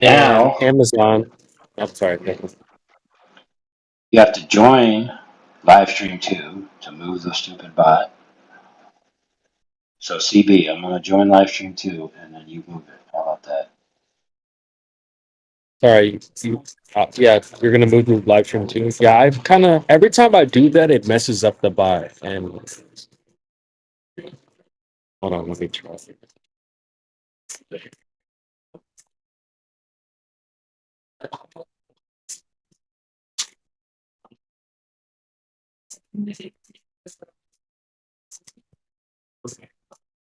and Now Amazon. I'm sorry. you have to join Livestream 2 to move the stupid bot. So CB, I'm gonna join Livestream 2 and then you move it. How about that? Sorry. Yeah, you're gonna move to live stream too. Yeah, I've kind of every time I do that, it messes up the bot. And hold on, let me try.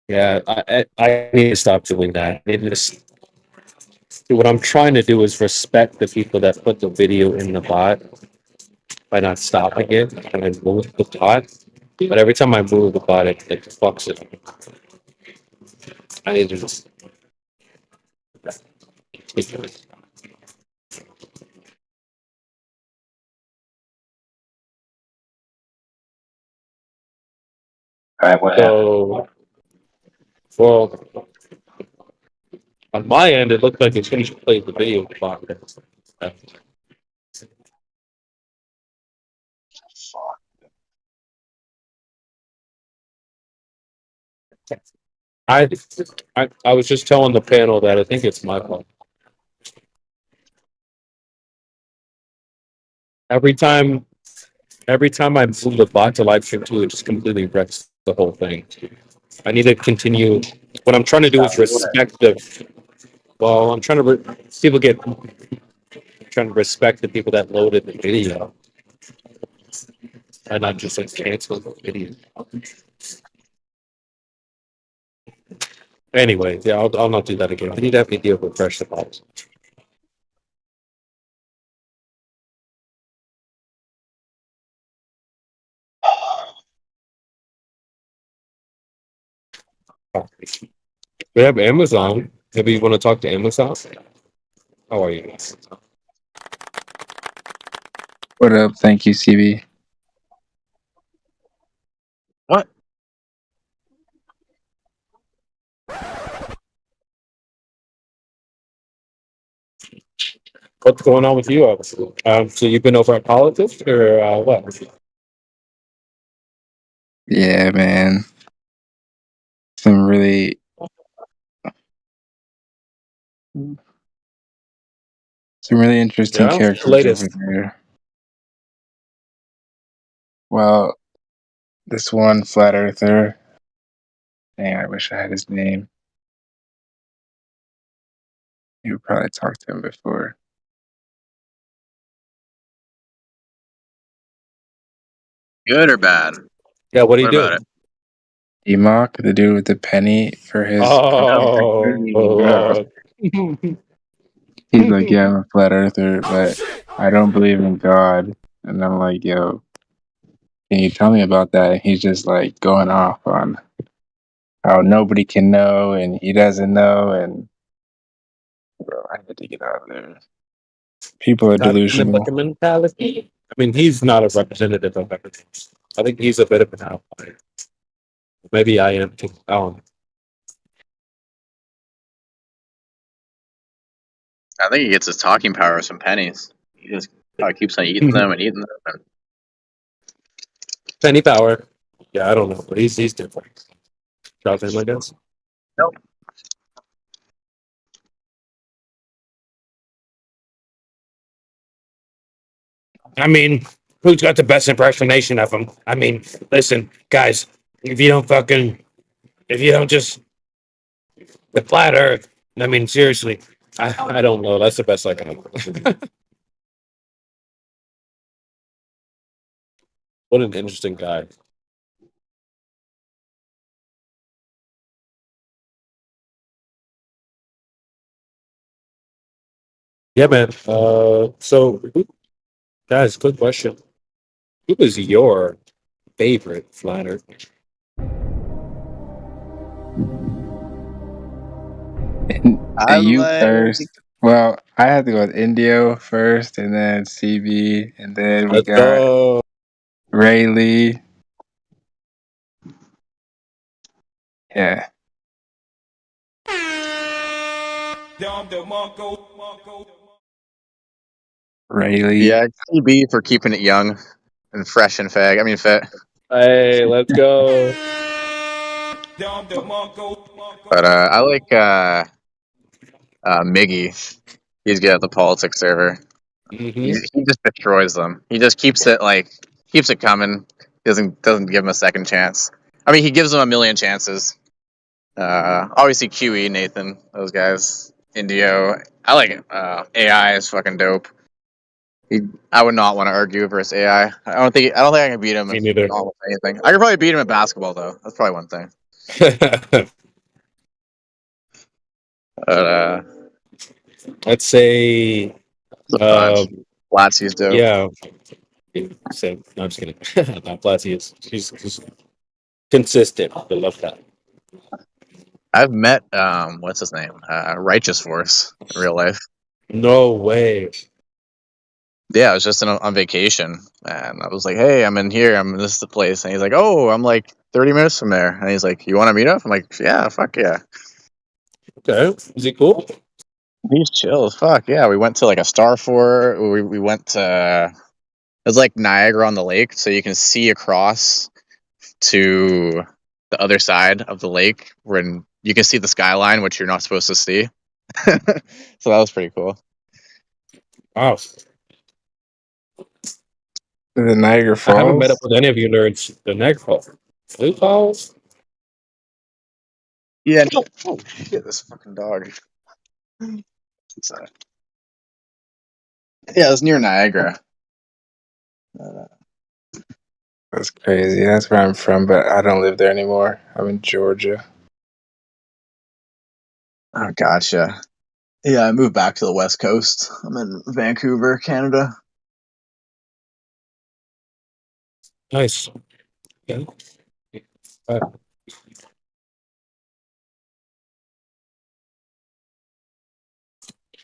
Yeah, I need to stop doing that. It just what I'm trying to do is respect the people that put the video in the bot by not stopping it and I move the bot. But every time I move the bot, it fucks it. I need to just take it. All right, what happened? So, well, on my end, it looked like it's finished playing the video with the bot. Fuck. I, I was just telling the panel that I think it's my fault. Every time, every time I move the bot to live stream two, it just completely wrecks the whole thing. I need to continue. What I'm trying to do Stop is doing it. respect the. Well, I'm trying to people get trying to respect the people that loaded the video and not just like cancel the video. Anyway, yeah, I'll not do that again. I need to have me deal with fresh deposits. We have Amazon. Maybe you want to talk to Amazon? How are you? What up? Thank you, CB. What? What's going on with you? Obviously, so you've been over at politics or what? Yeah, man. Some really, some really interesting Yeah, the characters over latest. there. Well, this one flat earther. Dang, I wish I had his name. You probably talked to him before. Good or bad? Yeah, what do you What about do? it? Emok, the dude with the penny for his No. profile Oh, picture. Bro, Lord. he's like, yeah, I'm a flat earther, but I don't believe in God. And I'm like, yo, can you tell me about that? And he's just like going off on how nobody can know and he doesn't know. And bro, I had to get out of there. People are Like delusional. a mentality. I mean, he's not a representative of everything. I think he's a bit of an outlier. Maybe I am too. I think he gets his talking power with some pennies. He just keeps on eating them and eating them. And Penny power. Yeah, I don't know, but he's different. Drop him, I guess. nope. I mean, who's got the best impersonation of him? I mean, listen, guys, if you don't fucking, if you don't just the flat Earth. I mean, seriously, I don't know. That's the best I can. What an interesting guy. Yeah, man. So guys, quick question: who is your favorite flat Earth? I And you like. first. Well, I had to go with Indio first, and then CB, and then we Let's got go. Ray Lee. Yeah. Rayleigh. Yeah, CB for keeping it young and fresh and fit. Hey, let's go. But I like Miggy. He's good at the politics server. Hmm. He just destroys them. He just keeps it coming. Doesn't give him a second chance. I mean, he gives them a million chances. Obviously QE, Nathan, those guys, Indio. I like it. AI is fucking dope. I would not want to argue versus AI. I don't think I can beat him Me in neither. almost anything. I could probably beat him in basketball though. That's probably one thing. But Let's say, the fudge. um, Latsie's dope. yeah. So, no, I'm just kidding. Not Blassie is. She's consistent. I love that. I've met what's his name? Righteous Force in real life. No way. Yeah, I was just on vacation, and I was like, "Hey, I'm in here. This is the place." And he's like, "Oh, I'm like 30 minutes from there." And he's like, "You want to meet up?" I'm like, "Yeah, fuck yeah." Okay. Is he cool? He's chill as fuck. Yeah, we went to like a Star Fort. We went to it was like Niagara on the lake, so you can see across to the other side of the lake, when you can see the skyline, which you're not supposed to see. So that was pretty cool. Wow. The Niagara I haven't met up Falls. with any of you nerds. The next Falls. Blue Falls? Yeah. Oh shit! This fucking dog. Yeah, it was near Niagara. That's crazy. That's where I'm from, but I don't live there anymore. I'm in Georgia. Oh, gotcha. Yeah, I moved back to the West Coast. I'm in Vancouver, Canada. Nice. Yeah.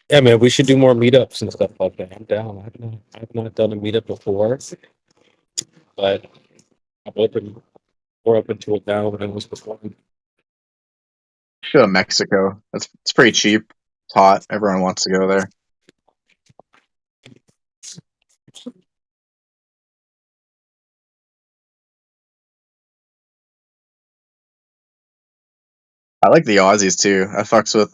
Yeah, man, we should do more meetups and stuff like that. I'm down. I've not done a meetup before, but I'm open, more open to it now than I was before. Go to Mexico. It's pretty cheap. It's hot. Everyone wants to go there. I like the Aussies too. I fucks with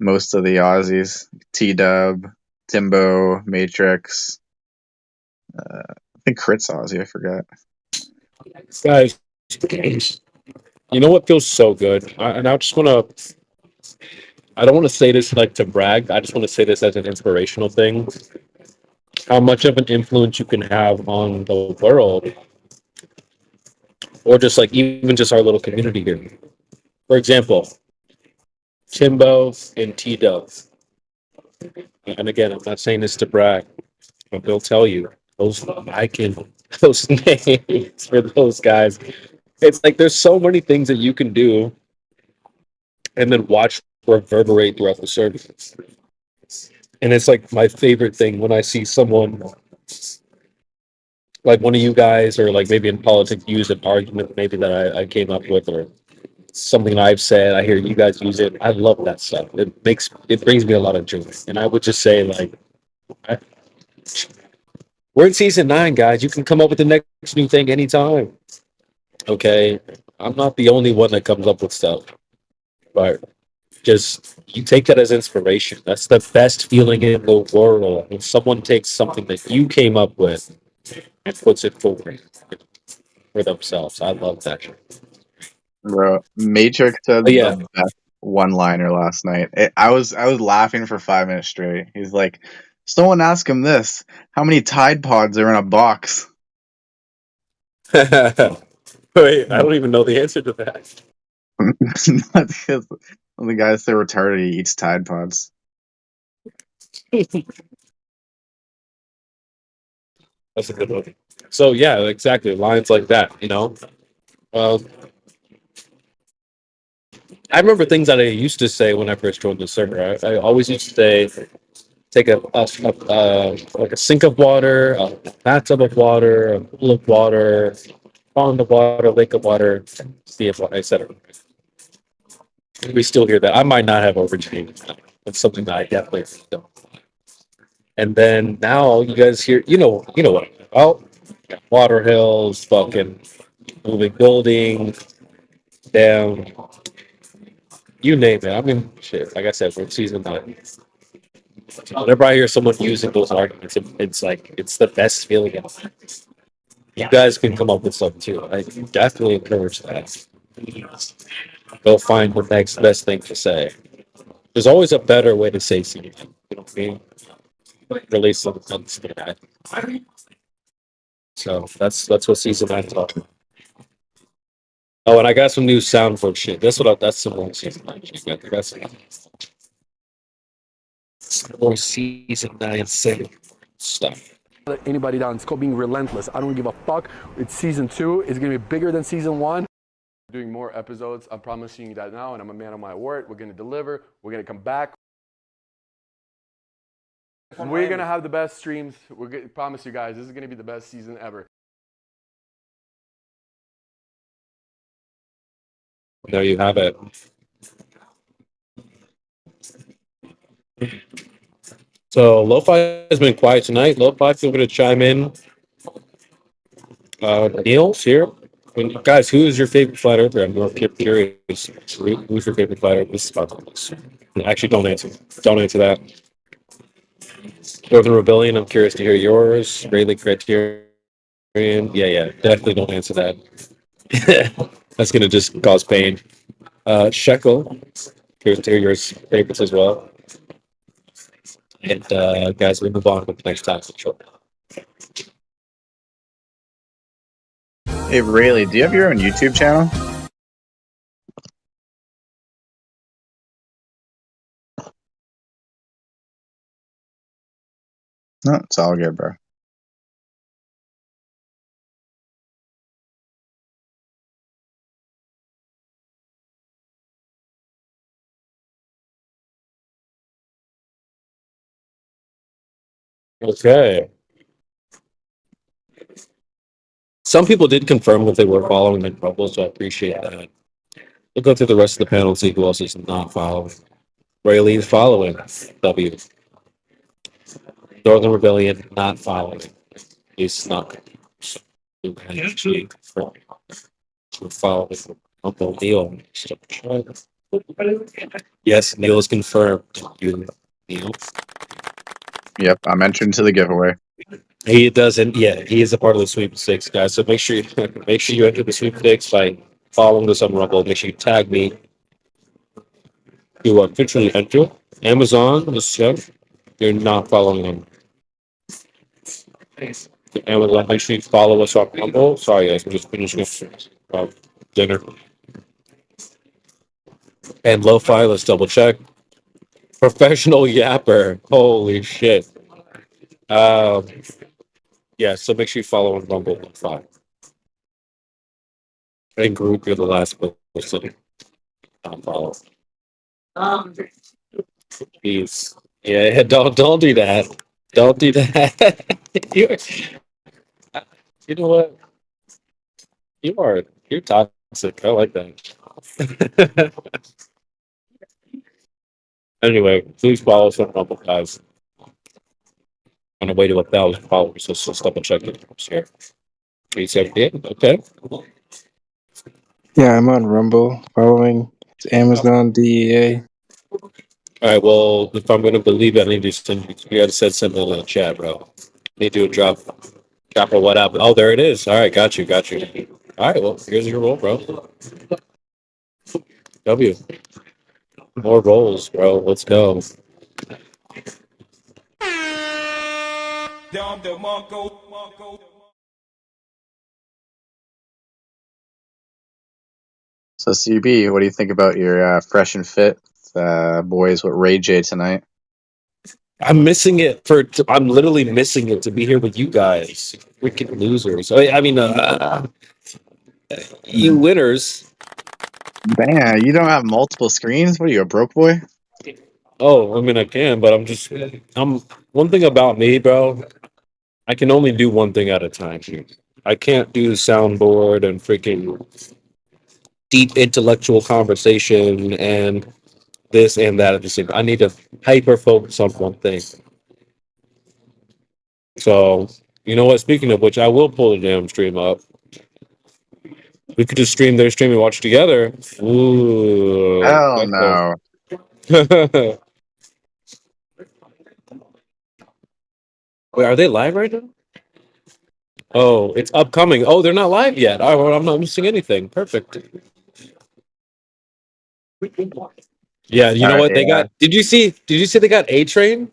most of the Aussies. T Dub, Timbo, Matrix. I think Crit's Aussie. I forgot. Guys, you know what feels so good? And I just want to, I don't want to say this like to brag. I just want to say this as an inspirational thing. How much of an influence you can have on the world, or just like even just our little community here. For example, Timbo and T Dub. And again, I'm not saying this to brag, but they'll tell you those I can those names for those guys. It's like there's so many things that you can do and then watch reverberate throughout the service. And it's like my favorite thing when I see someone like one of you guys or like maybe in politics use an argument maybe that I came up with or something I've said. I hear you guys use it. I love that stuff. It brings me a lot of joy. And I would just say like I, we're in season 9, guys. You can come up with the next new thing anytime. Okay. I'm not the only one that comes up with stuff. But just you take that as inspiration. That's the best feeling in the world when someone takes something that you came up with and puts it forward for themselves. I love that. Bro, Matrix said But yeah, the best one-liner last night. I was laughing for 5 minutes straight. He's like, "Someone ask him this: how many Tide Pods are in a box?" wait, I don't even know the answer to that. That's because the guy's so retarded he eats Tide Pods. That's a good one. So yeah, exactly. Lines like that, you know. Uh, I remember things that I used to say when I first joined the server. I always used to say, take like a sink of water, a bathtub of water, a pool of water, pond of water, lake of water, sea of water, etc. We still hear that. I might not have originated that, It's something that I definitely don't. And then now you guys hear, you know what? Oh, Water Hills, fucking moving building, down, you name it. I mean, shit. Like I said, we're in season 9. Whenever I hear someone using those arguments, it's like it's the best feeling ever. You guys can come up with something too. I definitely encourage that. Go find the next best thing to say. There's always a better way to say something. You know what I mean? Release something to that. So that's what season 9 is about. Oh, and I got some new soundboard shit. That's some more season 9 shit. I got some more season 9 sick stuff. Let anybody down. It's called being relentless. I don't give a fuck. It's season 2. It's gonna be bigger than season 1. Doing more episodes. I'm promising you that now, and I'm a man of my word. We're gonna deliver. We're gonna come back. We're gonna have the best streams. Promise you guys, this is gonna be the best season ever. There you have it. So Lo-Fi has been quiet tonight. Lo-Fi, feel free to chime in. Neil's here. Guys, who is your favorite flat earther? I'm more curious. Who's your favorite flat earther? Actually, don't answer. Don't answer that. Northern Rebellion, I'm curious to hear yours. Rayleigh Criterion. Yeah. Definitely don't answer that. That's going to just cause pain. Shekel, curious to hear your favorites as well. And guys, we move on with the next topic. Hey, Rayleigh, do you have your own YouTube channel? No, it's all good, bro. Okay. Some people did confirm that they were following the Rumble, so I appreciate that. We'll go through the rest of the panel and see who else is not following. Rayleigh's following. W. Northern Rebellion not following. He's not. Actually, following Uncle Neil. Yes, Neil is confirmed. You, Neil. Yep, I'm entering to the giveaway. He doesn't. Yeah, he is a part of the sweepstakes, guys. So make sure you enter the sweepstakes by following this on Rumble. Make sure you tag me. You officially enter. Amazon, you're not following them. Amazon, make sure you follow us on Rumble. Sorry, guys, we're just finishing dinner. And Lo-Fi, let's double check. Professional yapper. Holy shit. Yeah, so make sure you follow on Rumble Lo-Fi. And group, you're the last person. Follow. Please. Yeah, don't do that. Don't do that. You know what? You're toxic. I like that. Anyway, please follow us on Rumble, guys. On the way to 1,000 followers, so just double check it. Share. Please have it. Okay. Yeah, I'm on Rumble following Amazon DEA. All right. Well, if I'm going to believe it, I need to send you guys said something in the chat, bro. Need to drop or what up. Oh, there it is. All right. Got you. All right. Well, here's your roll, bro. W. More rolls, bro. Let's go. So, CB, what do you think about your fresh and fit boys with Ray J tonight? I'm missing it I'm literally missing it to be here with you guys. Freaking losers. I mean, you winners. Man, you don't have multiple screens? What are you, a broke boy? Oh, I mean, I can, but I'm one thing about me, bro. I can only do one thing at a time. I can't do soundboard and freaking deep intellectual conversation and this and that at the same time. I need to hyper focus on one thing. So, you know what? Speaking of which, I will pull the damn stream up. We could just stream their stream and watch together. Ooh. Hell Let's no. go. Wait, are they live right now? Oh, it's upcoming. Oh, they're not live yet. Oh, well, I'm not missing anything. Perfect. Yeah, you know Alright, what? They yeah. got did you see they got A Train?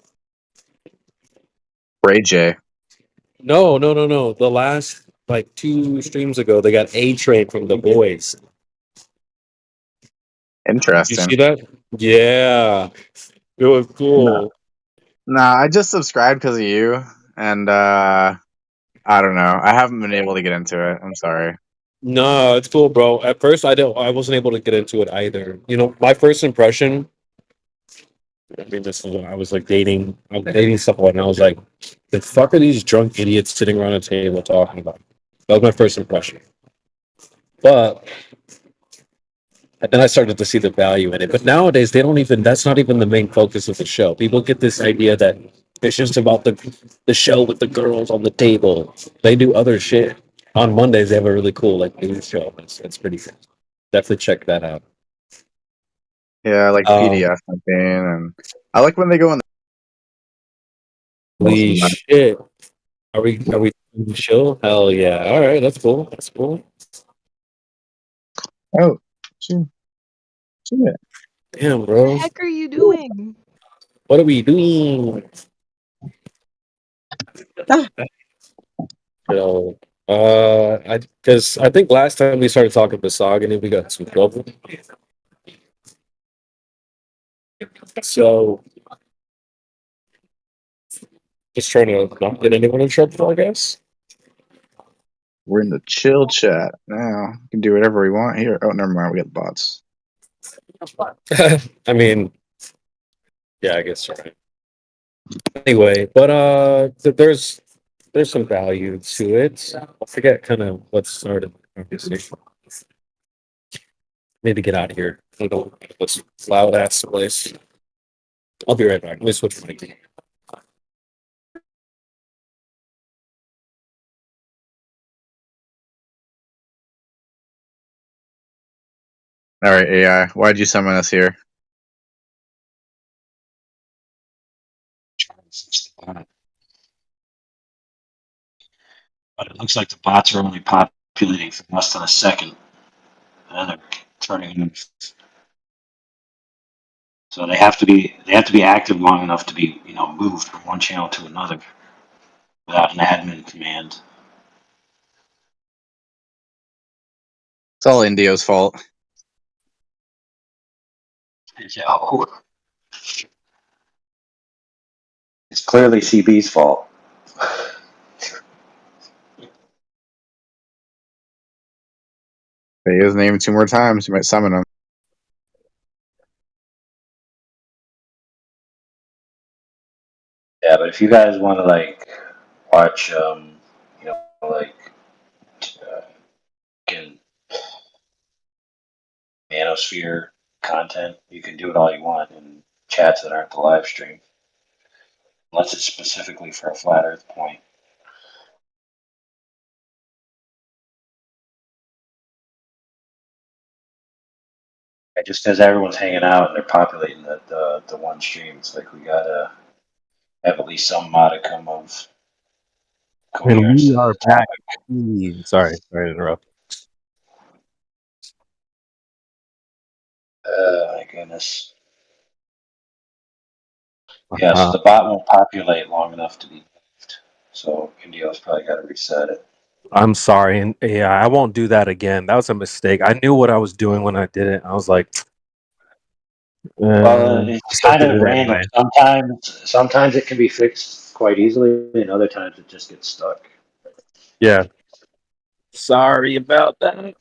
Ray J. No. The last like 2 streams ago, they got A Train from The Boys. Did you Interesting. see that? Yeah. It was cool. Nah, I just subscribed because of you, and I don't know. I haven't been able to get into it. I'm sorry. No, it's cool, bro. At first I wasn't able to get into it either. You know, my first impression, I mean, this is when I was like dating someone, and I was like, the fuck are these drunk idiots sitting around a table talking about? That was my first impression. But and then I started to see the value in it. But nowadays they don't even that's not even the main focus of the show. People get this idea that it's just about the show with the girls on the table. They do other shit. On Mondays they have a really cool like news show. It's pretty good. Definitely check that out. Yeah, I like PDF campaign, and I like when they go in. Holy shit. Are we doing the show? Hell yeah. All right, that's cool. That's cool. Oh, shit. Damn, What bro. the heck are you doing? What are we doing? So, because I think last time we started talking misogyny, we got some trouble. So, just trying to not get anyone in trouble, I guess. We're in the chill chat now. We can do whatever we want here. Oh, never mind. We got bots. I mean, yeah, I guess you're right. Anyway, but there's some value to it. I forget kind of what started the conversation. Need to get out of here. I don't know what's loud ass place. I'll be right back. Let me switch my mic. All right, AI. Why'd you summon us here? But it looks like the bots are only populating for less than a second, and then they're turning them. So they have to be active long enough to be moved from one channel to another without an admin command. It's all Indio's fault. Yo. It's clearly CB's fault. Say his name 2 more times, you might summon him. Yeah, but if you guys want to like watch, like can Manosphere content, you can do it all you want in chats that aren't the live stream, unless it's specifically for a flat Earth point. Just because everyone's hanging out and they're populating the one stream, it's like we gotta have at least some modicum of And coherence we to are the back. topic. Sorry to interrupt. My goodness. Yeah, so the bot won't populate long enough to be moved. So Indio's probably got to reset it. I'm sorry, and yeah, I won't do that again. That was a mistake. I knew what I was doing when I did it. I was like, Well, I it's still kind did of it random. anyway. Sometimes it can be fixed quite easily, and other times it just gets stuck. Yeah. Sorry about that.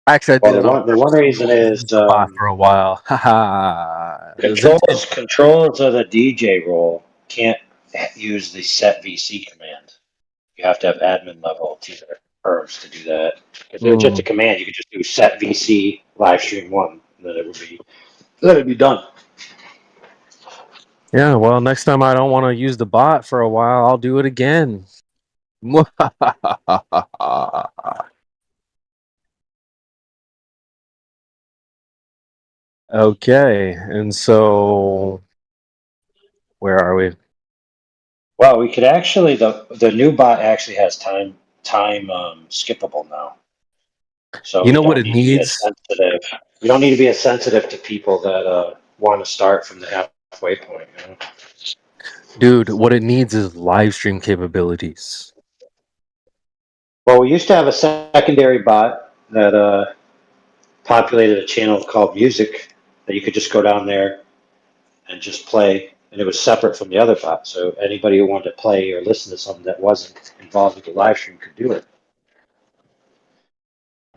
Actually, I did Well, the one reason is for a while. Haha. controls of the DJ role can't use the set VC command. You have to have admin level to perms to do that. Because it was just a command. You could just do set VC live stream 1, and then it'd be done. Yeah, well, next time I don't want to use the bot for a while, I'll do it again. Okay, and so where are we? Well, we could actually the new bot actually has time skippable now. So You we know what don't it need to be as needs? sensitive. We don't need to be as sensitive to people that want to start from the halfway point. You know? Dude, what it needs is live stream capabilities. Well, we used to have a secondary bot that populated a channel called Music that you could just go down there and just play, and it was separate from the other bot. So anybody who wanted to play or listen to something that wasn't involved with the live stream could do it.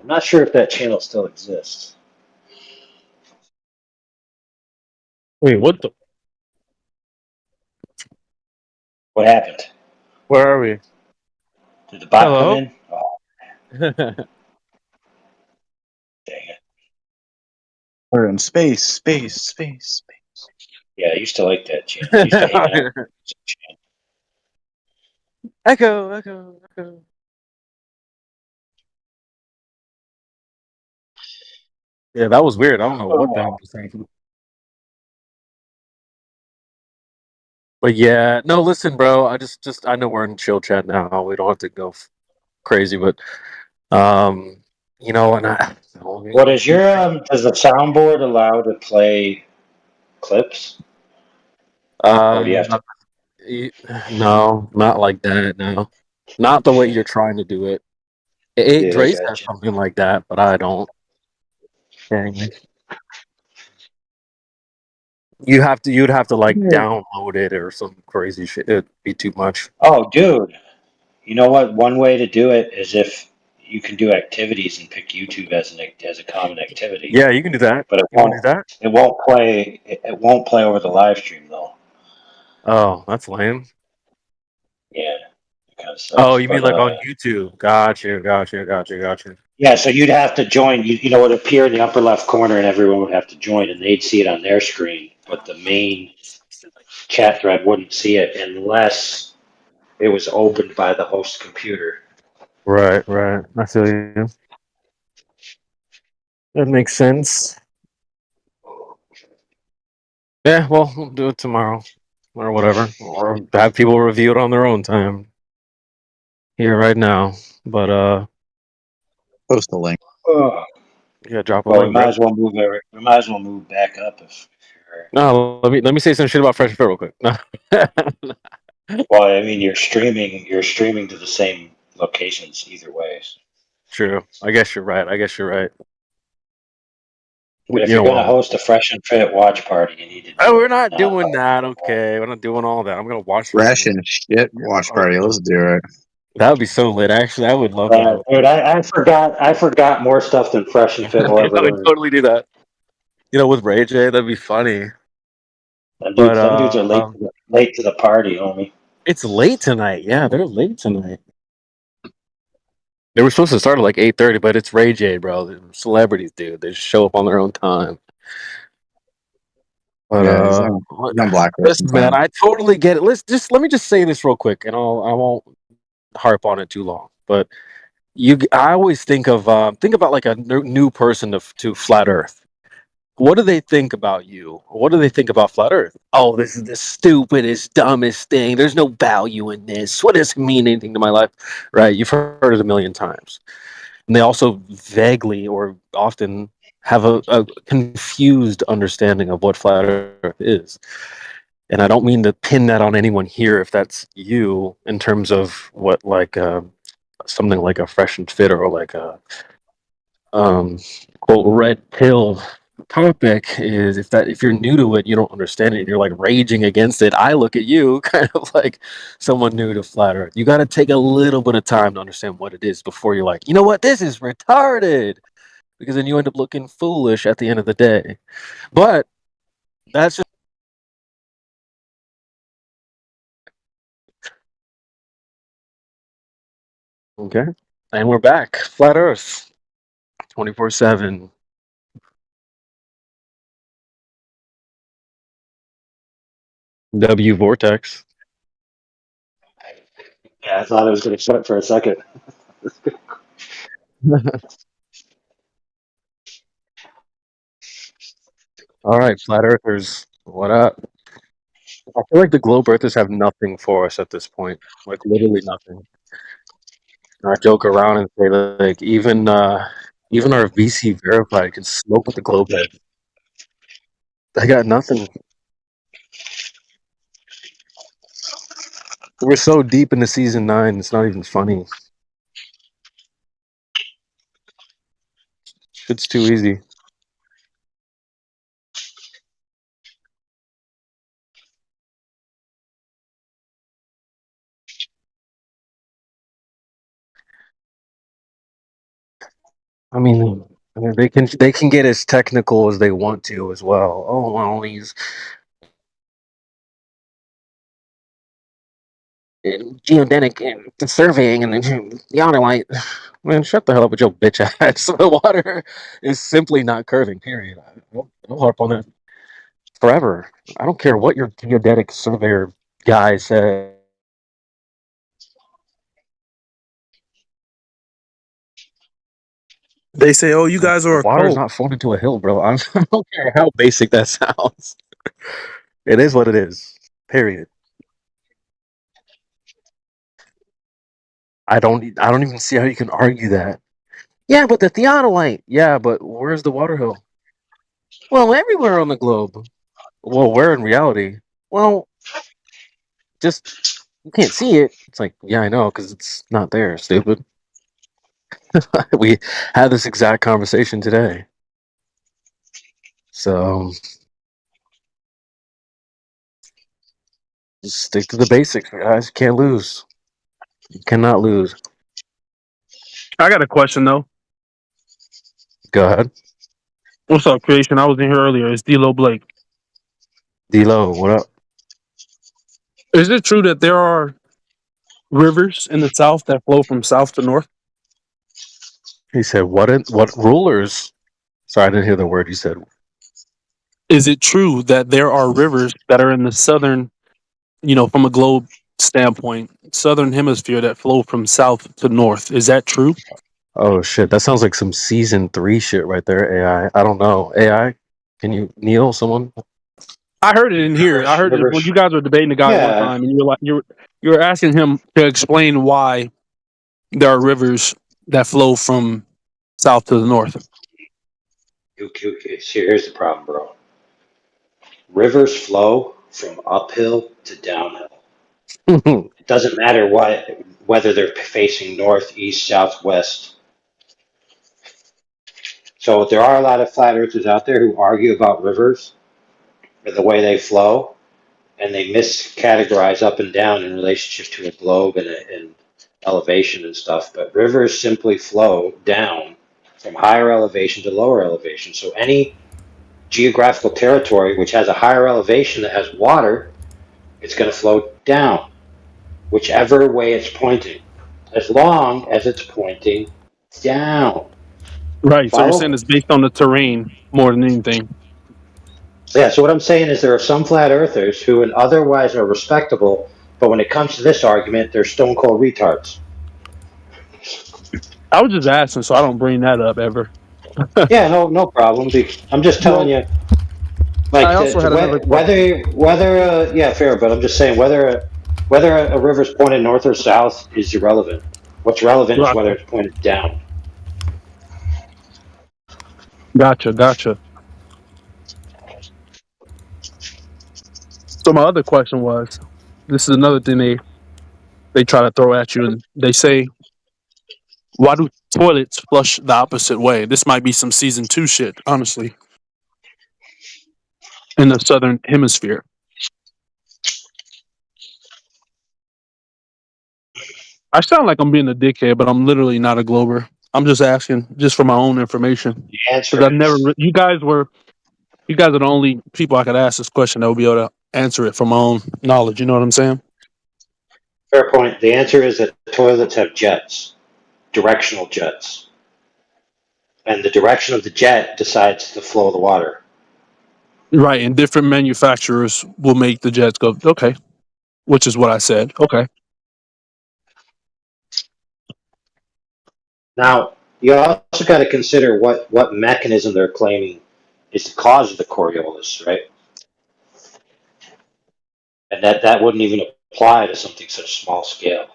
I'm not sure if that channel still exists. Wait, what the? What happened? Where are we? Did the bot come Hello? in? Oh, dang it. We're in space. Yeah, I used to like that channel. I used to hang out. Echo. Yeah, that was weird. I don't know what the hell was saying. But yeah, no, listen, bro. I know we're in chill chat now. We don't have to go crazy, but um, you know, and I. What is your does the soundboard allow to play clips? Or do you have to No, not like that. No, not the way you're trying to do it. Yeah, I Drace has got you. something like that, but I don't. Dang it. You'd have to like download it or some crazy shit. It'd be too much. Oh, dude. You know what? One way to do it is if you can do activities and pick YouTube as a common activity. Yeah, you can do that. But You want to do that? it won't play over the live stream though. Oh, that's lame. Yeah. It kind of Oh, sucks. you mean But like on YouTube? Gotcha. yeah, so you'd have to join. You know, it would appear in the upper left corner, and everyone would have to join, and they'd see it on their screen. But the main chat thread wouldn't see it unless it was opened by the host computer. Right. I feel you. That makes sense. Yeah, well, we'll do it tomorrow or whatever, or have people review it on their own time here right now. But Post the link. Oh, yeah, drop a well, we link, might bro. as well move. We might as well move back up if you're. No, let me say some shit about Fresh and Fit real quick. No. Well, I mean, you're streaming. You're streaming to the same locations either ways. True. I guess you're right. But if You you're know going to what? host a Fresh and Fit watch party, you need to Oh, do we're it. not doing that. Okay, we're not doing all that. I'm gonna watch this. Fresh and shit. Watch party. Let's do it. That would be so lit. Actually, I would love to. Dude, I forgot. I forgot more stuff than Fresh and Fit will I ever would learn. totally do that. You know, with Ray J, that'd be funny. But Them dudes are late to the party, homie. it's late tonight. Yeah, they're late tonight. They were supposed to start at like 8:30, but it's Ray J, bro. They're celebrities, dude. They just show up on their own time. But Yeah, he's on Black person listen, man, time. I totally get it. Let me just say this real quick, and I won't harp on it too long. But I always think about like a new person to Flat Earth. What do they think about you? What do they think about Flat Earth? Oh, this is the stupidest, dumbest thing. There's no value in this. What does it mean anything to my life? Right? You've heard it a million times. And they also vaguely or often have a confused understanding of what Flat Earth is. And I don't mean to pin that on anyone here if that's you in terms of what like something like a Fresh and Fit or like a quote red pill topic is if you're new to it, you don't understand it and you're like raging against it. I look at you kind of like someone new to Flat Earth. You got to take a little bit of time to understand what it is before you're like, you know what, this is retarded, because then you end up looking foolish at the end of the day. But that's just okay. And we're back. Flat Earth. 24/7. W Vortex. Yeah, I thought I was going to shut it for a second. All right, Flat Earthers. What up? I feel like the globe Earthers have nothing for us at this point. Like literally nothing. I joke around and say like even our VC verified can smoke with the globe head. I got nothing. We're so deep into season 9, it's not even funny. Shit's too easy. I mean, they can get as technical as they want to as well. Oh well, he's geodetic and surveying and the other light. Man, shut the hell up with your bitch ass. The water is simply not curving. Period. I'll harp on that forever. I don't care what your geodetic surveyor guy said. They say, "Oh, you guys The are a water's cult." not formed into a hill, bro. I don't care how basic that sounds. It is what it is. Period. I don't even see how you can argue that. Yeah, but the theodolite. Yeah, but where's the water hill? Well, everywhere on the globe. Well, where in reality? Well, just you can't see it. It's like, yeah, I know, because it's not there, stupid. We had this exact conversation today. So just stick to the basics, guys. You can't lose. You cannot lose. I got a question though. Go ahead. What's up, Creation? I was in here earlier. It's D'Lo Blake. D-Lo, what up? Is it true that there are rivers in the South that flow from south to north? He said, what rulers? Sorry, I didn't hear the word you said. Is it true that there are rivers that are in the southern, from a globe standpoint, southern hemisphere that flow from south to north? Is that true? Oh shit, that sounds like some season 3 shit right there, AI. I don't know. AI, can you Neil someone? I heard it in here. I heard it when you guys were debating the guy one Yeah, time, and you were asking him to explain why there are rivers that flow from south to the north. here's the problem, bro. Rivers flow from uphill to downhill. It doesn't matter whether they're facing north, east, south, west. So there are a lot of flat earthers out there who argue about rivers and the way they flow, and they miscategorize up and down in relationship to a globe and elevation and stuff. But rivers simply flow down from higher elevation to lower elevation. So any geographical territory which has a higher elevation that has water, it's going to flow down, whichever way it's pointing, as long as it's pointing down. Right. So you're saying Follow? it's based on the terrain more than anything. Yeah, so what I'm saying is there are some flat earthers who otherwise are respectable, but when it comes to this argument, they're stone cold retards. I was just asking, so I don't bring that up ever. Yeah, no problem. I'm just telling you, like, I also had another question. whether yeah, fair, but I'm just saying whether a river's pointed north or south is irrelevant. What's relevant is whether Gotcha. it's pointed down. Gotcha. So my other question was, this is another thing they try to throw at you, and they say, why do toilets flush the opposite way? This might be some season 2 shit, honestly, in the southern hemisphere. I sound like I'm being a dickhead, but I'm literally not a glober. I'm just asking, just for my own information, The answer because I've never. is You guys are the only people I could ask this question that would be able to answer it from my own knowledge. You know what I'm saying? fair point. The answer is that toilets have jets. directional jets. And the direction of the jet decides the flow of the water. Right, and different manufacturers will make the jets go, okay, which is what I said. Okay. Now, you also got to consider what mechanism they're claiming is the cause of the Coriolis, right? And that wouldn't even apply to something such small scale.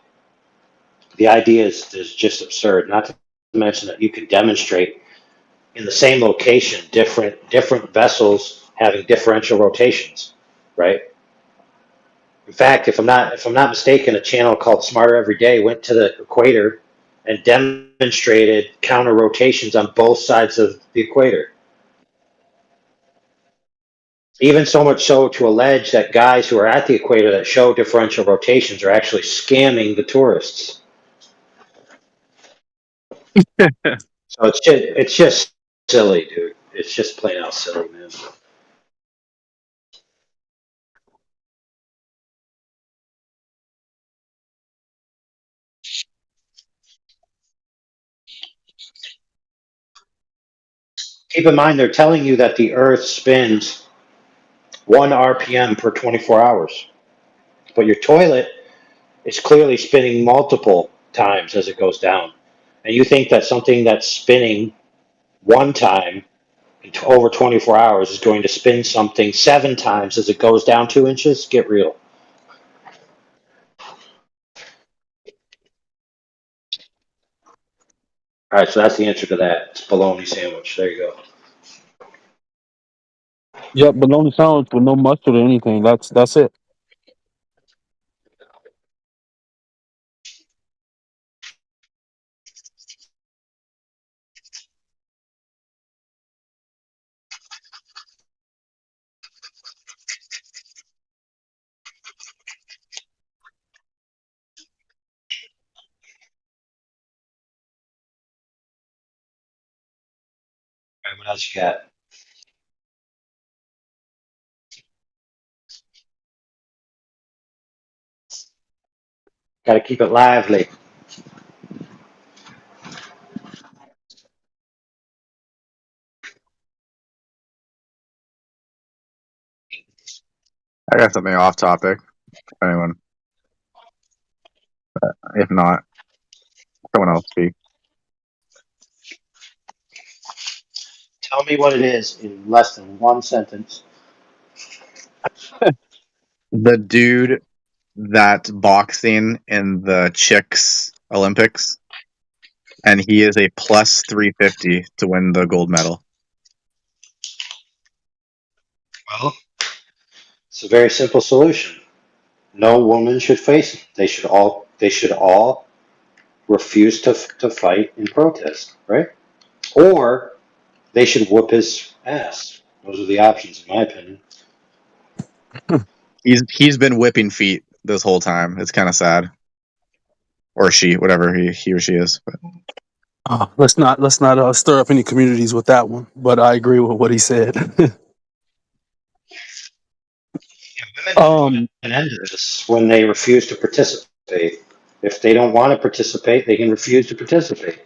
The idea is just absurd. Not to mention that you can demonstrate in the same location different vessels having differential rotations, right? In fact, if I'm not mistaken, a channel called Smarter Every Day went to the equator and demonstrated counter rotations on both sides of the equator. Even so much so to allege that guys who are at the equator that show differential rotations are actually scamming the tourists. So it's just silly, dude. It's just plain out silly, man. Keep in mind, they're telling you that the Earth spins 1 RPM per 24 hours, but your toilet is clearly spinning multiple times as it goes down. And you think that something that's spinning one time over 24 hours is going to spin something 7 times as it goes down 2 inches? Get real. All right, so that's the answer to that. It's bologna sandwich. There you go. Yep, bologna sandwich with no mustard or anything. That's it. All right, what else you got? Got to keep it lively. I got something off topic. Anyone? If not, someone else speak. Tell me what it is in less than one sentence. The dude that's boxing in the chicks Olympics, and he is a plus 350 to win the gold medal. Well, it's a very simple solution. No woman should face it. They should all refuse to fight in protest, right? Or they should whoop his ass. Those are the options, in my opinion. He's been whipping feet this whole time. It's kind of sad, or she, whatever he or she is. But Let's not stir up any communities with that one. But I agree with what he said. Women can put an end to this when they refuse to participate. If they don't want to participate, they can refuse to participate.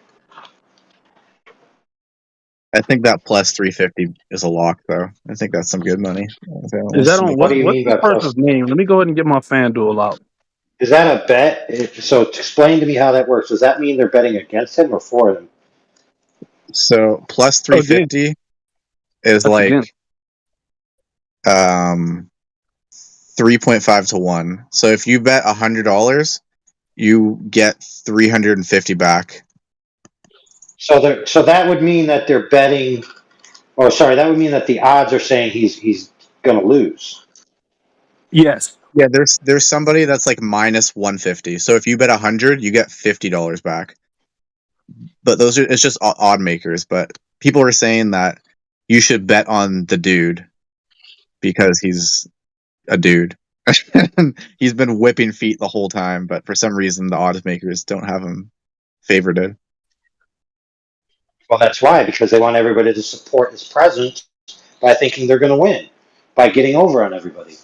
I think that plus 350 is a lock, though. I think that's some good money. Is that on What do you what's mean this by person's plus? name? Let me go ahead and get my FanDuel out. Is that a bet? So explain to me how that works. Does that mean they're betting against him or for him? So plus Again, 350 is that's again. like 3.5 to 1. So if you bet $100, you get 350 back. So that would mean that they're betting. Oh, sorry, that would mean that the odds are saying he's going to lose. Yes. Yeah, there's somebody that's like minus 150. So if you bet 100, you get $50 back. But it's just odd makers. But people are saying that you should bet on the dude because he's a dude. He's been whipping feet the whole time, but for some reason the odds makers don't have him favorited. Well, that's why, because they want everybody to support his presence by thinking they're going to win, by getting over on everybody.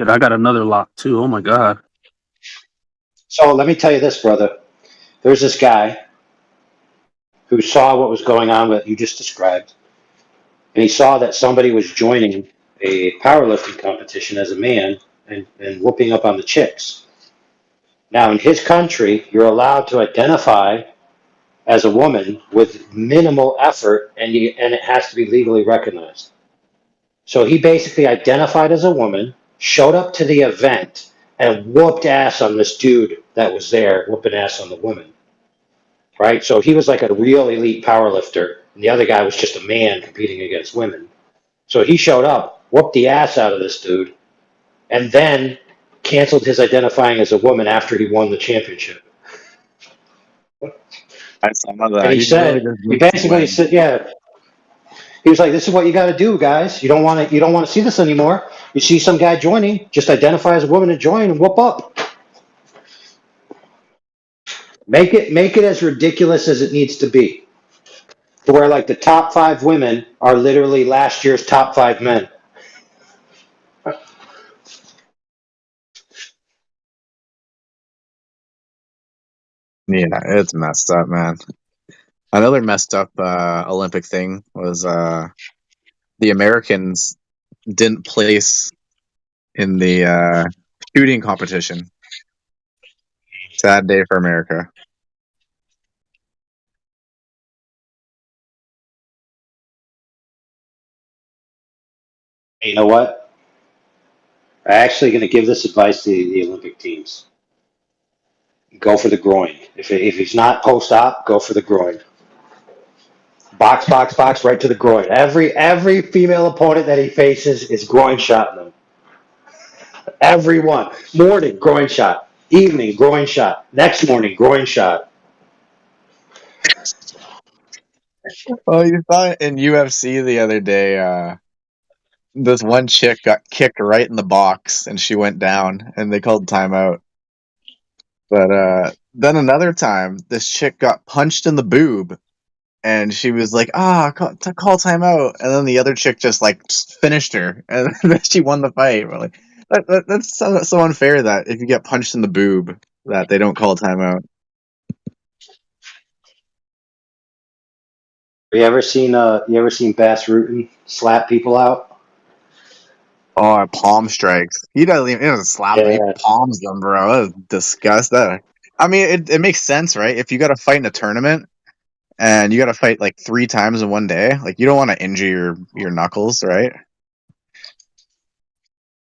I got another lock too. Oh my god. So let me tell you this, brother. There's this guy who saw what was going on that you just described, and he saw that somebody was joining a powerlifting competition as a man and whooping up on the chicks. Now, in his country, you're allowed to identify as a woman with minimal effort, and it has to be legally recognized. So he basically identified as a woman, showed up to the event, and whooped ass on this dude that was there, whooping ass on the woman. Right? So he was like a real elite power lifter, and the other guy was just a man competing against women. So he showed up, whooped the ass out of this dude, and then canceled his identifying as a woman after he won the championship. I saw And that. he He really said, just he needs to basically win. said, yeah, he was like, "This is what you got to do, guys. You don't want to see this anymore. You see some guy joining, just identify as a woman and join and whoop up. Make it as ridiculous as it needs to be, to where like the top 5 women are literally last year's top 5 men." Yeah, it's messed up, man. Another messed up Olympic thing was the Americans didn't place in the shooting competition. Sad day for America. Hey, you know what? I'm actually going to give this advice to the Olympic teams. Go for the groin. If he's not post-op, go for the groin. Box, box, box, right to the groin. Every female opponent that he faces is groin shotting them. Everyone. Morning, groin shot. Evening, groin shot. Next morning, groin shot. Oh, you saw it in UFC the other day. This one chick got kicked right in the box and she went down and they called timeout. But then another time, this chick got punched in the boob and she was like, call timeout. And then the other chick just like finished her and then she won the fight. We're like, that's so unfair that if you get punched in the boob, that they don't call timeout. You ever seen Bass Rutten slap people out? Oh, palm strikes. He doesn't slap them. He Yeah. palms them, bro. That's disgusting. I mean, it makes sense, right? If you got to fight in a tournament and you got to fight like 3 times in one day, like you don't want to injure your knuckles, right?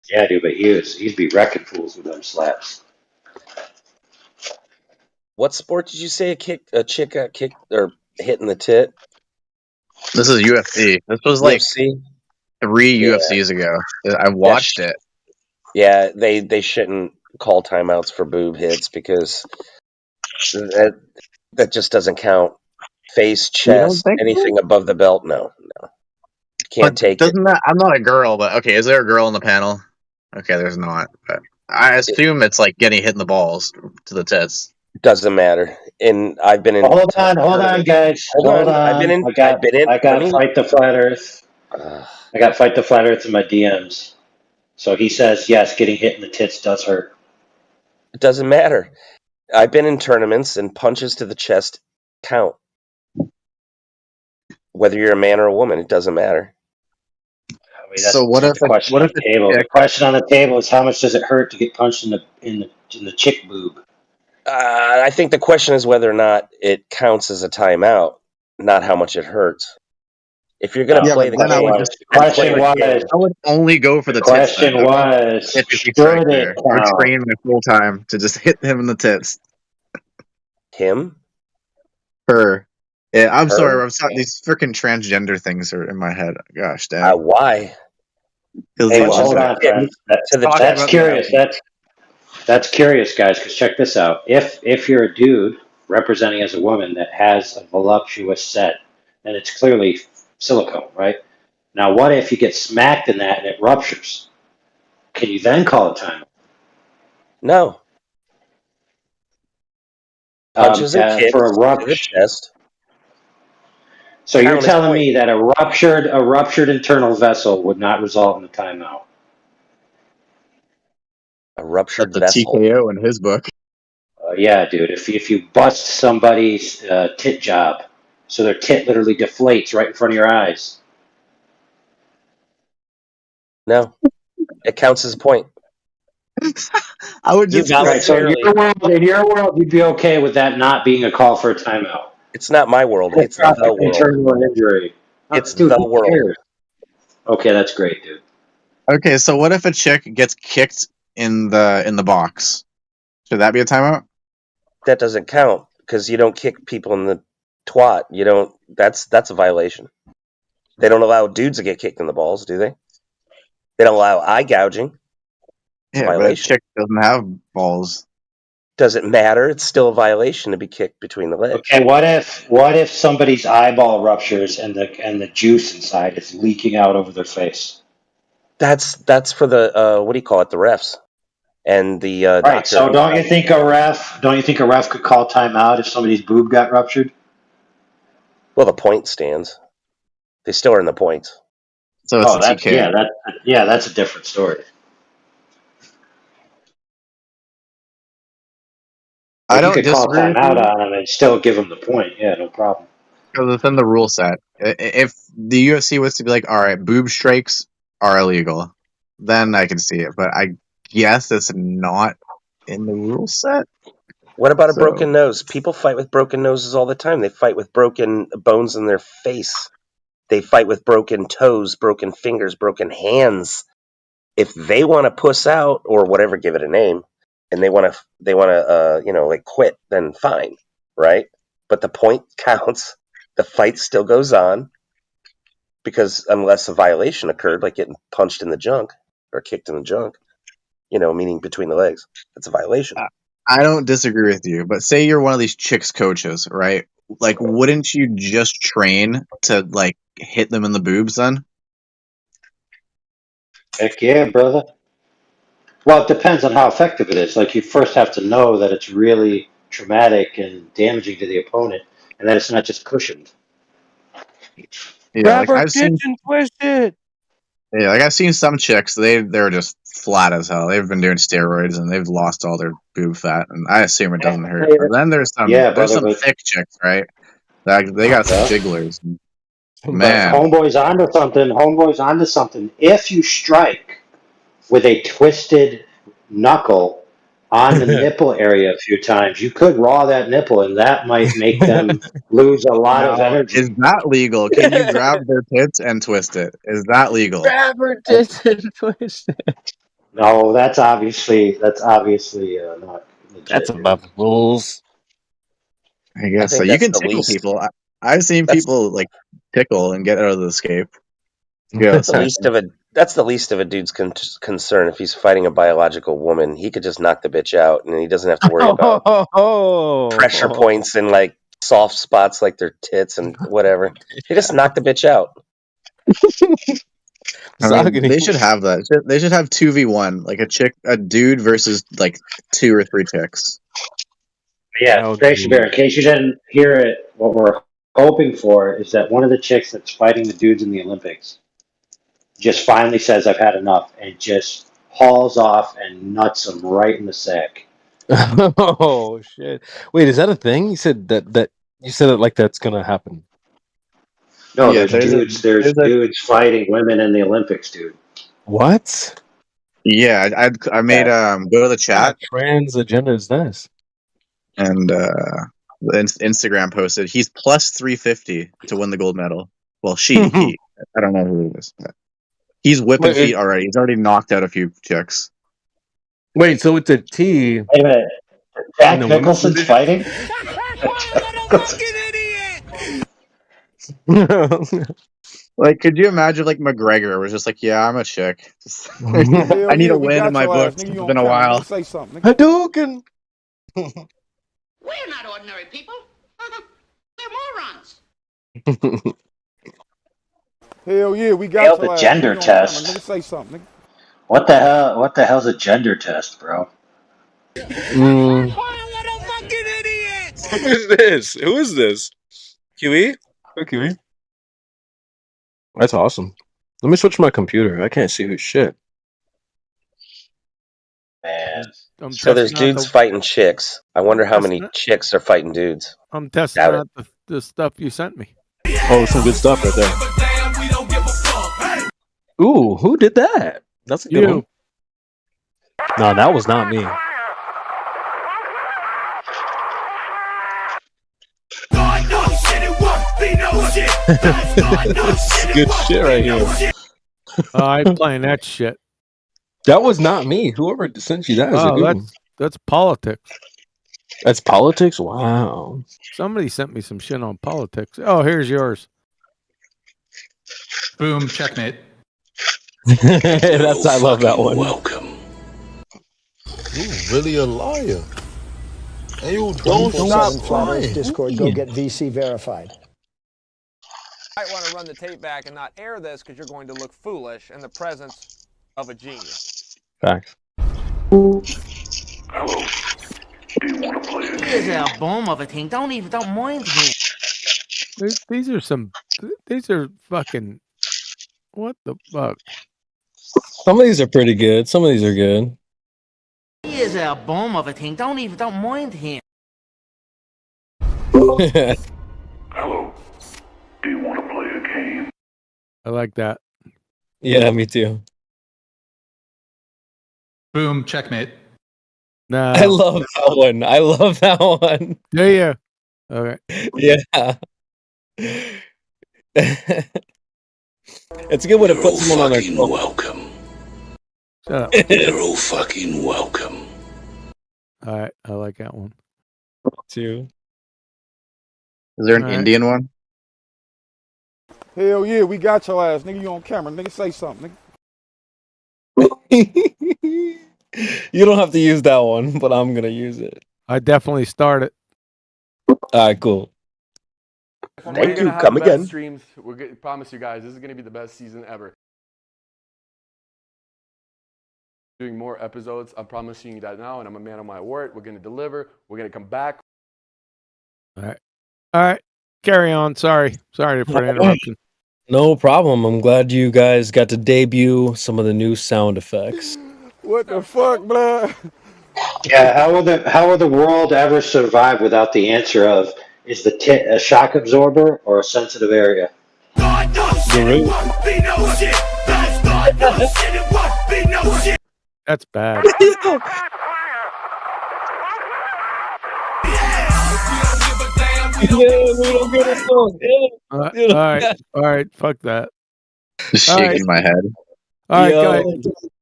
Yeah, dude, but he'd be wrecking fools with them slaps. What sport did you say a chick got kicked or hit in the tit? This is UFC. This was like UFC? 3 Yeah. UFCs ago. I watched it. Yeah, they shouldn't call timeouts for boob hits because that just doesn't count. Face, You don't chest, think so? anything above the belt, no. Can't But take it. doesn't that? I'm not a girl, but okay. Is there a girl in the panel? Okay, there's not. But I assume it's like getting hit in the balls to the tits. Doesn't matter. And I've been in. Hold on, guys. Hold on. I've been in. I got Fight the Flat Earth. Uh, I got Fight the Flat Earth in my DMs. So he says, yes, getting hit in the tits does hurt. it doesn't matter. I've been in tournaments and punches to the chest count. Whether you're a man or a woman, it doesn't matter. I mean, that's So what if the question on the table? chick- The question on the table is how much does it hurt to get punched in the chick boob? I think the question is whether or not it counts as a timeout, not how much it hurts. If you're going to play the then I game, would just question was, I would only go for the tits. question Then. was, If you should strike it there, or count? train my full time to just hit him in the tits. him, Her. Yeah, I'm Her? sorry. I'm sorry. These freaking transgender things are in my head. Gosh dang. why? Because Hey, the well, Hold Olympics. on, friends. To the That's chest. curious. That's curious, guys. Because check this out. If you're a dude representing as a woman that has a voluptuous set, and it's clearly silicone, right? Now, what if you get smacked in that and it ruptures? Can you then call it time? No. Punches and kicks for a to the rupture. chest. So you're Count as telling point. me that a ruptured internal vessel would not result in a timeout? A ruptured That's a vessel. TKO in his book. Yeah, dude. If you bust somebody's tit job, so their tit literally deflates right in front of your eyes. No, it counts as a point. I would You just feel Right. So voluntarily. in your world, you'd be okay with that not being a call for a timeout. It's not my world. It's the Catastrophic world. internal injury. It's Dude, the who world. cares? Okay, that's great, dude. Okay, so what if a chick gets kicked in the box? Should that be a timeout? That doesn't count because you don't kick people in the twat. You don't. That's a violation. They don't allow dudes to get kicked in the balls, do they? They don't allow eye gouging. It's a Yeah, but a violation. chick doesn't have balls. Doesn't matter. It's still a violation to be kicked between the legs. Okay, what if somebody's eyeball ruptures and the juice inside is leaking out over their face? That's for the what do you call it? The refs and the Right. doctor. So don't you think a ref could call timeout if somebody's boob got ruptured? Well, the point stands. They still are in the points. So it's a TKO. That's a different story. I You don't could call disagree with timeout you on them and still give them the point. Yeah, no problem. because it's in the rule set. If the UFC was to be like, all right, boob strikes are illegal, then I can see it. But I guess it's not in the rule set. What about a So- broken nose? People fight with broken noses all the time. They fight with broken bones in their face. They fight with broken toes, broken fingers, broken hands. If they want to puss out or whatever, give it a name, and they want to, like quit, then fine, right? But the point counts. The fight still goes on because unless a violation occurred, like getting punched in the junk or kicked in the junk, meaning between the legs, that's a violation. I don't disagree with you, but say you're one of these chicks coaches, right? Like, wouldn't you just train to like hit them in the boobs then? Heck yeah, brother. Well, it depends on how effective it is. Like, you first have to know that it's really traumatic and damaging to the opponent, and that it's not just cushioned. Yeah, like I've seen. and twist it. Yeah, like I've seen some chicks. They're just flat as hell. They've been doing steroids and they've lost all their boob fat, and I assume it doesn't hurt. But then there's Yeah, some brother, thick chicks, right? They got some Yeah. jigglers. but Man, homeboy's onto something. Homeboy's onto something. If you strike with a twisted knuckle on the nipple area a few times, you could raw that nipple, and that might make them lose a lot of now, energy. is that legal? Can you grab their tits and twist it? Is that legal? Grab her tits and twist it. No, that's obviously not legit. That's dude. above rules. I guess think so. You that's can the tickle least- people. I've seen That's- people like tickle and get out of the escape. That's the least of a dude's concern. If he's fighting a biological woman, he could just knock the bitch out, and he doesn't have to worry about pressure points and like soft spots like their tits and whatever. He just knocked the bitch out. I mean, they should have that. They should have 2v1, like a dude versus like 2 or 3 chicks. Yeah, Oh, Tracy dude. Bear, in case you didn't hear it, what we're hoping for is that one of the chicks that's fighting the dudes in the Olympics just finally says, I've had enough, and just hauls off and nuts them right in the sack. Oh shit! Wait, is that a thing? You said that you said it like that's gonna happen. No, Yeah, there's dudes fighting women in the Olympics, dude. What? Yeah, I made go to the chat Trans agenda is this? and Instagram posted he's plus 350 to win the gold medal. Well, he I don't know who it is. He's whipping Wait, feet already. He's already knocked out a few chicks. Wait, so it's a T. Wait a minute. Jack In the women's Nicholson's fighting? Like, could you imagine like McGregor was just like, yeah, I'm a chick. I need a win in my books. It's been a while. Hadouken. We're not ordinary people. We're morons. Hell yeah, we Failed got the your ass. gender Nigga on test. camera. Nigga, say something. Nigga. What the hell's a gender test, bro? Who is this? Who is this? QE? Who QE? That's awesome. Let me switch my computer. I can't see who shit. Man. I'm So there's testing out dudes fighting chicks. I wonder how many testing it. chicks are fighting dudes. I'm testing Doubt out the stuff you sent me. Oh, some good stuff right there. Ooh, who did that? That's a good You. one. No, that was not me. Good shit right here. Oh, I ain't playing that shit. That was not me. Whoever sent you that is a Oh, good one. that's politics. That's politics? Wow. Somebody sent me some shit on politics. Oh, here's yours. Boom, checkmate. I love that one. Welcome. You really a liar. And you don't stop lying. Discord, go get VC verified. I want to run the tape back and not air this because you're going to look foolish in the presence of a genius. Facts. Hello. Do you want to play a Here's a bomb of a thing. Don't mind him. These are fucking. What the fuck? Some of these are pretty good. Some of these are good. Here's a bomb of a thing. Don't mind him. Hello. Do you want to play a game? I like that. Yeah, me too. Boom, checkmate. Nah. I love that one. I love that one. Do you? Okay. Yeah. It's a good way to put someone on their Fucking welcome. Shut up. You're all fucking welcome. All right, I like that one too. Is there an All right. Indian one? Hell yeah, we got your ass, nigga. You on camera, nigga. Say something, You don't have to use that one, but I'm gonna use it. I definitely started. All right, cool. Thank you. Come again. Streams. Promise you guys, this is gonna be the best season ever. Doing more episodes. I'm promising you that now, and I'm a man of my word. We're gonna deliver. We're gonna come back. All right. Carry on. Sorry for the interruption. No problem. I'm glad you guys got to debut some of the new sound effects. What the fuck, blood? Yeah, how will the world ever survive without the answer of is the a shock absorber or a sensitive area? That's bad. All right. Fuck that. Just All shaking my head. All right, Yo.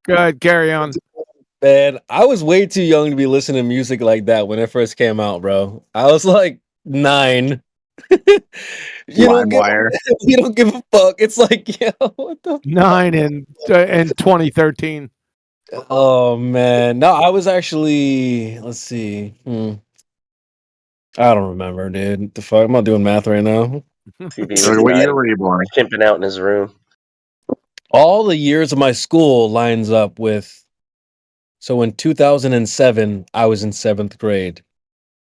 go ahead. Carry on. Man, I was way too young to be listening to music like that when it first came out, bro. I was like 9. You don't give a fuck. It's like, yo, what the 9 in 2013. Oh man. No, I was actually, let's see. I don't remember, dude. The fuck? I'm not doing math right now. CB What year were you born? Pimping out in his room. All the years of my school lines up with. So in 2007, I was in 7th grade.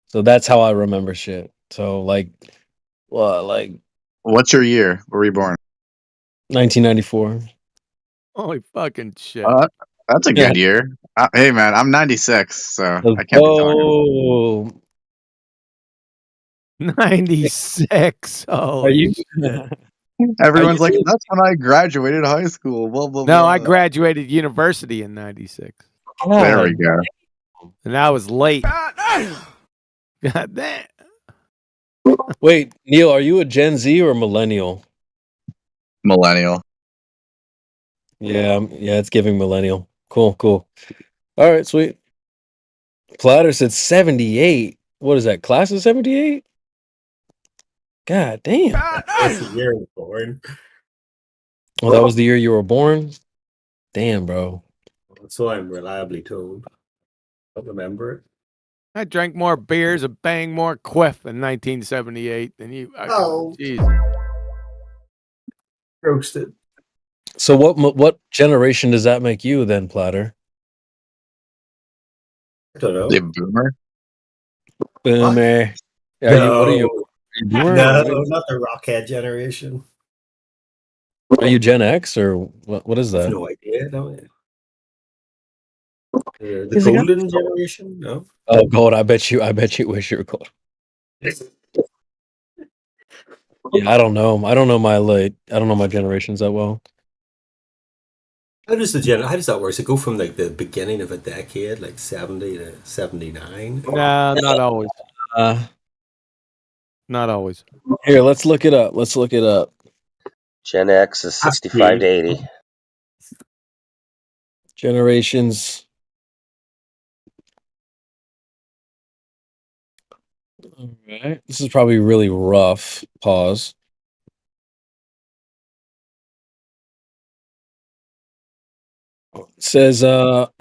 So that's how I remember shit. So like, what's your year? Where were you born? 1994. Holy fucking shit. That's a good year. Hey man, I'm 96, so I can't be talking. 96. Oh, Are you? Everyone's like, that's when I graduated high school. Blah blah. No, blah. I graduated university in 96. There we go. And I was late. God damn. Wait, Neil, are you a Gen Z or millennial? Millennial. Yeah, it's giving millennial. Cool. All right, sweet. Platter said 78. What is that? Class of 78? God damn. That's the year I was born. Oh, that was the year you were born? Damn, bro. So I'm reliably told. I don't remember it. I drank more beers and banged more quiff in 1978 than you. Oh. Jeez. Roasted. So what generation does that make you then, Platter? I don't know. The boomer. Boomer. No. What are you? No, not the Rockhead generation. Are you Gen X or what is I that? have no idea. No. The Is it good? golden generation? No. Oh, gold. I bet you wish you were gold. Yeah, I don't know. I don't know my generations that well. How does that work? Does it go from like the beginning of a decade, like 70 to 79? No, not always. Uh, Not always. Here, let's look it up. Let's look it up. Gen X is 65 to 80. Generations. All right. This is probably really rough. Pause. It says Bro,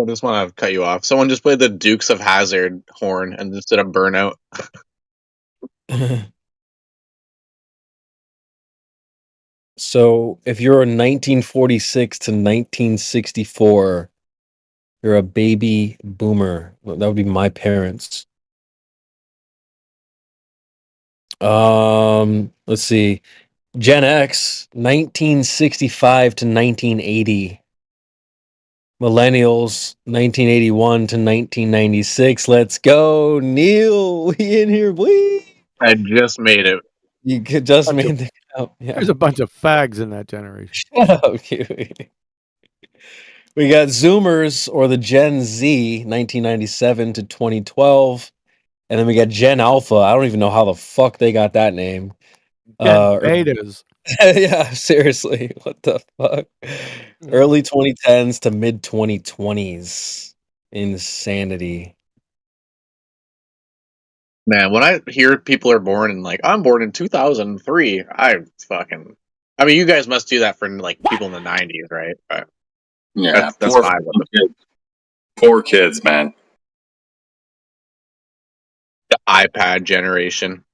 I just want to cut you off. Someone just played the Dukes of Hazzard horn and just did a burnout. So if you're a 1946 to 1964, you're a baby boomer. Well, that would be my parents. Let's see. Gen X, 1965 to 1980. Millennials, 1981 to 1996. Let's go, Neil. We in here, boy. I just made it. You could just Bunch made of- the count. Yeah. There's a bunch of fags in that generation. Shut up, Kiwi. We got Zoomers or the Gen Z, 1997 to 2012. And then we got Gen Alpha. I don't even know how the fuck they got that name. Betas. Yeah, seriously. What the fuck? Early 2010s to mid 2020s. Insanity. Man, when I hear people are born in like I'm born in 2003, I mean, you guys must do that for like people in the 90s, right? But Yeah, that's poor fine. kids. Poor kids, man. The iPad generation.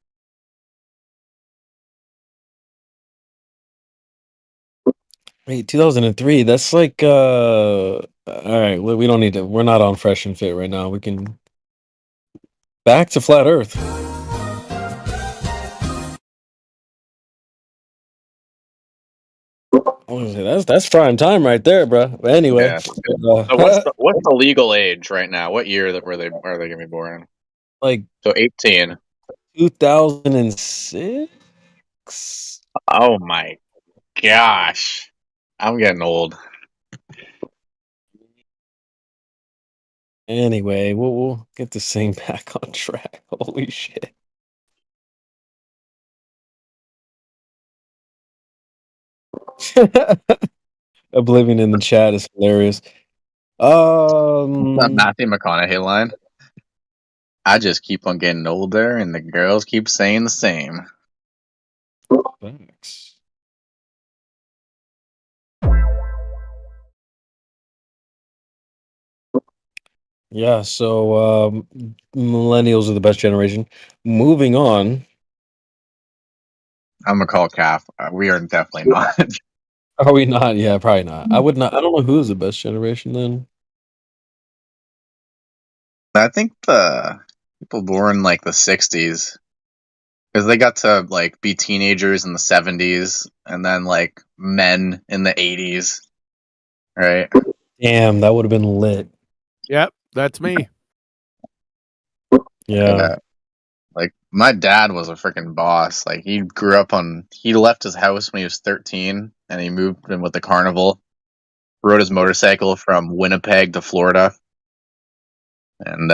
Wait, 2003. That's like all right, we don't need to. We're not on Fresh and Fit right now. We can back to Flat Earth. That's prime time right there, bro. But anyway, Yeah. So what's the legal age right now? What year are they gonna be born? Like So 18. 2006. Oh my gosh, I'm getting old. Anyway, we'll get this thing back on track. Holy shit. Oblivion in the chat is hilarious. That Matthew McConaughey line. I just keep on getting older, and the girls keep saying the same. Thanks. Yeah, so millennials are the best generation. Moving on. I'm gonna call Calf. We are definitely not. Are we not? Yeah, probably not. I would not. I don't know who's the best generation then. I think the people born like the 60s, because they got to like be teenagers in the 70s, and then like men in the 80s, right? Damn, that would have been lit. Yep, that's me. Yeah. Like my dad was a freaking boss. Like he left his house when he was 13, and he moved in with the carnival. Rode his motorcycle from Winnipeg to Florida, and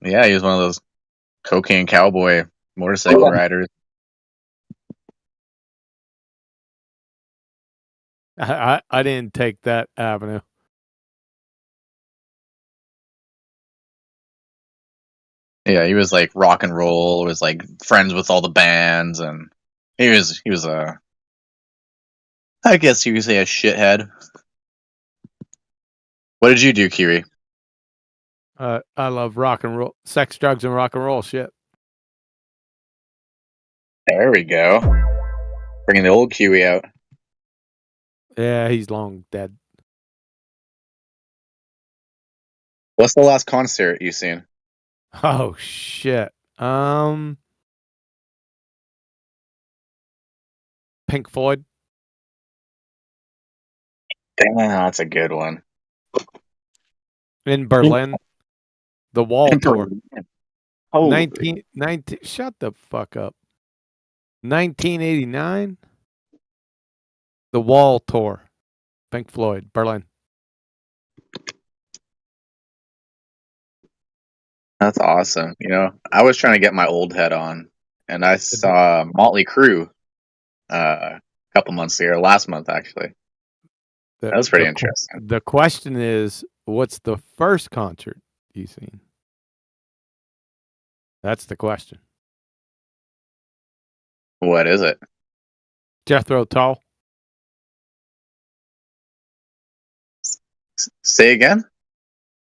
yeah, he was one of those cocaine cowboy motorcycle riders. I didn't take that avenue. Yeah, he was like rock and roll. Was like friends with all the bands, and he was a, I guess you could say a shithead. What did you do, Kiri? I love rock and roll, sex, drugs, and rock and roll shit. There we go. Bringing the old Kiwi out. Yeah, he's long dead. What's the last concert you seen? Oh shit. Pink Floyd. Damn, that's a good one. in Berlin. The Wall Tour. Oh, 19, shut the fuck up. 1989. The Wall Tour. Pink Floyd, Berlin. that's awesome. You know, I was trying to get my old head on, and I saw Motley Crue a couple months ago, last month actually. That was pretty interesting. The question is, what's the first concert you've seen? That's the question. What is it? Jethro Tull. Say again?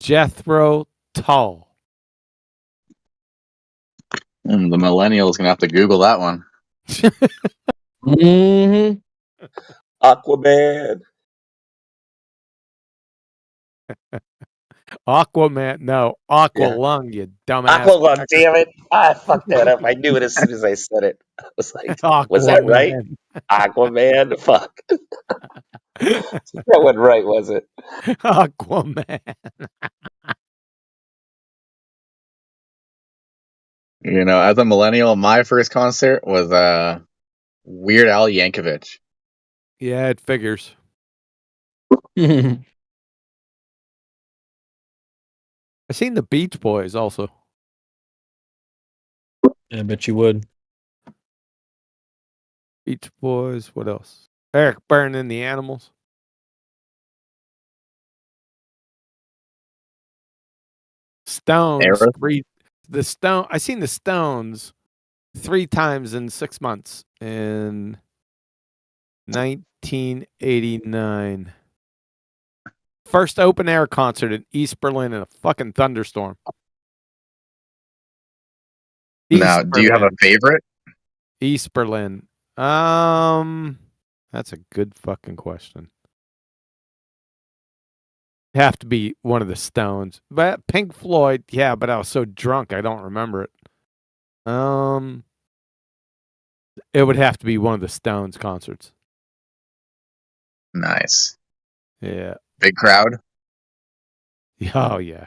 Jethro Tull. The millennial's gonna have to Google that one. Aquaman. Aquaman. No, Aqualung, you dumbass. Aqualung, damn it. I fucked that up. I knew it as soon as I said it. I was like, was that right? Aquaman? Fuck. That wasn't right, was it? Aquaman. You know, as a millennial, my first concert was Weird Al Yankovic. Yeah, it figures. I seen the Beach Boys also. I bet you would. Beach Boys. What else? Eric Byrne and the Animals. Stones. Aerosmith? I seen the Stones 3 times in 6 months in 1989. First open air concert in East Berlin in a fucking thunderstorm. Now, do you have a favorite? East Berlin. That's a good fucking question. Have to be one of the Stones. But Pink Floyd, yeah, but I was so drunk I don't remember it. It would have to be one of the Stones concerts. Nice. Yeah. Big crowd? Oh yeah.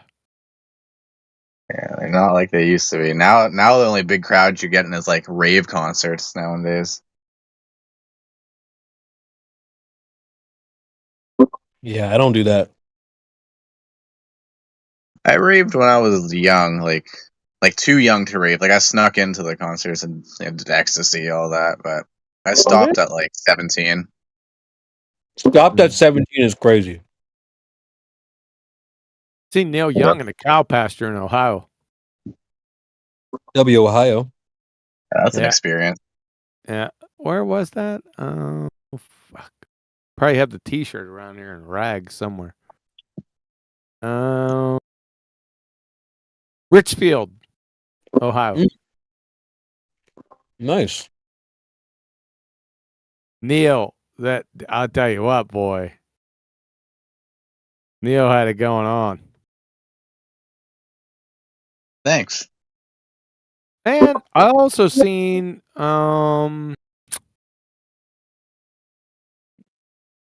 Yeah, they're not like they used to be. Now the only big crowds you're getting is like rave concerts nowadays. Yeah, I don't do that. I raved when I was young, like too young to rave. Like I snuck into the concerts and did ecstasy, all that, but I stopped at like 17. Stopped at 17 is crazy. Seen Neil Young in a cow pasture in Ohio. Ohio. That's an experience. Yeah. Where was that? Oh, fuck. Probably have the T-shirt around here in rags somewhere. Richfield, Ohio. Nice. Neil, that I'll tell you what, boy. Neil had it going on. Thanks. And I also seen what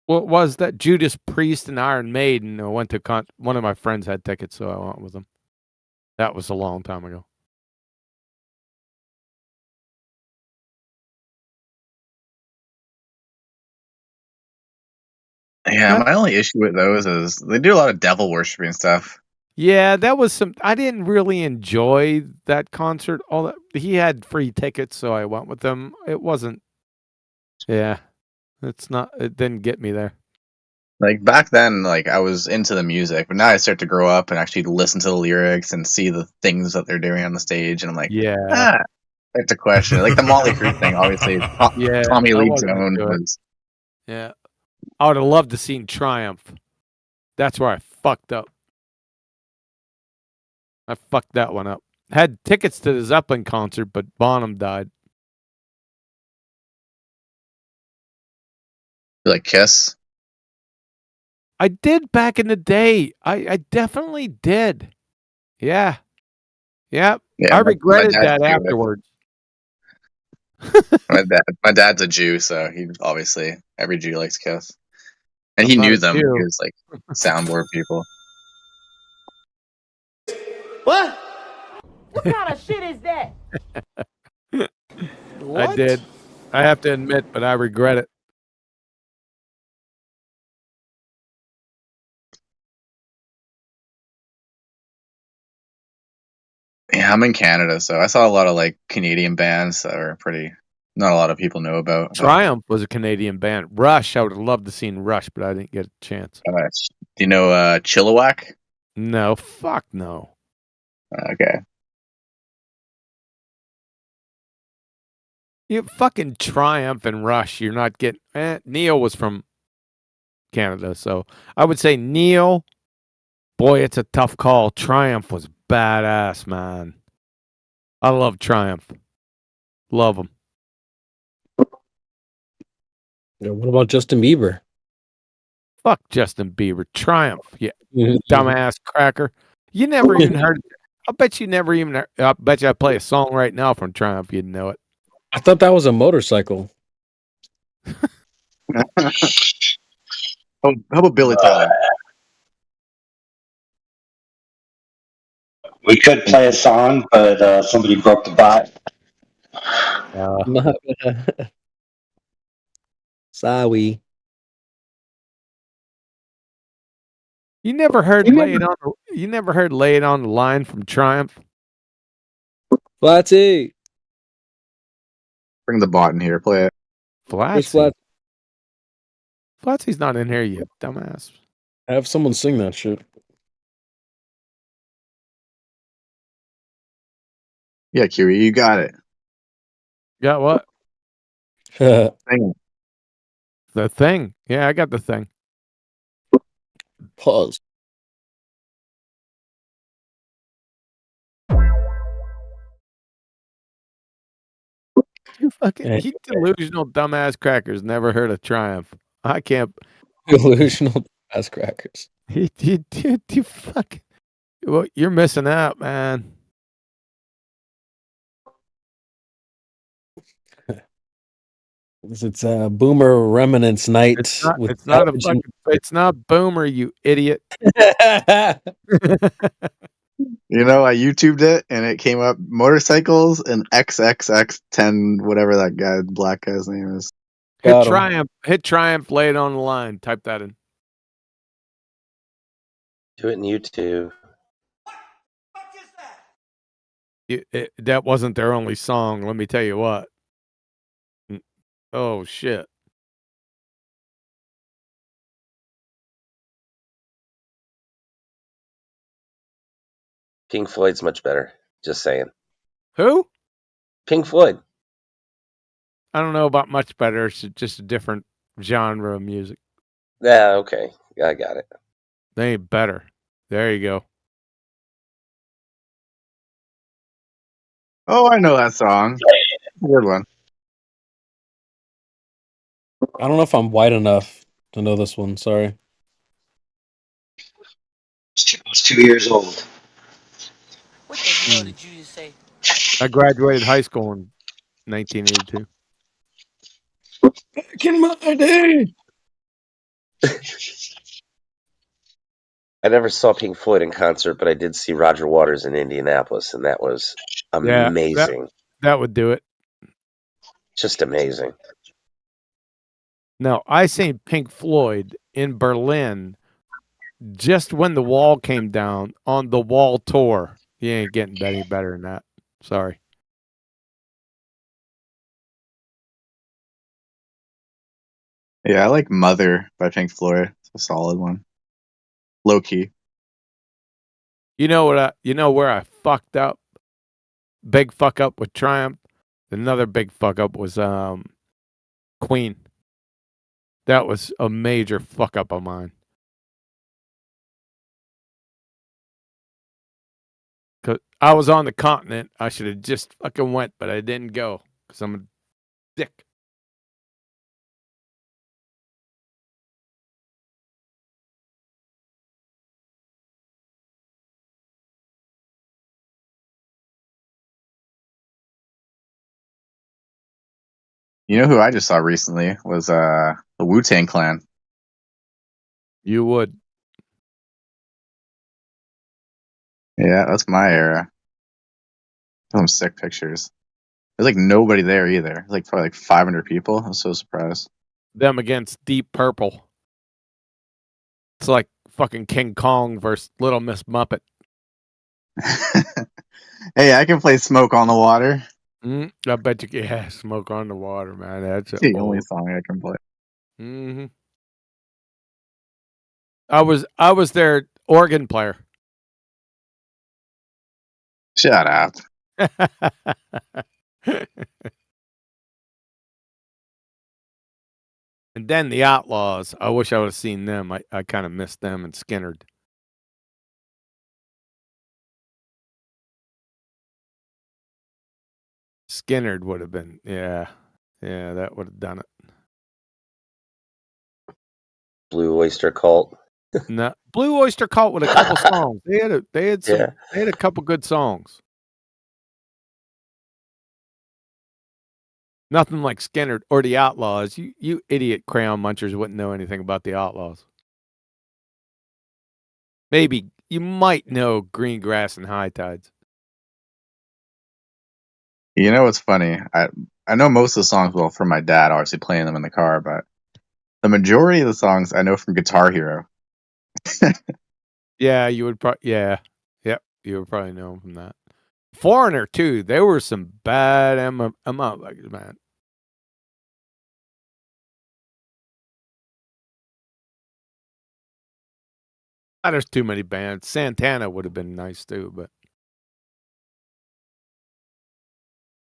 was that? Judas Priest and Iron Maiden. I went to one of my friends had tickets, so I went with them. That was a long time ago. Yeah, my only issue with those is they do a lot of devil worshiping stuff. Yeah, that was some. I didn't really enjoy that concert. All that he had free tickets, so I went with them. It wasn't. Yeah, it's not. It didn't get me there. Like back then, like I was into the music, but now I start to grow up and actually listen to the lyrics and see the things that they're doing on the stage, and I'm like, yeah, I have to question it. Like the Motley Crue thing, obviously. Yeah, Tommy that Lee wasn't Jones good. was. Yeah, I would have loved to seen Triumph. That's where I fucked up. I fucked that one up. Had tickets to the Zeppelin concert, but Bonham died. You like Kiss? I did back in the day. I definitely did. Yeah. Yeah. I regretted that afterwards. My dad's a Jew, so he obviously every Jew likes Kiss, and he I'm not knew a them. He Jew. was like soundboard people. What? What kind of shit is that? I did. I have to admit, but I regret it. Yeah, I'm in Canada, so I saw a lot of like Canadian bands that are pretty. Not a lot of people know about. Triumph was a Canadian band. Rush, I would have loved to seen Rush, but I didn't get a chance. Do you know Chilliwack? No, fuck no. Okay. You fucking Triumph and Rush. You're not getting. Neil was from Canada, so I would say Neil. Boy, it's a tough call. Triumph was badass, man. I love Triumph. Love them. Yeah, what about Justin Bieber? Fuck Justin Bieber. Triumph. Yeah. Mhm. Dumbass cracker. You never even heard. I bet you never even. I bet you I play a song right now from Triumph. You'd know it. I thought that was a motorcycle. How about Billy Talent? We could play a song, but somebody broke the bot. Sorry. You never heard "Lay It On." You never heard "Lay It On the Line" from Triumph. Flatty. Bring the bot in here. Play it. Where's Flatsy. Flat? Flatsy's not in here yet, dumbass. Have someone sing that shit. Yeah, QE, you got it. Got what? Sing it. The thing. Yeah, I got the thing. Pause. You fucking you delusional dumbass crackers never heard of Triumph. I can't. Delusional ass crackers. You fucking. Well, you're missing out, man. It's Boomer Remnants Night. It's not a fucking. It's not Boomer, you idiot. You know, I YouTubed it and it came up motorcycles and XXX10, whatever that guy, black guy's name is. Hit Triumph. Hit Triumph. Lay it on the line. Type that in. Do it in YouTube. That wasn't their only song. Let me tell you what. Oh shit. Pink Floyd's much better. Just saying. Who? Pink Floyd. I don't know about much better. It's just a different genre of music. Yeah, okay. I got it. They ain't better. There you go. Oh, I know that song. Good one. I don't know if I'm white enough to know this one. Sorry. I was 2 years old. What the hell did you just say? I graduated high school in 1982. Back in my day. I never saw Pink Floyd in concert, but I did see Roger Waters in Indianapolis, and that was amazing. That would do it. Just amazing. No, I seen Pink Floyd in Berlin just when the wall came down on the Wall tour. You ain't getting any better than that. Sorry. Yeah, I like Mother by Pink Floyd. It's a solid one. Low key. You know what? You know where I fucked up? Big fuck up with Triumph. Another big fuck up was Queen. That was a major fuck up of mine. Cause I was on the continent. I should have just fucking went, but I didn't go because I'm a dick. You know who I just saw recently was the Wu-Tang Clan. You would. Yeah, that's my era. Some sick pictures. There's like nobody there either. There's like probably like 500 people. I'm so surprised. Them against Deep Purple. It's like fucking King Kong versus Little Miss Muppet. Hey, I can play Smoke on the Water. I bet you can. Yeah, Smoke on the Water, man. That's It's the only song I can play. Mm-hmm. I was their organ player. Shut up. And then the Outlaws. I wish I would have seen them. I kind of missed them and Skinnerd. Skinnerd would have been, yeah, that would have done it. Blue Oyster Cult. No, Blue Oyster Cult with a couple songs. They had a couple good songs. Nothing like Skinnerd or the Outlaws. You idiot crayon munchers wouldn't know anything about the Outlaws. Maybe you might know Green Grass and High Tides. You know what's funny? I know most of the songs well from my dad, obviously playing them in the car, but the majority of the songs I know from Guitar Hero. Yeah, you would probably. Yeah, yep, you would probably know from that. Foreigner too. There were some bad like man. There's too many bands. Santana would have been nice too, but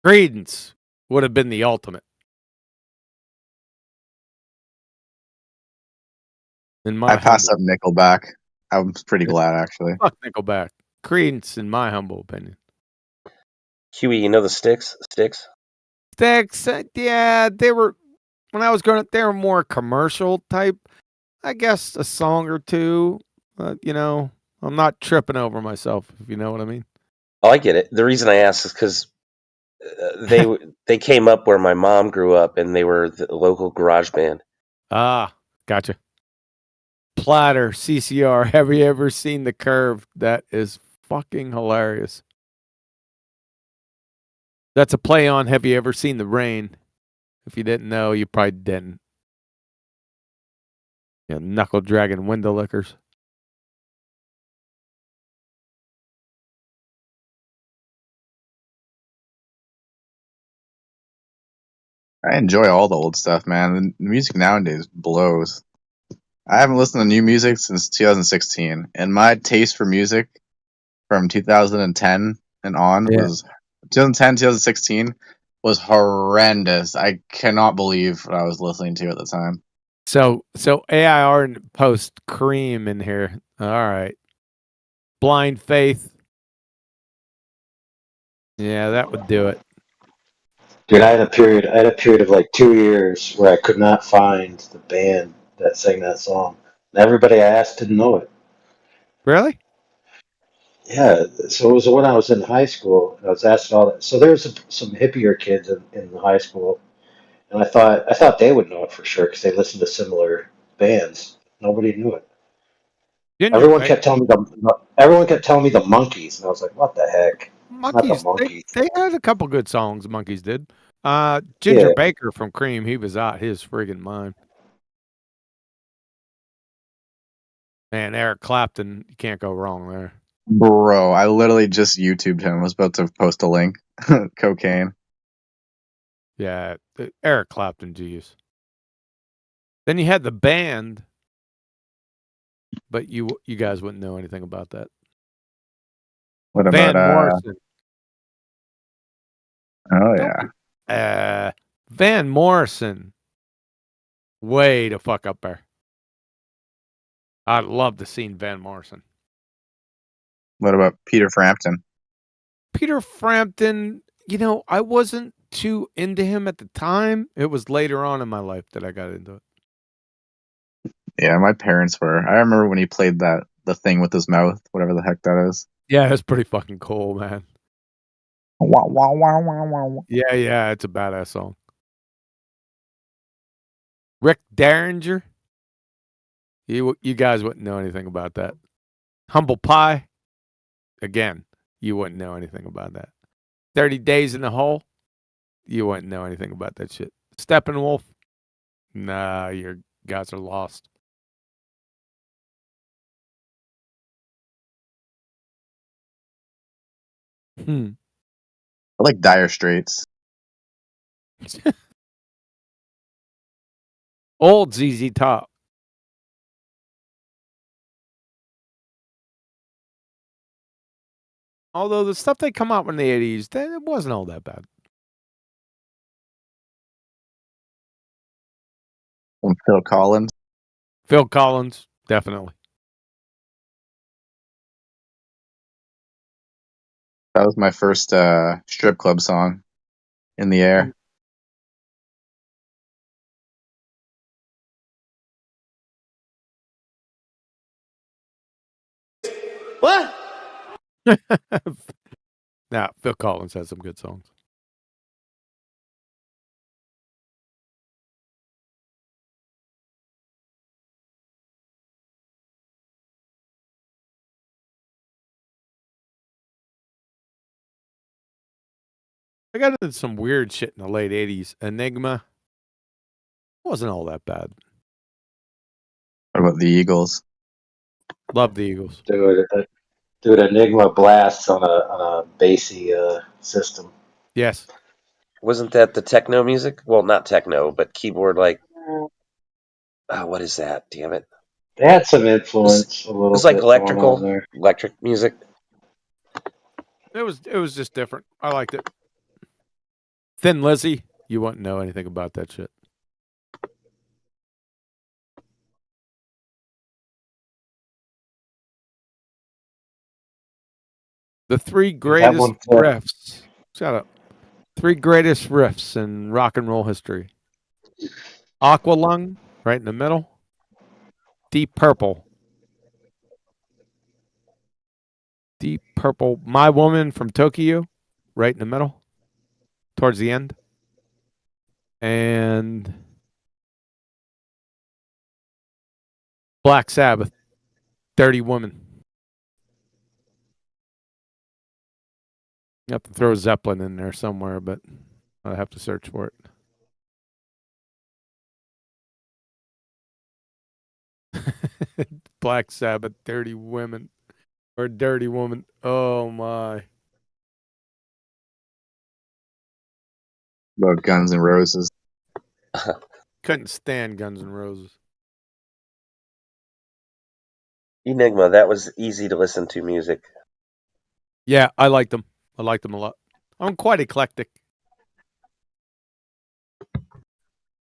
Creedence would have been the ultimate. I passed up Nickelback. I was pretty glad actually. Fuck Nickelback. Creedence, in my humble opinion. Huey, you know the Styx? Styx, yeah, they were when I was growing up. They were more commercial type. I guess a song or two. You know, I'm not tripping over myself. If you know what I mean. Oh, I get it. The reason I asked is because they came up where my mom grew up, and they were the local garage band. Ah, gotcha. Platter, CCR. Have you ever seen The Curve? That is fucking hilarious. That's a play on Have You Ever Seen the Rain? If you didn't know, you probably didn't. Yeah, knuckle dragging window lickers. I enjoy all the old stuff, man. The music nowadays blows. I haven't listened to new music since 2016, and my taste for music from 2010 and on was 2010, 2016 was horrendous. I cannot believe what I was listening to at the time. So AIR and post Cream in here. All right. Blind Faith. Yeah, that would do it. Dude, I had a period of like 2 years where I could not find the band that sang that song. And everybody I asked didn't know it. Really? Yeah, so it was when I was in high school. And I was asked all that. So there was some hippier kids in high school, and I thought they would know it for sure because they listened to similar bands. Nobody knew it. Everyone kept telling me the Monkees, and I was like, "What the heck? It's not the Monkees. Monkees." They had a couple good songs. Monkees did. Ginger Yeah. Baker from Cream. He was out his friggin' mind. Man, Eric Clapton. You can't go wrong there. Bro, I literally just YouTubed him. I was about to post a link. Cocaine. Yeah, Eric Clapton, geez. Then you had the band, but you guys wouldn't know anything about that. What Van about Morrison? Oh yeah. Van Morrison. Way to fuck up there. I'd love to see Van Morrison. What about Peter Frampton? Peter Frampton, you know, I wasn't too into him at the time. It was later on in my life that I got into it. Yeah, my parents were. I remember when he played the thing with his mouth, whatever the heck that is. Yeah, that's pretty fucking cool, man. Wah, wah, wah, wah, wah, wah. Yeah, it's a badass song. Rick Derringer. You guys wouldn't know anything about that. Humble Pie. again, you wouldn't know anything about that. 30 Days in the Hole, you wouldn't know anything about that shit. Steppenwolf, nah, your guys are lost. I like Dire Straits. Old ZZ Top. Although the stuff they come out in the 80s, it wasn't all that bad. From Phil Collins. Phil Collins, definitely. That was my first strip club song. In the Air. What? Nah, Phil Collins has some good songs. I got into some weird shit in the late 80s. Enigma wasn't all that bad. What about the Eagles? Love the Eagles. Dude, Enigma blasts on a bassy system. Yes. Wasn't that the techno music? Well, not techno, but keyboard like. What is that? Damn it! They had some influence a little It's like bit going on electric music. It was just different. I liked it. Thin Lizzy, you wouldn't know anything about that shit. The three greatest riffs. Shut up. 3 greatest riffs in rock and roll history. Aqualung, right in the middle. Deep Purple. Deep Purple. My Woman from Tokyo, right in the middle. Towards the end. And Black Sabbath, Dirty Woman. You have to throw Zeppelin in there somewhere, but I have to search for it. Black Sabbath, Dirty Women. Or Dirty Woman. Oh, my. About Guns N' Roses. Couldn't stand Guns N' Roses. Enigma, that was easy to listen to music. Yeah, I liked them. I liked them a lot. I'm quite eclectic.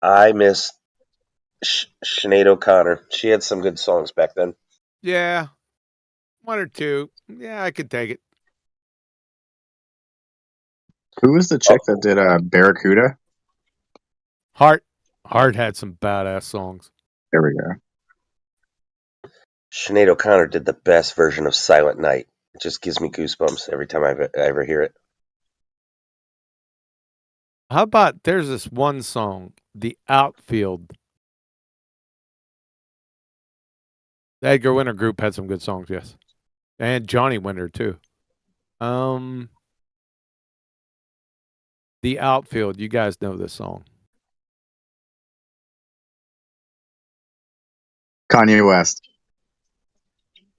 I miss Sinead O'Connor. She had some good songs back then. Yeah. 1 or 2. Yeah, I could take it. Who was the chick that did Barracuda? Heart had some badass songs. There we go. Sinead O'Connor did the best version of Silent Night. It just gives me goosebumps every time I ever hear it. How about there's this one song, The Outfield. The Edgar Winter Group had some good songs, yes. And Johnny Winter, too. The Outfield. You guys know this song. Kanye West.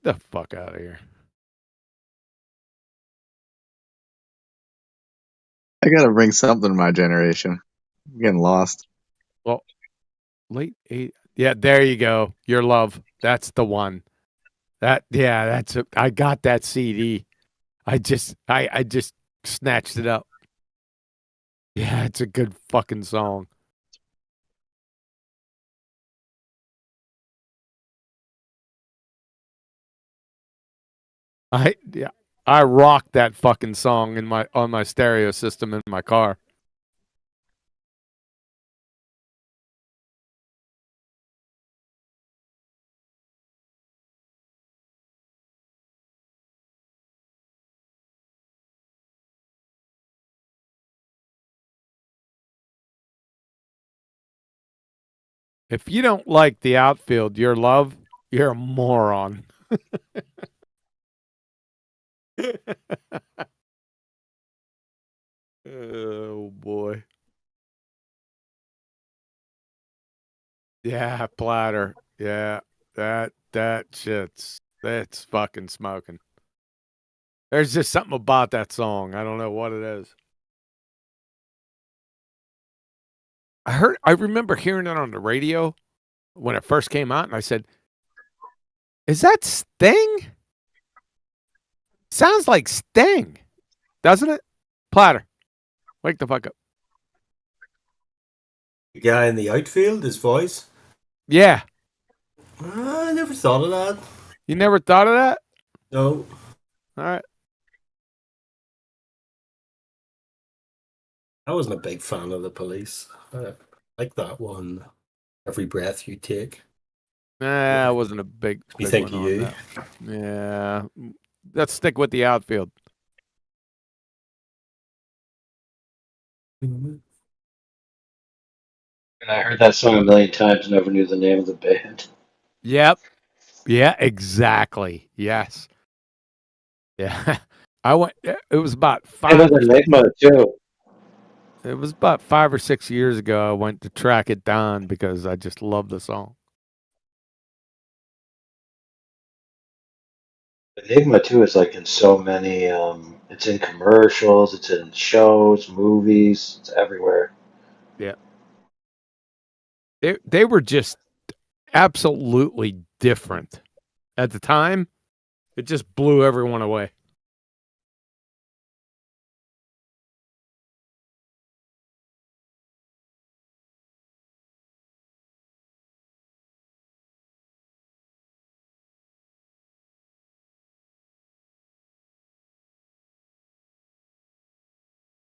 The fuck out of here. I gotta bring something to my generation. I'm getting lost. Well, late 8. Yeah, there you go. Your Love. That's the one. I got that CD. I just snatched it up. Yeah, it's a good fucking song. I rocked that fucking song on my stereo system in my car. If you don't like The Outfield, Your Love, you're a moron. Oh boy. Yeah, Platter. Yeah, that's fucking smoking. There's just something about that song. I don't know what it is. I remember hearing it on the radio when it first came out, and I said, "Is that Sting? Sounds like Sting, doesn't it?" Platter, wake the fuck up. The guy in the outfield, his voice. Yeah. I never thought of that. You never thought of that? No. All right. I wasn't a big fan of the Police. I like that one. Every breath you take. Nah, I wasn't a big You think one of on you? that. Yeah. Let's stick with the outfield. And I heard that song a million times, never knew the name of the band. Yep. Yeah, exactly. Yes. Yeah. I went it was about It was Enigma too. It was about 5 or 6 years ago I went to track it down because I just love the song. Enigma too is like in so many. It's in commercials. It's in shows, movies. It's everywhere. Yeah. They were just absolutely different. At the time, it just blew everyone away.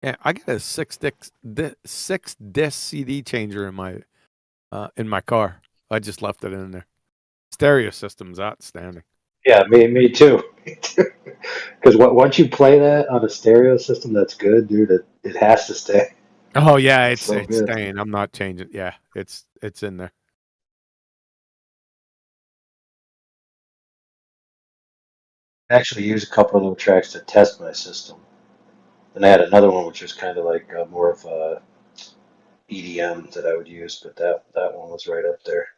Yeah, I got a six disc CD changer in my car. I just left it in there. Stereo system's outstanding. Yeah, me too. Because once you play that on a stereo system, that's good, dude. It has to stay. Oh yeah, It's it's so good. staying. I'm not changing. Yeah, it's in there. I actually used a couple of little tracks to test my system. And I had another one which was kind of like more of a EDM that I would use, but that one was right up there.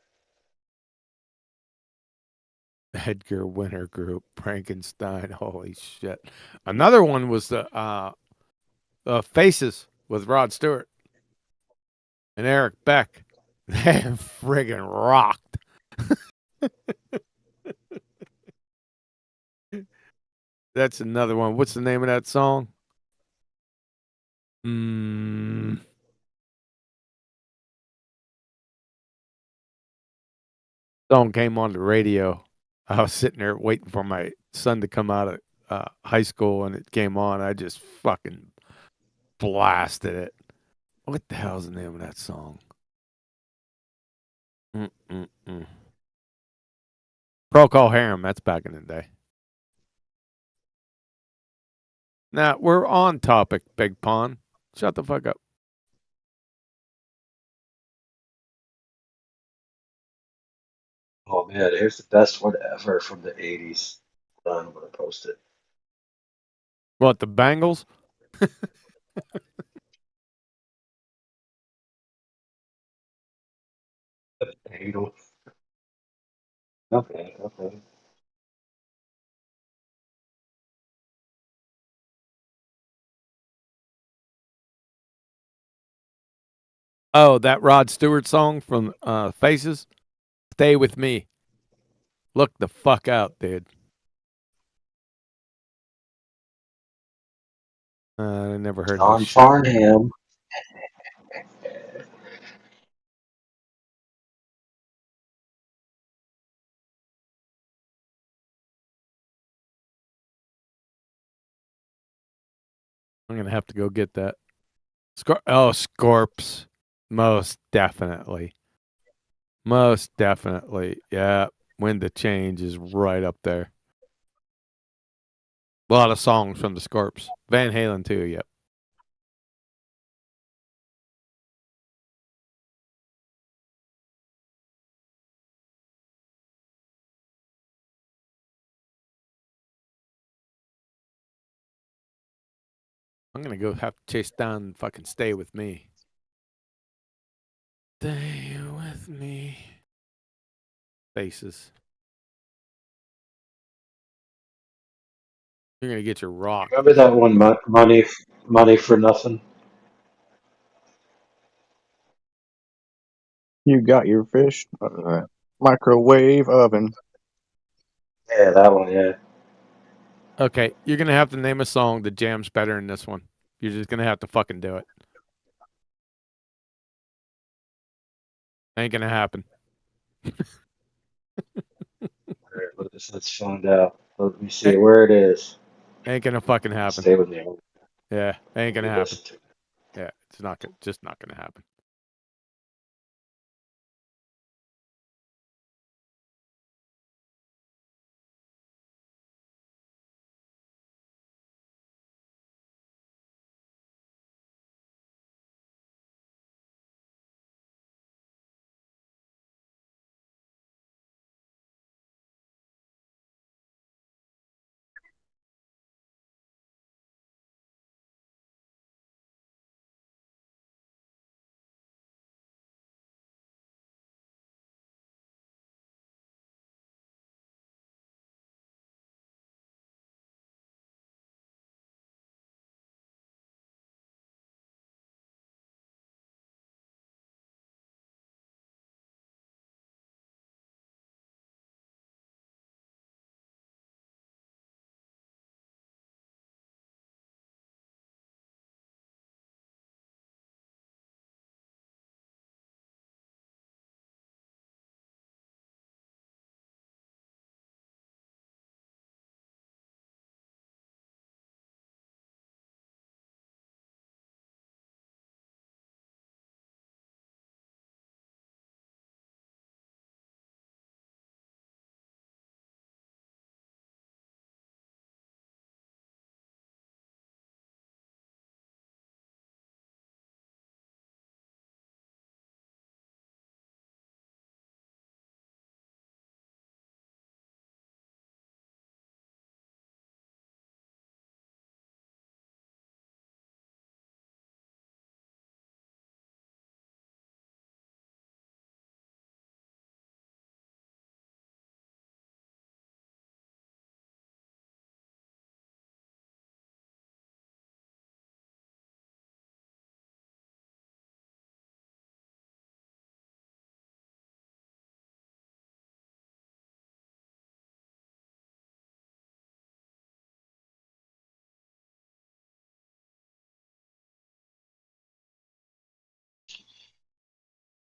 Edgar Winter Group, Frankenstein. Holy shit! Another one was the Faces with Rod Stewart and Eric Beck. They friggin' rocked. That's another one. What's the name of that song? Song came on the radio. I was sitting there waiting for my son to come out of high school, and it came on. I just fucking blasted it. What the hell's the name of that song? Procol Harum. That's back in the day. Now, we're on topic, Big Pond. Shut the fuck up. Oh man, here's the best one ever from the '80s. Hold on, I'm gonna post it. What, the Bangles? Bangles. Okay. Oh, that Rod Stewart song from Faces? Stay With Me. Look the fuck out, dude. I never heard John this shit. Farnham. I'm gonna have to go get that. Scorps. Most definitely. Most definitely. Yeah. When the Change is right up there. A lot of songs from the Scorps. Van Halen too, yep. I'm gonna go have to chase down fucking Stay With Me. Stay with me. Faces. You're gonna get your rock. Remember that one, money for nothing? You got your fish. Microwave oven. Yeah, that one. Yeah. Okay, you're gonna have to name a song that jams better than this one. You're just gonna have to fucking do it. Ain't gonna happen. Alright, let's find out. Let me see where it is. Ain't gonna fucking happen. Stay with me. Yeah, ain't gonna Let me happen. listen to it. Yeah, it's not just not gonna happen.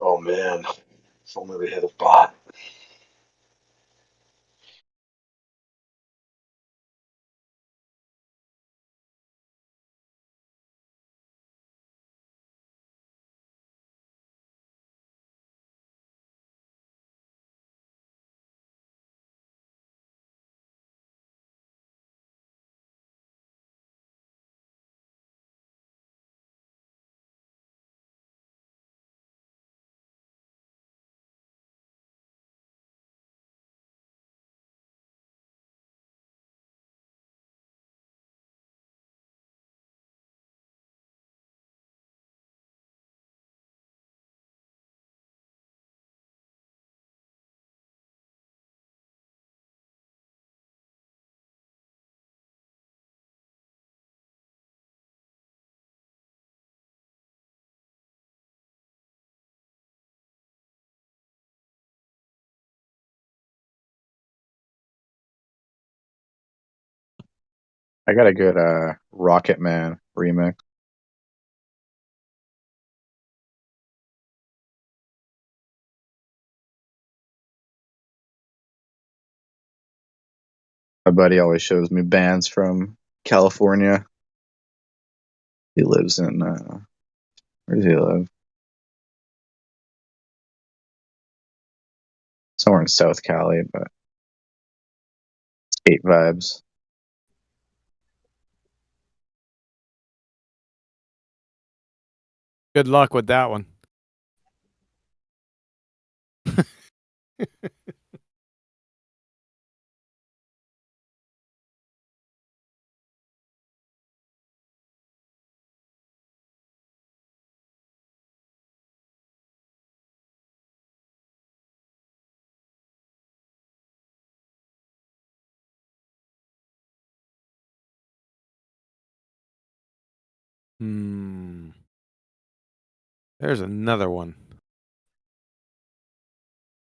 Oh man, if only we had a bot. I got a good Rocket Man remix. My buddy always shows me bands from California. He lives in where does he live? Somewhere in South Cali, but skate vibes. Good luck with that one. There's another one.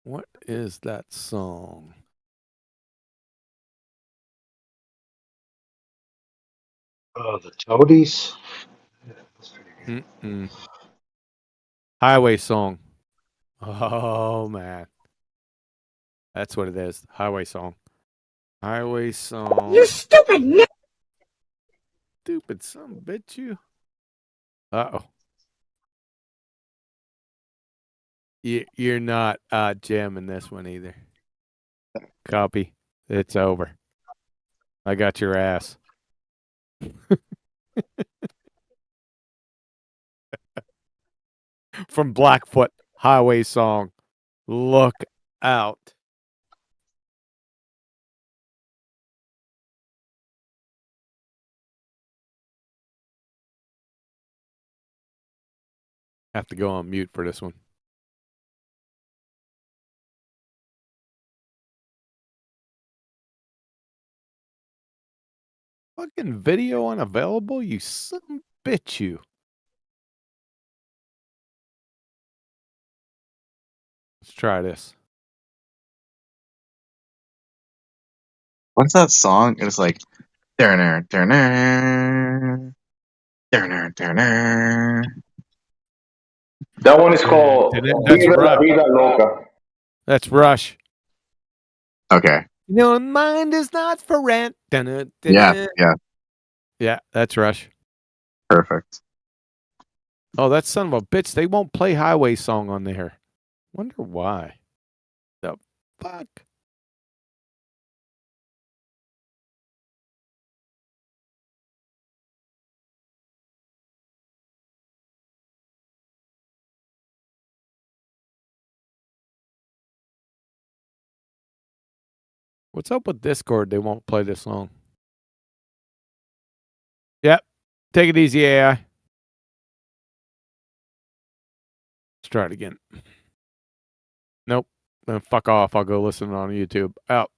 What is that song? Oh, the Toadies. Highway Song. Oh man, that's what it is. Highway Song. Highway Song. You stupid Stupid son of a bitch, you. Uh-oh. You're not jamming this one either. Copy. It's over. I got your ass. From Blackfoot, Highway Song. Look out. Have to go on mute for this one. Fucking video unavailable, you son of a bitch, you. Let's try this. What's that song? It was like, Turner, Turner, Turner, Turner. That one is called That's Viva la Rush. Vida Loca. That's Rush. Okay. Your mind is not for rent. Yeah, yeah. Yeah, that's Rush. Perfect. Oh, that son of a bitch. They won't play Highway Song on there. Wonder why. The fuck? What's up with Discord? They won't play this song. Yep. Take it easy, AI. Let's try it again. Nope. Then fuck off. I'll go listen on YouTube. Out.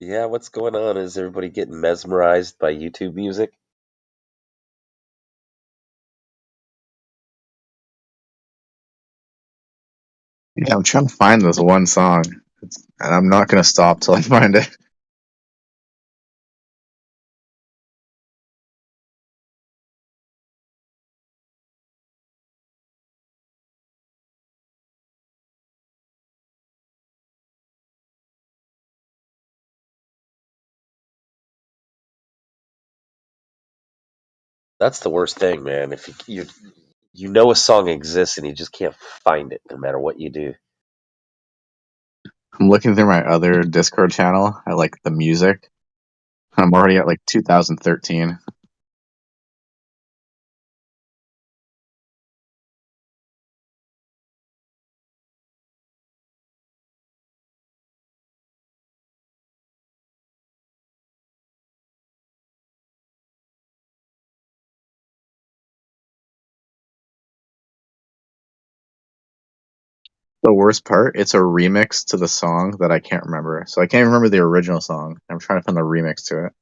Yeah, what's going on? Is everybody getting mesmerized by YouTube music? Yeah, I'm trying to find this one song, and I'm not gonna stop till I find it. That's the worst thing, man. If you know a song exists and you just can't find it, no matter what you do. I'm looking through my other Discord channel. I like the music. I'm already at like 2013. The worst part, it's a remix to the song that I can't remember. So I can't remember the original song. I'm trying to find the remix to it.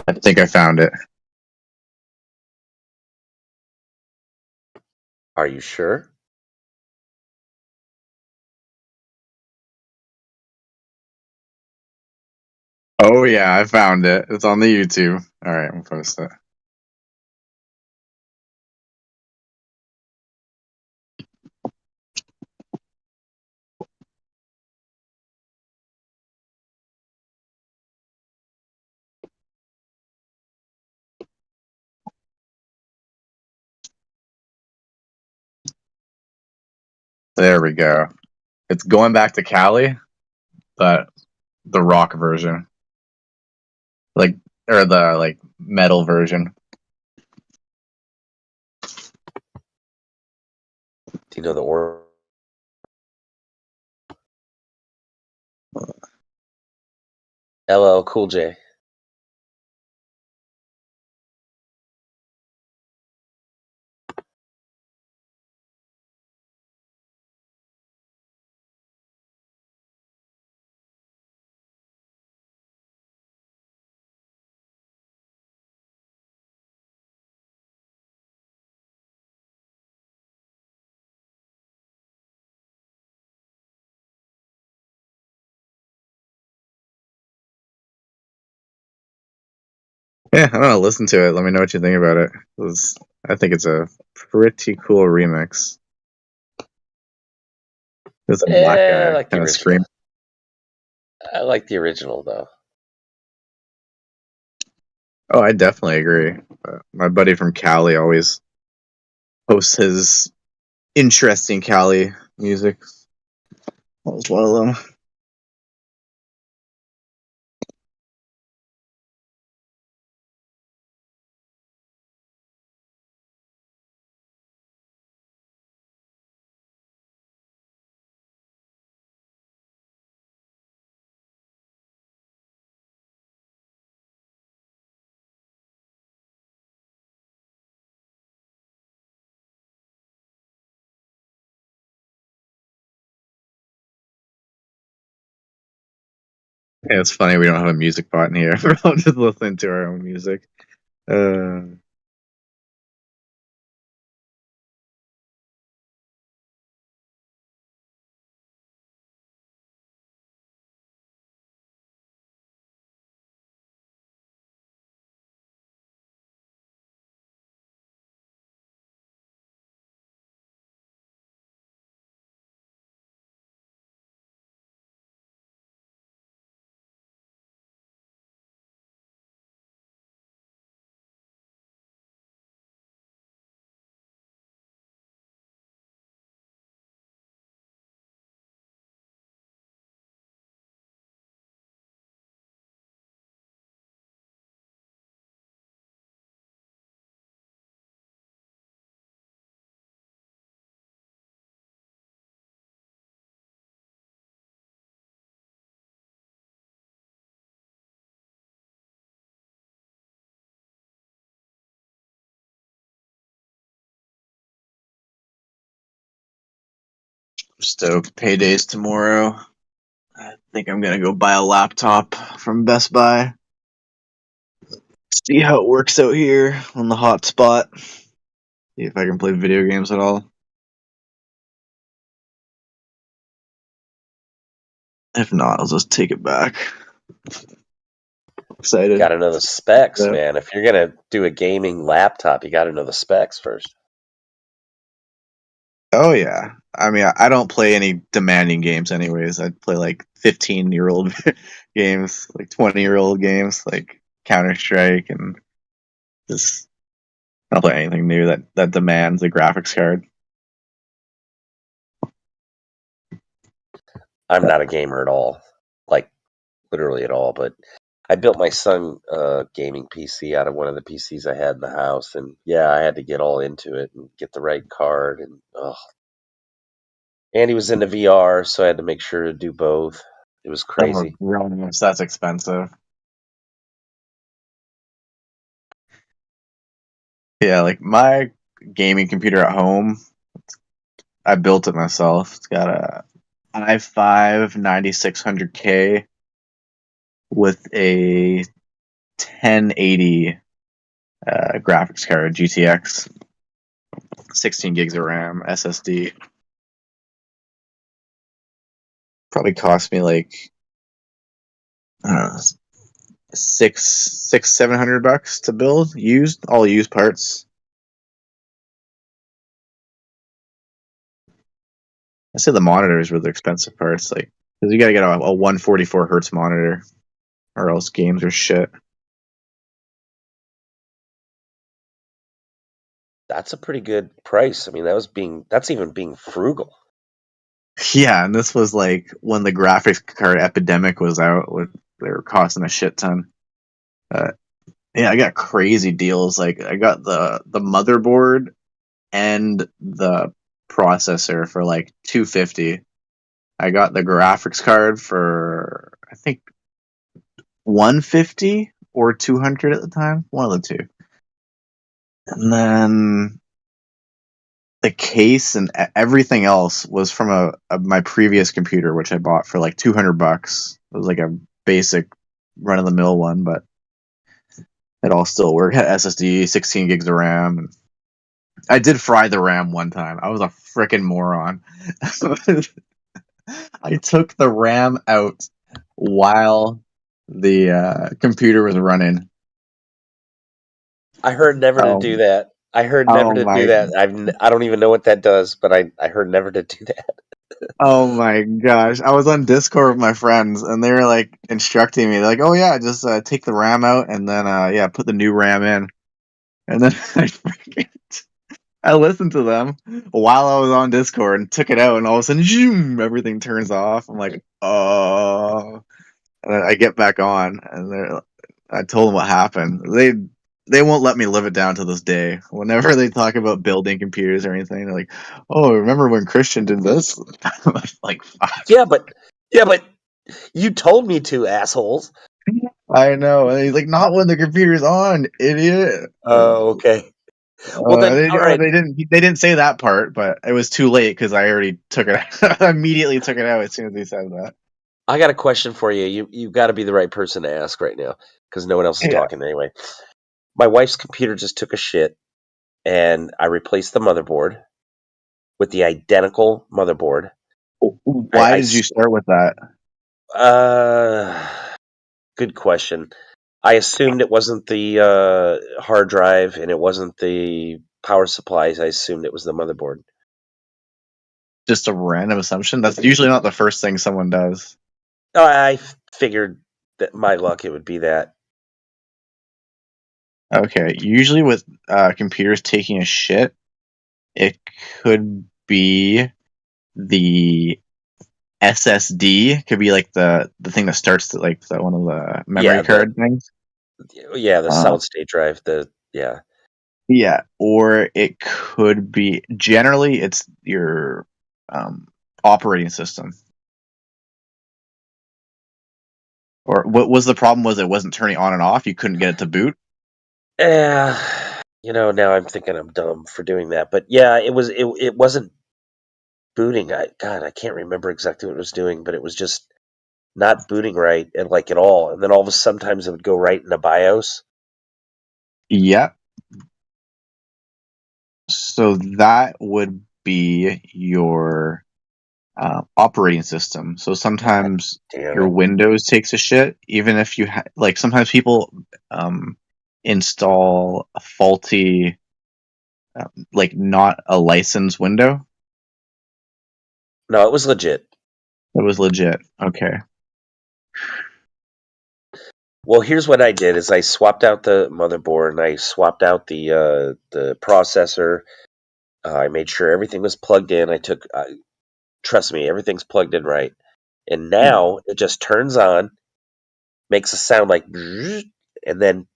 I think I found it. Are you sure? Oh yeah, I found it. It's on the YouTube. All right, I'm gonna post it. There we go. It's going back to Cali, but the rock version, like, or the like metal version. Do you know the order? LL Cool J. Yeah, I'm gonna listen to it. Let me know what you think about it. I think it's a pretty cool remix. There's a black I guy like the kind of original. screaming. I like the original though. Oh, I definitely agree. My buddy from Cali always posts his interesting Cali music. That was one of them. Yeah, it's funny we don't have a music bot in here. We're all just listening to our own music. Stoked. Payday's tomorrow. I think I'm gonna go buy a laptop from Best Buy. See how it works out here on the hotspot. See if I can play video games at all. If not, I'll just take it back. Excited. Got to know the specs, Yeah. man. If you're gonna do a gaming laptop, you got to know the specs first. Oh yeah. I mean, I don't play any demanding games anyways. I play like 15-year-old games, like 20-year-old games, like Counter-Strike, and just I don't play anything new that demands a graphics card. I'm not a gamer at all, like literally at all. But I built my son a gaming PC out of one of the PCs I had in the house, and yeah, I had to get all into it and get the right card, and and he was into VR, so I had to make sure to do both. It was crazy. That's expensive. Yeah, like my gaming computer at home, I built it myself. It's got a i5 9600K with a 1080 graphics card, GTX, 16 gigs of RAM, SSD. Probably cost me like, I don't know, $700 to build, all used parts. I say the monitors were the expensive parts, like, because you gotta get a 144 hertz monitor, or else games are shit. That's a pretty good price. I mean, that's even being frugal. Yeah, and this was like when the graphics card epidemic was out. They were costing a shit ton. Yeah, I got crazy deals. Like I got the motherboard and the processor for like $250. I got the graphics card for I think $150 or $200 at the time, one of the two. And then the case and everything else was from my previous computer, which I bought for like $200. It was like a basic run of the mill one, but it all still worked. Had SSD, 16 gigs of RAM. And I did fry the RAM one time. I was a freaking moron. I took the RAM out while the computer was running. I heard never to do that. I heard never to do that. I don't even know what that does, but I heard never to do that. Oh my gosh. I was on Discord with my friends and they were like instructing me. They're like, oh yeah, just take the RAM out and then yeah, put the new RAM in. And then I listened to them while I was on Discord and took it out and all of a sudden zoom, everything turns off. I'm like, oh. And then I get back on and I told them what happened. They won't let me live it down to this day. Whenever they talk about building computers or anything, they're like, "Oh, remember when Christian did this?" Like, fuck. Yeah, but you told me to, assholes. I know. And he's like, "Not when the computer's on, idiot." Oh, okay. Well then, all right. They didn't say that part, but it was too late because I already took it. I immediately took it out as soon as he said that. I got a question for you. You've got to be the right person to ask right now because no one else is talking anyway. My wife's computer just took a shit, and I replaced the motherboard with the identical motherboard. Why did you start with that? Good question. I assumed it wasn't the hard drive and it wasn't the power supplies. I assumed it was the motherboard. Just a random assumption? That's usually not the first thing someone does. I figured that my luck it would be that. Okay, usually with computers taking a shit, it could be the SSD. Could be like the thing that starts one of the memory card things. Yeah, the solid state drive. Yeah, or it could be. Generally, it's your operating system. Or what was the problem? Was it wasn't turning on and off? You couldn't get it to boot. Yeah, now I'm thinking I'm dumb for doing that, but yeah, it wasn't booting. I can't remember exactly what it was doing, but it was just not booting right and at all. And then all of a sudden, sometimes it would go right into BIOS. Yep. So that would be your operating system. So sometimes your Windows takes a shit, even if you sometimes people install a faulty, not a licensed window. No, it was legit. It was legit. Okay. Well, here's what I did: is I swapped out the motherboard and I swapped out the processor. I made sure everything was plugged in. Trust me, everything's plugged in right. And now it just turns on, makes a sound like, and then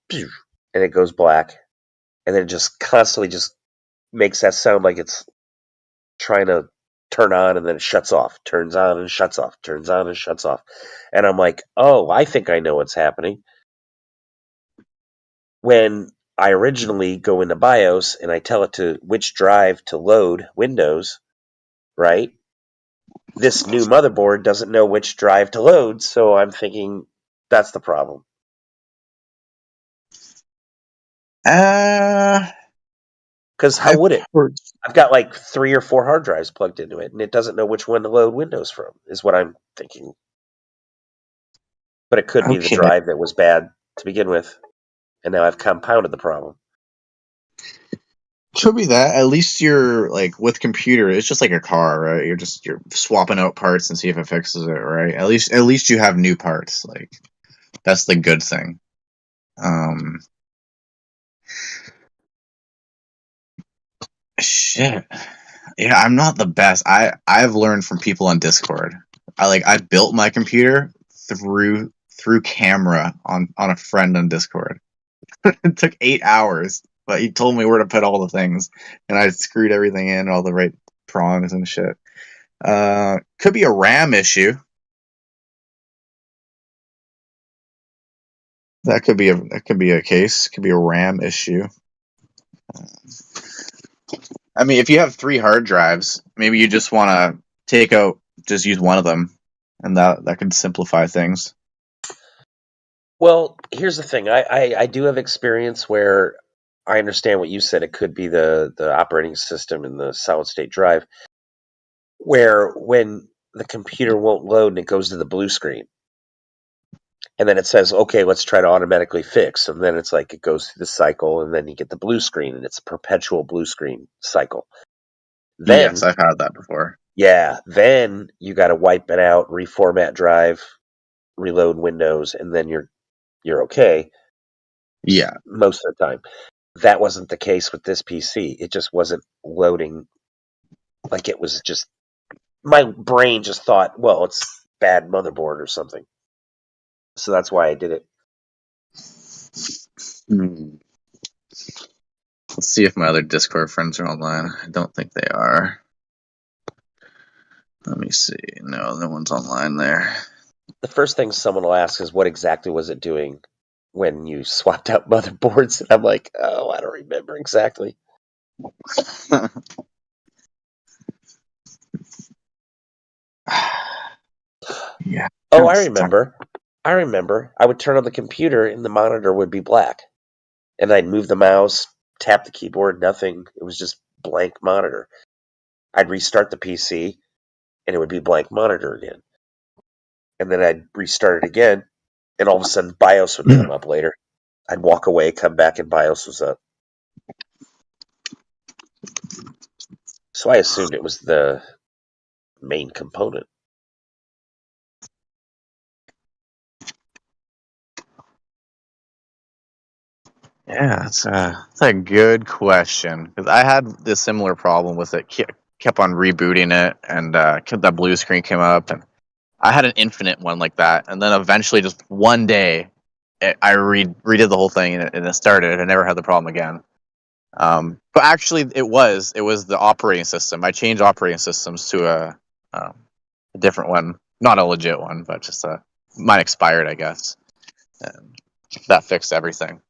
it goes black, and then it just constantly just makes that sound like it's trying to turn on, and then it shuts off, turns on and shuts off, turns on and shuts off. And I'm like, oh, I think I know what's happening. When I originally go into BIOS and I tell it to which drive to load Windows, right? This new motherboard doesn't know which drive to load, so I'm thinking that's the problem. Because how would it? I've got like 3 or 4 hard drives plugged into it, and it doesn't know which one to load Windows from, is what I'm thinking. But it could be the Okay. drive that was bad to begin with, and now I've compounded the problem. Could be that. At least you're like with computer, it's just like a car, right? You're swapping out parts and see if it fixes it, right? At least you have new parts. Like that's the good thing. Shit. Yeah, I'm not the best. I've learned from people on Discord. I built my computer through camera on a friend on Discord. It took 8 hours, but he told me where to put all the things, and I screwed everything in, all the right prongs and shit. Could be a RAM issue. That could be a case. Could be a RAM issue. I mean, if you have 3 hard drives, maybe you just want to just use one of them, and that could simplify things. Well, here's the thing. I do have experience where I understand what you said. It could be the operating system and the solid state drive, where when the computer won't load and it goes to the blue screen, and then it says, okay, let's try to automatically fix. And then it's like it goes through the cycle, and then you get the blue screen, and it's a perpetual blue screen cycle. Then, Yes, I've had that before. Yeah, then you got to wipe it out, reformat drive, reload Windows, and then you're okay. Yeah. Most of the time. That wasn't the case with this PC. It just wasn't loading. Like it was just, my brain just thought, well, it's bad motherboard or something. So that's why I did it. Let's see if my other Discord friends are online. I don't think they are. Let me see. No, no one's online there. The first thing someone will ask is, what exactly was it doing when you swapped out motherboards? And I'm like, oh, I don't remember exactly. Yeah. Oh, I remember. I would turn on the computer and the monitor would be black. And I'd move the mouse, tap the keyboard, nothing. It was just blank monitor. I'd restart the PC and it would be blank monitor again. And then I'd restart it again, and all of a sudden BIOS would come up later. I'd walk away, come back, and BIOS was up. So I assumed it was the main component. Yeah, that's a good question, because I had this similar problem with it. Kept on rebooting it, and that blue screen came up, and I had an infinite one like that, and then eventually, just one day, I redid the whole thing, and it started. I never had the problem again. But actually, it was the operating system. I changed operating systems to a different one, not a legit one, but just mine expired, I guess, and that fixed everything.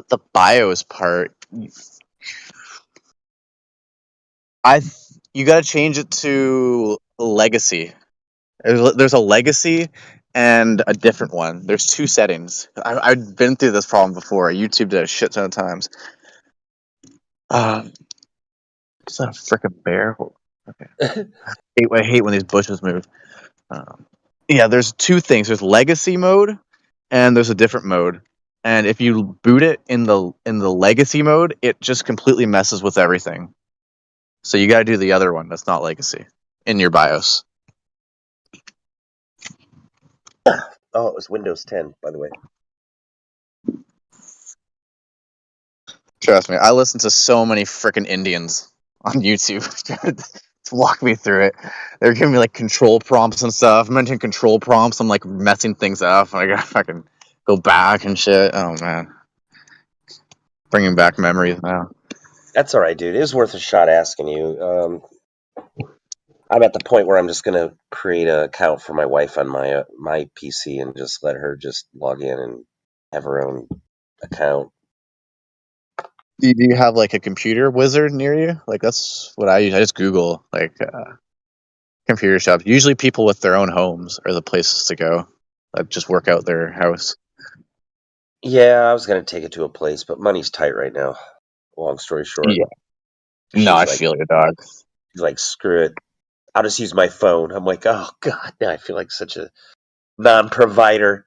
The BIOS part, you got to change it to legacy. There's a legacy and a different one. There's 2 settings. I've been through this problem before. YouTube did a shit ton of times. Is that a frickin' bear? Okay. I hate when these bushes move. Yeah, there's 2 things. There's legacy mode, and there's a different mode. And if you boot it in the legacy mode, it just completely messes with everything. So you got to do the other one that's not legacy in your BIOS. Oh, it was Windows 10, by the way. Trust me, I listen to so many frickin' Indians on YouTube to walk me through it. They're giving me like control prompts and stuff. I'm entering control prompts. I'm like messing things up. I gotta fucking go back and shit. Oh man, bringing back memories now. That's all right, dude. It was worth a shot asking you. I'm at the point where I'm just going to create an account for my wife on my PC and just let her just log in and have her own account. Do you have like a computer wizard near you? Like that's what I use. I just Google like computer shops. Usually people with their own homes are the places to go. That just work out their house. Yeah, I was gonna take it to a place, but money's tight right now. Long story short. Yeah. No, I feel your dog. She's like, screw it. I'll just use my phone. I'm like, oh god, now I feel like such a non-provider.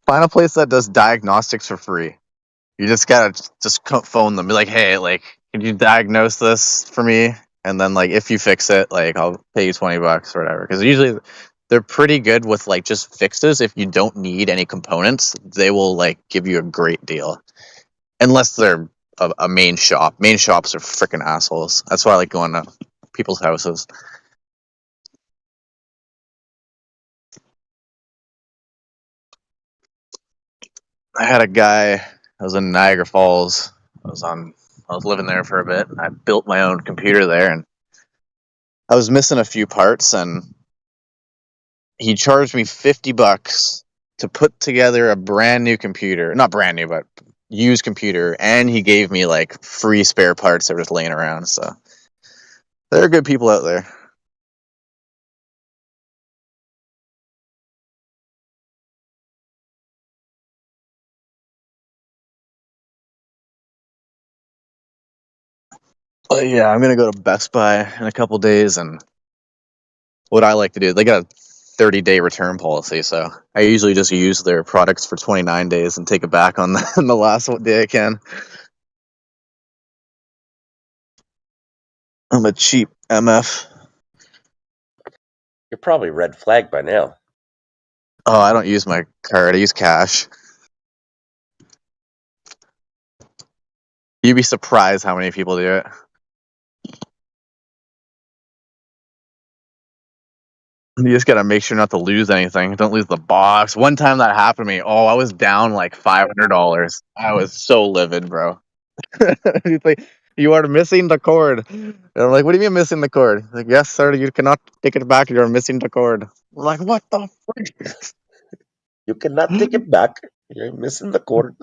Find a place that does diagnostics for free. You just gotta just phone them, be like, hey, like, can you diagnose this for me? And then, like, if you fix it, like, I'll pay you $20 or whatever. Because usually they're pretty good with like just fixes. If you don't need any components, they will like give you a great deal. Unless they're a main shop. Main shops are freaking assholes. That's why I like going to people's houses. I had a guy. I was in Niagara Falls. I was living there for a bit. And I built my own computer there, and I was missing a few parts, and he charged me $50 to put together a brand new computer. Not brand new, but used computer, and he gave me like free spare parts that were just laying around. So there are good people out there. But yeah, I'm gonna go to Best Buy in a couple days, and what I like to do, they got a 30-day return policy, so I usually just use their products for 29 days and take it back on the last day I can. I'm a cheap MF. You're probably red flagged by now. Oh, I don't use my card. I use cash. You'd be surprised how many people do it. You just gotta make sure not to lose anything. Don't lose the box. One time that happened to me. Oh, I was down like $500. I was so livid, bro. He's like, you are missing the cord. And I'm like, what do you mean missing the cord? He's like, yes, sir, you cannot take it back. You're missing the cord. We're like, what the frick? You cannot take it back. You're missing the cord.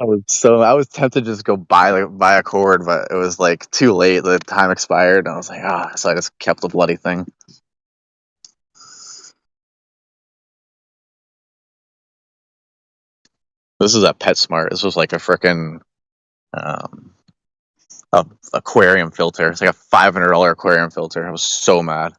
I was tempted to just go buy a cord, but it was like too late. The time expired, and I was like, so I just kept the bloody thing. This is at PetSmart. This was like a frickin' aquarium filter. It's like a $500 aquarium filter. I was so mad.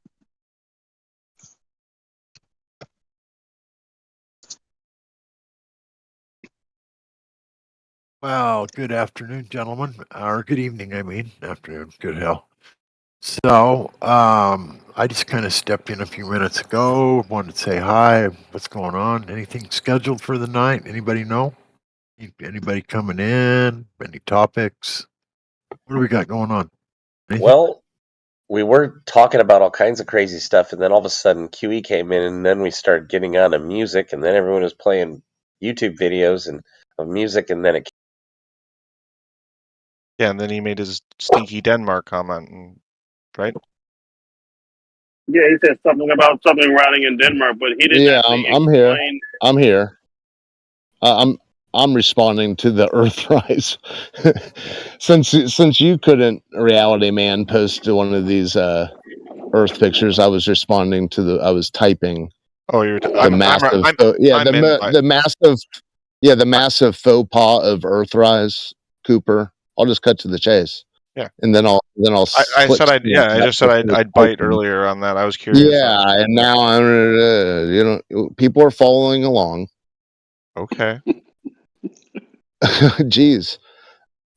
Well, good afternoon, gentlemen. Or good evening, I mean. Afternoon. Good hell. So, I just kind of stepped in a few minutes ago. Wanted to say hi. What's going on? Anything scheduled for the night? Anybody know? Anybody coming in? Any topics? What do we got going on? Anything? Well, we were talking about all kinds of crazy stuff, and then all of a sudden QE came in, and then we started getting on to music, and then everyone was playing YouTube videos and of music, and then it. Yeah, and then he made his stinky Denmark comment, right? Yeah, he said something about something riding in Denmark, but he didn't. Yeah, I'm here. I'm here. I'm responding to the Earthrise. since you couldn't, Reality Man, post to one of these Earth pictures, I was responding to I was typing. Oh, you're the massive faux pas of Earthrise, Cooper. I'll just cut to the chase. Yeah, and then I'll. I said I just said I'd bite earlier on that. I was curious. Yeah, and now I'm. People are following along. Okay. Jeez.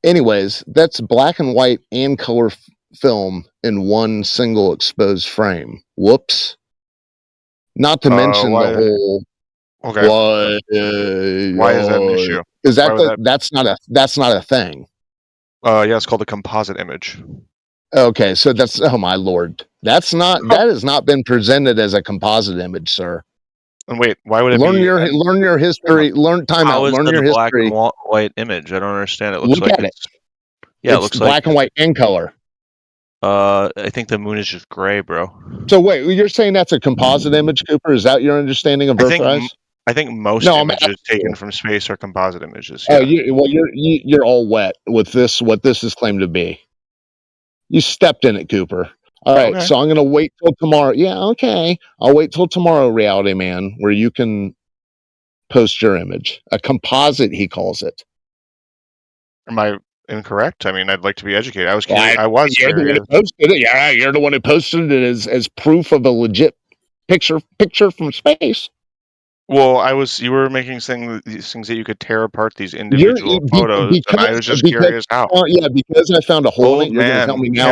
Anyways, that's black and white and color film in one single exposed frame. Whoops. Not to mention the whole. Okay. Why is that an issue? Is that's not a thing? Yeah, it's called a composite image. Okay, so that's, oh my lord, that has not been presented as a composite image, sir. And wait, why would it learn your history? Learn your history. Black and white image. I don't understand. It looks Look like at it. Yeah, it's it looks black and white and color. I think the moon is just gray, bro. So wait, you're saying that's a composite image, Cooper? Is that your understanding of Earthrise? I think most images taken from space are composite images. Yeah. Oh, you're all wet with this. What this is claimed to be. You stepped in it, Cooper. All right, Okay. so I'm gonna wait till tomorrow. Yeah, okay. I'll wait till tomorrow, Reality Man, where you can post your image. A composite, he calls it. Am I incorrect? I mean, I'd like to be educated. I was Why, curious. I was you're the one curious. who posted it. Yeah, you're the one who posted it as proof of a legit picture from space. Well, you were making these things that you could tear apart these You're individual photos, and I was just curious how. yeah, because I found a hole in Old it. You're gonna tell man, me now.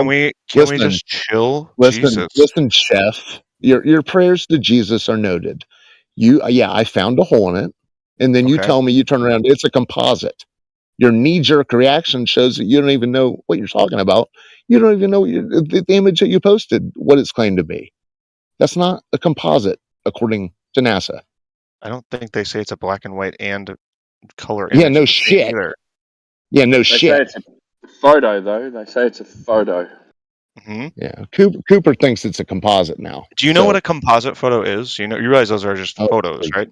can we just chill? Jesus. Listen, Chef. Your prayers to Jesus are noted. I found a hole in it, and then you Okay. tell me, you turn around, it's a composite. Your knee-jerk reaction shows that you don't even know what you're talking about. You don't even know the image that you posted, what it's claimed to be. That's not a composite, according to NASA. I don't think they say it's a black and white and color Yeah, image no of the thing shit. either. Yeah, no They say shit. it's a photo, though. They say it's a photo. Hmm? Yeah, Cooper thinks it's a composite now. Do you know So- what a composite photo is? You realize those are just Oh, photos, right?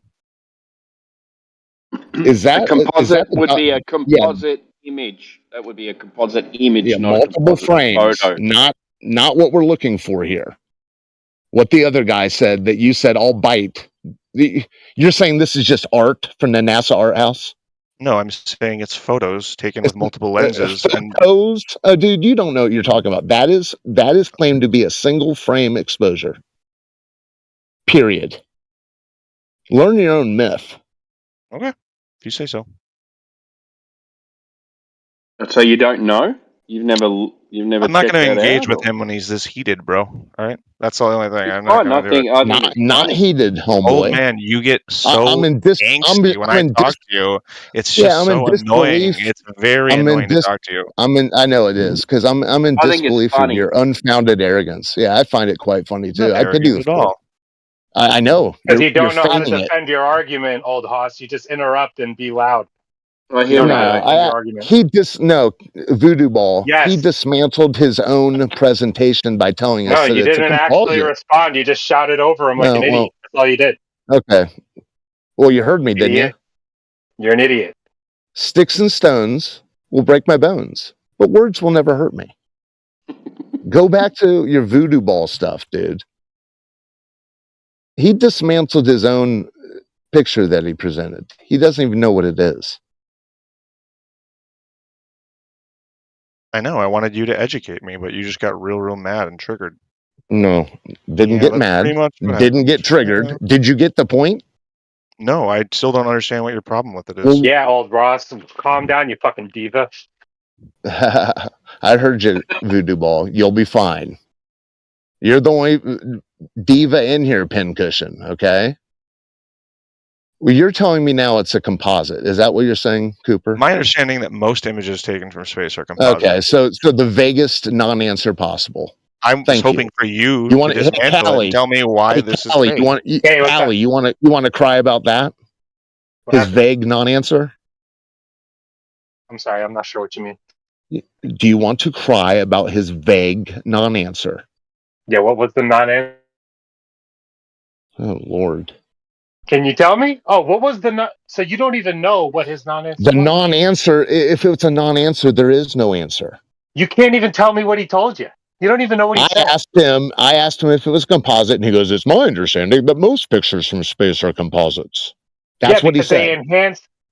Is that a composite is that would be a yeah, composite image. That would be a composite image, yeah, not a multiple composite frames, photo. not what we're looking for here. What the other guy said that you said, I'll bite. You're saying this is just art from the NASA art house? No, I'm saying it's photos taken with multiple lenses. And Photos? Dude, you don't know what you're talking about. That is claimed to be a single frame exposure. Period. Learn your own myth. okay, if you say so. So you don't know? You've never I'm not checked going to that engage out, with or- him when he's this heated, bro. All right, that's the only thing. I'm Oh, not going to do it. I think it's Not funny. heated, homeboy. Old man, you get so I'm in angsty when I talk to you. It's just I'm in so annoying. disbelief. It's very I'm in annoying to dis- talk to you. I know it is, because I'm in I think it's disbelief of funny. your unfounded arrogance. Yeah, I find it quite funny It's not too. I pity arrogant the at fool. all. I know. Because you don't you're know how to feigning it. defend your argument, old hoss. You just interrupt and be loud. Well, You here don't we know how to go. defend your argument. Voodoo Ball. Yes. He dismantled his own presentation by telling us No, that you it's a didn't actually composite. respond. You just shouted over him like No, an idiot. well- That's all you did. Okay. Well, you heard me, didn't you? Idiot. You're an idiot. Sticks and stones will break my bones, but words will never hurt me. Go back to your Voodoo Ball stuff, dude. He dismantled his own picture that he presented. He doesn't even know what it is. I know. I wanted you to educate me, but you just got real mad and triggered. No, didn't Yeah, get that's mad. pretty much what Didn't happened. get triggered. Yeah. Did you get the point? No, I still don't understand what your problem with it is. Well, Yeah, old Ross. Calm down, you fucking diva. I heard you, Voodoo Ball. You'll be fine. You're the only diva in here, Pincushion, okay? Well, you're telling me now it's a composite. Is that what you're saying, Cooper? My understanding that most images taken from space are composite. Okay, so the vaguest non-answer possible. I'm just Thank hoping you. for you You want to to dismantle it Callie? and tell me why Hey, this Callie, is fake. you want to cry about that? What His happened? vague non-answer. I'm sorry, I'm not sure what you mean. Do you want to cry about his vague non-answer? Yeah, what was the non-answer? Oh Lord. Can you tell me? Oh, what was the non? So you don't even know what his non-answer The was? non-answer, if it's a non-answer, there is no answer. You can't even tell me what he told you. You don't even know what he said. I asked him if it was composite, and he goes, "It's my understanding that most pictures from space are composites." That's what he because said.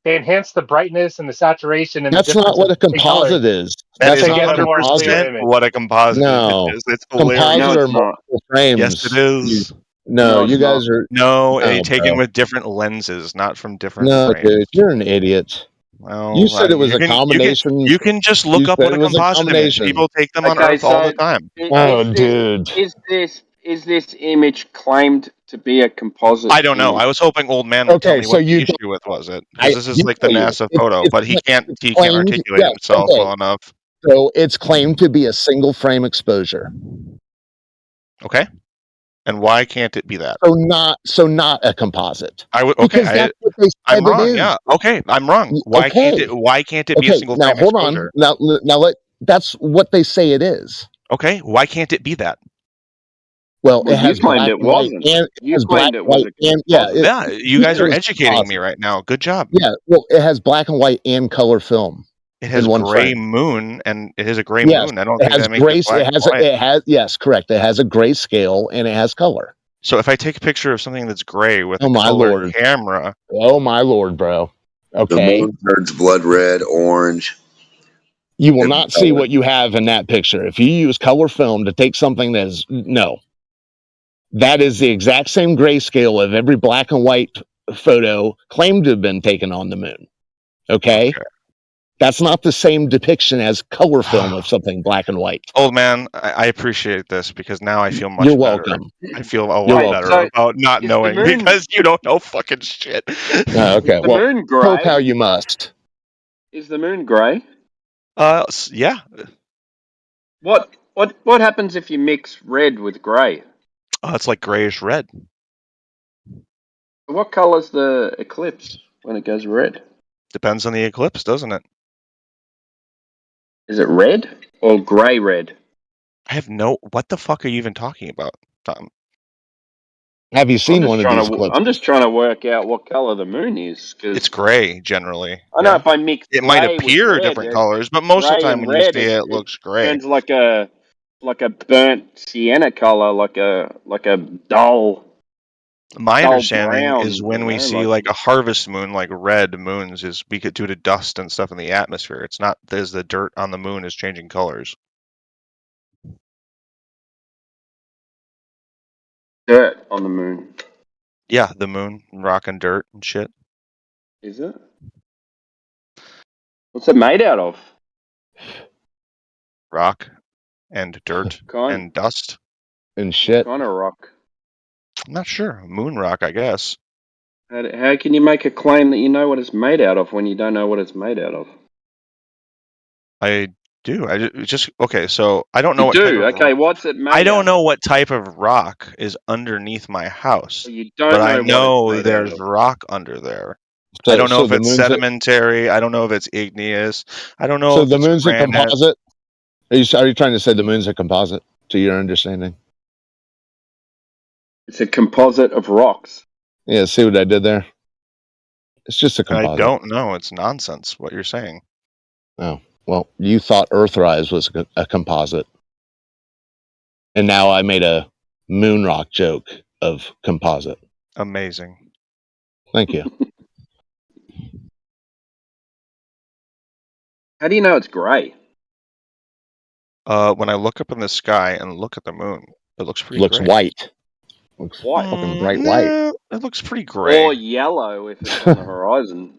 they enhance the brightness and the saturation and That's the not what a difference in colors. composite is. That That's is not a composite. 100% what a composite No. is. It's hilarious. Composite are multiple frames. Yes, it is. No, you guys are taken bro. with different lenses, not from different No, frames. dude, you're an idiot. Well, You said it was a combination. You can just look You up said what a it was a composite is. combination. People take them on Okay, Earth all so the time. Dude. Is this image claimed to be a composite? I don't know. image? I was hoping Old Man would tell Okay, me so what the you issue with was it. Because this is like the tell you, NASA photo, but he can't claimed- articulate yeah, himself okay. well enough. So it's claimed to be a single frame exposure. Okay. And why can't it be that? So not a composite. Okay. Because that's what they said I'm it wrong. is. Yeah. Okay. I'm wrong. Why can't it be a single now frame hold exposure? on. Now that's what they say it is. Okay. Why can't it be that? Well, Well, it you has claimed black it and white wasn't. and You has claimed black it was white a and yeah. Yeah. You guys are it was educating composite. me right now. Good job. Yeah, well, it has black and white and color film. It has in one gray frame. moon, and it has a gray Yes, moon. I don't it think has that makes gray. it black It and has. white. It has. Yes, correct. It has a gray scale and it has color. So if I take a picture of something that's gray with Oh a my colored lord! camera, Oh my lord, bro. The Okay, moon turns blood red, orange. you will Different not see colors. what you have in that picture if you use color film to take something that is no. That is the exact same grayscale of every black and white photo claimed to have been taken on the moon. Okay? That's not the same depiction as color film of something black and white. old man, I appreciate this because now I feel much You're better. welcome. I feel a You're lot welcome. better So, about not is the knowing moon- because you don't know fucking shit. Okay, the well, moon hope how grey? you must. Is the moon grey? Yeah. What happens if you mix red with grey? It's like grayish red. What colour's the eclipse when it goes red? Depends on the eclipse, doesn't it? Is it red or grey red? I have no. What the fuck are you even talking about, Tom? Have you seen one of these I'm eclipses? just trying to work out what colour the moon is. It's gray generally. I know if I mix It might grey with appear red, different colors, but most of the grey time and when you red, see it, it looks gray. turns like a burnt sienna colour, like a dull. My dull understanding brown, is when you we know, see like a harvest moon, like red moons, is due to dust and stuff in the atmosphere. It's not as the dirt on the moon is changing colors. dirt on the moon. Yeah, the moon, rock and dirt and shit. Is it? What's it made out of? Rock and dirt Kind- and dust. And shit. Kind of rock. I'm not sure. Moon rock, I guess. How can you make a claim that you know what it's made out of when you don't know what it's made out of? I do. Just okay. So I don't know You what. do? Type of, Okay, what's it made I out don't of? know what type of rock is underneath my house, You don't but know I what know it's made out there's of. rock under there. So- I don't know so if the it's moon's a- sedimentary. I don't know if it's igneous. I don't know So if the it's moon's a granite. composite? Are you trying to say the moon's a composite, to your understanding? It's a composite of rocks. Yeah, see what I did there? It's just a composite. I don't know. It's nonsense what you're saying. Oh, well, you thought Earthrise was a composite. And now I made a moon rock joke of composite. Amazing. Thank you. How do you know it's grey? When I look up in the sky and look at the moon, it looks pretty Looks gray. white. Looks White. fucking bright white. Yeah, it looks pretty gray. Or yellow if it's on the horizon.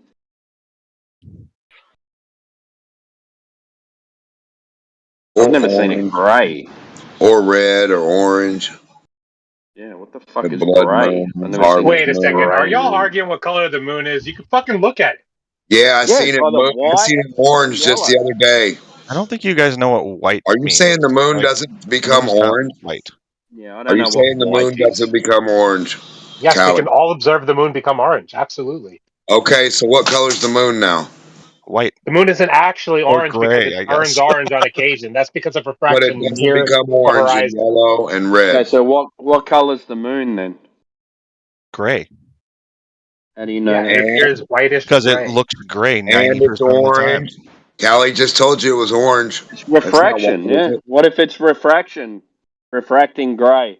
I've never seen it grey. Or red or orange. Yeah, what the fuck The is blood grey? moon, I've never harvest seen Wait a second. Are grey. y'all arguing what color the moon is? You can fucking look at it. Yeah, I Yeah, seen it's it. either I white seen it or orange just the yellow. other day. I don't think you guys know what white Are you means. saying the moon Like, doesn't become moon's not orange? white. Yeah, I Are don't you know saying the what moon white is. doesn't become orange? Yes, we Callie? can all observe the moon become orange. Absolutely. Okay, so what color's the moon now? White. The moon isn't actually Or orange gray, because I it turns guess. orange on occasion. That's because of But it refraction doesn't near become the orange and horizon. yellow and red. Okay, so what colour's the moon then? Gray. How do you know Yeah, that? it appears whitish Because gray. it looks gray And 90% it's of the time. orange. Callie just told you it was orange. It's That's not refraction, white, is yeah. it? What if it's refraction? Refracting grey.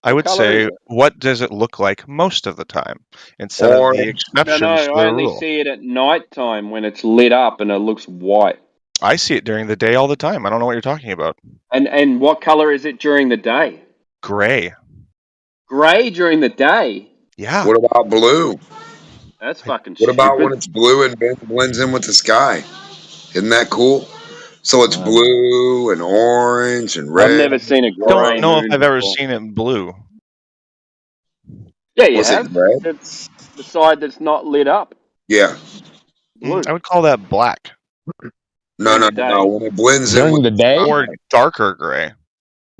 I would color is say, it? what does it look like most of the time? Instead of the Orange. No, exceptions no, to I the only rule. see it at night time when it's lit up and it looks white. I see it during the day all the time. I don't know what you're talking about. And what colour is it during the day? Gray. Grey during the day? Yeah. What about blue? That's fucking What about stupid. when it's blue and blends in with the sky? Isn't that cool? So it's blue and orange and I've red. never seen a Don't grey know if moon I've ever before. seen it in blue. Yeah, you Was it have. red? It's the side that's not lit up. Yeah. Blue. I would call that black. No, During no, the day. no. When it blends in During with the day? Or darker gray.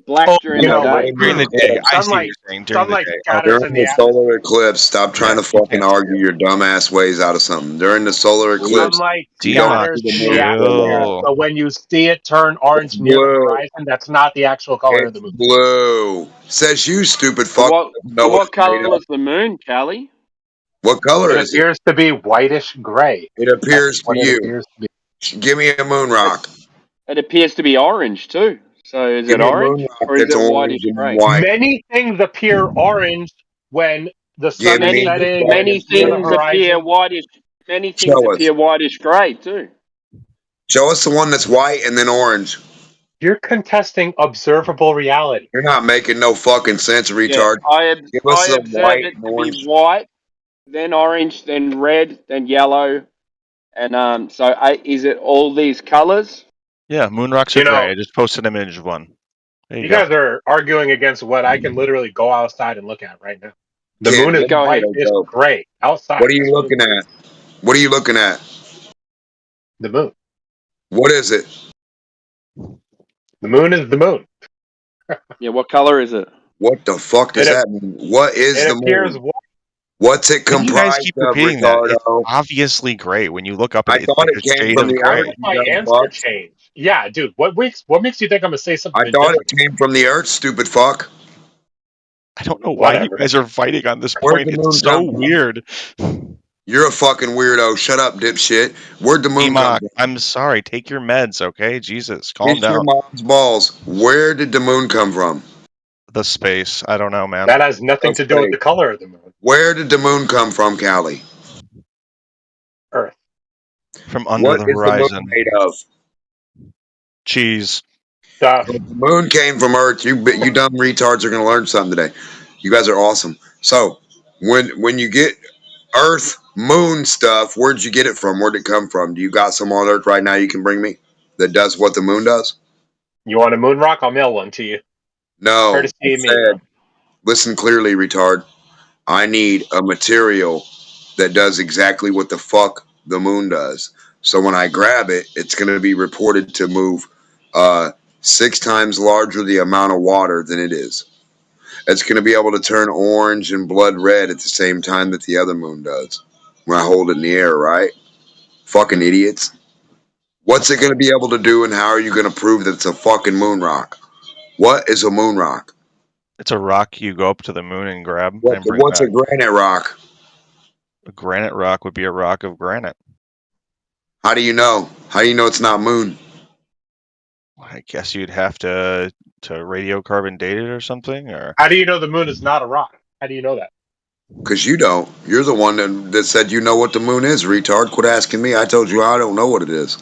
Black during no, the day. During the day. I see what Sunlight, you're saying. During the sunlight day. scatters during in the the solar atmosphere. eclipse, stop trying to fucking argue your dumbass ways out of something. During the solar eclipse, Sunlight you don't scatters see the in the moon atmosphere. full on. So when you see it turn It's orange near the blue. horizon, that's not the actual color of It's the moon. blue. Says you, stupid So fuck. what, Doesn't so know what what it's made colour of. is the moon, Callie? What color It is it? appears to be whitish gray. It That's appears to what it you. appears to be. Give me a moon rock. It appears to be orange too. So is Give it me a orange moon rock or is that's it orange whitish and gray? white. Many things appear orange when the sun Give is me the setting and Many it's near the things appear horizon. whitish. Many things Show us. appear whitish gray too. Show us the one that's white and then orange. You're contesting observable reality. You're not making no fucking sense, Yeah, retard. Give us I the observe white it and to be orange. white, then orange, then red, then yellow, and so is it all these colors? Yeah, moon rocks are You know, gray. I just posted an image of one. There you you go. guys are arguing against what I can literally go outside and look at right now. The Kid, moon is Go ahead. whitish gray outside. What are you That's what looking it is. at? What are you looking at? The moon. What is it? The moon is the moon. Yeah, what color is it? What the fuck does that mean? What is It the appears moon? white. What's it And you guys comprised keep of, repeating that. It's Ricardo? obviously gray. When you look up I at it, it's thought like it a came shade from of the Why earth. does gray. my You dumb answer fuck. change? Yeah, dude. What makes me think I'm gonna say something I thought different? it came from the earth, stupid fuck. I don't know why you Whatever. guys are fighting on this Where'd point. the moon It's so come from? weird. You're a fucking weirdo. Shut up, dipshit. Where'd the moon come Enoch, from? I'm sorry. Take your meds, okay? Jesus, calm Kiss your down. mom's balls. Where did the moon come from? The space. I don't know, man. That has nothing to do with the color of the moon. Where did the moon come from, Callie? Earth. From under What the is the moon horizon. made of? Cheese. Stuff. The moon came from Earth. You dumb retards are going to learn something today. You guys are awesome. So when you get Earth moon stuff, where'd you get it from? Where'd it come from? Do you got some on Earth right now you can bring me that does what the moon does? You want a moon rock? I'll mail one to you. No. Courtesy I of me, bro. said, listen clearly, retard. I need a material that does exactly what the fuck the moon does. So when I grab it, it's going to be reported to move 6 times larger the amount of water than it is. It's going to be able to turn orange and blood red at the same time that the other moon does. When I hold it in the air, right? Fucking idiots. What's it going to be able to do, and how are you going to prove that it's a fucking moon rock? What is a moon rock? It's a rock you go up to the moon and grab and bring What's back. a granite rock? A granite rock would be a rock of granite. How do you know? How do you know it's not moon? I guess you'd have to radiocarbon date it or something, or How do you know the moon is not a rock? How do you know that? Because you don't. You're the one that said you know what the moon is, retard. Quit asking me. I told you I don't know what it is.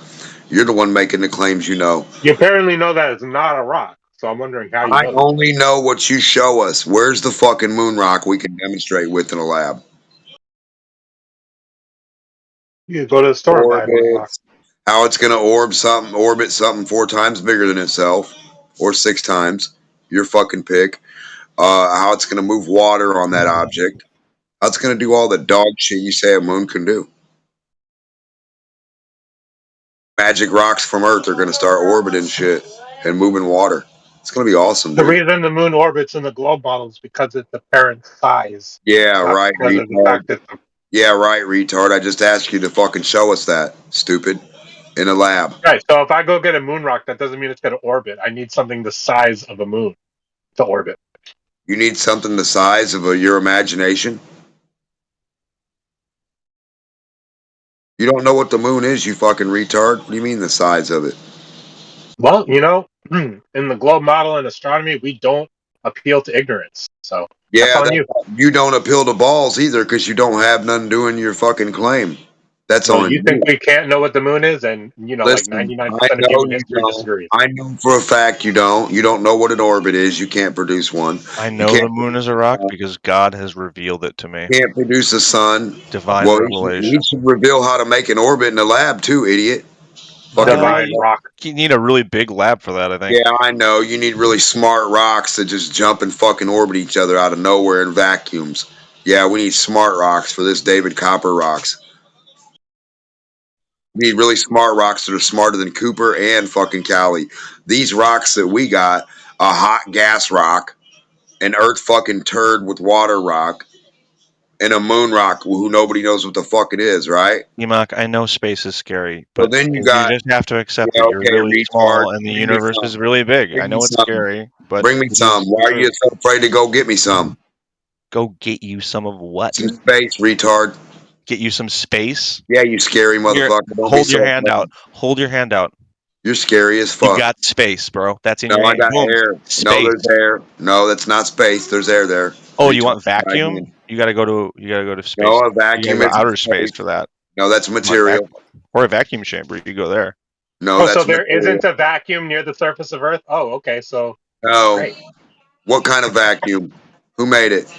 You're the one making the claims you know. You apparently know that it's not a rock. So I'm wondering how you I know that. only know what you show us. Where's the fucking moon rock we can demonstrate with in a lab? You go to the store and buy a moon rock. How it's going to orbit something 4 times bigger than itself, or 6 times. Your fucking pick. How it's going to move water on that object. How it's going to do all the dog shit you say a moon can do. Magic rocks from Earth are going to start orbiting shit and moving water. It's going to be awesome, The dude. reason the moon orbits in the globe model is because it's apparent size. Yeah, not right, because of the retard. fact that Yeah, right, retard. I just asked you to fucking show us that, stupid, in a lab. Right, so if I go get a moon rock, that doesn't mean it's going to orbit. I need something the size of a moon to orbit. You need something the size of your imagination? You don't know what the moon is, you fucking retard? What do you mean the size of it? Well, you know, in the globe model and astronomy, we don't appeal to ignorance. So Yeah, that's on you. You don't appeal to balls either because you don't have none doing your fucking claim. That's Well, on you think we can't know what the moon is, and you know, Listen, like 99% I of know human you history don't. disagrees. I know for a fact you don't. You don't know what an orbit is. You can't produce one. I know the moon is a rock because God has revealed it to me. Can't produce a sun. Divine Well, revelation. he should reveal how to make an orbit in the lab too, idiot. Divine rock. You need a really big lab for that, I think. Yeah, I know. You need really smart rocks that just jump and fucking orbit each other out of nowhere in vacuums. Yeah, we need smart rocks for this David Copper rocks. We need really smart rocks that are smarter than Cooper and fucking Callie. These rocks that we got, a hot gas rock, an earth fucking turd with water rock, and a moon rock who nobody knows what the fuck it is, right? Enoch, I know space is scary, Well, but then you got. just have to accept Yeah, that you're okay, really retard. small and the Bring me universe some. is really big. Bring I know me it's some. scary, but Bring me it some. is Why are you true. so afraid to go get me some? Go get you some of what? Some space, retard. get you some space. Yeah, you scary motherfucker. Don't be Hold your so hand dumb. out. Hold your hand out. You're scary as fuck. You got space, bro. That's in No, your I hand. got Boom. air. Space. No, there's air. No, that's not space. There's air there. Oh, you want vacuum? You gotta go to space. No, a vacuum You gotta is go outer space for that. No, that's material. Or a vacuum chamber. You go there. No, Oh, that's so there material. isn't a vacuum near the surface of Earth? Oh, okay. So No. great. What kind of vacuum? Who made it?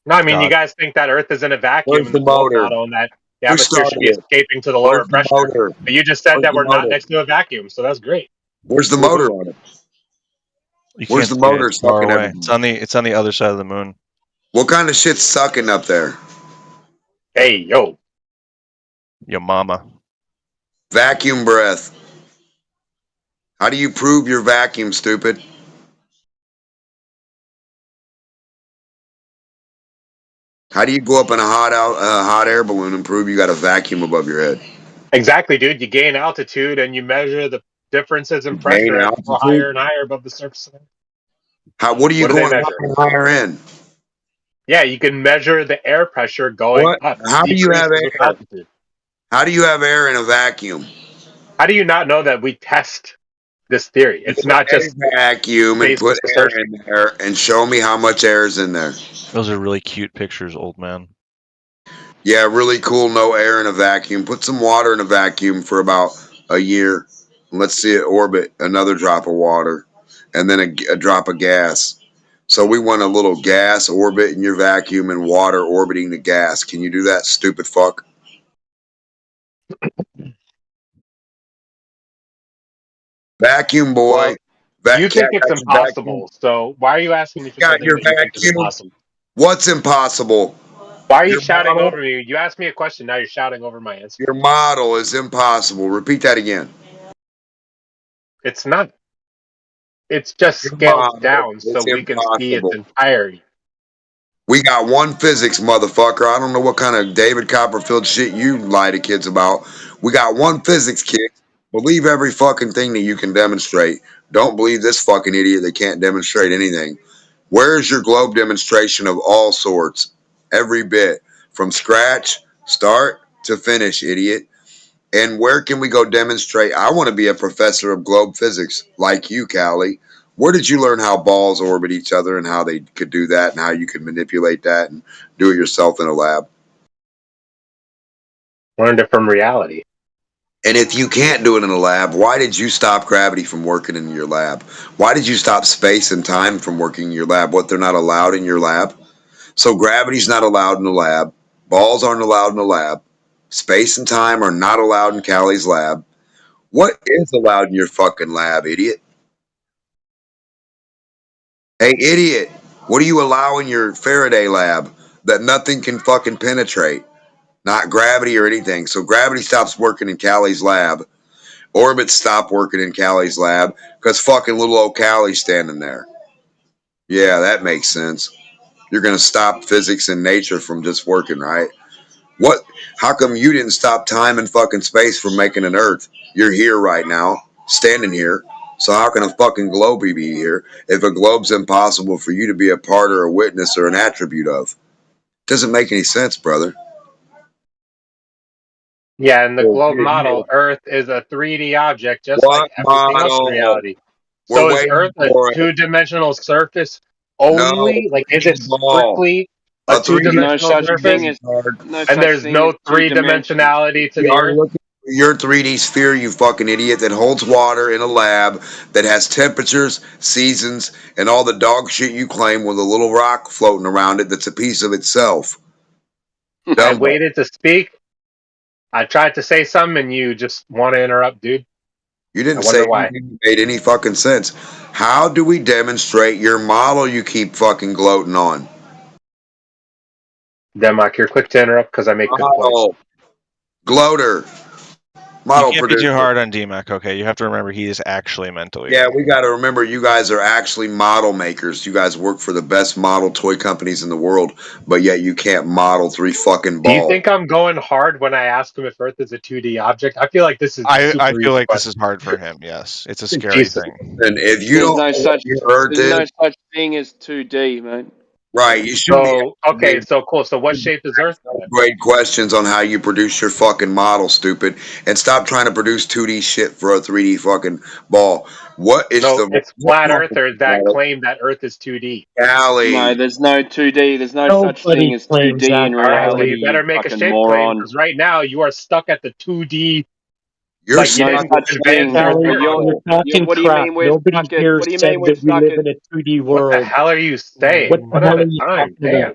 No, I mean, you God. guys think that Earth is in a vacuum Where's in the the globe motor? model and that the Who atmosphere should be started it? escaping to the lower Where's the pressure. motor? But you just said Where's that the we're not motor? next to a vacuum, so that's great. Where's the motor on it? You Where's can't the see it. motor It's far sucking away. everything? It's on the other side of the moon. What kind of shit's sucking up there? Hey, yo. Your mama. Vacuum breath. How do you prove your vacuum, stupid? How do you go up in a hot air balloon and prove you got a vacuum above your head? Exactly, dude. You gain altitude and you measure the differences in pressure as you go higher and higher above the surface of Earth. What are you What do they going measure? higher and higher in? Yeah, you can measure the air pressure going up. How do you have decreases with air? altitude. How do you have air in a vacuum? How do you not know that we test this theory? It's not just vacuum and put baseless air assertion. in there and show me how much air is in there. Those are really cute pictures, old man. Yeah, really cool. No air in a vacuum. Put some water in a vacuum for about a year. Let's see it orbit another drop of water and then a drop of gas. So we want a little gas orbit in your vacuum and water orbiting the gas. Can you do that, stupid fuck? Vacuum boy. You think it's impossible, so why are you asking me for Got something your that you think is vacuum. impossible? What's impossible? Why are you Your shouting model? over me? You asked me a question, now you're shouting over my answer. Your model is impossible. Repeat that again. It's not. It's just Your scaled model down so is we can see its impossible. entirety. We got one physics, motherfucker. I don't know what kind of David Copperfield shit you lie to kids about. We got one physics, kid. Believe every fucking thing that you can demonstrate. Don't believe this fucking idiot that can't demonstrate anything. Where's your globe demonstration of all sorts? Every bit. From scratch, start to finish, idiot. And where can we go demonstrate? I want to be a professor of globe physics like you, Callie. Where did you learn how balls orbit each other and how they could do that and how you could manipulate that and do it yourself in a lab? Learned it from reality. And if you can't do it in a lab, why did you stop gravity from working in your lab? Why did you stop space and time from working in your lab? What, they're not allowed in your lab? So gravity's not allowed in the lab. Balls aren't allowed in the lab. Space and time are not allowed in Callie's lab. What is allowed in your fucking lab, idiot? Hey, idiot, what do you allow in your Faraday lab that nothing can fucking penetrate? Not gravity or anything. So gravity stops working in Callie's lab. Orbits stop working in Callie's lab because fucking little old Callie's standing there. Yeah, that makes sense. You're going to stop physics and nature from just working, right? What? How come you didn't stop time and fucking space from making an Earth? You're here right now, standing here. So how can a fucking globe be here if a globe's impossible for you to be a part or a witness or an attribute of? Doesn't make any sense, brother. Yeah, in the globe model, Earth is a 3D object, just What like everything else in model? reality. We're So is waiting Earth a for it. two-dimensional surface only? Like, is it strictly a two-dimensional surface? And there's no three-dimensionality to the Earth? Look at your 3D sphere, you fucking idiot, that holds water in a lab, that has temperatures, seasons, and all the dog shit you claim with a little rock floating around it that's a piece of itself. I waited to speak. I tried to say something, and you just want to interrupt, dude. You didn't I say wonder why. anything that made any fucking sense. How do we demonstrate your model you keep fucking gloating on? Denmark, you're quick to interrupt because I make good points. Gloater. Model You can't be producer. too hard on DMAC, okay? You have to remember he is actually mentally. Yeah, we got to remember you guys are actually model makers. You guys work for the best model toy companies in the world, but yet you can't model 3 fucking Do you balls. think I'm going hard when I ask him if Earth is a 2D object? I feel like this is. I feel like this is hard for him. Yes, it's a scary thing. And if you There's don't no know such what your Earth there's no is, such thing as 2D, mate. Right. You should be So okay, so cool. So what shape is Earth then? great questions on how you produce your fucking model, stupid, and stop trying to produce 2D shit for a 3D fucking ball. What is No, the it's flat earthers that claim that Earth is 2D. No, there's no 2D. There's no such thing as 2D in All right, so reality. you better You make a fucking shape claim moron. because right now you are stuck at the 2D. You're Like you no didn't such advance thing. Earth You're, model. what do you mean we're stuck at? What do you mean we're stuck at? What the hell are you saying? One at a time. Damn.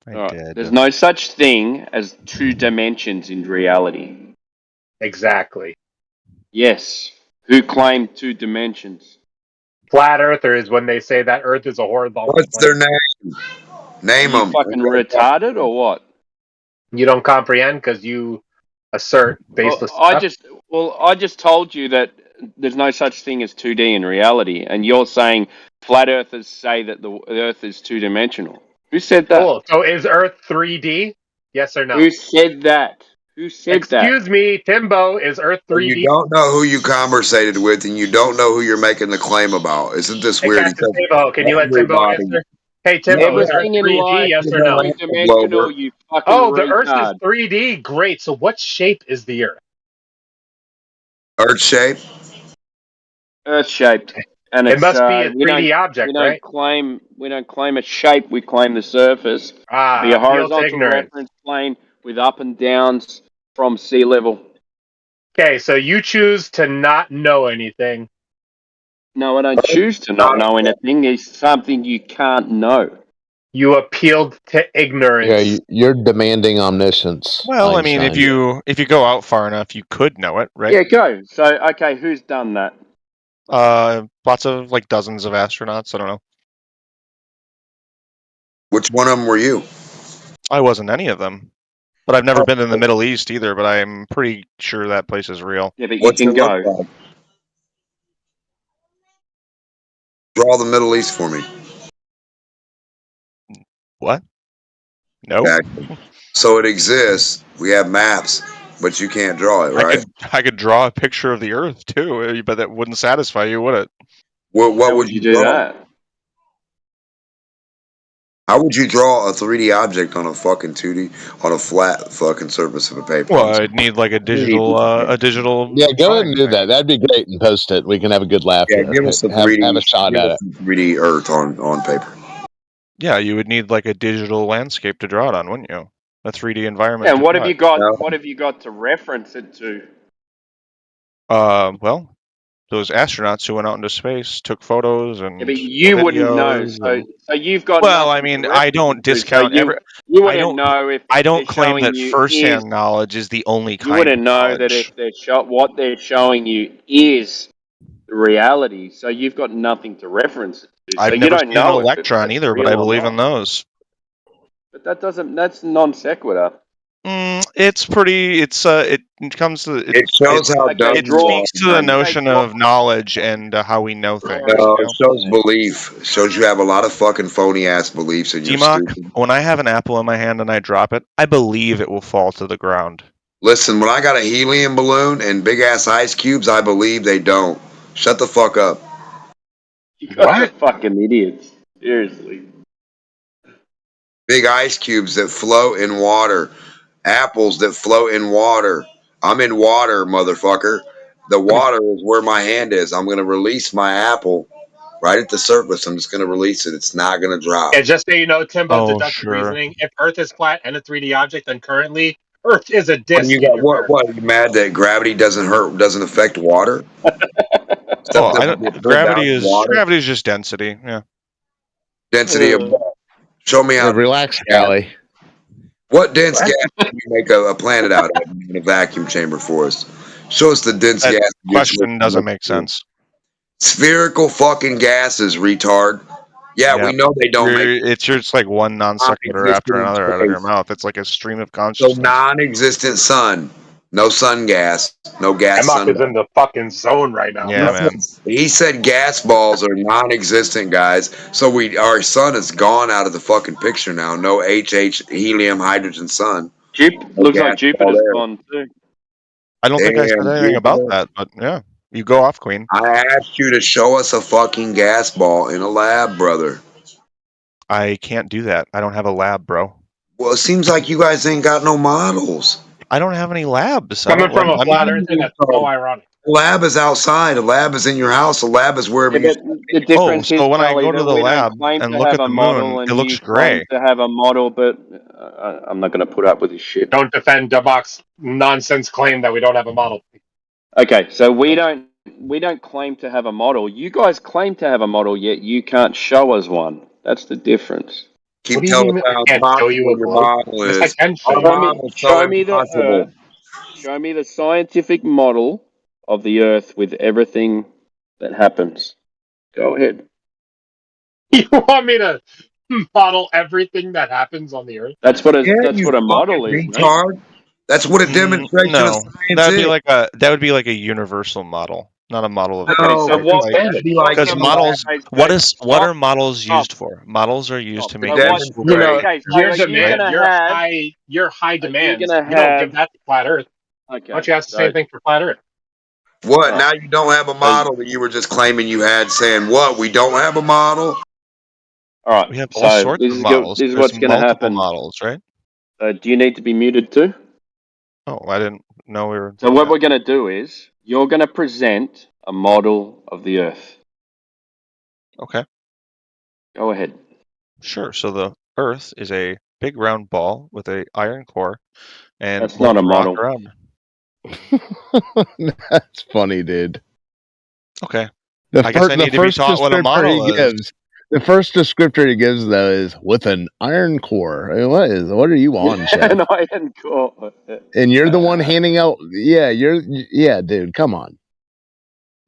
Alright, there's no such thing as 2 dimensions in reality. Exactly. Yes. Who claimed 2 dimensions? Flat earthers when they say that Earth is a horizontal. What's their name? Name Are you them. fucking retarded or what? You don't comprehend because you assert baseless stuff. I just told you that there's no such thing as 2D in reality, and you're saying flat earthers say that the Earth is 2-dimensional. Who said that? Cool. So is Earth 3D? Yes or no? Who said that? Who said that? Excuse me, Timbo. Is Earth 3D? You don't know who you conversated with, and you don't know who you're making the claim about. Isn't this Hey, weird? Captain Timbo, can you let Timbo answer? Hey, Timbo, is Earth Everything in 3D? life Yes is or no? 3-dimensional, you fucking Oh, the Earth is retard. 3D. Great. So what shape is the Earth? Earth shape. Earth-shaped. And It it's must be a we 3D don't object, we don't right? claim a shape, we claim the surface. Be a Appeal to horizontal ignorance. reference plane with up and downs from sea level. Okay, so you choose to not know anything. No, I don't choose to not know anything. It's something you can't know. You appealed to ignorance. Yeah, you're demanding omniscience. Well, I mean, Einstein. if you go out far enough, you could know it, right? Yeah, go. So, okay, who's done that? Lots of like dozens of astronauts. I don't know. Which one of them were you? I wasn't any of them, but I've never been in the Middle East either. But I'm pretty sure that place is real. Yeah, but you What's can it go. look like? Draw the Middle East for me. What? No. Exactly. So it exists. We have maps, but you can't draw it, right? I could draw a picture of the Earth too, but that wouldn't satisfy you, would it? What would you do draw? that? How would you draw a 3D object on a fucking 2D on a flat fucking surface of a paper? Well, I'd need like a digital. Yeah, go ahead and do that. That'd be great, and post it. We can have a good laugh Yeah, here. give us a have 3D. a shot give at us it. a 3D Earth on paper. Yeah, you would need like a digital landscape to draw it on, wouldn't you? A 3D environment. And to what draw have you it. got? What have you got to reference it to? Well, those astronauts who went out into space took photos and Yeah, but you wouldn't know. videos So, and- so you've got. Well, I nothing mean, to I don't reference to, discount so every. You I wouldn't don't know if I don't they're claim showing that you first-hand is- knowledge is the only You kind wouldn't of know knowledge. that if they're what they're showing you is reality. So you've got nothing to reference it to. So I've you never don't seen an know if electron it's either, but real I or believe not. in those. But that doesn't. That's non sequitur. It's pretty. It comes to. It shows how dumb It you are. speaks to the notion of knowledge and how we know things. No, you it shows belief. It shows you have a lot of fucking phony ass beliefs and you're G-Mock, stupid. when I have an apple in my hand and I drop it, I believe it will fall to the ground. Listen, when I got a helium balloon and big ass ice cubes, I believe they don't. Shut the fuck up. You guys are fucking idiots. Seriously. Big ice cubes that float in water. Apples that float in water. I'm in water, motherfucker. The water is where my hand is. I'm going to release my apple right at the surface. I'm just going to release it. It's not going to drop. And just so you know, Timbo, Oh, deductive sure. reasoning, if Earth is flat and a 3D object, then currently Earth is a What, disk. you got, what, are you mad that gravity doesn't affect water? Oh, gravity is just density. Yeah. Density of show me how. Relax, Callie. What dense gas can you make a planet out of in a vacuum chamber for us? Show us the dense That gas. question doesn't make sense. Spherical fucking gases, retard. Yeah, we know they don't make. It's just like one non sequitur after another out of your mouth. It's like a stream of So consciousness. non-existent sun, no sun gas, no gas. Emma Sun. is in the fucking zone right now. Yeah, man. He said gas balls are non-existent, guys. So our sun is gone out of the fucking picture now. No helium, hydrogen, sun. Looks like Jupiter's gone too. I don't think I said Damn, anything about Jupiter. that, but yeah. You go off, Queen. I asked you to show us a fucking gas ball in a lab, brother. I can't do that. I don't have a lab, bro. Well, it seems like you guys ain't got no models. I don't have any labs. Coming from a flat earther, that's so ironic. A lab is outside. A lab is in your house. A lab is wherever Yeah, you. but the difference is, so when I Charlie, go to that the we lab don't claim and to look have at a the model, moon, and it looks you claim gray. to have a model, but I'm not going to put up with this shit. Don't defend Dubbock's nonsense claim that we don't have a model. Okay, so we don't claim to have a model. You guys claim to have a model, yet you can't show us one. That's the difference. Keep telling us how impossible your model Yes, I is. can show Our you. model's so Show me the impossible. Earth. Show me the scientific model of the Earth with everything that happens. Go ahead. You want me to model everything that happens on the Earth? That's what Yeah, that's you what a model fucking is, mate. retard. That's what a demonstration of No, science that would is. be like a universal model, not a model of. Okay, so what? Because models, what are models Stop. used for? Models are used to make So what? things You know, gray. Okay, so your are you demand, gonna your have? high demands. gonna You don't have- give that to flat Earth. Okay. Why don't you ask the same thing for flat Earth? What? Now you don't have a model that you were just claiming you had, saying what? We don't have a model? All right. We have all So sorts this of is models. this is There's what's going to multiple happen. models, right? Do you need to be muted too? Oh, I didn't know we were. So what we're going to do is you're going to present a model of the Earth. Okay. Go ahead. Sure. So the Earth is a big round ball with a iron core, and That's not a molten rock model. around. That's funny, dude. Okay. The I guess I need to be taught what a model is. The first descriptor he gives though is with an iron core. I mean, what are you on, Chef? An iron core. And you're the one handing out. Yeah, dude. Come on.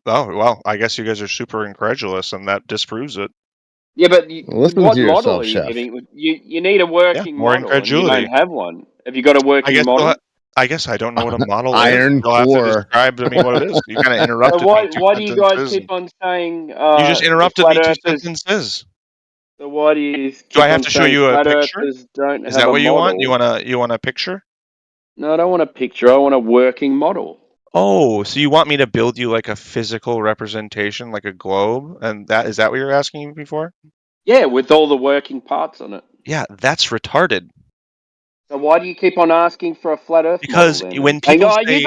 Oh well, I guess you guys are super incredulous, and that disproves it. Yeah, but Listen what to model yourself, are you Chef. giving? You need a working more model, and you incredulity. don't have one. Have you got a working model? I guess I don't know what a model Iron is. You'll have core. to describe to me what it is. You kind of interrupted So me. why do you guys keep on saying? You just interrupted me 2 sentences. So why do you? Do I have to show you a flat picture? Earthers don't Is have that a what you want? model? You want a picture? No, I don't want a picture. I want a working model. Oh, so you want me to build you like a physical representation, like a globe? And is that what you're asking me for? Yeah, with all the working parts on it. Yeah, that's retarded. So why do you keep on asking for a flat Earth Because model? when people say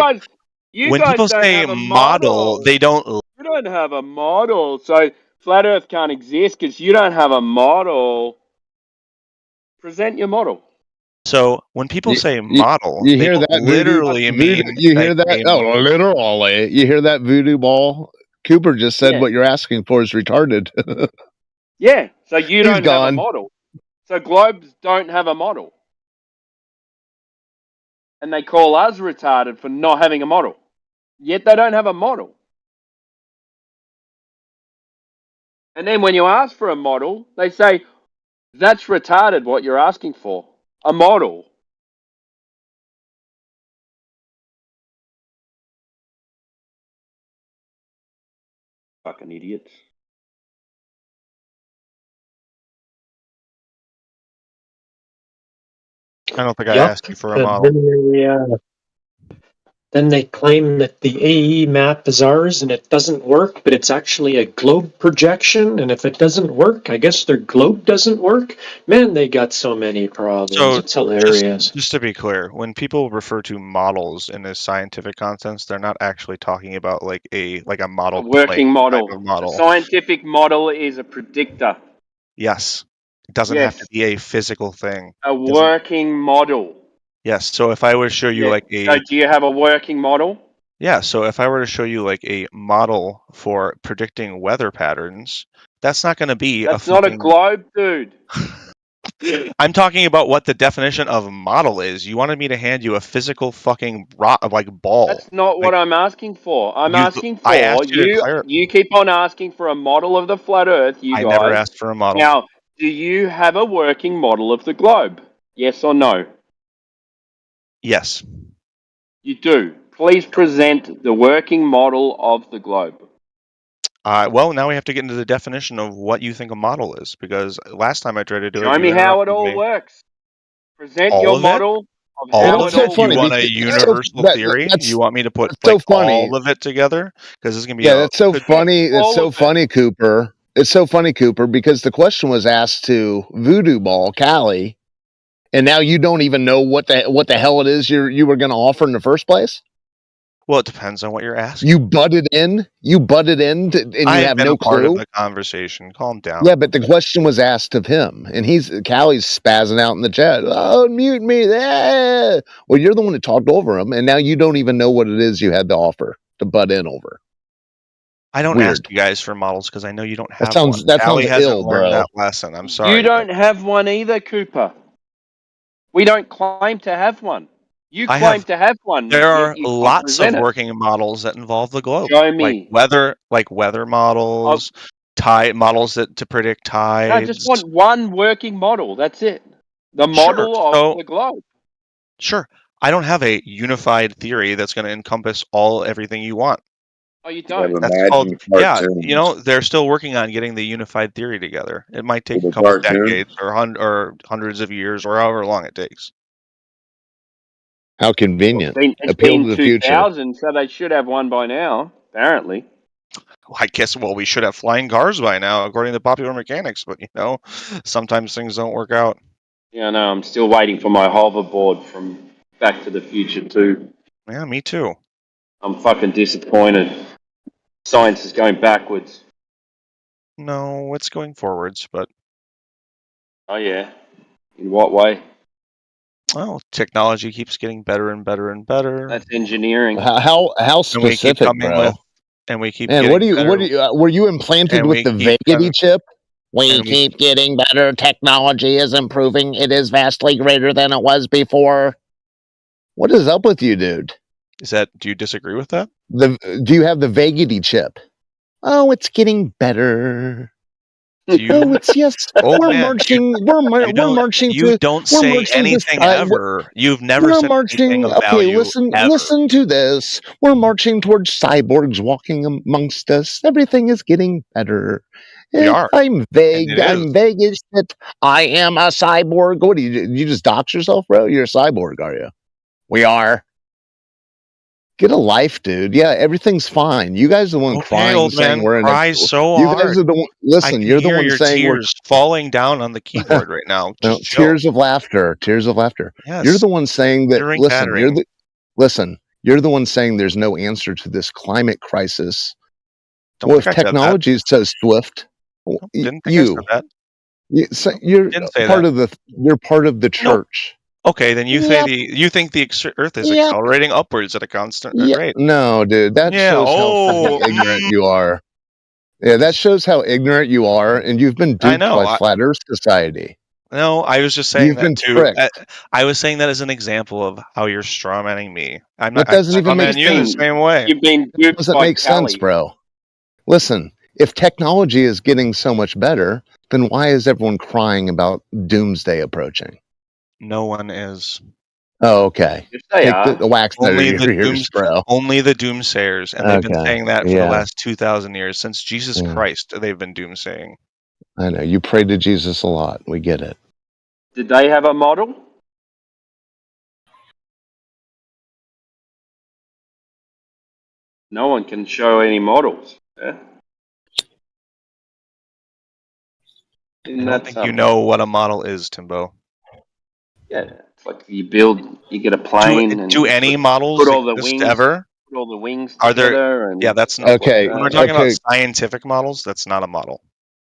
you guys don't say have a model, they don't. You don't have a model, so flat Earth can't exist because you don't have a model. Present your model. So when people say model, You they hear don't that? literally mean. You hear that? a Oh, model. literally. You hear that, voodoo ball? Cooper just said Yeah. what you're asking for is retarded. Yeah, so you He's don't have a gone. model. So globes don't have a model. And they call us retarded for not having a model. Yet they don't have a model. And then when you ask for a model, they say, that's retarded what you're asking for. A model. Fucking idiots. I don't think I asked you for a model. Then they claim that the AE map is ours and it doesn't work, but it's actually a globe projection. And if it doesn't work, I guess their globe doesn't work. Man, they got so many problems. So It's hilarious. just to be clear, when people refer to models in this scientific context, they're not actually talking about like a model. A working plane model. type of model. A scientific model is a predictor. Yes. It doesn't have to be a physical thing. A working model. Yes. So if I were to show you like a So do you have a working model? Yeah, so if I were to show you like a model for predicting weather patterns, that's not going to be That's not a globe, dude. I'm talking about what the definition of model is. You wanted me to hand you a physical fucking ball. That's not what I'm asking for. I'm asking for I asked you to clarify. you keep on asking for a model of the flat Earth. You I guys. never asked for a model. Now, do you have a working model of the globe? Yes or no? Yes. You do. Please present the working model of the globe. Well, now we have to get into the definition of what you think a model is, because last time I tried to do it, Show you me how it interrupted all me. works. Present All your of it? model of All how of it all it? You want a because- universal theory? You want me to put so like funny. all of it together? Because this is gonna be Yeah, that's so funny. That's so funny, Cooper. It's so funny, Cooper, because the question was asked to Voodoo Ball, Callie, and now you don't even know what the hell it is you were going to offer in the first place. Well, it depends on what you're asking. You butted in. You butted in, and you I've have been no a part of clue. the conversation. Calm down. Yeah, but the question was asked of him, and Callie's spazzing out in the chat. Oh, mute me! Ah! Well, you're the one that talked over him, and now you don't even know what it is you had to offer to butt in over. I don't Weird. ask you guys for models because I know you don't have That sounds one. that Callie sounds hasn't ill, learned bro. that lesson. I'm sorry. You don't have one either, Cooper. We don't claim to have one. You I claim have. to have one. There Yet are you can't lots of present it. working models that involve the globe, Show me. like weather models, tide models to predict No, I tides. just want one working model. That's it. The model of the globe. Sure, I don't have a unified theory that's going to encompass everything you want. Oh, you don't? That's called, you know, they're still working on getting the unified theory together. It might take a couple decades or hundreds of years or however long it takes. How convenient. It's Appeal been to the future. 2000, so they should have one by now, apparently. I guess, well, we should have flying cars by now, according to popular mechanics, but, you know, sometimes things don't work out. Yeah, no, I'm still waiting for my hoverboard from Back to the Future 2. Yeah, me too. I'm fucking disappointed. Science is going backwards. No, it's going forwards, but... Oh, yeah. In what way? Well, technology keeps getting better and better and better. That's engineering. How And we keep specific, coming bro? with, and we keep Man, getting better. were you implanted And with we the keep Vagity chip? We and we- keep getting better. Technology is improving. It is vastly greater than it was before. What is up with you, dude? do you disagree with that? Do you have the Vagity chip? Oh, it's getting better. It's yes. We're marching. We're marching. You don't say anything ever. You've never We're said marching. anything of Okay, value listen. ever. Listen to this. We're marching towards cyborgs walking amongst us. Everything is getting better. We are. I'm vague. And it is. I'm vague as shit. I am a cyborg. What do you just dox yourself, bro? You're a cyborg, are you? We are. Get a life, dude. Yeah, everything's fine. You guys are the one crying, old saying man, we're in cries so You hard. guys are the one. Listen, I you're can the hear one your saying we're tears falling down on the keyboard right now. no, Just chill. tears of laughter. Tears of laughter. Yes. You're the one saying that. During Listen, battering. You're the one saying there's no answer to this climate crisis. Don't Well, if think I said that. technology is so swift, Didn't think I said that. you're Didn't say part that. of the. You're part of the church. Okay, then you Yep. think the Earth is Yep. accelerating upwards at a constant Yeah, rate. no, dude, that Yeah, shows how fucking ignorant you are. Yeah, that shows how ignorant you are, and you've been I duped know. by Flat Earth Society. No, I was just saying You've been that too. tricked. I was saying that as an example of how you're strawmanning me. I'm not. That doesn't I even make strawman you the sense. same way. You've been It duped doesn't by make sense, Callie. bro. Listen, if technology is getting so much better, then why is everyone crying about doomsday approaching? No one is. Oh, okay. Yes, they Take are. the wax out of Only your ears, bro. Only the doomsayers, and they've been Okay, saying that for the yeah. last 2,000 years since Jesus Yeah. Christ. They've been doomsaying. I know you pray to Jesus a lot. We get it. Did they have a model? No one can show any models. Yeah? I Isn't don't that think you something? know what a model is, Timbo. Yeah, it's like you get a plane and Do any models put all the exist wings, ever? put all the wings Are there? together, and Yeah, that's not. Okay, When we're talking okay, about scientific models, that's not a model.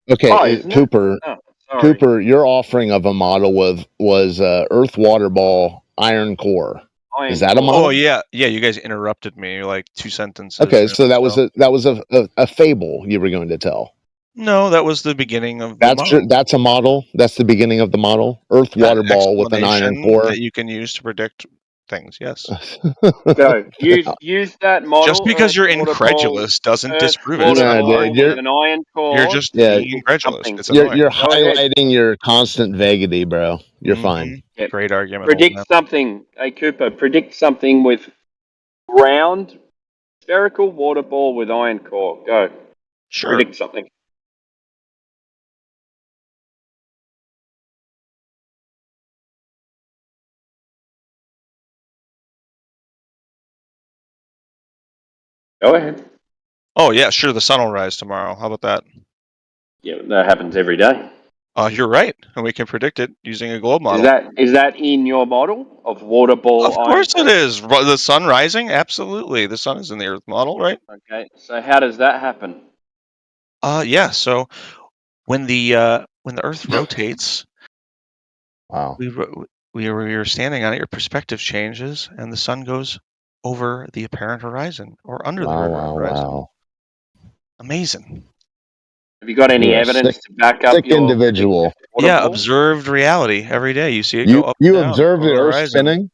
okay. Oh, isn't it? Cooper, Oh, sorry. Cooper, your offering of a model was Earth Water Ball Iron Core. Iron Is that a Core. model? Oh yeah, yeah. You guys interrupted me like 2 sentences. Okay, in, so that was a fable you were going to tell. No, that was the beginning of the model. That's a model. That's the beginning of the model. Earth Water Ball with an iron Explanation core. that you can use to predict things. Yes. Go use that model. Just because Earth you're Water incredulous doesn't Earth disprove it. Water No, Ball dude, with an iron core. You're just being incredulous. something. It's annoying. You're Go ahead. highlighting your constant vagity, bro. You're fine. Yep. Great argument. Predict old man. something. Hey Cooper, predict something with round spherical water ball with iron core. Go. Sure. Predict something. Go ahead. Oh yeah, sure. The sun will rise tomorrow. How about that? Yeah, that happens every day. You're right, and we can predict it using a globe model. Is that in your model of water ball? Of course it is. The sun rising, absolutely. The sun is in the Earth model, right? Okay, so how does that happen? Yeah. So when the Earth rotates, wow, we were standing on it. Your perspective changes, and the sun goes over the apparent horizon or under the horizon. Wow. Amazing. Have you got any You're a evidence sick- to back up sick your individual. Yeah, observed reality every day. You see it You go up. you and down observe over the Earth horizon. spinning.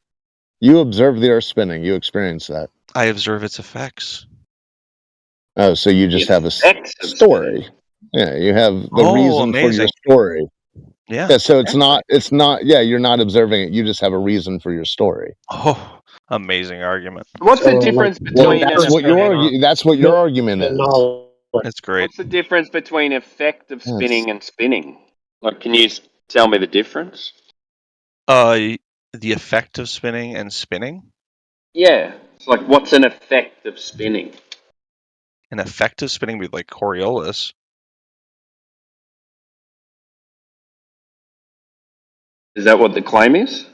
You observe the Earth spinning. You experience that. I observe its effects. Oh, so you just have a story. Yeah, you have the reason for your amazing. story. Yeah. So it's not. Yeah, you're not observing it. You just have a reason for your story. Oh, amazing argument. What's the difference between that's what your argument is. That's great. What's the difference between effect of spinning and spinning? Like, can you tell me the difference? The effect of spinning and spinning. Yeah, it's like, what's an effect of spinning? An effect of spinning would be like Coriolis. Is that what the claim is?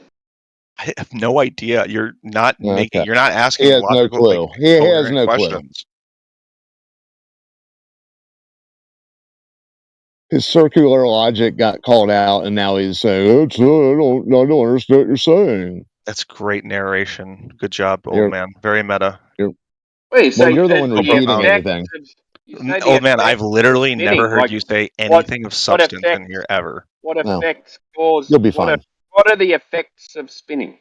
I have no idea. You're not making. Okay. You're not asking. He has no logical, clue. like, He has coherent no clue. questions. His circular logic got called out, and now he's saying, I don't understand what you're saying. That's great narration. Good job, old You're- man. Very meta. Wait, Well, you're the one repeating everything. Old man, I've literally never heard you say anything of substance in effect- here ever. What No. effects cause? You'll be fine. What are the effects of spinning?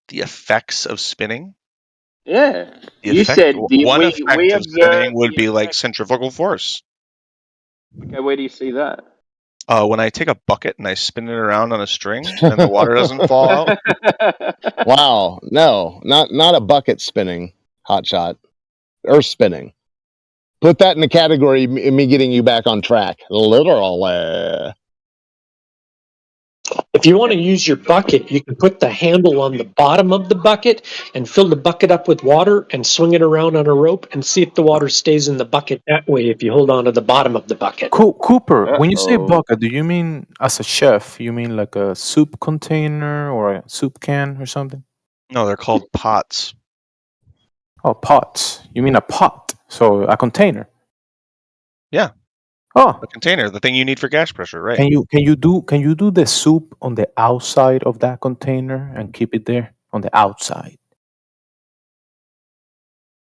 The effects of spinning. Yeah, The you effect- said one we effect of spinning observed would the be like centrifugal force. Okay, where do you see that? When I take a bucket and I spin it around on a string and the water doesn't fall out. Wow, no, not a bucket spinning, hotshot, Earth spinning. Put that in the category of me getting you back on track. Literally. If you want to use your bucket, you can put the handle on the bottom of the bucket and fill the bucket up with water and swing it around on a rope and see if the water stays in the bucket that way if you hold on to the bottom of the bucket. Cooper, when you say Uh-oh. bucket, do you mean as a chef? You mean like a soup container or a soup can or something? No, they're called pots. Oh, pots. You mean a pot? So a container. Yeah. Oh, a container, the thing you need for gas pressure, right? Can you do the soup on the outside of that container and keep it there on the outside?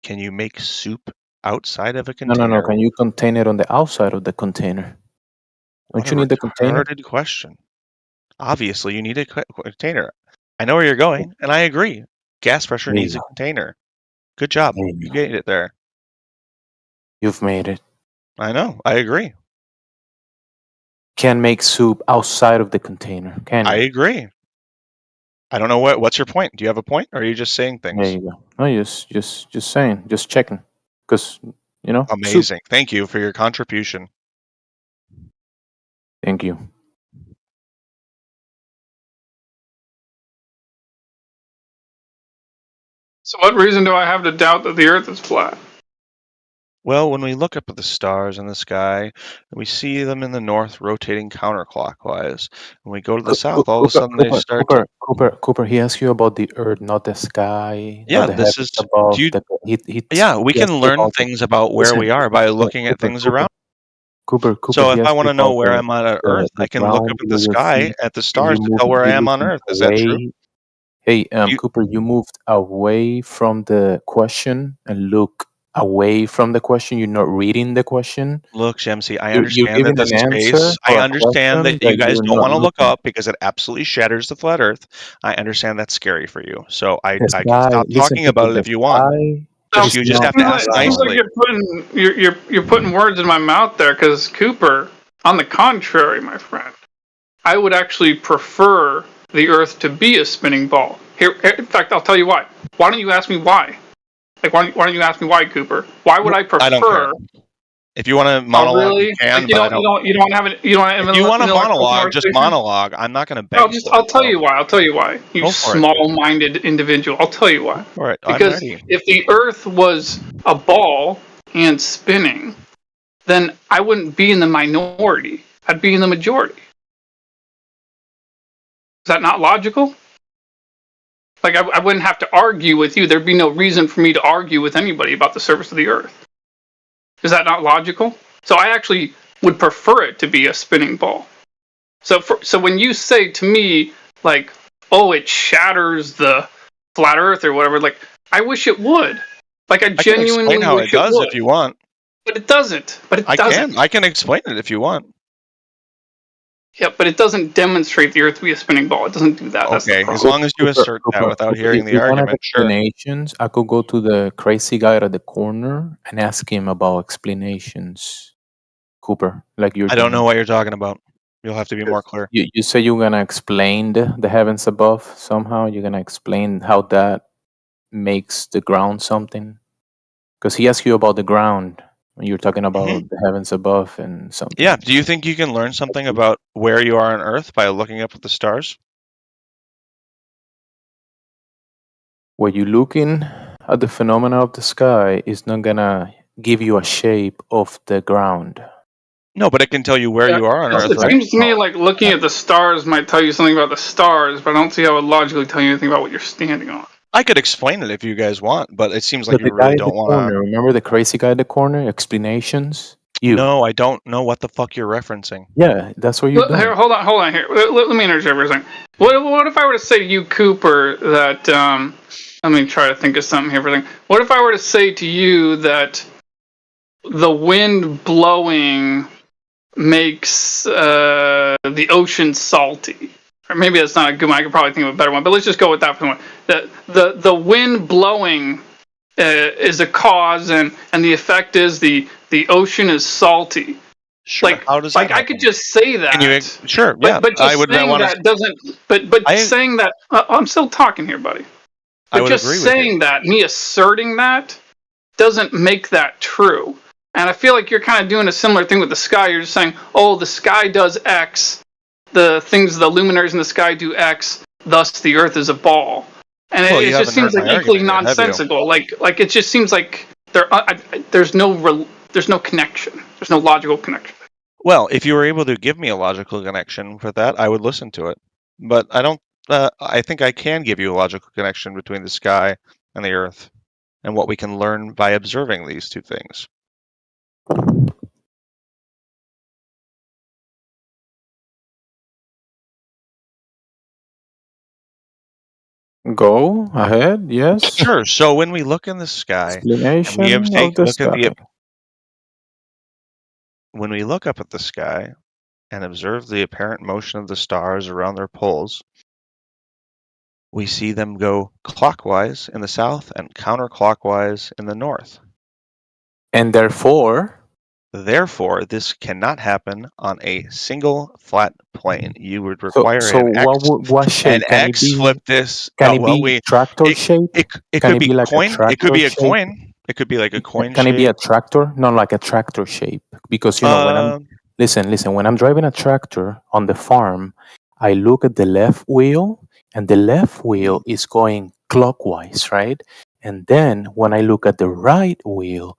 Can you make soup outside of a No, container? no, no. Can you contain it on the outside of the container? Don't What you a need the container? retarded question. Obviously, you need a container. I know where you're going, and I agree. Gas pressure There you needs a go. container. Good job. There You get it there. You've made it. I know. I agree. Can't make soup outside of the container, can you? I agree. I don't know what's your point. Do you have a point, or are you just saying things? There you go. No, just saying, just checking, because soup. Amazing. Thank you for your contribution. Thank you. So what reason do I have to doubt that the Earth is flat? Well, when we look up at the stars in the sky, we see them in the north rotating counterclockwise. When we go to the south, all of a sudden they start. Cooper. He asked you about the Earth, not the sky. Yeah, not the this heavens is. above. Do you, He yeah, we he can asked you learn about things about where listen, we are by looking at things around. Cooper. So he if I asked want you to know about where I'm on Earth, I can look ground up at the below your sky feet, at the and stars you to moved tell where I am on immediately Earth. Is that true? away. Hey, Cooper, you moved away from the question and look away from the question. You're not reading the question. Look, Shamsi, I You're understand that giving this an is answer space. I for a understand question that you guys you're don't not want to look looking. up because it absolutely shatters the flat Earth. I understand that's scary for you. So I The can sky. stop Listen, talking about Cooper, it the if you want. sky Just is you just not have to ask Seems like nicely. you're putting words in my mouth there, because Cooper, on the contrary, my friend, I would actually prefer the Earth to be a spinning ball. Here, in fact, I'll tell you why. Why don't you ask me why? Like, why don't you ask me why, Cooper? Why would I prefer? I don't care. If you want to Oh, monologue, really? you can, Like, you but I don't don't. you don't have an you don't have If you want to intellectual monologue, just conversation? monologue. I'm not going to beg for I'll it. tell you why. I'll tell you why. You Go for it. small-minded individual. I'll tell you why. All right, I'm Because ready. if the Earth was a ball and spinning, then I wouldn't be in the minority. I'd be in the majority. Is that not logical? Like, I wouldn't have to argue with you. There'd be no reason for me to argue with anybody about the surface of the Earth. Is that not logical? So I actually would prefer it to be a spinning ball. So when you say to me, like, oh, it shatters the flat Earth or whatever, like, I wish it would. Like, I genuinely explain how wish it does would. if you want. But it doesn't. I can explain it if you want. Yeah, but it doesn't demonstrate the Earth to be a spinning ball. It doesn't do that. That's the Okay, problem. as long as you assert that without hearing If the you wanted argument, sure. explanations, I could go to the crazy guy at the corner and ask him about explanations. Cooper, like you're I don't doing. know what you're talking about. You'll have to be more clear. You say you're gonna explain the heavens above somehow. You're gonna explain how that makes the ground something. Because he asked you about the ground when you're talking about the heavens above and something. Yeah. Do you think you can learn something about where you are on Earth by looking up at the stars? When you're looking at the phenomena of the sky, it's not gonna give you a shape of the ground. No, but it can tell you where you are on Earth, It right? seems to me like looking at the stars might tell you something about the stars, but I don't see how it would logically tell you anything about what you're standing on. I could explain it if you guys want, but it seems like But the you guy really at the don't want corner, to. remember the crazy guy at the corner? Explanations? You. No, I don't know what the fuck you're referencing. Yeah, that's what you're doing. Here, hold on here. Let me interject for a second. What if I were to say to you, Cooper, that let me try to think of something here for a second. What if I were to say to you that the wind blowing makes the ocean salty? Or maybe that's not a good one. I could probably think of a better one, but let's just go with that for the one. The wind blowing is a cause, and the effect is the ocean is salty. Sure. Like, how does like that I happen? could just say that. Can you? Sure. Yeah. But just I would saying want that doesn't. But saying that, I'm still talking here, buddy. I But would just agree with you. saying that, me asserting that, doesn't make that true. And I feel like you're kind of doing a similar thing with the sky. You're just saying, oh, the sky does X, the luminaries in the sky do X, thus the Earth is a ball. And Well, it you just haven't seems heard like my equally argument yet, have you? nonsensical. Like it just seems like there's no connection. There's no logical connection. Well, if you were able to give me a logical connection for that, I would listen to it. But I don't. I think I can give you a logical connection between the sky and the Earth, and what we can learn by observing these two things. Go ahead, yes. Sure. So when we look in the sky, and Explanation we of take the look at the sky. when we look up at the sky and observe the apparent motion of the stars around their poles, we see them go clockwise in the south and counterclockwise in the north. And therefore, this cannot happen on a single flat plane. You would so require an X. what shape An can X it be? flip this. Can it be tractor shape? It Can could it be be like a coin. It could tractor be a shape? coin. It could be like a coin Can it be a shape. tractor? No, like a tractor shape. Because when I'm listen, when I'm driving a tractor on the farm, I look at the left wheel, and the left wheel is going clockwise, right? And then when I look at the right wheel,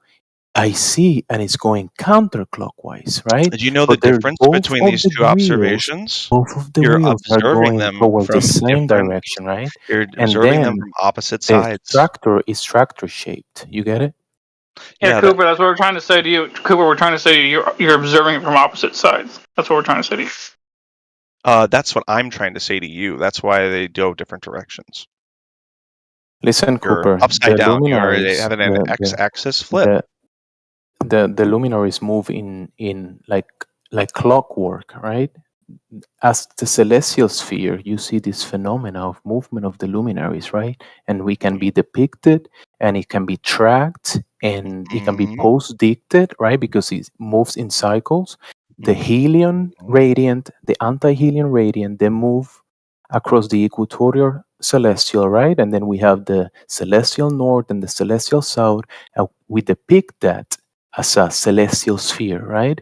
I see and it's going counterclockwise, right? Do you know the But they're difference both between of these the two wheels, observations? both of the You're wheels are observing going them towards the from same different. direction, right? You're And observing them then from opposite the sides. tractor is tractor shaped. You get it? Yeah, Yeah, Cooper, that's what we're trying to say to you. Cooper, we're trying to say to you, you're observing it from opposite sides. That's what we're trying to say to you. That's what I'm trying to say to you. That's why they go different directions. Listen, You're Cooper. upside The down. You're luminaries, having an X-axis flip. the luminaries move in like clockwork, right? As the celestial sphere, you see this phenomena of movement of the luminaries, right? And we can be depicted, and it can be tracked, and it can be post-dicted, right? Because it moves in cycles. The helium radiant, the anti-helium radiant, they move across the equatorial celestial, right? And then we have the celestial north and the celestial south, and we depict that as a celestial sphere, right?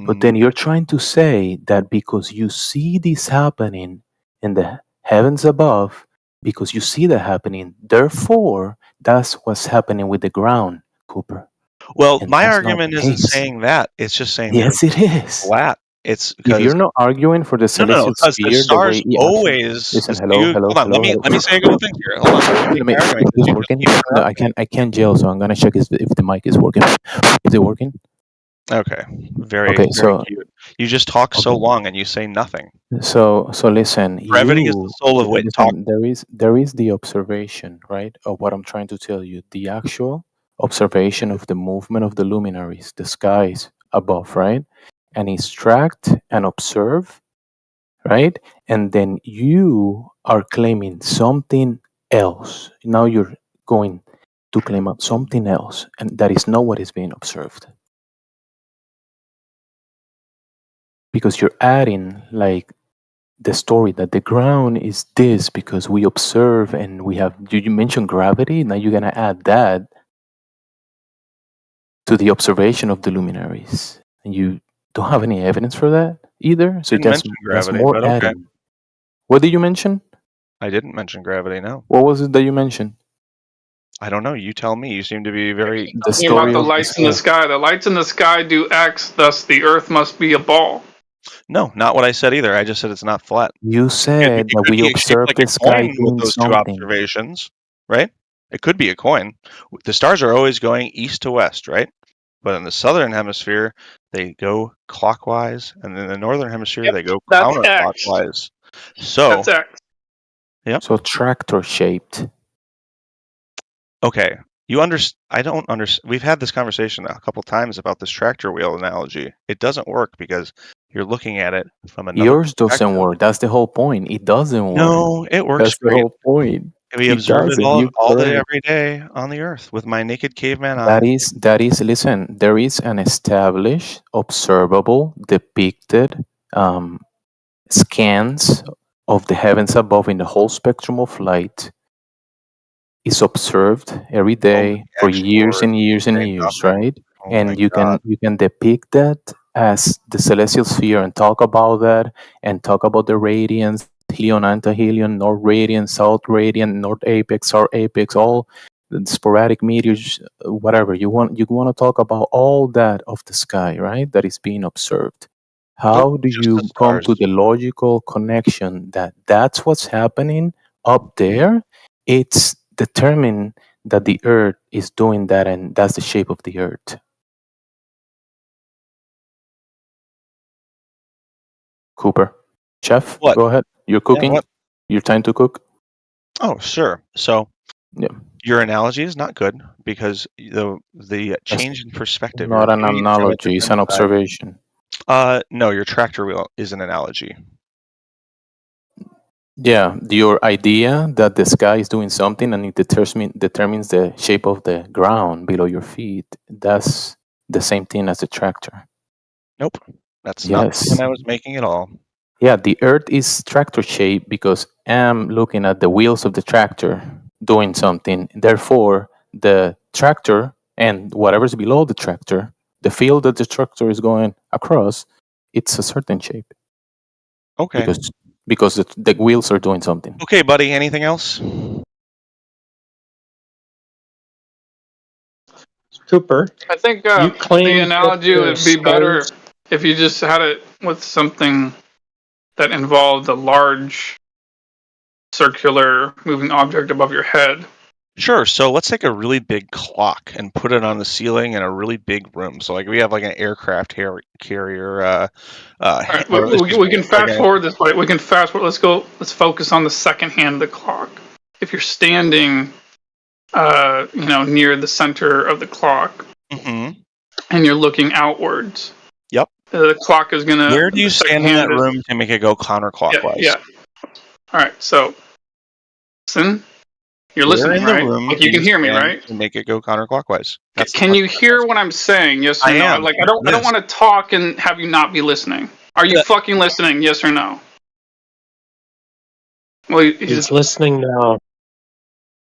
But then you're trying to say that because you see this happening in the heavens above, because you see that happening, therefore, that's what's happening with the ground, Cooper. Well, And my that's not argument the isn't case. saying that. It's just saying Yes, it is. flat. It's If because you're not arguing for the no, celestial because the sphere the way stars always. listen, hello, Hold on. hello. Let me say a couple things here. Hold on. Let me Let make me. my argument. Is this You just working? keep No, interrupting. I can't yell, so I'm gonna check if the mic is working. Is it working? Okay. Very, Okay, very so cute. You just talk so okay. long and you say nothing. So listen, Brevity is the soul of wit. Talk. listen, there is the observation, right, of what I'm trying to tell you. The actual observation of the movement of the luminaries, the skies above, right? And extract and observe, right? And then you are claiming something else. Now you're going to claim out something else, and that is not what is being observed. Because you're adding like the story that the ground is this because we observe and we have you mentioned gravity, now you're gonna add that to the observation of the luminaries. And you don't have any evidence for that either. So Didn't mention that's gravity, more but okay. adding. What did you mention? I didn't mention gravity. No. What was it that you mentioned? I don't know. You tell me. You seem to be very. The Talking about story the of the lights in the sky. sky. The lights in the sky do X, thus the Earth must be a ball. No, not what I said either. I just said it's not flat. You said It that could we be shaped observe like the a sky coin with doing those two something. observations, right? It could be a coin. The stars are always going east to west, right? But in the southern hemisphere, they go clockwise, and in the northern hemisphere, they go That's X. counterclockwise. So, That's X. yeah. So tractor shaped. Okay. I don't understand. We've had this conversation a couple times about this tractor wheel analogy. It doesn't work because you're looking at it from another Yours doesn't perspective. work. That's the whole point. It doesn't work. No, it works That's the great. whole point. We It observe it doesn't. all You're day, correct. every day on the earth with my naked caveman That eyes. is, listen, there is an established, observable, depicted scans of the heavens above in the whole spectrum of light is observed every day for years and years and years, right? Oh my And you God. can depict that as the celestial sphere and talk about that and talk about the radiance, helion, antihelion, north radiant, south radiant, north apex, south apex, all the sporadic meteors, whatever you want to talk about all that of the sky, right? That is being observed. How do Just the you come stars. to the logical connection that that's what's happening up there? It's determined that the earth is doing that and that's the shape of the earth. Cooper, chef, What? go ahead. You're cooking. What? Your time to cook. Oh, sure. So, Yeah. your analogy is not good because the That's change in perspective. not You're an viewing it from a analogy. It's an different side. observation. No, your tractor wheel is an analogy. Yeah, your idea that the sky is doing something and it determines the shape of the ground below your feet. That's the same thing as the tractor. Nope, that's not the Yes. point I was making at all. Yeah, the earth is tractor shaped because I'm looking at the wheels of the tractor doing something. Therefore, the tractor and whatever's below the tractor, the field that the tractor is going across, it's a certain shape. Okay. Because the wheels are doing something. Okay, buddy. Anything else? Cooper, I think you the claimed that analogy the would be better stars. if you just had it with something that involved a large circular moving object above your head. Sure. So let's take a really big clock and put it on the ceiling in a really big room. So like we have like an aircraft carrier. All right, we can fast forward this way. We can fast forward. Let's focus on the second hand of the clock. If you're standing, near the center of the clock, Mm-hmm. and you're looking outwards. Yep. The clock is gonna. Where do you stand in that room to make it go counterclockwise? Yeah. All right. So, listen. You're Where listening, in the right? room Like do you can hear me, stand right? to make it go counterclockwise? Can you hear what I'm saying? Yes or I no? am. Like I don't Yes. want to talk and have you not be listening. Are you fucking listening? Yes or no? Well, He's listening now.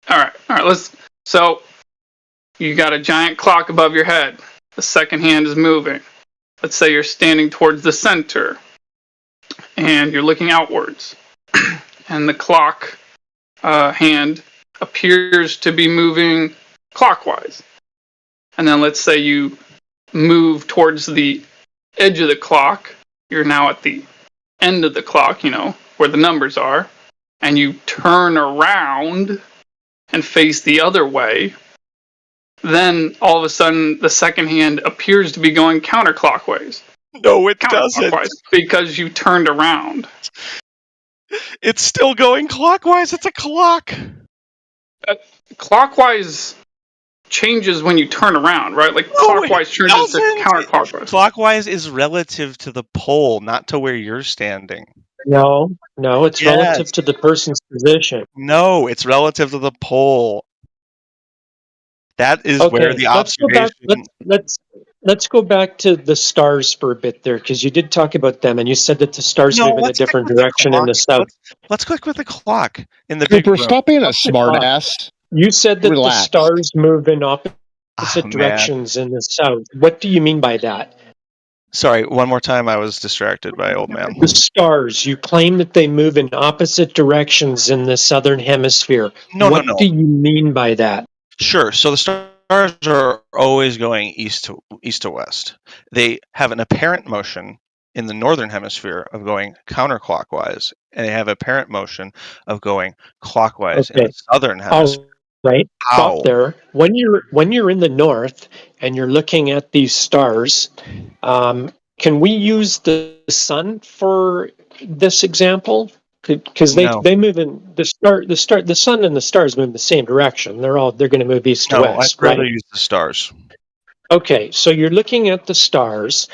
All right. So, you got a giant clock above your head. The second hand is moving. Let's say you're standing towards the center, and you're looking outwards, and the clock hand appears to be moving clockwise. and then let's say you move towards the edge of the clock, you're now at the end of the clock, where the numbers are, and you turn around and face the other way, then all of a sudden the second hand appears to be going counterclockwise. No, it doesn't. Because you turned around. It's still going clockwise. It's a clock. Clockwise changes when you turn around, right? Like clockwise changes to counterclockwise. Clockwise is relative to the pole, not to where you're standing. No, it's relative to the person's position. No, it's relative to the pole. That is where the observation. Let's go back to the stars for a bit there, because you did talk about them, and you said that the stars move in a different direction in the south. Let's click with the clock in the Cooper, stop being a smartass. You said that Relax. the stars move in opposite directions in the south. What do you mean by that? Sorry, one more time. I was distracted by old man. The stars. You claim that they move in opposite directions in the southern hemisphere. What do you mean by that? Sure. So the stars are always going east to west. They have an apparent motion in the northern hemisphere of going counterclockwise, and they have apparent motion of going clockwise in the southern hemisphere. Right. Stop there. When you're in the north and you're looking at these stars, can we use the sun for this example? Because they move in the sun and the stars move in the same direction. They're going to move east to west. I'd rather use the stars. Okay, so you're looking at the stars,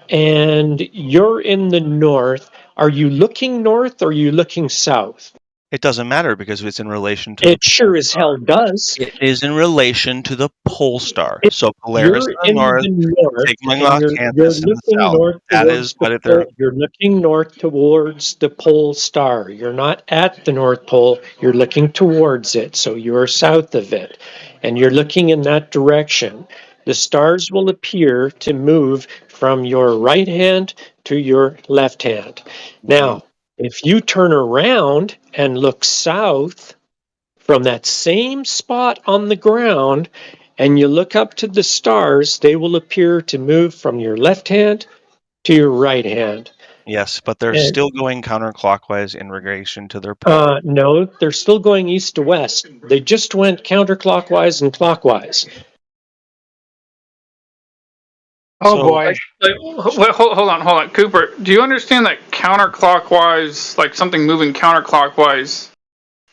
and you're in the north. Are you looking north or are you looking south? It doesn't matter because it's in relation to. It sure as hell does. It is in relation to the pole star. So Polaris in the north, Sigma Canthus in the south. That is what they're. You're looking north towards the pole star. You're not at the North Pole. You're looking towards it. So you're south of it, and you're looking in that direction. The stars will appear to move from your right hand to your left hand. Now, if you turn around and look south from that same spot on the ground and you look up to the stars, they will appear to move from your left hand to your right hand. Yes, but they're still going counterclockwise in relation to their pole. No, they're still going east to west. They just went counterclockwise and clockwise. Boy. Hold on. Cooper, do you understand that counterclockwise, like something moving counterclockwise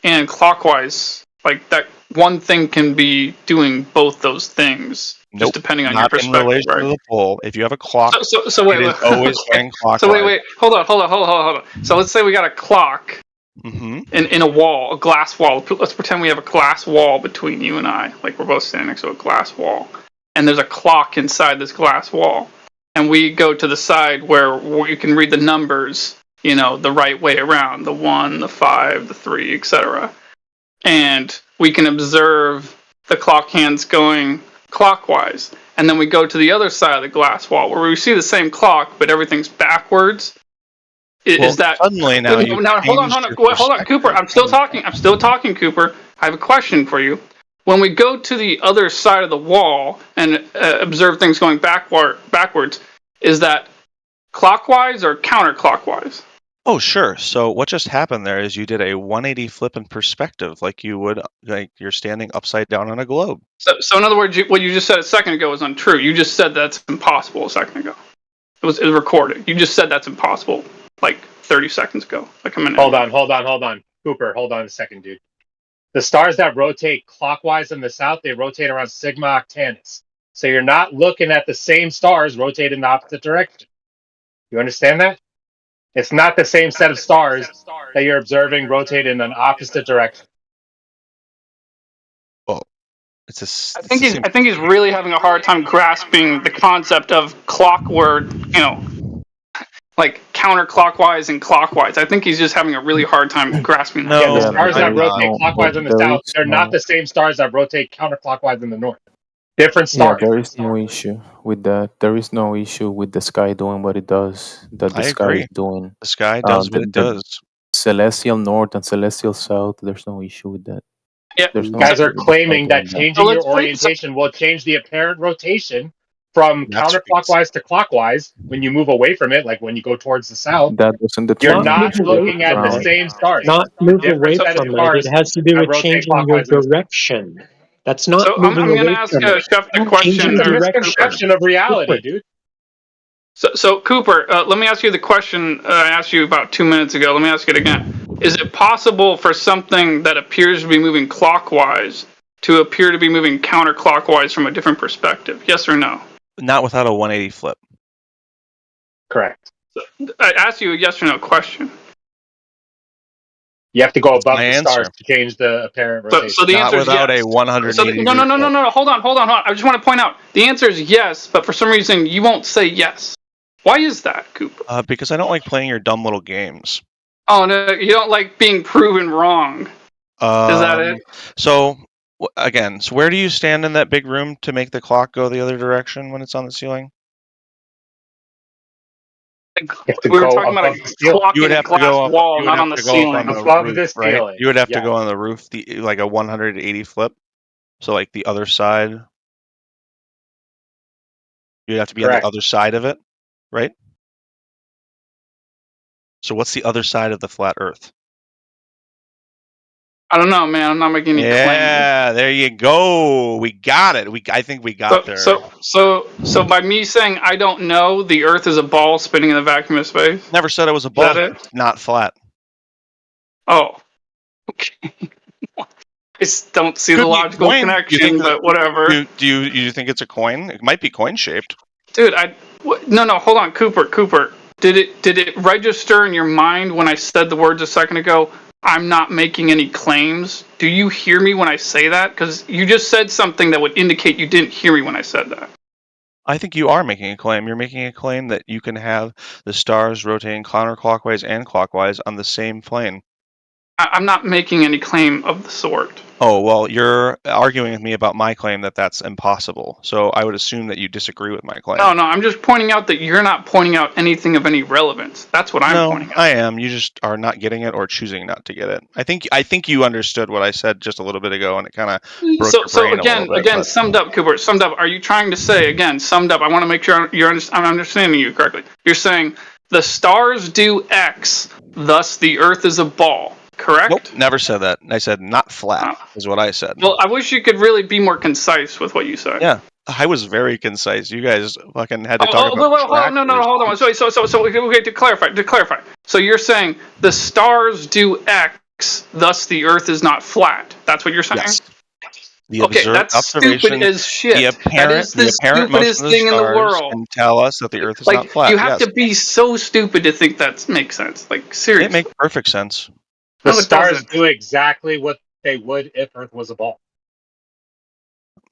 and clockwise, like that one thing can be doing both those things, just depending on your perspective, in relation right? to the pole. If you have a clock, so wait, it is always going clockwise. So wait, hold on. So let's say we got a clock in a wall, a glass wall. Let's pretend we have a glass wall between you and I, like we're both standing next to a glass wall. And there's a clock inside this glass wall. And we go to the side where you can read the numbers, the right way around, the 1, the 5, the 3, etc. And we can observe the clock hands going clockwise. And then we go to the other side of the glass wall where we see the same clock, but everything's backwards. Is that suddenly now? Hold on, Cooper. I'm still talking, Cooper. I have a question for you. When we go to the other side of the wall and observe things going backwards, is that clockwise or counterclockwise? Oh, sure. So what just happened there is you did a 180 flip in perspective, like you would, like you're standing upside down on a globe. So in other words, what you just said a second ago was untrue. You just said that's impossible a second ago. It was recorded. You just said that's impossible like 30 seconds ago, like a minute. Hold on. Cooper, hold on a second, dude. The stars that rotate clockwise in the south, they rotate around Sigma Octantis. So you're not looking at the same stars rotate in the opposite direction. You understand that? It's not the same set of stars that you're observing rotate in an opposite direction. Well, I think he's really having a hard time grasping the concept of clockwork, like counterclockwise and clockwise. I think he's just having a really hard time grasping that. The stars that rotate clockwise in the south, they're not the same stars that rotate counterclockwise in the north. Different stars. Yeah, there is no issue with that. There is no issue with the sky doing what it does. That the sky is doing. The sky does what it does. Celestial north and celestial south. There's no issue with that. Yeah. There's You no guys are theory claiming that that. So changing your let's play. So, orientation will change the apparent rotation from That's counterclockwise to clockwise when you move away from it, like when you go towards the south. That doesn't You're Not determine move not the away looking shape at the from it. around. same stars. Not There's move different away set of from it. It stars has to do that with rotate changing your clockwise and direction. That's not so I'm moving going to away ask from it. Chef the Changing question, That's a or misconception of reality, dude. So Cooper, let me ask you the question I asked you about 2 minutes ago. Let me ask it again. Is it possible for something that appears to be moving clockwise to appear to be moving counterclockwise from a different perspective? Yes or no? Not without a 180 flip. Correct. I asked you a yes or no question. You have to go above My the answer. stars to change the apparent So, rotation. so the Not answer is without yes. a 180 No. degree flip. Hold on. I just want to point out the answer is yes, but for some reason you won't say yes. Why is that, Cooper? Because I don't like playing your dumb little games. Oh no, you don't like being proven wrong. Is that it? So again, so where do you stand in that big room to make the clock go the other direction when it's on the ceiling? You have to We were go talking about above a the ceiling. clock You would in a have to glass go up. wall, You would not have on the to go up on ceiling. the Above roof, the right? ceiling. You would have to Yeah. go on the roof, like a 180 flip. So like the other side. You'd have to be on Correct. the other side of it, right? So what's the other side of the flat Earth? I don't know, man. I'm not making any claims. Yeah, there you go. We got it. I think we got there. So by me saying I don't know, the Earth is a ball spinning in the vacuum of space. Never said it was a Is ball. that it? It's not flat. Oh, okay. I just don't see Could the be a logical coin. connection, but whatever. Do you think it's a coin? It might be coin shaped. Dude, no, hold on, Cooper. Did it register in your mind when I said the words a second ago? I'm not making any claims. Do you hear me when I say that? Because you just said something that would indicate you didn't hear me when I said that. I think you are making a claim. You're making a claim that you can have the stars rotating counterclockwise and clockwise on the same plane. I'm not making any claim of the sort. Oh, well, you're arguing with me about my claim that that's impossible. So I would assume that you disagree with my claim. No, I'm just pointing out that you're not pointing out anything of any relevance. That's what I'm pointing out. I am. You just are not getting it or choosing not to get it. I think you understood what I said just a little bit ago, and it kind of broke your So brain a little bit. again, but- summed up, Cooper. Summed up. Are you trying to say again? Summed up. I want to make sure I'm understanding you correctly. You're saying the stars do X, thus the Earth is a ball. Correct? Nope, never said that. I said not flat is what I said. Well, I wish you could really be more concise with what you said. Yeah, I was very concise. You guys fucking had to talk about. Hold on. No, hold on. So okay, to clarify. So you're saying the stars do X, thus the Earth is not flat. That's what you're saying? Yes. The Okay, that's observation, stupid as shit. The apparent, That is the apparent motion stupidest of thing in the stars world. can tell us that the Earth is Like, not flat. you have yes. to be so stupid to think that makes sense. Like, seriously. It makes perfect sense. The No, it stars doesn't. do exactly what they would if Earth was a ball.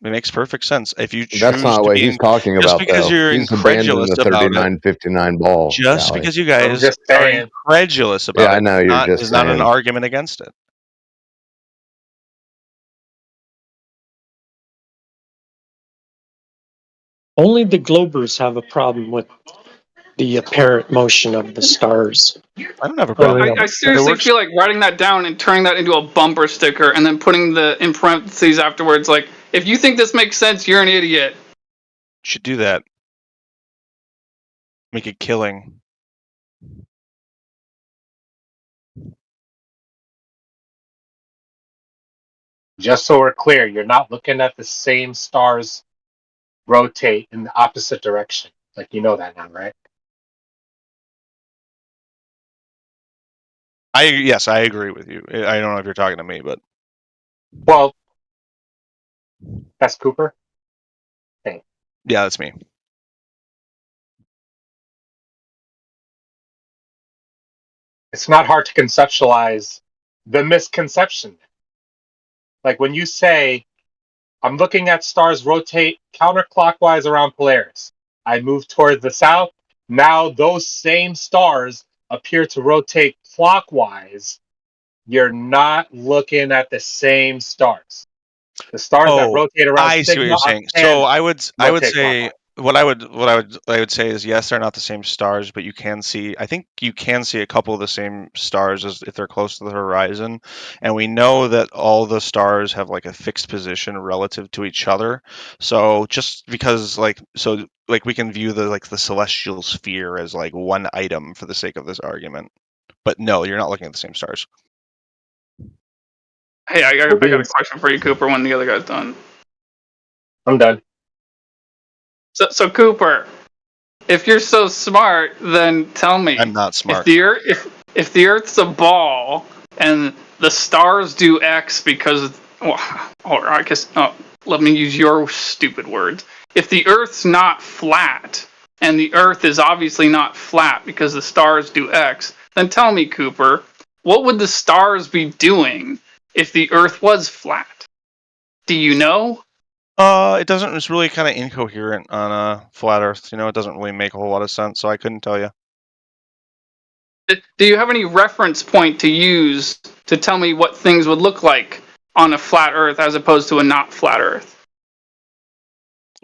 It makes perfect sense. If you choose That's not to what be he's talking just about, because though. you're He's abandoned incredulous the about it. 39-59 ball. Just Sally. because you guys just are saying. incredulous about Yeah, I it know, you're just is not an saying. argument against it. Only the Globers have a problem with the apparent motion of the stars. I don't have a problem. I seriously feel like writing that down and turning that into a bumper sticker and then putting the in parentheses afterwards. Like, if you think this makes sense, you're an idiot. Should do that. Make a killing. Just so we're clear, you're not looking at the same stars rotate in the opposite direction. Like, you know that now, right? Yes, I agree with you. I don't know if you're talking to me, but Well, that's Cooper. Hey. yeah, that's me. It's not hard to conceptualize the misconception. Like when you say, I'm looking at stars rotate counterclockwise around Polaris. I move toward the south. Now those same stars appear to rotate clockwise. You're not looking at the same stars. The stars that rotate around I see what Sigma you're saying. Octantis So I would rotate say clockwise. what I would say is yes, they're not the same stars, but you can see. I think you can see a couple of the same stars as if they're close to the horizon, and we know that all the stars have like a fixed position relative to each other. So just because like we can view the celestial sphere as like one item for the sake of this argument, but no, you're not looking at the same stars. Hey, I got a question for you, Cooper. When the other guy's done. I'm done. So Cooper, if you're so smart, then tell me. I'm not smart. If the Earth's a ball and the stars do X because, or I guess, let me use your stupid words. If the Earth's not flat and the Earth is obviously not flat because the stars do X, then tell me, Cooper, what would the stars be doing if the Earth was flat? Do you know? It doesn't. It's really kind of incoherent on a flat Earth. You know, it doesn't really make a whole lot of sense. So I couldn't tell you. Do you have any reference point to use to tell me what things would look like on a flat Earth as opposed to a not flat Earth?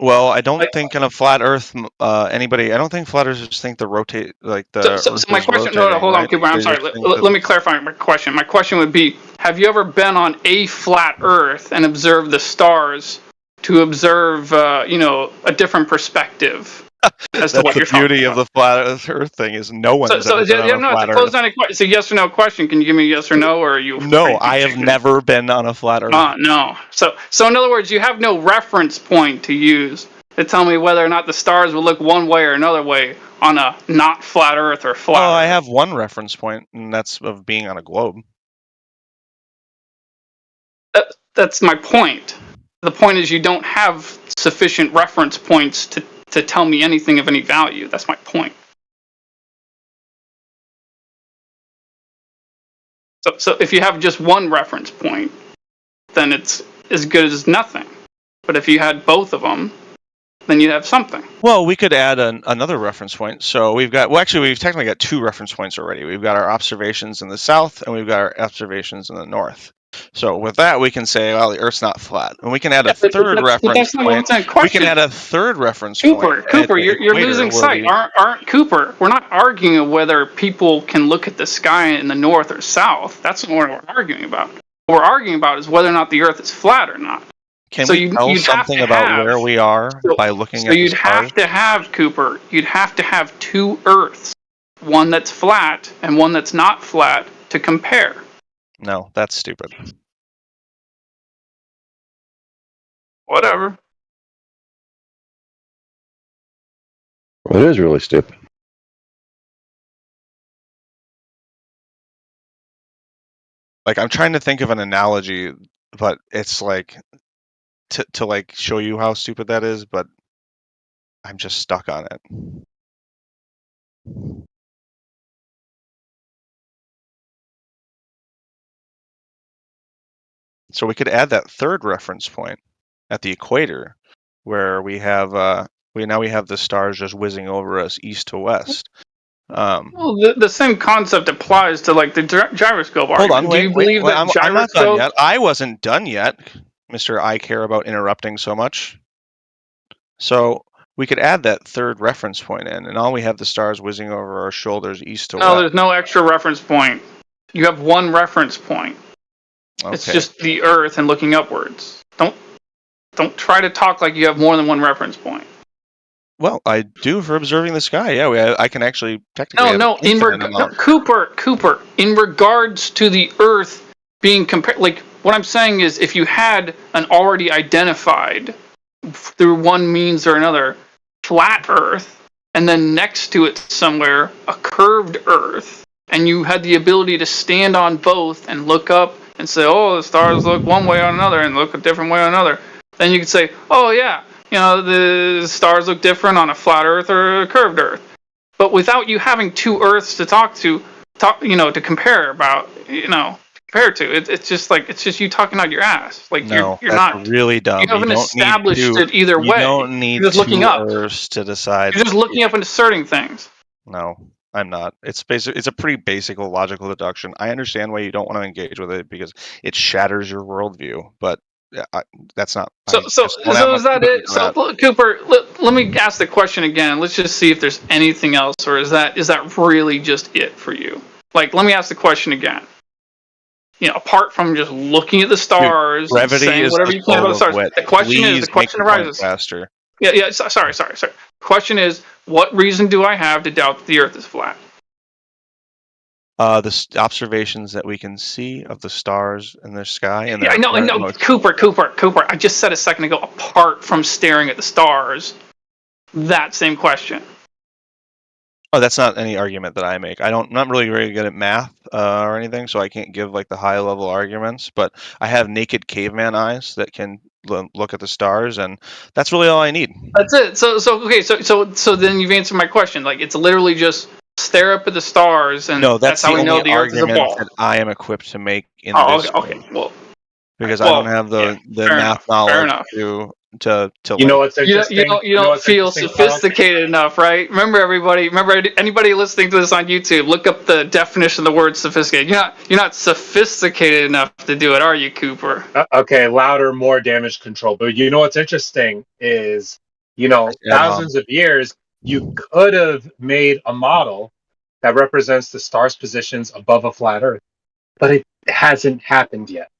Well, I don't think in a flat Earth, I don't think flat Earthers think the rotate like the. So Earth my is question. rotating, No, hold on, right? Cooper. I'm They sorry. just think Let me clarify my question. My question would be: have you ever been on a flat Earth and observed the stars to observe, a different perspective as to what you're That's the talking beauty about? of the flat Earth thing is no one's So ever been on a no, it's a flat Earth. closed-ended question. It's a yes or no question. Can you give me a yes or no, or are you? No, I have never been on a flat Earth. No. So in other words, you have no reference point to use to tell me whether or not the stars will look one way or another way on a not flat Earth or flat. Oh, I have one reference point, and that's of being on a globe. That's my point. The point is you don't have sufficient reference points to tell me anything of any value. That's my point. So if you have just one reference point, then it's as good as nothing. But if you had both of them, then you'd have something. Well, we could add another reference point. So we've technically got two reference points already. We've got our observations in the south, and we've got our observations in the north. So with that, we can say, well, the Earth's not flat, and we can add a third reference point. We can add a third reference point. Cooper, you're losing sight. Aren't Cooper? We're not arguing whether people can look at the sky in the north or south. That's not what we're arguing about. What we're arguing about is whether or not the Earth is flat or not. Can we tell something about where we are by looking at the stars? So you'd have to have, Cooper, you'd have to have two Earths, one that's flat and one that's not flat, to compare. No, that's stupid. Whatever. Well, it is really stupid. Like, I'm trying to think of an analogy, but it's like to like show you how stupid that is, but I'm just stuck on it. So we could add that third reference point at the equator, where we have we have the stars just whizzing over us east to west. Well, the same concept applies to like the gyroscope Hold argument. on, wait, Do you believe that I'm not done gyroscope? yet. I wasn't done yet, Mr. I care about interrupting so much. So we could add that third reference point in, and all we have the stars whizzing over our shoulders east to No, west. there's no extra reference point. You have one reference point. Okay. It's just the Earth and looking upwards. Don't try to talk like you have more than one reference point. Well, I do for observing the sky. Yeah, I can actually technically. No. Cooper. In regards to the Earth being compared, like what I'm saying is, if you had an already identified through one means or another flat Earth, and then next to it somewhere a curved Earth, and you had the ability to stand on both and look up and say, oh, the stars look one way or another and look a different way or another, then you could say, oh yeah, the stars look different on a flat Earth or a curved Earth. But without you having two Earths to to compare about, compare to, it's just you talking out your ass. Like No, you're that's not really dumb. You haven't don't established need two, it either way. You don't need You're just looking two up. Earths to decide. You're just looking up and asserting things. No, I'm not. It's a pretty basic logical deduction. I understand why you don't want to engage with it because it shatters your worldview, but that's not. So I just don't have is much that sympathy it? for So that. look, Cooper, let me ask the question again. Let's just see if there's anything else, or is that really just it for you? Like, let me ask the question again. You know, apart from just looking at the stars and Brevity saying is whatever the you can about soul the of stars, wit. the question Please make the point arises. faster. Yeah. Sorry. Question is, what reason do I have to doubt that the Earth is flat? The observations that we can see of the stars in the sky and Yeah, their I know. apparent motion. Cooper. I just said a second ago, apart from staring at the stars, that same question. Oh, that's not any argument that I make. I'm not really very good at math or anything, so I can't give like the high level arguments. But I have naked caveman eyes that can look at the stars, and that's really all I need. That's it. So then you've answered my question. Like, it's literally just stare up at the stars, and No, that's how the we know only the Earth is a argument ball. that I am equipped to make in Oh, this okay. room. Well, Because I don't have the fair math enough. Fair knowledge enough. to You know like. what's interesting? You don't what's feel interesting, Carl? sophisticated enough, right? Remember anybody listening to this on YouTube, look up the definition of the word sophisticated. You're not sophisticated enough to do it, are you, Cooper? Okay, louder, more damage control. But you know what's interesting is, thousands of years, you could have made a model that represents the stars' positions above a flat Earth, but it hasn't happened yet,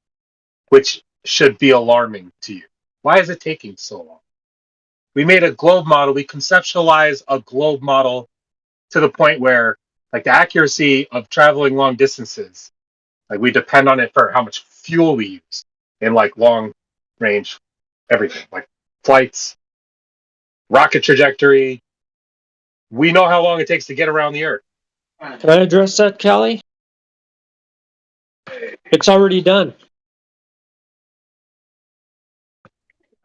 which should be alarming to you. Why is it taking so long? We made a globe model. We conceptualized a globe model to the point where, like, the accuracy of traveling long distances, like, we depend on it for how much fuel we use in, like, long range everything, like flights, rocket trajectory. We know how long it takes to get around the Earth. Can I address that, Callie? It's already done.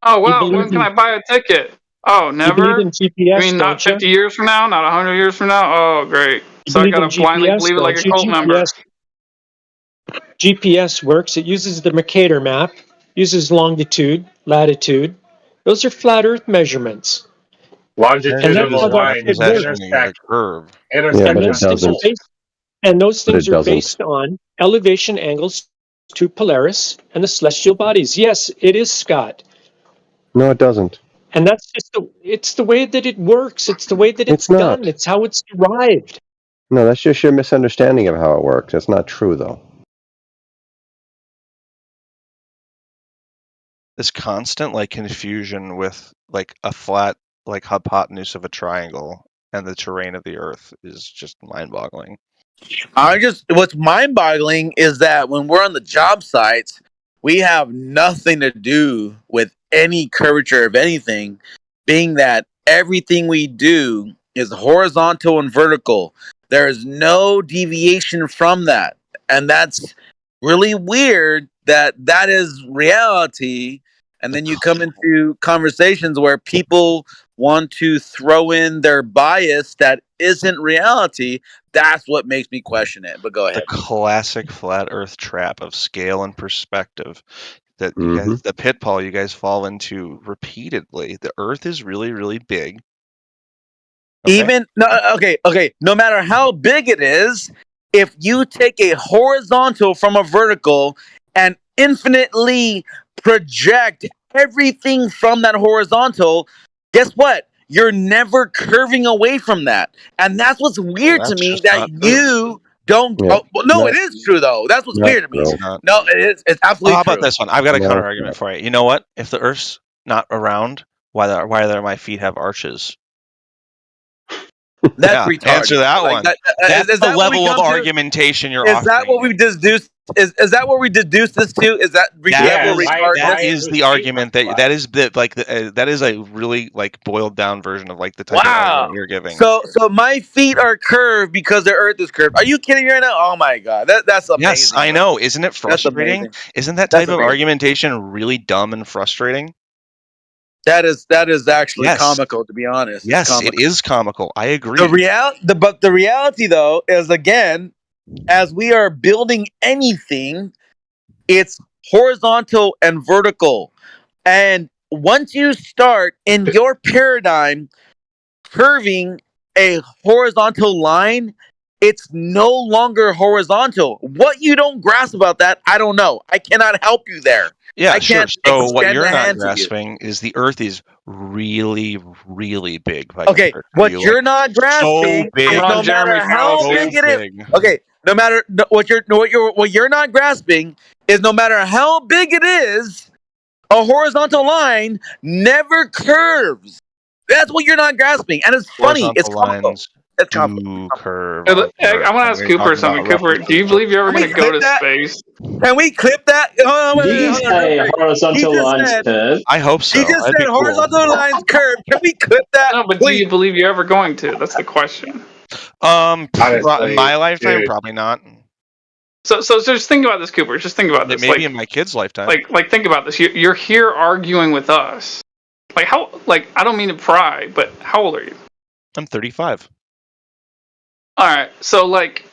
Oh, wow. believe When can in- I buy a ticket? Oh, You never? believe in GPS, I mean, not don't you? 50 years from now? Not 100 years from now? Oh, great. You So I believe in gotta blindly GPS, believe it like a don't you? cult member. GPS works. It uses the Mercator map, uses longitude, latitude. Those are flat Earth measurements. Longitudinal line is actually a curve. Yeah, but it doesn't. And those But things it are doesn't. based on elevation angles to Polaris and the celestial bodies. Yes, it is, Scott. No, it doesn't. And that's just it's the way that it works. It's the way that it's It's done. not. It's how it's derived. No, that's just your misunderstanding of how it works. That's not true, though. This constant like confusion with like a flat like hypotenuse of a triangle and the terrain of the Earth is just mind-boggling. What's mind-boggling is that when we're on the job sites, we have nothing to do with any curvature of anything, being that everything we do is horizontal and vertical. There is no deviation from that. And that's really weird that is reality. And then you come into conversations where people want to throw in their bias that isn't reality. That's what makes me question it. But go ahead. The classic flat Earth trap of scale and perspective that you guys, the pitfall you guys fall into repeatedly. The Earth is really, really big. Okay. No matter how big it is, if you take a horizontal from a vertical and infinitely project everything from that horizontal, guess what? You're never curving away from that. And that's what's weird to me, that you don't. Yeah. It is true, though. That's what's weird to me. No, it is. It's absolutely How about true. this one? I've got a counter argument for you. You know what? If the Earth's not around, why do my feet have arches? That's retarded. Answer that Like, one. is That's that the what we level of come to? argumentation you're Is offering. that what we deduced? Is that what we deduced this to? Is that That is the argument that is that is a really like boiled down version of like the type of argument you're giving. So my feet are curved because the Earth is curved. Are you kidding me right now? Oh my god, that's amazing. Yes, I know. Isn't it frustrating? amazing. Isn't that That's type of amazing. argumentation really dumb and frustrating? That is actually Yes. comical, to be honest. It's Yes, comical. it is comical. I agree. But the reality though is, again, as we are building anything, it's horizontal and vertical. And once you start in your paradigm curving a horizontal line, it's no longer horizontal. What you don't grasp about that, I don't know. I cannot help you there. Yeah, I sure. can't So what extend you're a not hand to you. grasping is the Earth is really, really big by Okay, comparison to what you. you're not so grasping is big, no matter how so big it is. big. Okay, what you're not grasping is no matter how big it is, a horizontal line never curves. That's what you're not grasping, and it's funny. It's Horizontal comical. lines It's comical. do curve I on the Earth. want to and ask we're Cooper talking something. about Cooper, roughly do you believe you're ever Can going we to go clip to that? space? Can we clip that? Hold Did he on, real say quick. He horizontal just lines said. curve? I hope so. He just That'd said be cool. horizontal lines curve. Can we clip that? No, but do you believe you're ever going to? That's the question. In Honestly, my lifetime, dude. probably not. So just think about this, Cooper. Just think about this. Maybe Like, in my kid's lifetime. like think about this. You're here arguing with us. Like how? Like I don't mean to pry, but how old are you? I'm 35. All right. So like,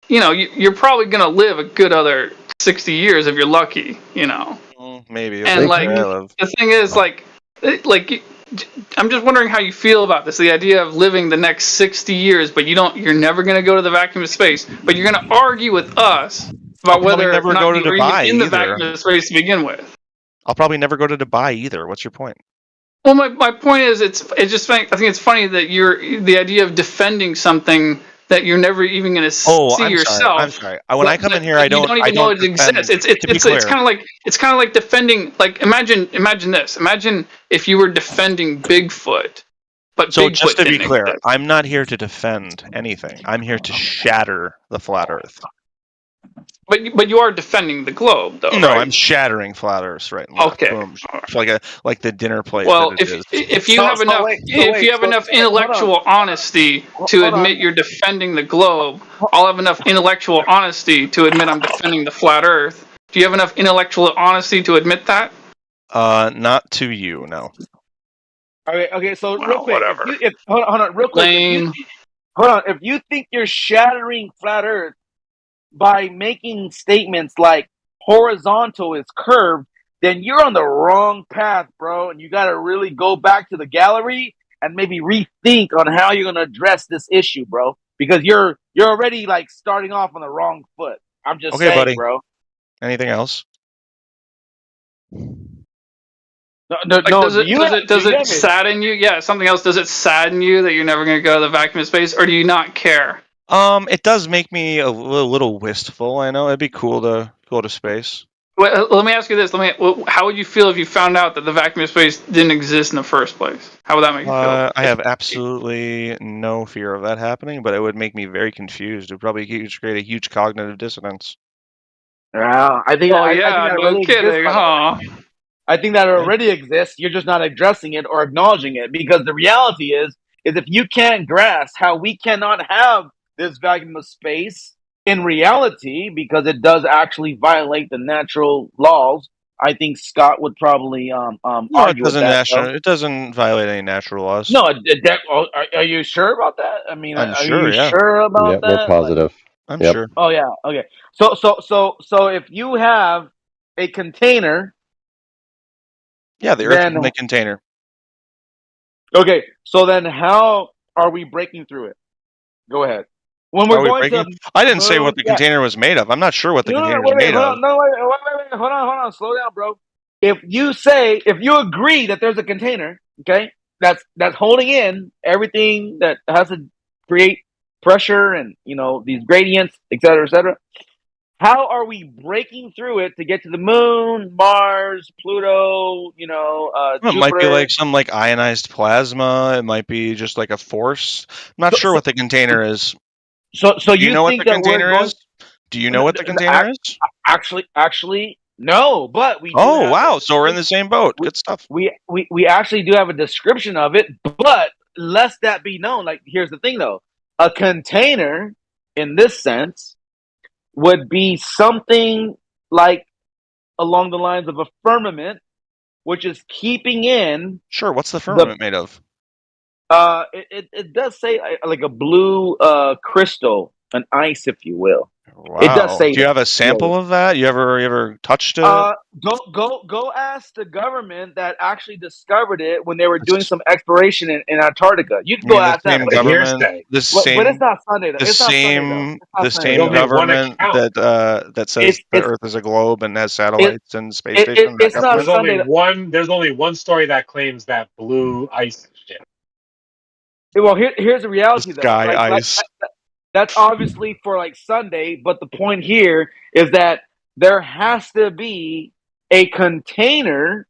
you know, you're probably gonna live a good other 60 years if you're lucky. You know. Maybe. And like the thing is, like, I'm just wondering how you feel about this. The idea of living the next 60 years, but you're never going to go to the vacuum of space, but you're going to argue with us about whether or never not go to you were Dubai even in the either. vacuum of space to begin with. I'll probably never go to Dubai either. What's your point? Well, my point is, it's just funny. I think it's funny that the idea of defending something that you're never even going to see yourself. I'm sorry. When I come in here, I don't. You don't I even know don't it exists. defend- It's kind of like defending. Like imagine this. Imagine if you were defending Bigfoot, but So Bigfoot just to be didn't clear, exist. I'm not here to defend anything. I'm here to shatter the flat Earth. But you are defending the globe, though. No, right? I'm shattering flat Earth right now. Okay. Boom. It's like the dinner plate. Well, that it is. if you have enough intellectual honesty to admit you're defending the globe, I'll have enough intellectual honesty to admit I'm defending the flat Earth. Do you have enough intellectual honesty to admit that? Not to you, no. Okay. So Well, real quick, whatever. hold on, real quick. Lame. If you think you're shattering flat Earth by making statements like horizontal is curved, then you're on the wrong path, bro. And you got to really go back to the gallery and maybe rethink on how you're going to address this issue, bro. Because you're already like starting off on the wrong foot. I'm just Okay, saying, buddy. bro. Anything else? Does it sadden you? Yeah, something else. Does it sadden you that you're never going to go to the vacuum of space, or do you not care? It does make me a little wistful. I know it'd be cool to go to space. Wait, let me ask you this. How would you feel if you found out that the vacuum of space didn't exist in the first place? How would that make you feel? I have absolutely no fear of that happening, but it would make me very confused. It would probably create a huge cognitive dissonance. I think. Oh, I yeah, think that no really kidding, exists, by the way. I think that already exists. You're just not addressing it or acknowledging it, because the reality is if you can't grasp how we cannot have this vacuum of space in reality, because it does actually violate the natural laws, I think Scott would probably No, it argue with doesn't. that. It doesn't violate any natural laws. No, are you sure about that? I mean, I'm are sure. you Yeah. sure about Yep, that? we're positive. I'm Yep. sure. Oh yeah, okay. So if you have a container, Yeah, the Earth is then in the container. okay. So then, how are we breaking through it? Go ahead. When we're Are we going breaking? to, I didn't say what the yeah. container was made of. I'm not sure what the No, container is wait, made hold of. on, no, wait, hold on, slow down, bro. If you agree that there's a container, okay, that's holding in everything that has to create pressure and these gradients, et cetera, how are we breaking through it to get to the moon, Mars, Pluto, It Jupiter? might be like some ionized plasma. It might be just like a force. I'm not sure what the container is. So Do you know what think the that we're container going? is? Do you know what the container is? Actually, no. But we. Oh wow! So we're in the same boat. Good stuff. We actually do have a description of it, but lest that be known, like here's the thing though. A container in this sense would be something like along the lines of a firmament, which is keeping in. Sure. What's the firmament made of? It does say like a blue crystal, an ice, if you will. Wow. It does say Do you that. have a sample of that? You ever touched it? Go ask the government that actually discovered it when they were doing some exploration in Antarctica. You can I go mean, the ask them. same But government, but it's not Sunday though. It's not Sunday though. It's not the Sunday same though. government that says the It's Earth is a globe and has satellites and space station. That it's not government? Sunday. There's only one story that claims that blue ice shit. Well, here's the reality though. Sky ice. That's obviously for like Sunday, but the point here is that there has to be a container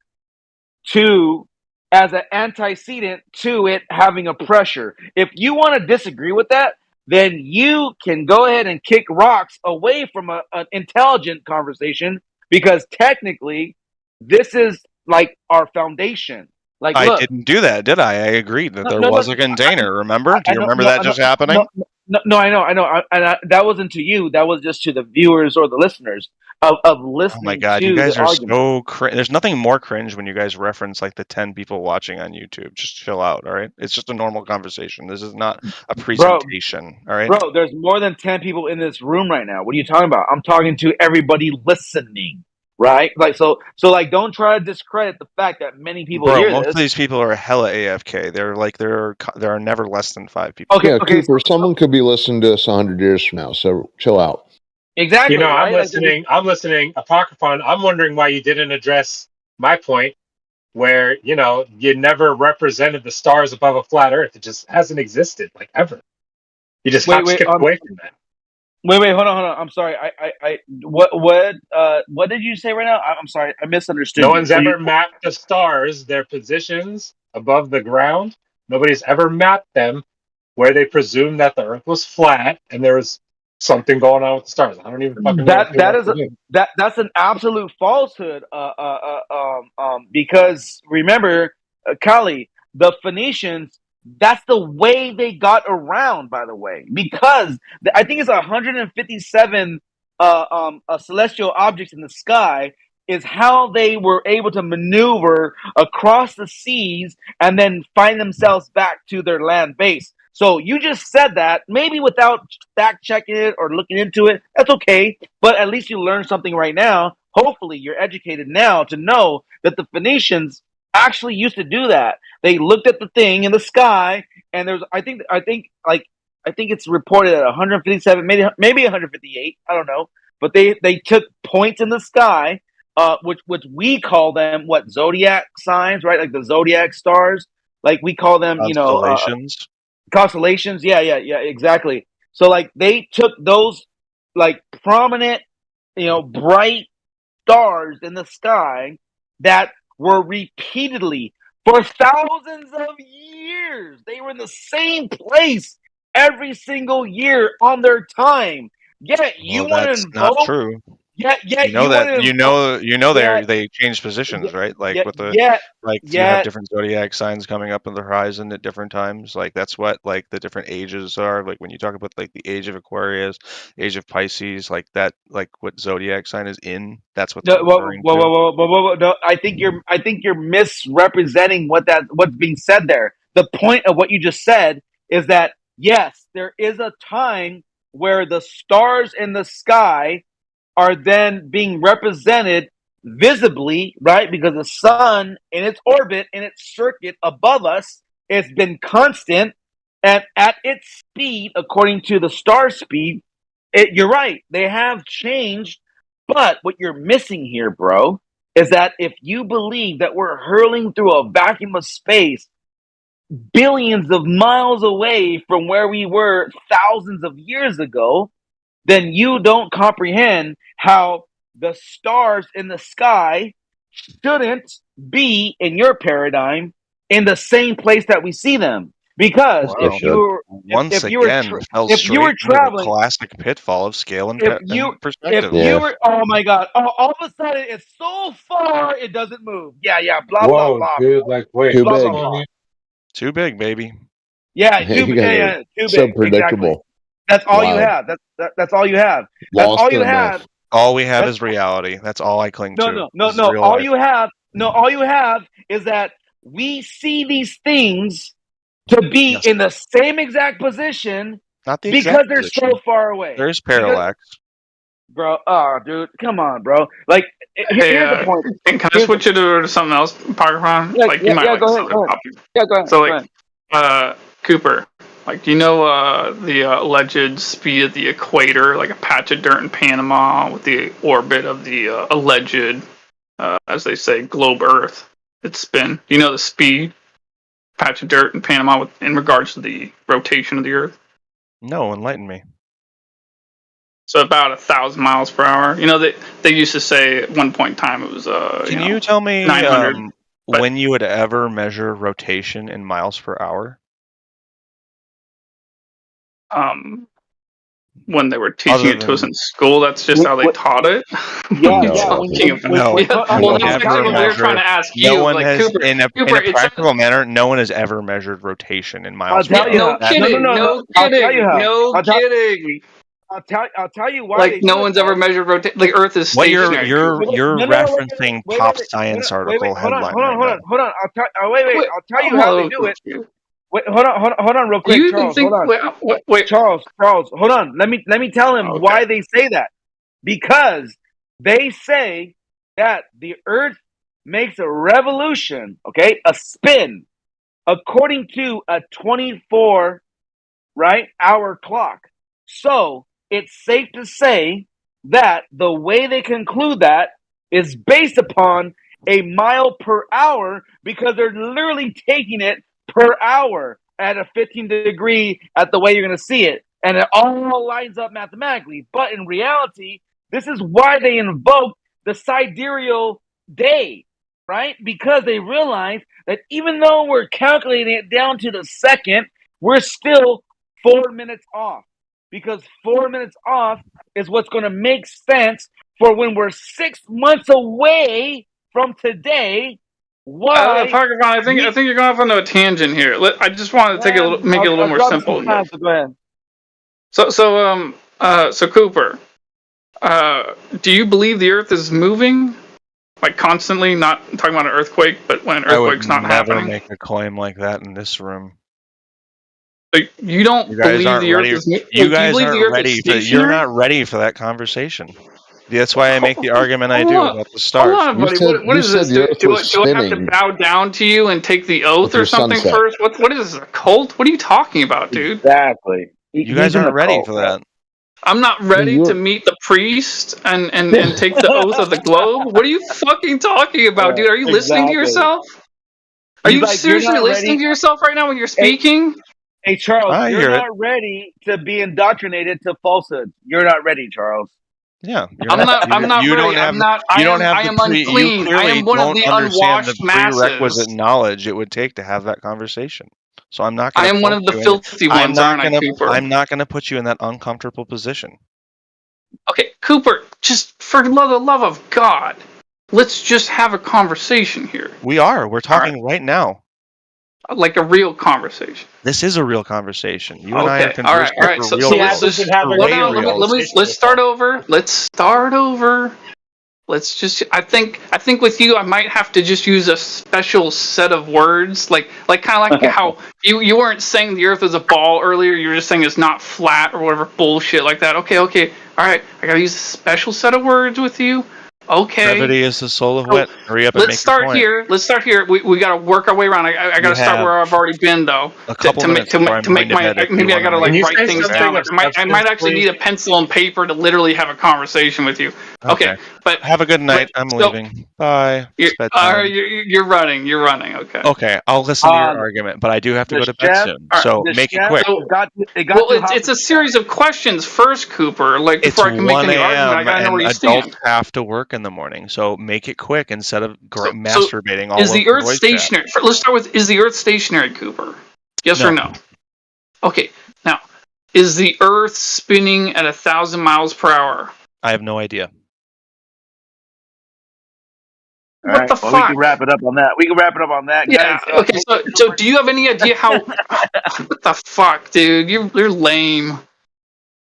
as an antecedent to it having a pressure. If you want to disagree with that, then you can go ahead and kick rocks away from an intelligent conversation, because technically this is like our foundation. Like, I look, didn't do that, did I? I agreed that there no, was a container. Remember? Do you remember no, that just happening? No, I know. That wasn't to you. That was just to the viewers or the listeners of listening. Oh my god, to you guys the are argument. so cringe. There's nothing more cringe when you guys reference like the 10 people watching on YouTube. Just chill out, all right? It's just a normal conversation. This is not a presentation, all right? Bro, there's more than 10 people in this room right now. What are you talking about? I'm talking to everybody listening, right? Like, so like, don't try to discredit the fact that many people Bro, hear most this. of these people are hella AFK. There are never less than 5 people. Yeah, Cooper, someone could be listening to us 100 years from now, so chill out. Exactly. You know, right? I'm listening. Apocryphon, I'm wondering why you didn't address my point, where you never represented the stars above a flat Earth. It just hasn't existed, like, ever. You just skipped away from that. Wait, hold on. I'm sorry. What did you say right now? I'm sorry. I misunderstood. No one's ever mapped the stars, their positions above the ground. Nobody's ever mapped them where they presumed that the Earth was flat and there was something going on with the stars. I don't even fucking know. That's an absolute falsehood. Because remember, Kali, the Phoenicians, that's the way they got around, by the way, because I think it's 157 celestial objects in the sky is how they were able to maneuver across the seas and then find themselves back to their land base. So you just said that, maybe without fact checking it or looking into it. That's okay, but at least you learned something right now. Hopefully you're educated now to know that the Phoenicians actually used to do that. They looked at the thing in the sky, and there's I think it's reported at 157, maybe 158. I don't know, but they took points in the sky, which we call them zodiac signs, right? Like the zodiac stars, like we call them, Constellations. Constellations. Yeah, exactly. So like they took those like prominent, bright stars in the sky that were repeatedly for thousands of years. They were in the same place every single year on their time. Yet you want to That's not true. Yeah, they change positions, right? Like you have different zodiac signs coming up on the horizon at different times. Like that's what like the different ages are. Like when you talk about like the age of Aquarius, age of Pisces, like that, like what zodiac sign is in. That's what they're referring to. No, I think you're misrepresenting what's being said there. The point of what you just said is that yes, there is a time where the stars in the sky are then being represented visibly, right? Because the sun in its orbit, in its circuit above us, it's been constant, and at its speed, according to the star speed, you're right, they have changed. But what you're missing here, bro, is that if you believe that we're hurling through a vacuum of space billions of miles away from where we were thousands of years ago, then you don't comprehend how the stars in the sky shouldn't be, in your paradigm, in the same place that we see them. Because if you were traveling, the classic pitfall of scale and perspective. Oh my god! All of a sudden, it's so far it doesn't move. Yeah. Blah blah blah. Dude, like wait, Too blah, big. blah, blah. Too big, baby. Yeah, You too guys are big. so predictable. Exactly. That's all you Wow. have. That's all you have. That's Lost all you in the have. mess. All we have is reality. That's all I cling to. No. This is real All life. you have is that we see these things to be in the same exact position Not the because exact they're position. so far away. There's parallax. bro. Oh, dude, come on, bro. Like, Hey, here's the point. can I Here's switch it to something else, Parkron? yeah, Like yeah, you might yeah. like Go this ahead, other go ahead. topic. Yeah, go ahead. So Go like, ahead. Cooper, like do you know the alleged speed of the equator, like a patch of dirt in Panama with the orbit of the alleged, as they say, globe Earth, its spin? Do you know the speed patch of dirt in Panama in regards to the rotation of the Earth? No, enlighten me. So about 1,000 miles per hour. You know they used to say at one point in time it was Can you tell me 900. But when you would ever measure rotation in miles per hour? when they were teaching Other it to us than in school, that's just how they taught it. What are you talking about? No, Yeah, well, that's actually what we were trying to ask you. No one like, has, Cooper, in a it's practical manner, no one has ever measured rotation in I'll miles per tell hour. you no how. kidding, no I'll tell you kidding, how. no kidding. I'll tell you why Like they no do it, one's ever though. measured rotation. Like Earth is What stationary. you're No, referencing pop science article hold on, headline hold on, right hold now. on, hold on. I'll tell you I'm how a they little do it. confused. Wait, hold on, real Do quick, you even Charles. think? Hold on. Wait. Charles, hold on. Let me tell him why they say that. Because they say that the Earth makes a revolution, okay, a spin, according to a 24 hour clock. So it's safe to say that the way they conclude that is based upon a mile per hour, because they're literally taking it per hour at a 15 degree at the way you're going to see it. And it all lines up mathematically. But in reality, this is why they invoke the sidereal day, right? Because they realize that even though we're calculating it down to the second, we're still 4 minutes off. Because 4 minutes off is what's going to make sense for when we're 6 months away from today. Why? Parker, I think you're going off on a tangent here. I just wanted to make it a little more simple. Go ahead. So Cooper, do you believe the Earth is moving, like constantly? Not talking about an earthquake, but when an earthquake's not never happening. make a claim like that in this room. You don't believe the Earth is moving? You guys aren't ready. You're not ready for that conversation. That's why I make the argument I do about the stars. Hold on, buddy. What is this? Do I have to bow down to you and take the oath or something first? What is this, a cult? What are you talking about, dude? Exactly. You guys aren't ready for that. I'm not ready to meet the priest and take the oath of the globe. What are you fucking talking about, dude? Are you listening to yourself? Are you seriously listening to yourself right now when you're speaking? Hey Charles, you're not ready to be indoctrinated to falsehood. You're not ready, Charles. Yeah, I'm not ready. I am unclean. I am one of the unwashed masses. Prerequisite knowledge it would take to have that conversation. So I'm not. I am one of the filthy ones, aren't I, Cooper? I'm not going to put you in that uncomfortable position. Okay, Cooper, just for the love of God, let's just have a conversation here. We are. We're talking right now. Like a real conversation. This is a real conversation. You and I are conversing. All right. So let's start over. Let's just. I think with you, I might have to just use a special set of words, like kind of like how you weren't saying the Earth is a ball earlier. You were just saying it's not flat or whatever bullshit like that. Okay. All right. I gotta use a special set of words with you. Okay. Brevity is the soul of wit. Hurry up and Let's start here. We got to work our way around. I got to start where I've already been, though. A couple minutes to make my. Maybe I got to write things down. I might actually need a pencil and paper to literally have a conversation with you. Okay, but have a good night. I'm leaving. Bye. You're running. Okay. Okay, I'll listen to your argument, but I do have to go to bed soon. So make it quick. It's a series of questions first, Cooper. Like before I can make any argument, I got to know where you stand. Adults have to work in the morning, so make it quick instead of masturbating all over. Is the Earth stationary? Let's start with: is the Earth stationary, Cooper? Yes or no? Okay. Now, is the Earth spinning at 1,000 miles per hour? I have no idea. What the fuck? We can wrap it up on that. Yeah. Guys, okay. So, do you have any idea how? What the fuck, dude? You're lame.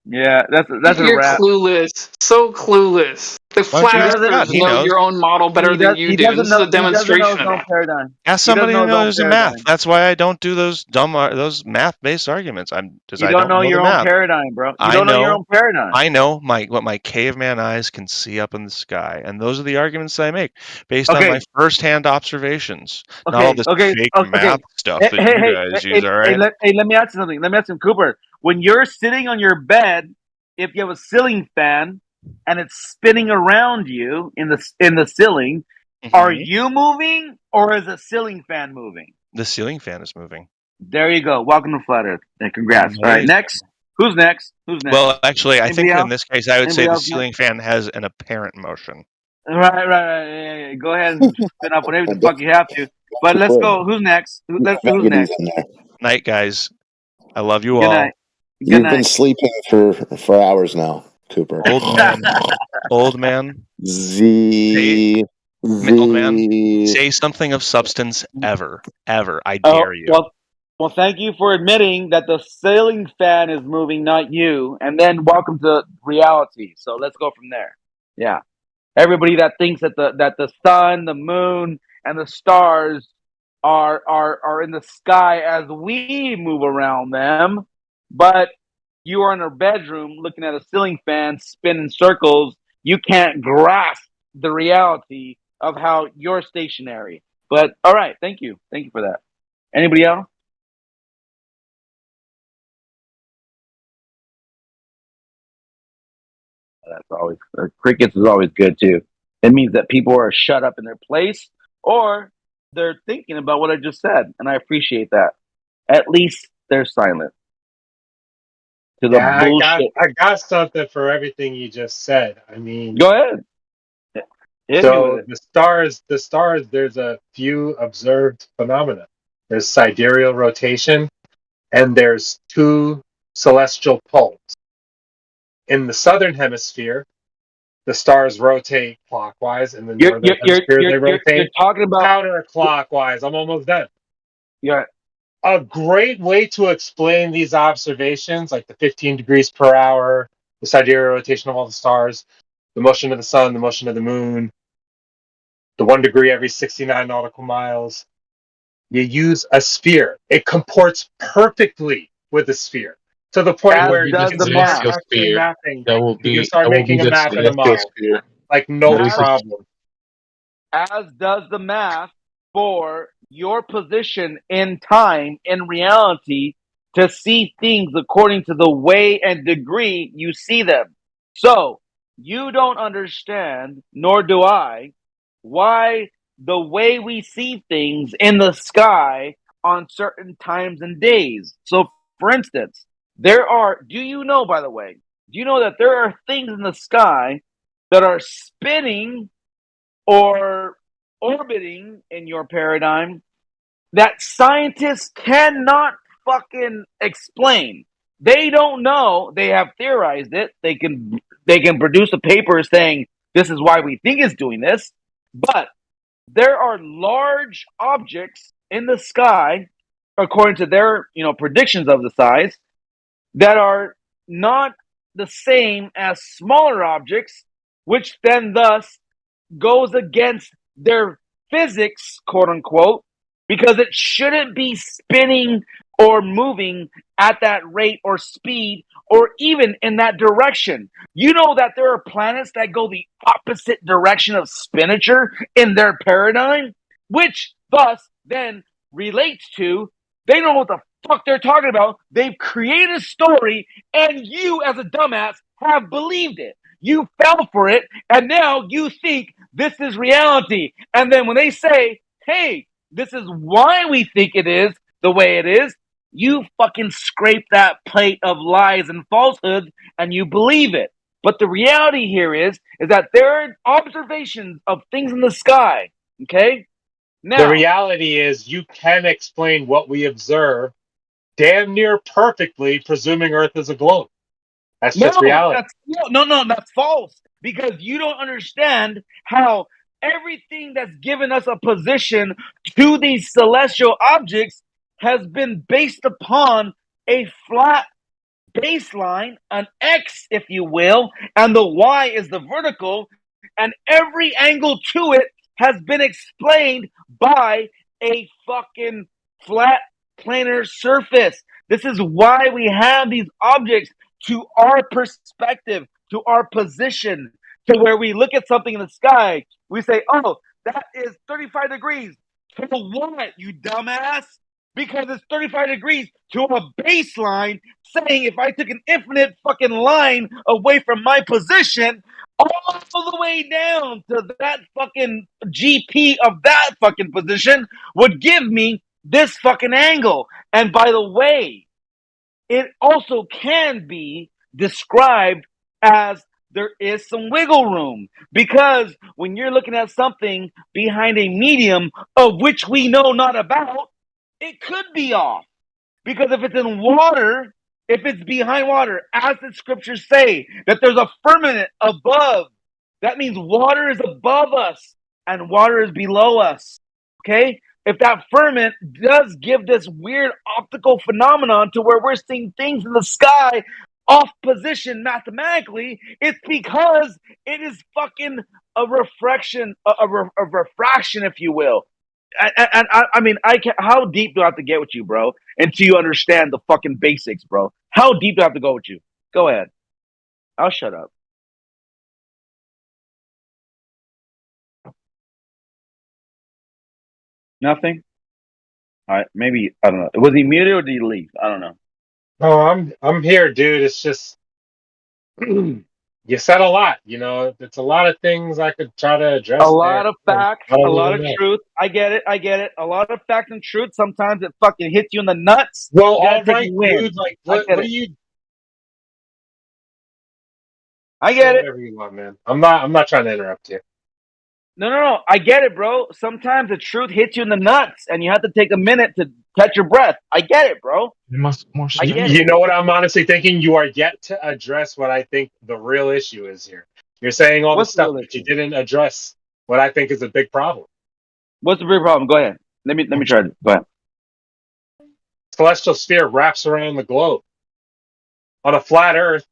Yeah, that's a You're wrap. Clueless. So clueless. The Why don't you flat ask earthers Scott? He know knows. your own model better than you He do. doesn't This is know. a He doesn't know demonstration his of own that. paradigm. Ask He doesn't somebody know who his own knows the math. paradigm. That's why I don't do those those math-based arguments. Because You I don't don't know know the your own math. paradigm, bro. You I don't know your know. own paradigm. I know what my caveman eyes can see up in the sky, and those are the arguments I make based on Okay. my firsthand observations, not all Okay. this Okay. fake Okay. math stuff Hey, that hey, you hey, guys hey, use. All right. let me ask you something. Let me ask you, Cooper. When you're sitting on your bed, if you have a ceiling fan and it's spinning around you in the ceiling, are Mhm. you moving or is the ceiling fan moving? The ceiling fan is moving. There you go. Welcome to Flat Earth. And congrats. All right. Amazing. Next. Who's next? Who's next? Well, actually, I Anybody think in else? this case, I would say Anybody the else next? ceiling fan has an apparent motion. Right. Yeah. Go ahead and spin up whatever the fuck you have to. But let's go. Who's next? Who's next? Night, guys. I love you Good all. night. Good You've night. been sleeping for hours now, Cooper. Old man. Old man. Z. Old man. Z. Say something of substance ever. I Oh, dare you. well, thank you for admitting that the ceiling fan is moving, not you. And then welcome to reality. So let's go from there. Yeah. Everybody that thinks that the sun, the moon, and the stars are in the sky as we move around them, but you are in a bedroom looking at a ceiling fan spinning circles. You can't grasp the reality of how you're stationary. But all right, thank you for that. Anybody else? That's always crickets is always good too. It means that people are shut up in their place or they're thinking about what I just said, and I appreciate that. At least they're silent to the Yeah, bullshit. I got something for everything you just said. I mean, Go ahead. Hit me with so it. the stars, there's a few observed phenomena. There's sidereal rotation, and there's two celestial poles. In the southern hemisphere, the stars rotate clockwise. In the northern hemisphere, they You're rotate talking about counterclockwise. I'm almost done. yeah. A great way to explain these observations, like the 15 degrees per hour, the sidereal rotation of all the stars, the motion of the sun, the motion of the moon, the 1 degree every 69 nautical miles. You use a sphere. It comports perfectly with a sphere to the point As where you does can the start math. actually mapping. That will You can start making a the map in a celestial model, sphere. like no That is the- problem. As does the math for your position in time, in reality, to see things according to the way and degree you see them. So, you don't understand, nor do I, why the way we see things in the sky on certain times and days. So, for instance, do you know, by the way, do you know that there are things in the sky that are spinning or orbiting in your paradigm that scientists cannot fucking explain? They don't know. They have theorized it. They can produce a paper saying this is why we think it's doing this, but there are large objects in the sky, according to their predictions of the size, that are not the same as smaller objects, which then thus goes against their physics, quote unquote, because it shouldn't be spinning or moving at that rate or speed or even in that direction. You know that there are planets that go the opposite direction of spinature in their paradigm, which thus then relates to they know what the fuck they're talking about. They've created a story, and you, as a dumbass, have believed it. You fell for it, and now you think this is reality. And then when they say, hey, this is why we think it is the way it is, you fucking scrape that plate of lies and falsehoods and you believe it. But the reality here is that there are observations of things in the sky, okay? Now, The reality is you can explain what we observe damn near perfectly, presuming Earth is a globe. That's just reality. That's false. Because you don't understand how everything that's given us a position to these celestial objects has been based upon a flat baseline, an X, if you will, and the Y is the vertical. and every angle to it has been explained by a fucking flat planar surface. This is why we have these objects to our perspective, to our position, to where we look at something in the sky, we say, oh, that is 35 degrees. To what, you dumbass? Because it's 35 degrees to a baseline, saying if I took an infinite fucking line away from my position, all the way down to that fucking GP of that fucking position would give me this fucking angle. And by the way, it also can be described as there is some wiggle room, because when you're looking at something behind a medium of which we know not about, it could be off. Because if it's in water, if it's behind water, as the scriptures say, that there's a firmament above, that means water is above us and water is below us. Okay? If that firmament does give this weird optical phenomenon to where we're seeing things in the sky off position mathematically, it's because it is fucking a refraction, a refraction, if you will. And I mean, how deep do I have to get with you, bro, until you understand the fucking basics, bro? How deep do I have to go with you? Go ahead. I'll shut up. Nothing? All right, maybe, I don't know. Was he muted or did he leave? I don't know. Oh, I'm here, dude. It's just you said a lot. You know, it's a lot of things I could try to address A there. lot of facts, I a don't lot even of know. truth. I get it. A lot of fact and truth. Sometimes it fucking hits you in the nuts. Well, You gotta all take right, a win. dude. Like, I what get do it. you I say get it. whatever you want, man? I'm not trying to interrupt you. No. I get it, bro. Sometimes the truth hits you in the nuts and you have to take a minute to catch your breath. I get it, bro. I get You it. know what I'm honestly thinking? You are yet to address what I think the real issue is here. You're saying all this What's the stuff, real but you issue? didn't address what I think is a big problem. What's the big problem? Go ahead. Let me try it. Go ahead. Celestial sphere wraps around the globe. On a flat Earth,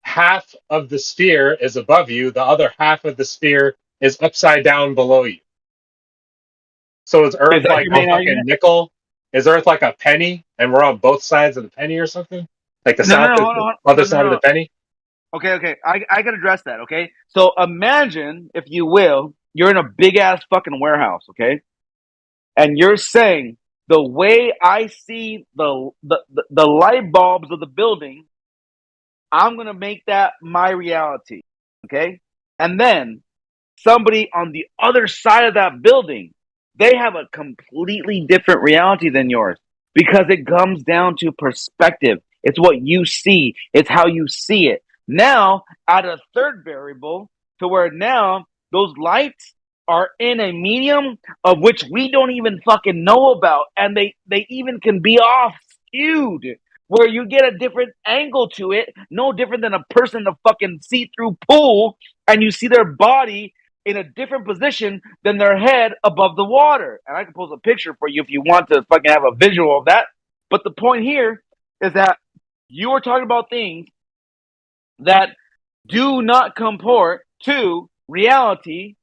half of the sphere is above you, the other half of the sphere is upside down below you. So is Is Earth that like your a main fucking argument? nickel? Is Earth like a penny and we're on both sides of the penny or something? Like the No, south is hold the on. other side of the penny? Okay. I can address that, okay? So imagine, if you will, you're in a big ass fucking warehouse, okay? And you're saying the way I see the light bulbs of the building, I'm gonna make that my reality. Okay? And then somebody on the other side of that building, they have a completely different reality than yours, because it comes down to perspective. It's what you see, it's how you see it. Now, add a third variable to where now those lights are in a medium of which we don't even fucking know about, and they even can be off skewed, where you get a different angle to it, no different than a person in a fucking see-through pool, and you see their body in a different position than their head above the water. And I can post a picture for you if you want to fucking have a visual of that. But the point here is that you are talking about things that do not comport to reality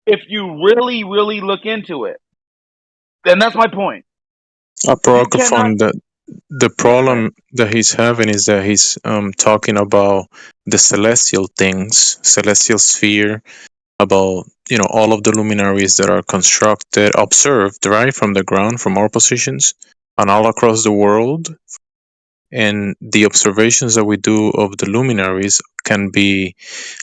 if you really, really look into it. And that's my point. You cannot. Apocryphon, the problem that he's having is that he's talking about the celestial things, celestial sphere, about all of the luminaries that are constructed, observed right from the ground, from our positions, and all across the world. And the observations that we do of the luminaries can be,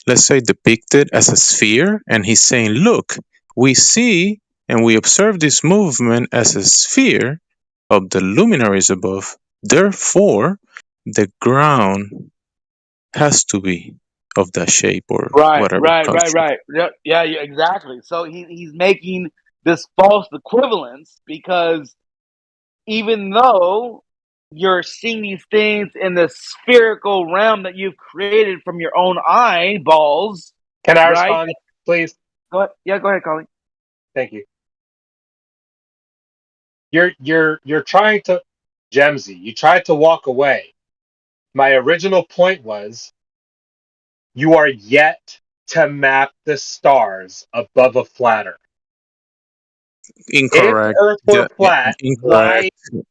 let's say, depicted as a sphere. And he's saying, look, we see and we observe this movement as a sphere of the luminaries above. Therefore, the ground has to be of that shape or whatever construct. Yeah, exactly. So he's making this false equivalence, because even though you're seeing these things in the spherical realm that you've created from your own eyeballs. Can I right? respond, please? Go ahead. Yeah, go ahead, Colin. Thank you. You're trying to, Gemsy, you tried to walk away. My original point was, you are yet to map the stars above a flat Earth? Incorrect. If Earth were flat, why Incorrect.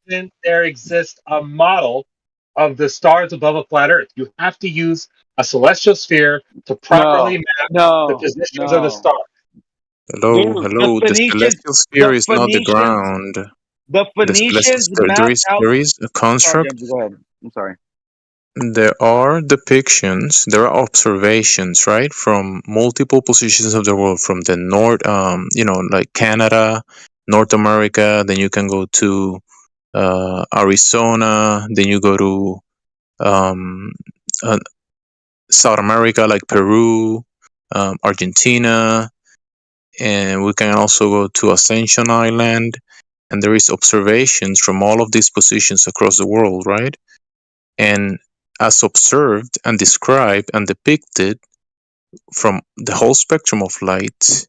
didn't there exist a model of the stars above a flat Earth? You have to use a celestial sphere to properly map the positions of the No. stars. Hello, Dude, hello. The celestial sphere is not the ground. the The celestial Phoenicians sphere. mapped out. There is a Sorry, construct. James, go ahead. I'm sorry. There are depictions. There are observations, right, from multiple positions of the world, from the north, like Canada, North America. Then you can go to Arizona. Then you go to um, uh, South America, like Peru, Argentina, and we can also go to Ascension Island. And there is observations from all of these positions across the world, right? And as observed and described and depicted from the whole spectrum of light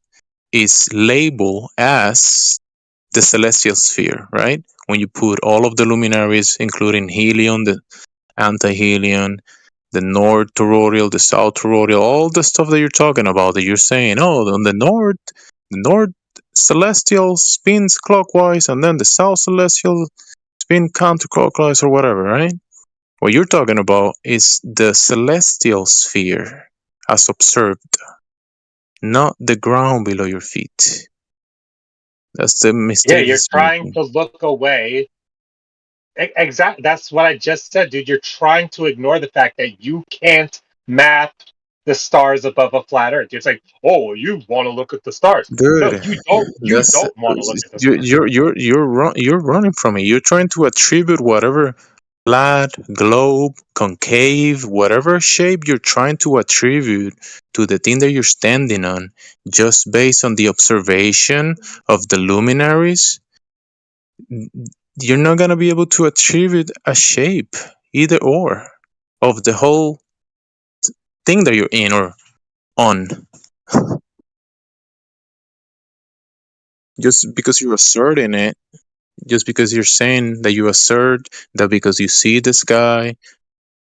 is labeled as the celestial sphere, right? When you put all of the luminaries, including helion, the anti-helion, the north toroidal, the south toroidal, all the stuff that you're talking about, that you're saying, oh, on the north celestial spins clockwise, and then the south celestial spin counterclockwise, or whatever, right? What you're talking about is the celestial sphere as observed, not the ground below your feet. That's the Yeah, mistake you're he's trying making. to look away. Exactly. That's what I just said, dude. You're trying to ignore the fact that you can't map the stars above a flat Earth. You're like, oh, you want to look at the stars. No, Dude, you don't. You that's don't want to look at the you, stars. you're running from it. You're trying to attribute whatever flat, globe, concave, whatever shape you're trying to attribute to the thing that you're standing on, just based on the observation of the luminaries. You're not gonna be able to attribute a shape, either or, of the whole thing that you're in or on. Just because you're asserting it, just because you're saying that you assert that because you see the sky,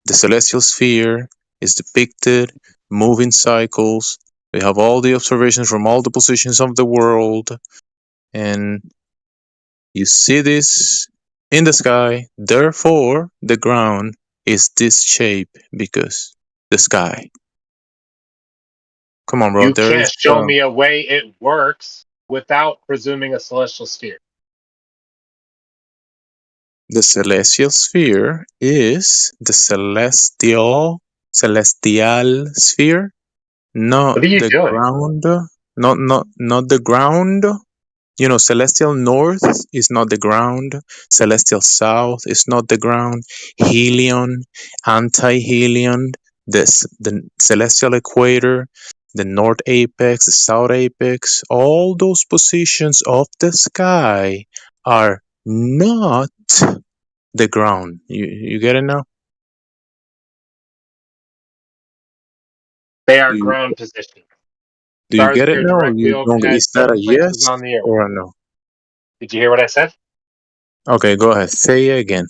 the celestial sphere is depicted, moving cycles. We have all the observations from all the positions of the world, and you see this in the sky, therefore the ground is this shape because the sky. Come on, bro. You There can't is show me a way it works without presuming a celestial sphere. the celestial sphere is the celestial sphere, not What are you the doing? ground, not the ground. You know, celestial north is not the ground. Celestial south is not the ground. Helion, anti-helion, the celestial equator, the north apex, the south apex, all those positions of the sky are not the ground. You get it now? They are Do ground positions. you Stars get it appear now? Or directly you don't? overhead, Is that a 7 places yes on the Earth. or a no? Did you hear what I said? Okay, go ahead. Say it again.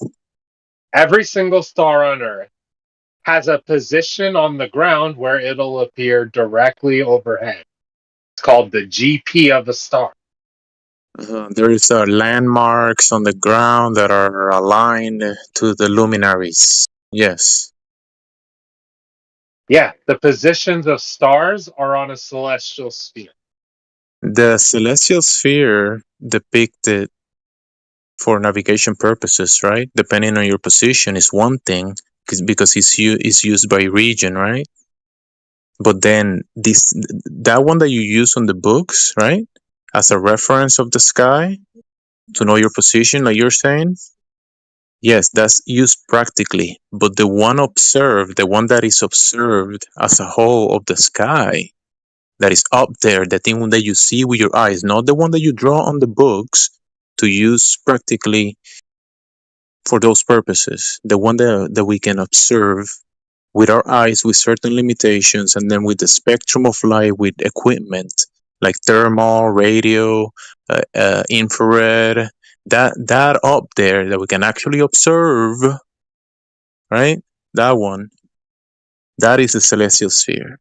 Every single star on Earth has a position on the ground where it'll appear directly overhead. It's called the GP of a star. There is landmarks on the ground that are aligned to the luminaries. Yes. Yeah, the positions of stars are on a celestial sphere. The celestial sphere depicted for navigation purposes, right? Depending on your position is one thing because it's used by region, right? But then that one that you use on the books, right? As a reference of the sky to know your position, like you're saying, yes, that's used practically, but the one observed, the one that is observed as a whole of the sky, that is up there, the thing that you see with your eyes, not the one that you draw on the books to use practically for those purposes, the one that we can observe with our eyes with certain limitations, and then with the spectrum of light with equipment like thermal, radio, infrared, that up there that we can actually observe, right? That one, that is the celestial sphere.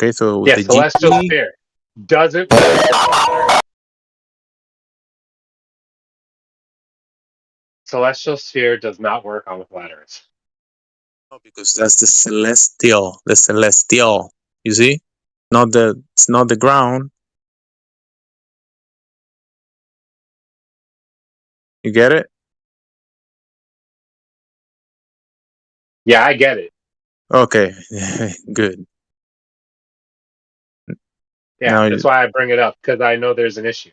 Okay, so Yeah, the celestial GT. sphere. Does it work on flat Earth? Celestial sphere does not work on the flat Earth. Because that's the celestial. The celestial. You see? It's not the ground. You get it? Yeah, I get it. Okay. Good. Yeah, Now that's why I bring it up, because I know there's an issue.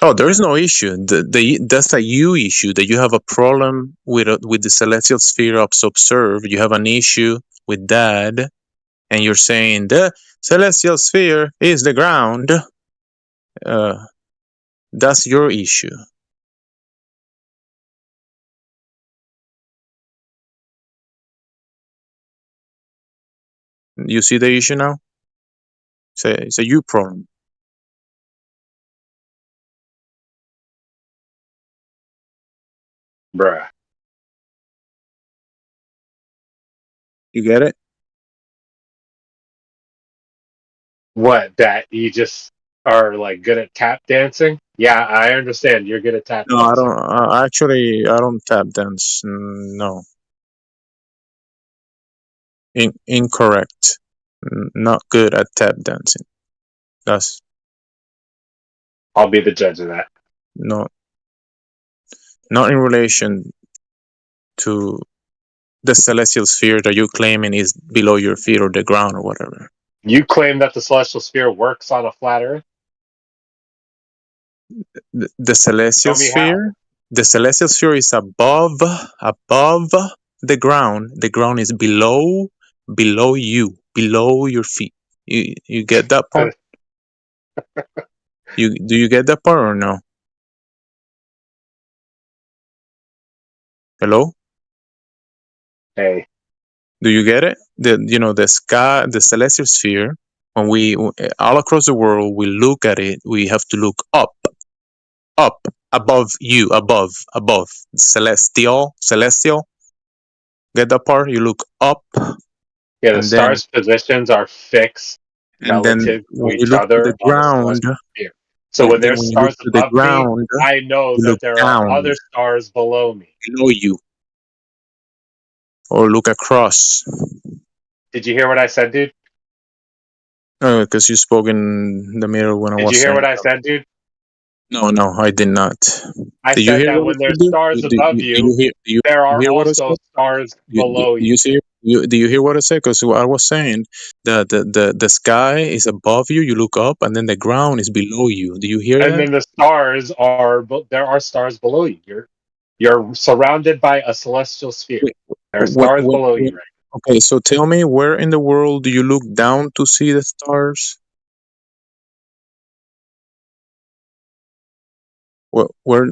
oh, there is no issue. That's a you issue, that you have a problem with the celestial sphere observed. You have an issue with that, and you're saying the celestial sphere is the ground. That's your issue. You see the issue now? It's a you problem. Bruh. You get it? What, that you just are like good at tap dancing? Yeah, I understand you're good at tap No, I dancing. don't. Actually, I don't tap dance. No, incorrect. Not good at tap dancing. That's I'll be the judge of that. not in relation to the celestial sphere that you're claiming is below your feet or the ground or whatever. You claim that the celestial sphere works on a flat Earth? The celestial Show me how. sphere. The celestial sphere is above the ground. The ground is below you, below your feet. You get that part? Do you get that part or no? Hello? Hey. Do you get it? The sky, the celestial sphere. When we all across the world, we look at it. We have to look up, above you, above, celestial. Get that part? You look up, Yeah, the and then stars' positions are fixed relative to when you each look to the other on the ground, celestial sphere. So when then there's when you look stars to the above me, ground, I know you that look there are down other stars below me. below you, or look across. Did you hear what I said, dude? Because you spoke in the middle when I Did was you hear saying what I something. said, dude? No, I did not. I Did you said hear that what I when said? there's stars above you, there are hear what I also said? stars below you. Do you hear what I said? Because I was saying that the sky is above you. You look up, and then the ground is below you. Do you hear And that? then the stars are, there are stars below you. You're surrounded by a celestial sphere. There are stars below you, right? Okay, so tell me, where in the world do you look down to see the stars? Where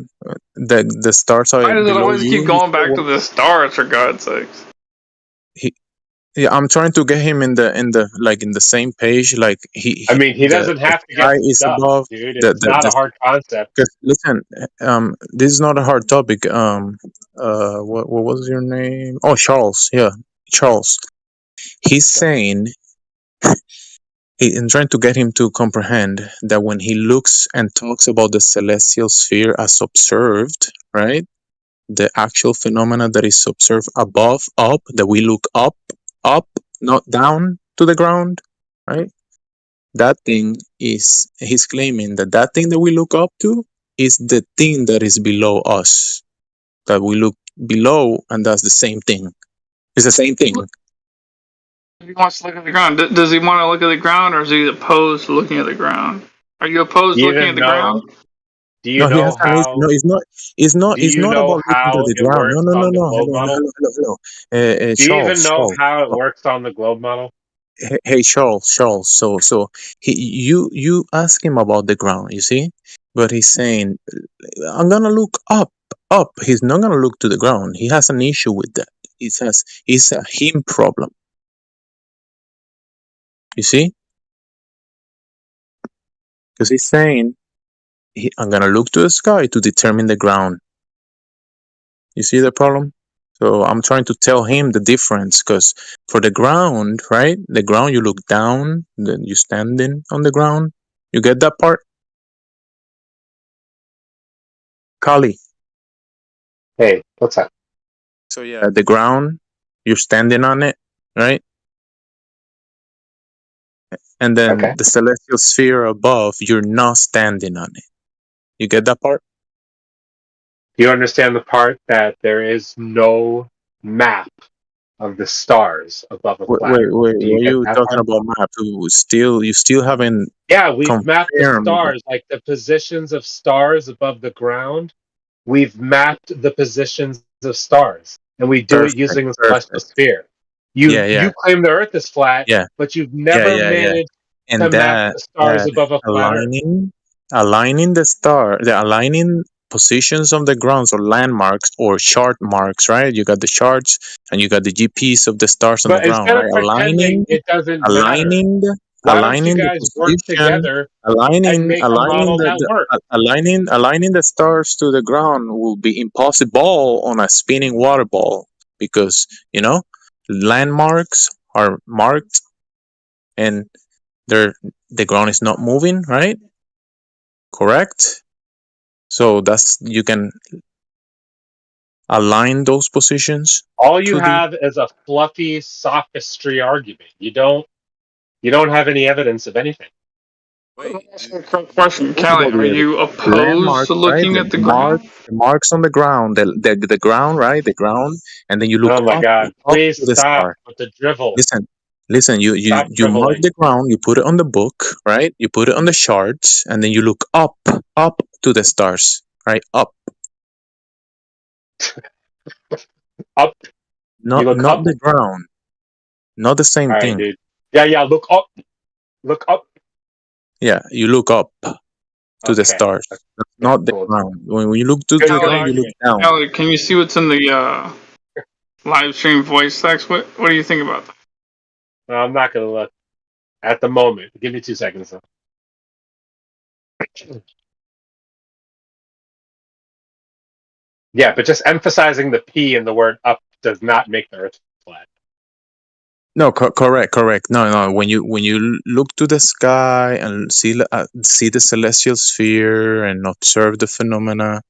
the stars are Why does it below always keep you? going back to the stars, for God's sakes? Yeah, I'm trying to get him in the same page. Like I mean, he the doesn't have to sky get is stuck, above dude. the It's not a the. hard concept. Because listen, this is not a hard topic. What was your name? Oh, Charles. Yeah, Charles. He's saying I'm trying to get him to comprehend that when he looks and talks about the celestial sphere as observed, right? The actual phenomena that is observed above, up, that we look up, not down to the ground, right? That thing is, he's claiming that thing that we look up to is the thing that is below us, that we look below, and that's the same thing. It's the same thing. He wants to look at the ground. Does he want to look at the ground, or is he opposed to looking at the ground? Are you opposed to looking at the ground? Do you No, he has know an issue. No, how? Do it's you not know about looking to how the it ground. No, works no, no, on the no. globe model? Hello. Do you even Charles, know Charles. how it works on the globe model? Hey, Charles. So you ask him about the ground, you see, but he's saying, "I'm gonna look up." He's not gonna look to the ground. He has an issue with that. It's a him problem. You see, because he's saying, "I'm gonna look to the sky to determine the ground." You see the problem? So I'm trying to tell him the difference, because for the ground, right? The ground, you look down, then you standing on the ground. You get that part, Kali? Hey, what's up? So yeah, the ground, you're standing on it, right? And then Okay. the celestial sphere above, you're not standing on it. You get that part? You understand the part that there is no map of the stars above a Wait, flat Earth? what Do you are get you that talking part? about map? You still haven't Yeah, we've mapped the confirmed. stars, like the positions of stars above the ground. We've mapped the positions of stars, and we do it using the celestial Perfect. sphere. Yeah, You claim the Earth is flat, yeah, but you've never managed to and map the stars above a flat Earth. aligning aligning positions of the grounds or landmarks or chart marks, right? You got the charts and you got the GPS of the stars on the But ground, instead of right? pretending it doesn't matter, why don't you Aligning the guys work position, together and make a model that works? aligning the stars to the ground will be impossible on a spinning water ball, because landmarks are marked and the ground is not moving, right? Correct. So you can align those positions. All you have is a fluffy sophistry argument. You don't have any evidence of anything. Question, Callie, are you opposed to looking at the ground? The marks on the ground, the ground, right? The ground, and then you look Oh my up God! to Please the stop star. with the drivel. Listen. You mark driveling. the ground. You put it on the book, right? You put it on the charts, and then you look up to the stars, right? Up. Up. Not up? the ground. Not the same All right, thing. dude. Yeah. Look up. Look up. Yeah, you look up to the stars. That's not the ground. When you look to the ground, you look down. Callie, can you see what's in the live stream voice text? What do you think about that? No, I'm not gonna look at the moment. Give me 2 seconds though. Yeah, but just emphasizing the P in the word up does not make the Earth flat. No, correct. No. When you look to the sky and see the celestial sphere and observe the phenomena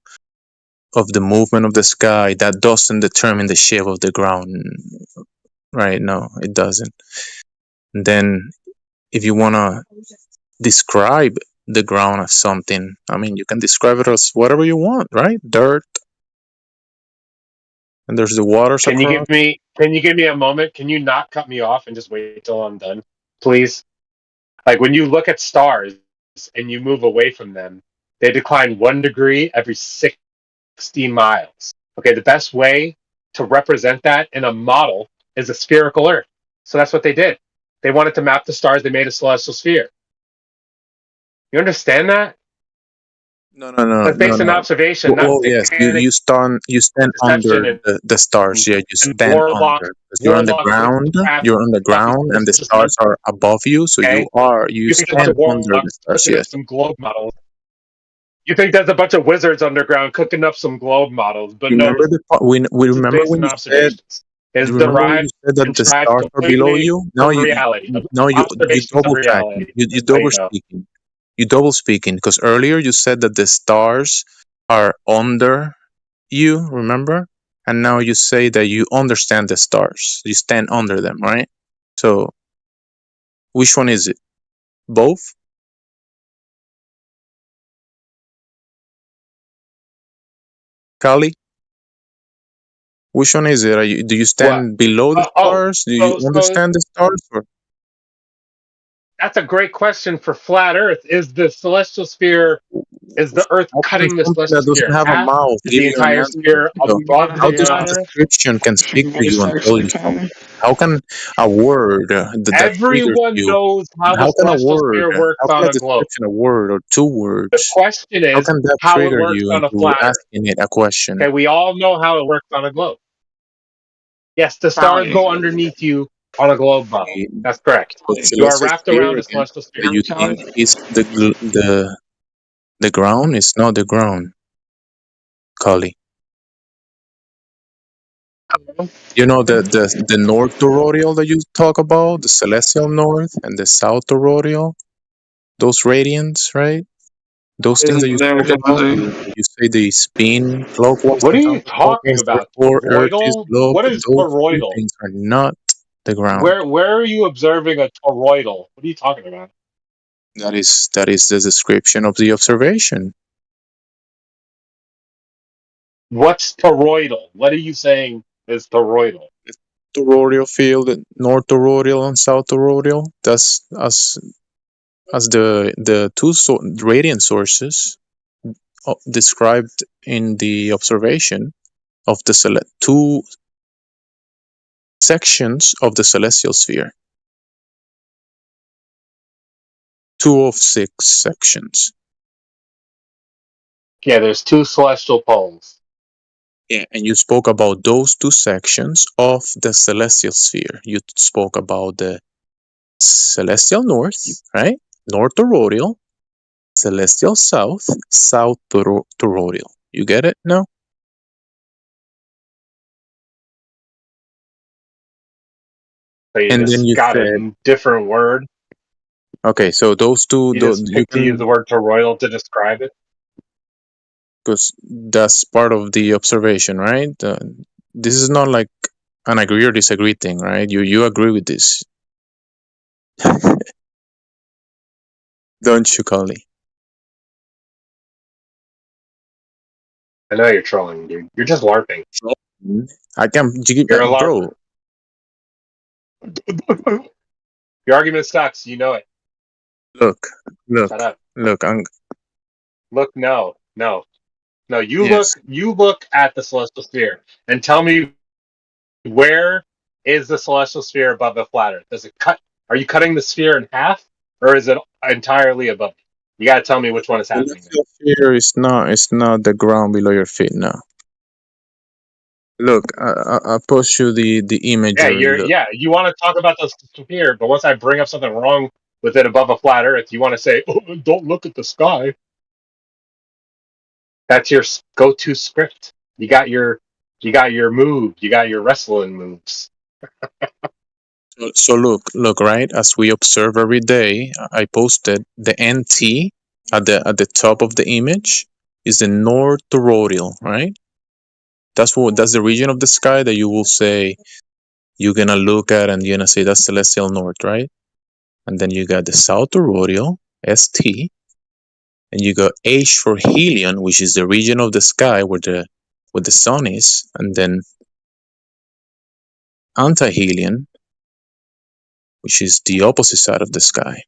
of the movement of the sky, that doesn't determine the shape of the ground, right? No, it doesn't. And then, if you wanna describe the ground as something, I mean, you can describe it as whatever you want, right? Dirt, and there's the waters Can you across. give me a moment? Can you not cut me off and just wait till I'm done, please? Like when you look at stars and you move away from them, they decline 1 degree every 60 miles. Okay, the best way to represent that in a model is a spherical Earth. So that's what they did. They wanted to map the stars. They made a celestial sphere. You understand that? No. That's based on observation, not Yes, you stand under the stars. Yeah, you stand under. 'Cause you're on the ground. You're on the ground, and the stars are above you. So you stand under the stars. Cooking up Yes. some globe models. You think there's a bunch of wizards underground cooking up some globe models, but no, Remember we remember based when on you said. observations. Is You remember when you derived said that and the derived stars are below completely you? from reality. You Observations of double reality. tracking. You That's how double you know. speaking. You double speaking, because earlier you said that the stars are under you, remember? And now you say that you understand the stars. You stand under them, right? So which one is it? Both? Kali? Which one is it? Do you stand below the stars? Do you understand the stars? Or? That's a great question for flat Earth. Is the celestial sphere, is the Earth cutting the Something celestial that doesn't sphere? have a mouth Is give the you an entire answer. sphere above How the does flat a Earth? description can speak to you and tell you something? How can a word that triggers Everyone you? knows how the How can a celestial word? sphere works How can on a a globe. description, a word or two words? The question How is can that how it trigger works you on a into flat Earth. asking it a question? Okay, we all know how it works on a globe. Yes, the stars go underneath you on a globe model. That's correct. The You are celestial wrapped sphere around a again celestial sphere. that you think is the ground is not the ground, Kali. You know the North Toroidal that you talk about, the celestial north and the South Toroidal, those radiants, right? Those things that you spoke about, you say they spin clockwise What are and you talking counterclockwise, about? therefore Earth is Toroidal? globe, What but is those two toroidal? things are not the ground. Where are you observing a toroidal? What are you talking about? That is the description of the observation. What's toroidal? What are you saying is toroidal? Toroidal field, North Toroidal and South Toroidal. That's as the two radiant sources described in the observation of the two sections of the celestial sphere. 2 of 6 sections. Yeah, there's two celestial poles. Yeah, and you spoke about those two sections of the celestial sphere. You spoke about the celestial north, right? North toroidal, celestial south, south toroidal. You get it now? So you And then just you got said, a different word. okay, so those two, You just you picked to use can, the word toroidal to describe it. because that's part of the observation, right? This is not like an agree or disagree thing, right? You agree with this, don't you, Cully? I know you're trolling, dude. You're just LARPing. I can, You're a bro. LARPer. Your argument sucks. You know it. Look, Shut up. look. Look, no. You Yes. look at the celestial sphere and tell me, where is the celestial sphere above the flat Earth? Does it cut? Are you cutting the sphere in half, or is it entirely above? You got to tell me which one is happening. Celestial sphere is not. It's not the ground below your feet now. Look, I post you the imagery. Look. You want to talk about the sphere, but once I bring up something wrong with it above a flat Earth, you want to say, "Oh, don't look at the sky." That's your go-to script. You got your move. You got your wrestling moves. So look, right? As we observe every day, I posted the NT at the top of the image is the North Toroidal, right? That's the region of the sky that you will say you're gonna look at and you're gonna say that's celestial north, right? And then you got the South Toroidal, ST, and you got H for Helion, which is the region of the sky where the sun is, and then Antihelion, which is the opposite side of the sky.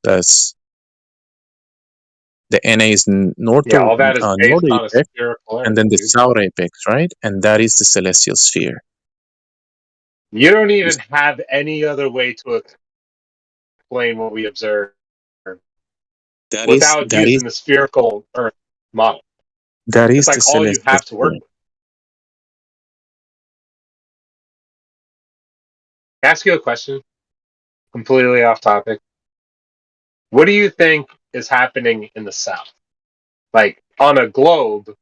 That's the NA is north All that is based on a apex, spherical Earth. and then the Dude. south apex, right? And that is the celestial sphere. You don't even have any other way to explain what we observe without using the spherical Earth model. That is It's like the all you celestial have to work sphere. with. Can I ask you a question? Completely off topic. What do you think is happening in the South? Like, on a globe,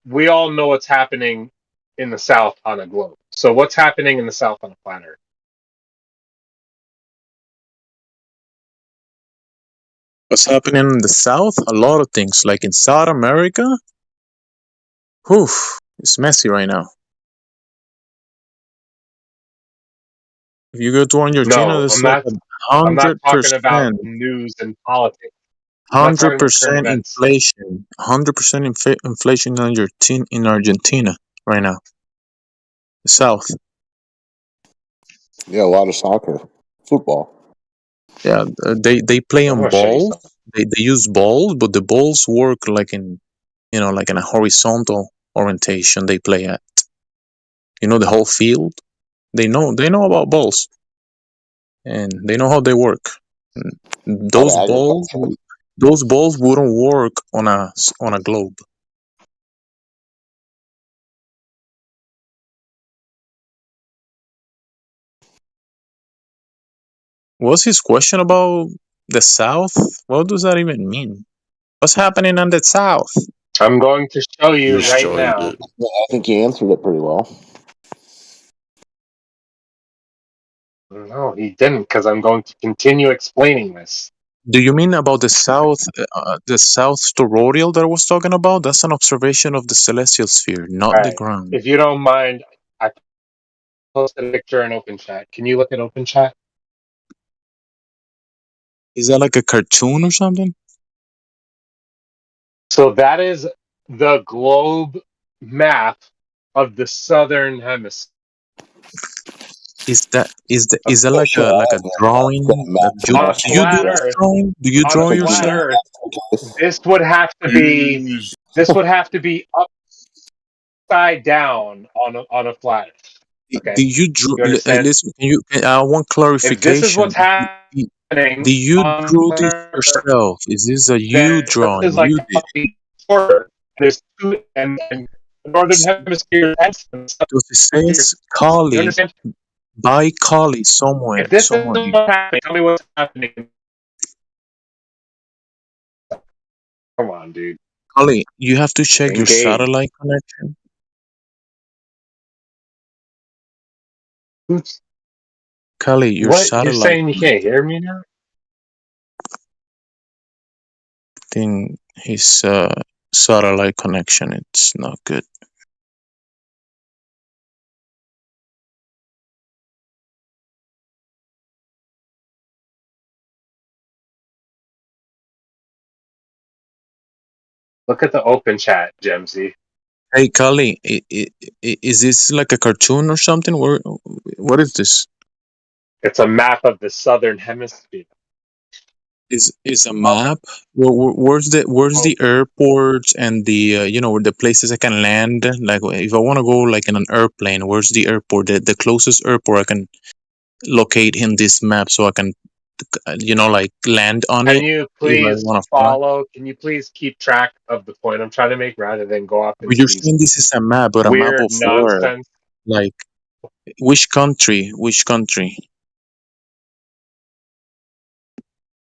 we all know what's happening in the South on a globe. So what's happening in the South on a flat Earth? What's happening in the south? A lot of things. Like in South America, it's messy right now. If you go to Argentina, No, there's I'm like not talking about 100%. news and politics. I'm not talking about current 100% events. inflation. 100% inflation in Argentina right now. The South. Yeah, a lot of soccer, football. Yeah, they play I'm on gonna show you balls. something. They use balls, but the balls work like in like in a horizontal orientation. They play at. The whole field. They know about balls, and they know how they work. A lot of agriculture. Those balls wouldn't work on a globe. What's his question about the South? What does that even mean? What's happening in the South? I'm going to show you Just right joined now. it. Yeah, I think you answered it pretty well. No, he didn't, because I'm going to continue explaining this. Do you mean about the south toroidal that I was talking about? That's an observation of the celestial sphere, not All the right. ground. If you don't mind, I posted a picture in Open Chat. Can you look at Open Chat? Is that like a cartoon or something? So that is the globe map of the southern hemisphere. Is that I'm like sure a I have drawing that map that from you On a do you do flat Australia. this Earth, drawing? Do you on a draw flat yourself? Earth, this would have to be upside down on a flat Earth. Okay, Do you drew? you understand? Listen, I want If this is clarification. what's happening Do you on drew this Earth, yourself? Is this a you then Earth drawing? is like You did? quarter. There's two, and the northern hemisphere and the southern Because it hemisphere. says You Kali understand? by Kali somewhere. If this is what's Here. happening, tell me what's happening. Come on, dude. Kali, you have to check your Engage. satellite connection. Oops. Kali, your What? You're satellite saying you can't hear me now? thing, his satellite connection, it's not good. Look at the Open Chat, Gemsy. Hey, Kali, is this like a cartoon or something? What is this? It's a map of the southern hemisphere. Is a map? Where's the airports and the where the places I can land? Like if I want to go like in an airplane, where's the airport? The closest airport I can locate in this map so I can like land on Can it you if I please want to fly. follow? Can you please keep track of the point I'm trying to make rather than go off But into you're these saying this is a map, but a map weird of where? nonsense? Like which country? Which country?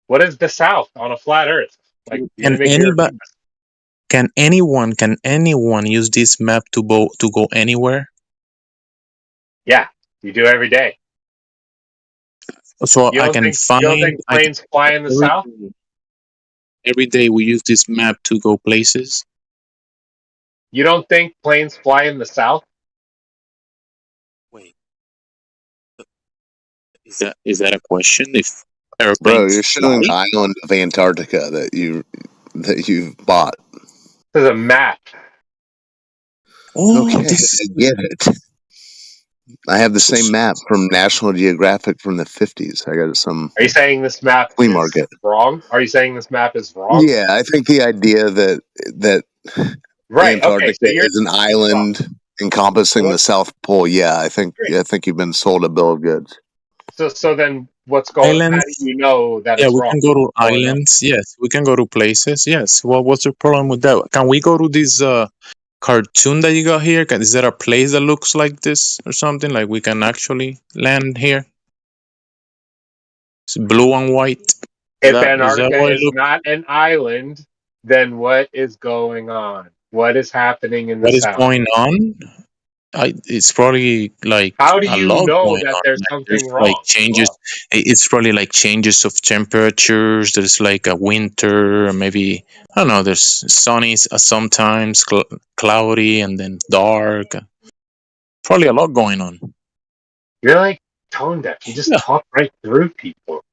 What is the South on a flat Earth? Like, you Can gonna make me anybody? repeat this? Can anyone use this map to go anywhere? Yeah, you do every day. So You I don't can think planes fly in the South? every day we use this map to go places. You don't think planes fly in the South? Wait, is that a question? If Bro, airplanes you're showing the fly? island of Antarctica that you've bought. This is a map. Oh, Okay, I get it. I have the same map from National Geographic from the 50s. I got it some Are you saying this map flea is market. wrong? Are you saying this map is wrong? Yeah, I think the idea that Right. Okay. Antarctica So you're is an island encompassing the South Pole. Yeah, I think you've been sold a bill of goods. so then what's going? How Islands. do you know that Yeah, it's we wrong? can go to What's going on? islands. Yes, we can go to places. Yes. Well, what's the problem with that? Can we go to this cartoon that you got here? Is there a place that looks like this or something? Like we can actually land here? It's blue and white. If Is that Antarctica what it is looks? not an island, then what is going on? What is happening in the What is South? going on? It's probably like How do a you lot know going that on. there's Like there's something like wrong? changes. It's probably like changes of temperatures. There's like a winter, maybe I don't know. There's sunny sometimes, cloudy, and then dark. Probably a lot going on. You're like tone deaf. You just Yeah. talk right through people.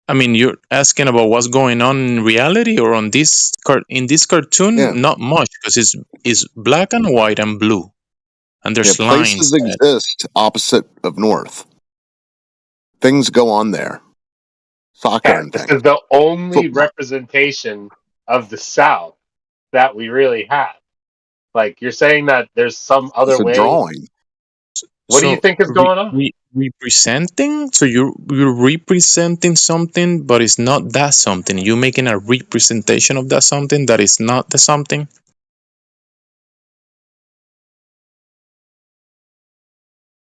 I mean, you're asking about what's going on in reality or on this in this cartoon? Yeah. Not much because it's black and white and blue, and there's Places lines. exist opposite of north. Things go on there. Soccer Yeah, and this things. is the only Football. representation of the South that we really have. Like, you're saying that there's some other It's a way. drawing. What do you think is going on? Representing? So you're representing something, but it's not that something. You're making a representation of that something that is not the something.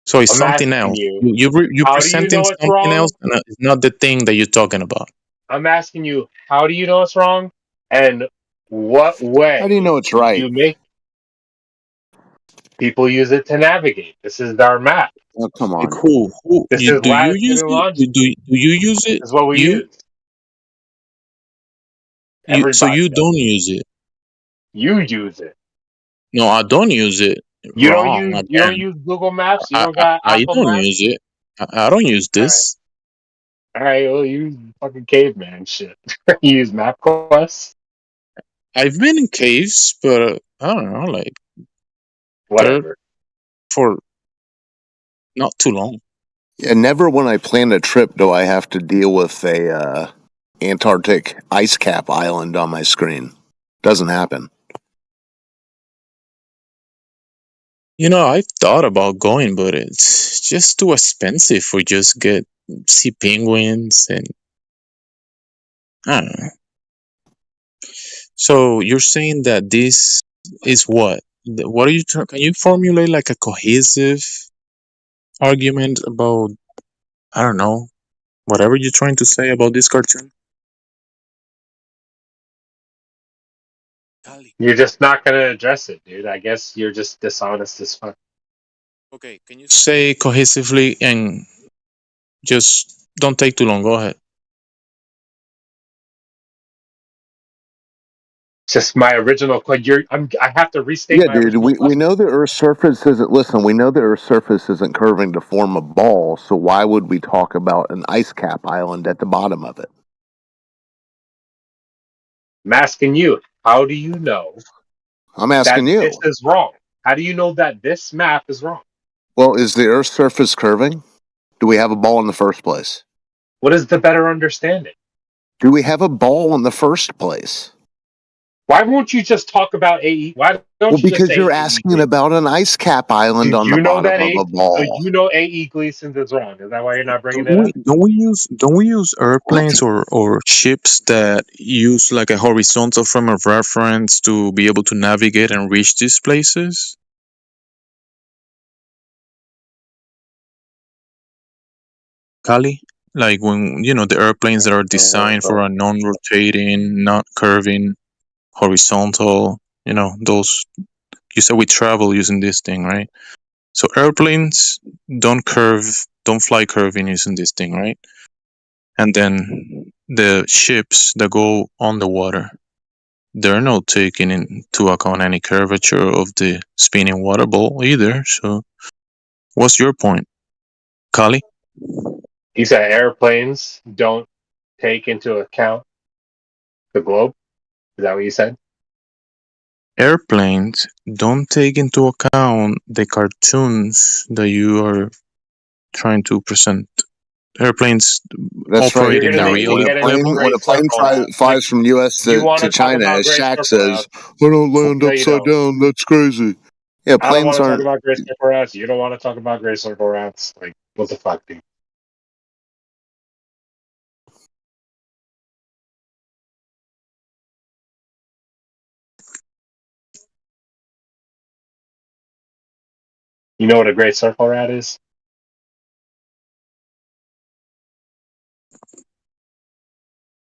So it's I'm something asking else. you, You're how do you presenting know it's something wrong? else, and it's not the thing that you're talking about. I'm asking you, how do you know it's wrong? And What way? How do you know it's right? You make people use it to navigate. This is our map. Oh, come Like on. who This you is do you latitude use and it? longitude. Do you use it? This is what we You use. so Everybody you does. don't use it? You use it. No, I don't use it. You don't Wrong use you don't again. use Google Maps. You I don't got I Apple don't Maps. use it. I don't use All right. this. All right. Well, you fucking caveman shit. You use MapQuest. I've been in caves, but I don't know, like they're Whatever. for not too long. Yeah, never when I plan a trip do I have to deal with a Antarctic ice cap island on my screen. Doesn't happen. You know, I thought about going, but it's just too expensive for just see penguins and I don't know. So you're saying that this is what? What are you can you formulate like a cohesive argument about I don't know, whatever you're trying to say about this cartoon? You're just not gonna address it, dude. I guess you're just dishonest as fuck. Okay, can you say cohesively and just don't take too long. Go ahead. Just my original question. I have to restate Yeah, my dude, original we question. know the Earth's surface isn't, listen, we know the Earth's surface isn't curving to form a ball, so why would we talk about an ice cap island at the bottom of it? I'm asking you. How do you know I'm asking that you. this is wrong? How do you know that this map is wrong? Well, is the Earth's surface curving? Do we have a ball in the first place? What is the better understanding? Do we have a ball in the first place? Why won't you just talk about AE? Why don't Well, you just because say you're AE asking Gleason? about an ice cap island Do on the you know bottom that of a so ball. you know AE Gleason's is wrong? Is that why you're not bringing Don't it we up? don't we use airplanes or ships that use like a horizontal frame of reference to be able to navigate and reach these places? Kali? Like when the airplanes that are designed for a non-rotating, not curving, horizontal, those you said we travel using this thing, right? So airplanes don't fly curving using this thing, right? And then the ships that go on the water, they're not taking into account any curvature of the spinning water ball either. So what's your point, Kali? He said airplanes don't take into account the globe. Is that what you said? Airplanes don't take into account the cartoons that you are trying to present. Airplanes That's right. operate in the real Get into level. When a Great plane Circle Rat. flies from U.S. You want to to talk China, about as Great Shaq Circle says, Rats? I don't land No, you upside don't. down. That's crazy. Yeah, I don't want planes to talk aren't. about Great Circle Rats. You don't want to talk about Great Circle Rats. Like, what the fuck, dude? You know what a Great Circle Rat is?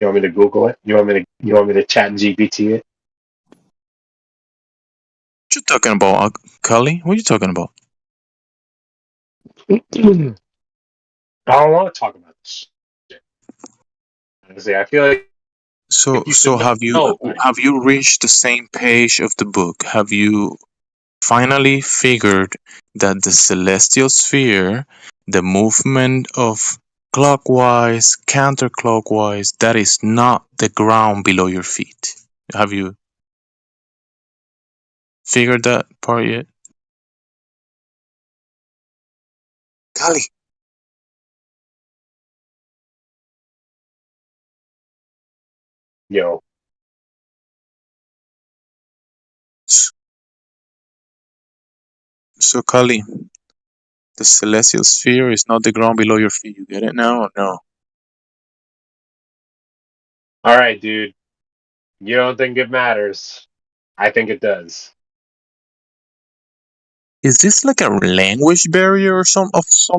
You want me to Google it? You want me to chat GPT it? What you talking about, Kali? What are you talking about? I don't want to talk about this shit. Honestly, I feel like So you should have know by now. you reached the same page of the book? Have you finally figured that the celestial sphere, the movement of clockwise, counterclockwise, that is not the ground below your feet? Have you figured that part yet? Kali. Yo. So Kali, the celestial sphere is not the ground below your feet. You get it now or no? All right, dude. You don't think it matters. I think it does. Is this like a language barrier or some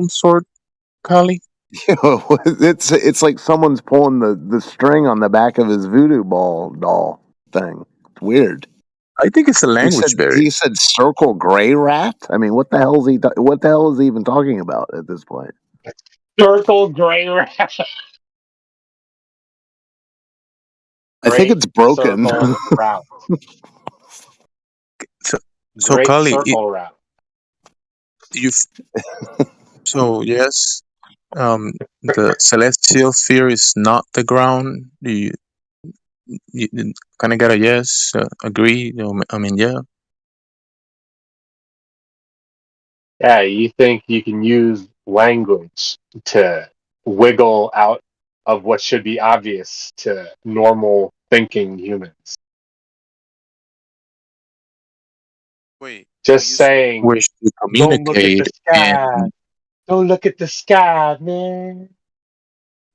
sort, Kali? It's like someone's pulling the string on the back of his voodoo ball doll thing. Weird. I think it's a language barrier. He said circle gray rat. I mean, what the hell is he? What the hell is he even talking about at this point? Circle gray rat. I think it's broken. Circle route. So Great Kali, circle route. so yes, the celestial sphere is not the ground. You kind of got a yes, agree. I mean, yeah. Yeah, you think you can use language to wiggle out of what should be obvious to normal thinking humans. Wait. Just saying, Wish to don't look at the communicate sky. and Don't look at the sky, man.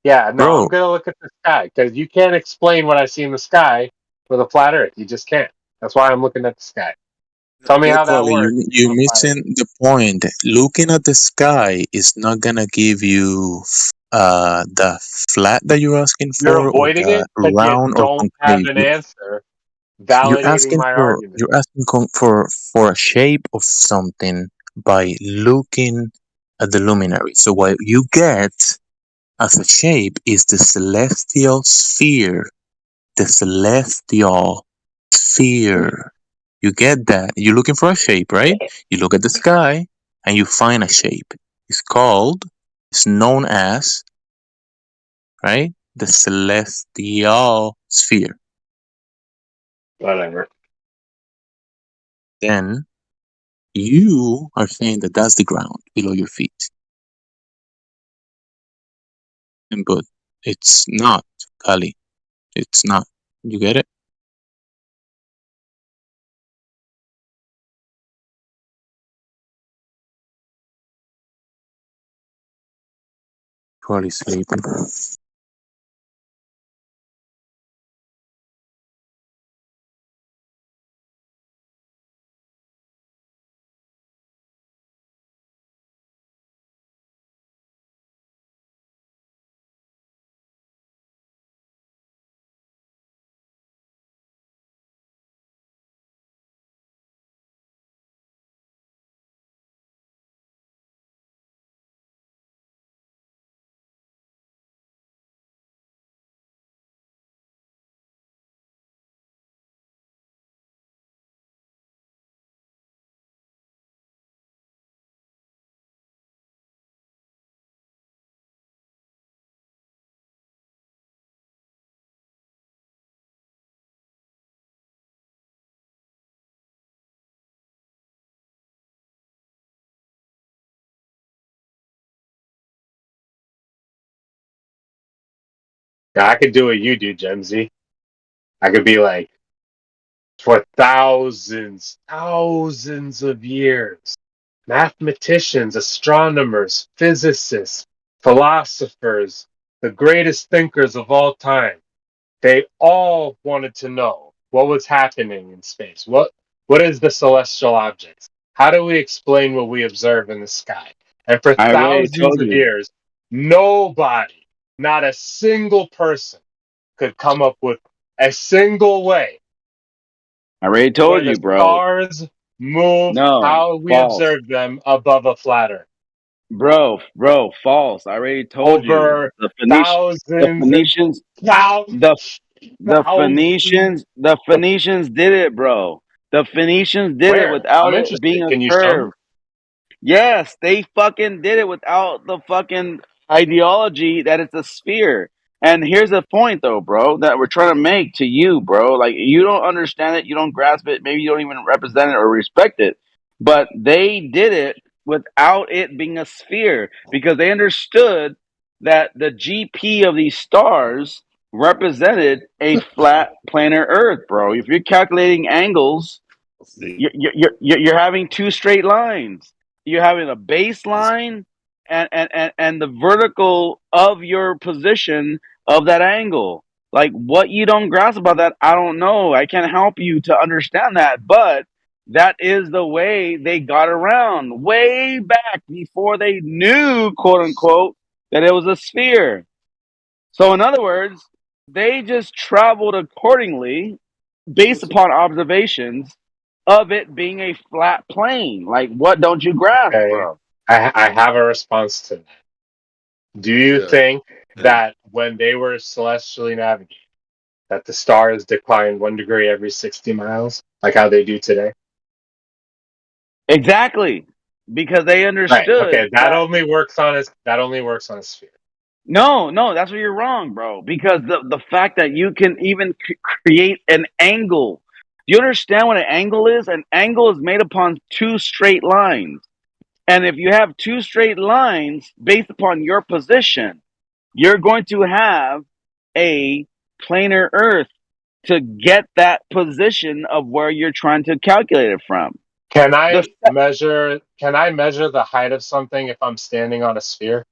Yeah, no, I'm bro. gonna look at the sky because you can't explain what I see in the sky with a flat Earth. You just can't. That's why I'm looking at the sky. Tell me Yo, how that Kali, works. you're on a flat Earth. missing the point. Looking at the sky is not gonna give you the flat that you're asking You're for, or avoiding the it because you round or don't have concave. an answer You're validating asking my for argument. for a shape of something by looking at the luminary. So what you get as a shape is the celestial sphere. The celestial sphere. You get that. You're looking for a shape, right? You look at the sky and you find a shape. It's known as, right? The celestial sphere. Whatever. Then you are saying that that's the ground below your feet. But it's not, Kali. It's not. You get it? Probably sleeping. Yeah, I could do what you do, Gemsy. I could be like, for thousands of years, mathematicians, astronomers, physicists, philosophers, the greatest thinkers of all time, they all wanted to know what was happening in space. What is the celestial objects? How do we explain what we observe in the sky? And for I already thousands told of you. years, nobody, not a single person, could come up with a single way I already where told the you, bro. stars move No, how we false. observe them above a flat Earth. Bro, false. I already told you. Over thousands and Phoenicians, thousands, thousands. the Phoenicians did it, bro. The Phoenicians did it Where? without I'm it being interested. a Can you show me? curve. Yes, they fucking did it without the fucking ideology that it's a sphere. And here's the point, though, bro, that we're trying to make to you, bro. Like, you don't understand it, you don't grasp it, maybe you don't even represent it or respect it. But they did it without it being a sphere because they understood that the GP of these stars represented a flat planar Earth, bro. If you're calculating angles, you're having two straight lines. You're having a baseline and the vertical of your position of that angle. Like, what you don't grasp about that, I don't know. I can't help you to understand that, but that is the way they got around way back before they knew, quote unquote, that it was a sphere. So in other words, they just traveled accordingly based upon observations of it being a flat plane. Like, what don't you grasp, Okay, bro? I have a response to that. Do you think that when they were celestially navigating, that the stars declined 1 degree every 60 miles, like how they do today? Exactly, because they Right. understood Okay. That that. only works on a sphere. No, that's where you're wrong, bro. Because the fact that you can even create an angle. Do you understand what an angle is? An angle is made upon two straight lines. And if you have two straight lines based upon your position, you're going to have a planar Earth to get that position of where you're trying to calculate it from. Can I measure the height of something if I'm standing on a sphere?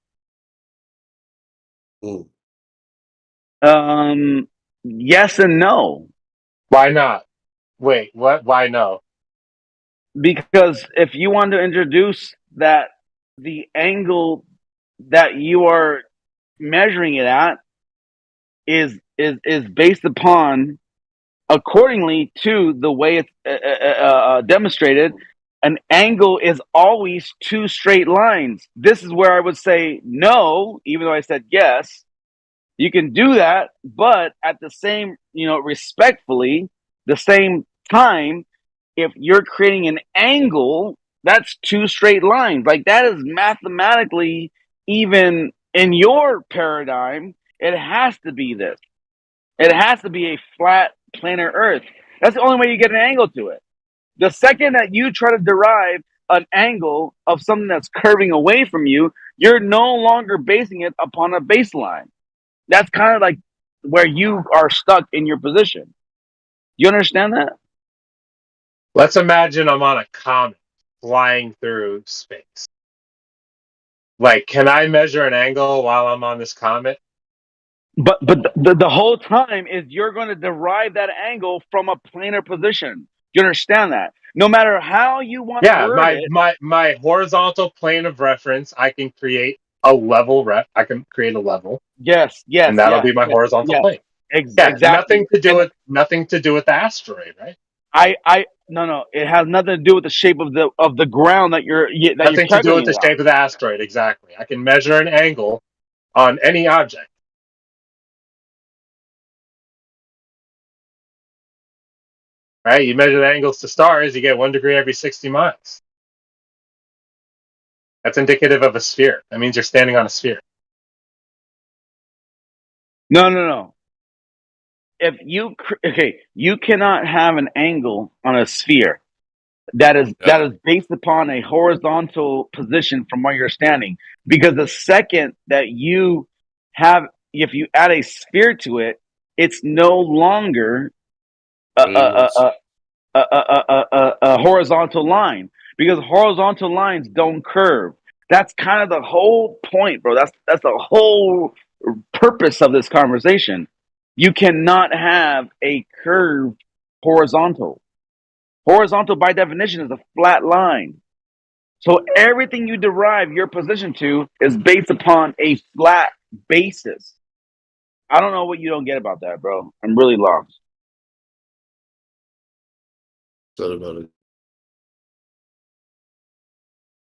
Yes and no. Why not? Wait, what? Why no? Because if you want to introduce that the angle that you are measuring it at is based upon accordingly to the way it's demonstrated, an angle is always two straight lines. This is where I would say no, even though I said yes. You can do that, but at the same, respectfully, the same time, if you're creating an angle, that's two straight lines. Like, that is mathematically, even in your paradigm, it has to be this. It has to be a flat planar Earth. That's the only way you get an angle to it. The second that you try to derive an angle of something that's curving away from you, you're no longer basing it upon a baseline. That's kind of like where you are stuck in your position. You understand that? Let's imagine I'm on a comet flying through space. Like, can I measure an angle while I'm on this comet? But the whole time is you're going to derive that angle from a planar position. You understand that? No matter how you want to Yeah, word it. my horizontal plane of reference, I can create a level I can create a level. Yes, and that'll be my horizontal plane. Yeah, exactly. Nothing to do with the asteroid, right? No. It has nothing to do with the shape of the ground that you're Nothing to do with calculating the it on. shape of the asteroid. Exactly. I can measure an angle on any object. Right? You measure the angles to stars, you get 1 degree every 60 miles. That's indicative of a sphere. That means you're standing on a sphere. No. If you cannot have an angle on a sphere that is based upon a horizontal position from where you're standing, because the second that you have, if you add a sphere to it, it's no longer a horizontal line, because horizontal lines don't curve. That's kind of the whole point, bro. That's the whole purpose of this conversation. You cannot have a curved horizontal. Horizontal, by definition, is a flat line. So everything you derive your position to is based upon a flat basis. I don't know what you don't get about that, bro. I'm really lost.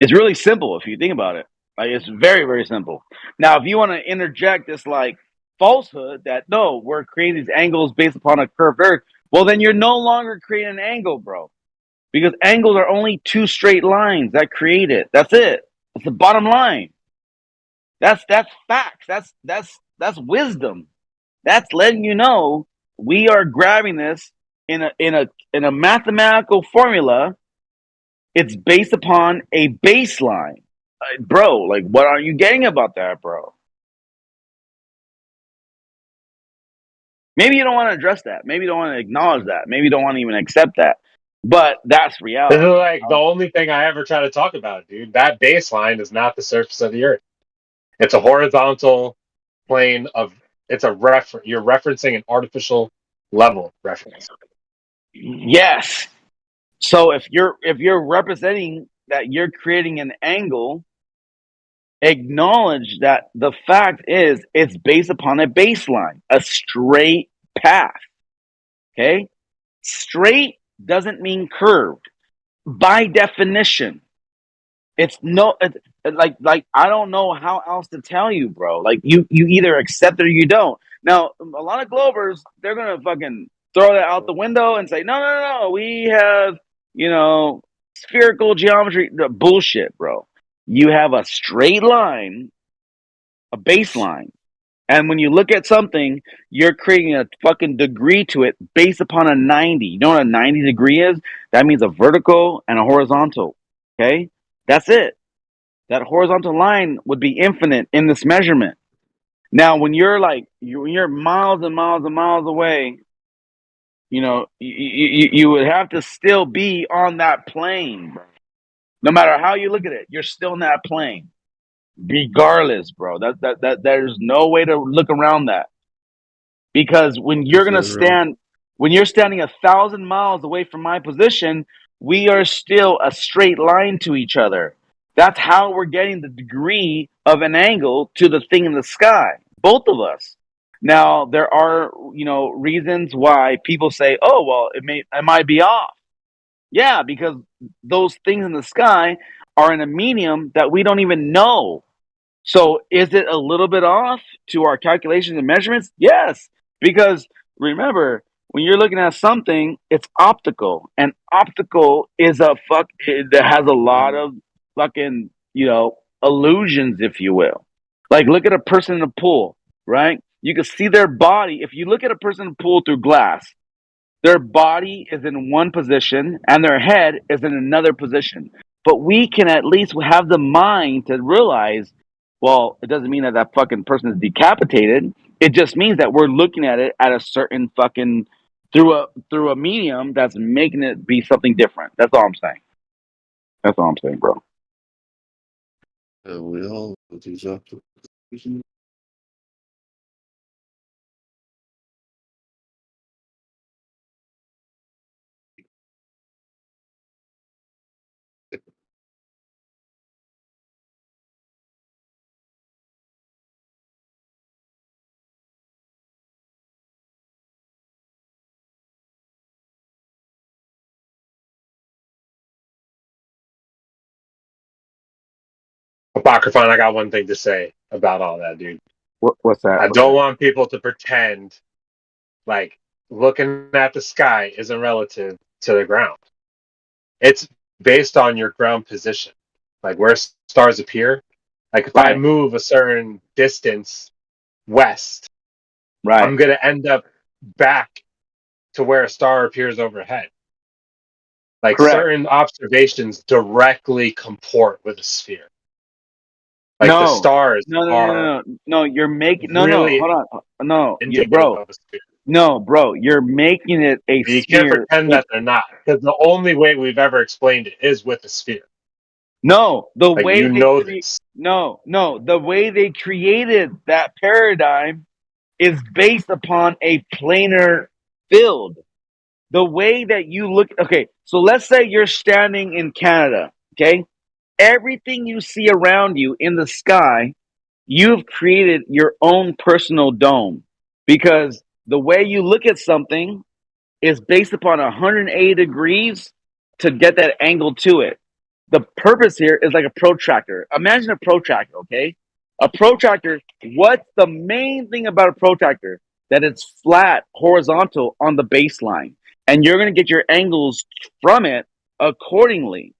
It's really simple if you think about it. Like, it's very, very simple. Now, if you want to interject this like falsehood that no, we're creating these angles based upon a curved Earth, well, then you're no longer creating an angle, bro. Because angles are only two straight lines that create it. That's it. That's the bottom line. That's facts. That's wisdom. That's letting you know we are grabbing this in a mathematical formula. It's based upon a baseline. Bro, like, what are you getting about that, bro? Maybe you don't want to address that. Maybe you don't want to acknowledge that. Maybe you don't want to even accept that. But that's reality. This is like the only thing I ever try to talk about, dude. That baseline is not the surface of the Earth. It's a horizontal plane of. It's a reference. You're referencing an artificial level reference. Yes. So if you're representing that you're creating an angle, acknowledge that the fact is it's based upon a baseline, a straight path. Okay? Straight doesn't mean curved. By definition, it's no like I don't know how else to tell you, bro. Like you either accept it or you don't. Now, a lot of Glovers, they're gonna fucking throw that out the window and say, no, we have, spherical geometry. Bullshit, bro. You have a straight line, a baseline. And when you look at something, you're creating a fucking degree to it based upon a 90. You know what a 90 degree is? That means a vertical and a horizontal. Okay? That's it. That horizontal line would be infinite in this measurement. Now, when you're miles and miles and miles away, you would have to still be on that plane, bro. No matter how you look at it, you're still in that plane. Regardless, bro. That there's no way to look around that. Because when you're standing 1,000 miles away from my position, we are still a straight line to each other. That's how we're getting the degree of an angle to the thing in the sky. Both of us. Now, there are, reasons why people say, oh, well, it might be off. Yeah, because those things in the sky are in a medium that we don't even know. So is it a little bit off to our calculations and measurements? Yes, because remember, when you're looking at something, it's optical, and optical is that has a lot of fucking, illusions, if you will. Like, look at a person in a pool, right? You can see their body. If you look at a person in a pool through glass, their body is in one position and their head is in another position. But we can at least have the mind to realize, well, it doesn't mean that that fucking person is decapitated. It just means that we're looking at it at a certain fucking through a medium that's making it be something different. That's all I'm saying. That's all I'm saying, bro. We all exactly. Apocryphon, I got one thing to say about all that, dude. What's that? I don't want people to pretend like looking at the sky isn't relative to the ground. It's based on your ground position, like where stars appear. Like if I move a certain distance west, right, I'm going to end up back to where a star appears overhead. Like certain observations directly comport with a sphere. Like the stars are. No, you're making really hold on, no, indicative bro, of a sphere. no, bro, you're making it a You sphere. can't pretend that they're not, because the only way we've ever explained it is with a sphere. No, the Like, way you they know this. No, the way they created that paradigm is based upon a planar field. The way that you look, okay, so let's say you're standing in Canada, okay? Everything you see around you in the sky, you've created your own personal dome, because the way you look at something is based upon 180 degrees to get that angle to it. The purpose here is like a protractor. Imagine a protractor, okay? A protractor, what's the main thing about a protractor? That it's flat, horizontal on the baseline. And you're going to get your angles from it accordingly.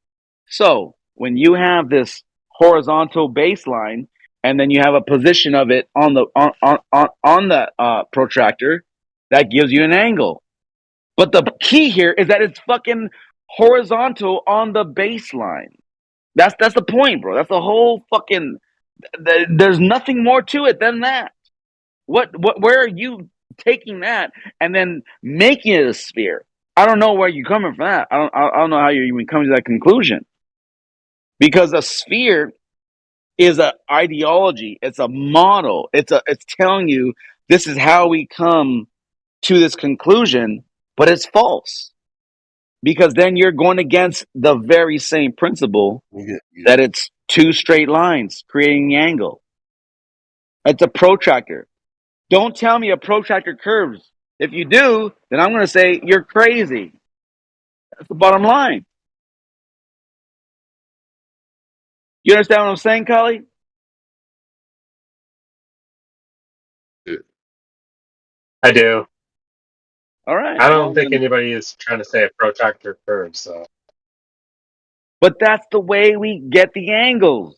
So when you have this horizontal baseline, and then you have a position of it on the protractor, that gives you an angle. But the key here is that it's fucking horizontal on the baseline. That's the point, bro. That's the whole fucking. There's nothing more to it than that. Where are you taking that and then making it a sphere? I don't know where you're coming from that. I don't know how you're even coming to that conclusion. Because a sphere is an ideology. It's a model. It's telling you this is how we come to this conclusion, but it's false. Because then you're going against the very same principle that it's two straight lines creating the angle. It's a protractor. Don't tell me a protractor curves. If you do, then I'm going to say you're crazy. That's the bottom line. You understand what I'm saying, Cully? I do. All right. I Well, don't think then, anybody is trying to say a protractor curve. So but that's the way we get the angles.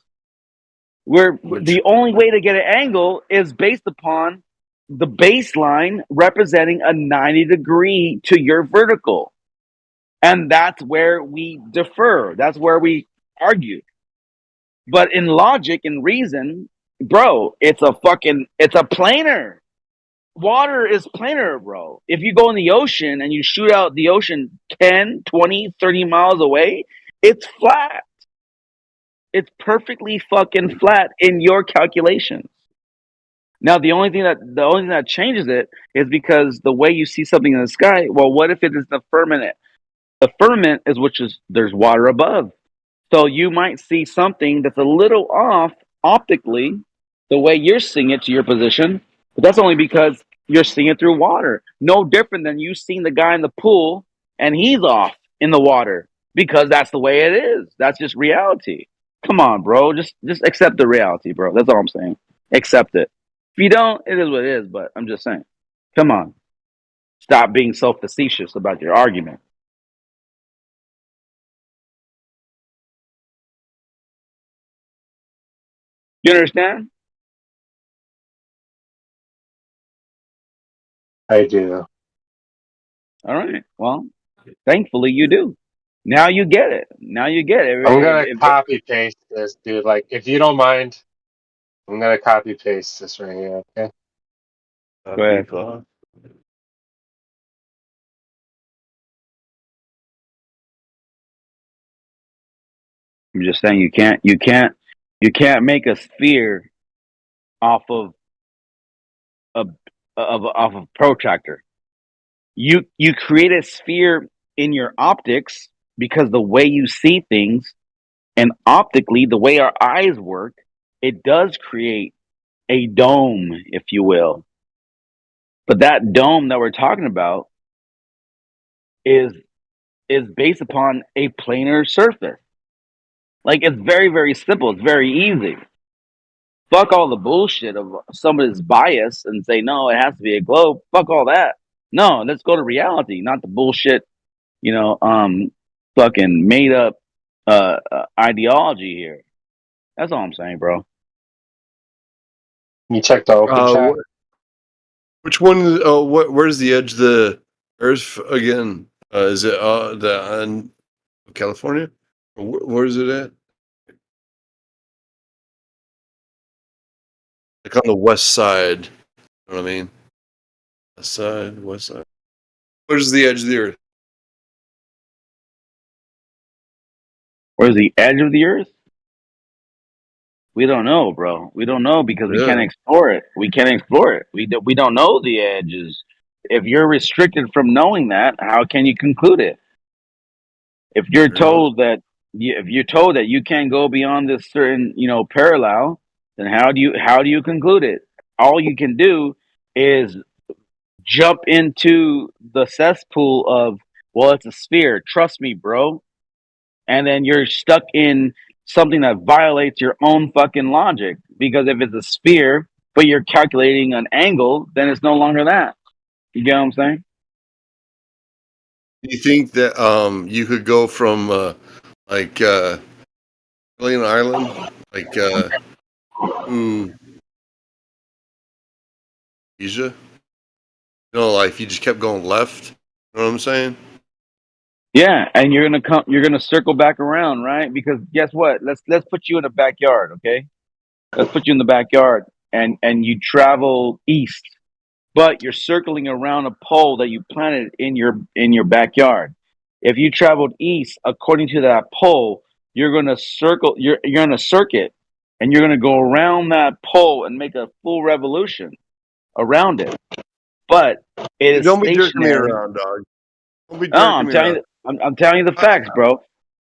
The only way to get an angle is based upon the baseline representing a 90 degree to your vertical. And that's where we defer. That's where we argue. But in logic and reason, bro, it's a planar. Water is planar, bro. If you go in the ocean and you shoot out the ocean 10, 20, 30 miles away, it's flat. It's perfectly fucking flat in your calculations. Now, the only thing that changes it is because the way you see something in the sky. Well, what if it is the firmament? The firmament there's water above, so you might see something that's a little off optically, the way you're seeing it to your position, but that's only because you're seeing it through water. No different than you seeing the guy in the pool and he's off in the water because that's the way it is. That's just reality. Come on, bro. Just accept the reality, bro. That's all I'm saying. Accept it. If you don't, it is what it is, but I'm just saying. Come on. Stop being so facetious about your argument. You understand? I do. All right. Well, thankfully you do. Now you get it. Now you get it. I'm gonna copy paste this, dude. Like, if you don't mind, I'm gonna copy paste this right here. Okay. Go ahead. I'm just saying you can't make a sphere off of a protractor. You create a sphere in your optics because the way you see things and optically the way our eyes work, it does create a dome, if you will. But that dome that we're talking about is based upon a planar surface. Like, it's very, very simple. It's very easy. Fuck all the bullshit of somebody's bias and say, no, it has to be a globe. Fuck all that. No, let's go to reality, not the bullshit, fucking made up ideology here. That's all I'm saying, bro. You check the open chat. Which one? Oh, where's the edge of the Earth again? Is it on California? Where is it at? Like on the west side. You know what I mean? West side, west side. Where's the edge of the Earth? Where's the edge of the Earth? We don't know, bro. We don't know because we can't explore it. We can't explore it. We don't know the edges. If you're restricted from knowing that, how can you conclude it? If you're told that you can't go beyond this certain, parallel, then how do you conclude it? All you can do is jump into the cesspool of, well, it's a sphere. Trust me, bro. And then you're stuck in something that violates your own fucking logic. Because if it's a sphere, but you're calculating an angle, then it's no longer that. You get what I'm saying? Do you think that you could go from Alien Island, to Asia? Like if you just kept going left. You know what I'm saying? Yeah, and you're gonna circle back around, right? Because guess what? Let's put you in a backyard, okay? Let's put you in the backyard and you travel east, but you're circling around a pole that you planted in your backyard. If you traveled east according to that pole, you're gonna circle. You're gonna circuit, and you're gonna go around that pole and make a full revolution around it. But it is Don't be jerking me stationary. around, dog. Don't be jerking No, I'm me telling around. you, I'm telling you the facts, bro.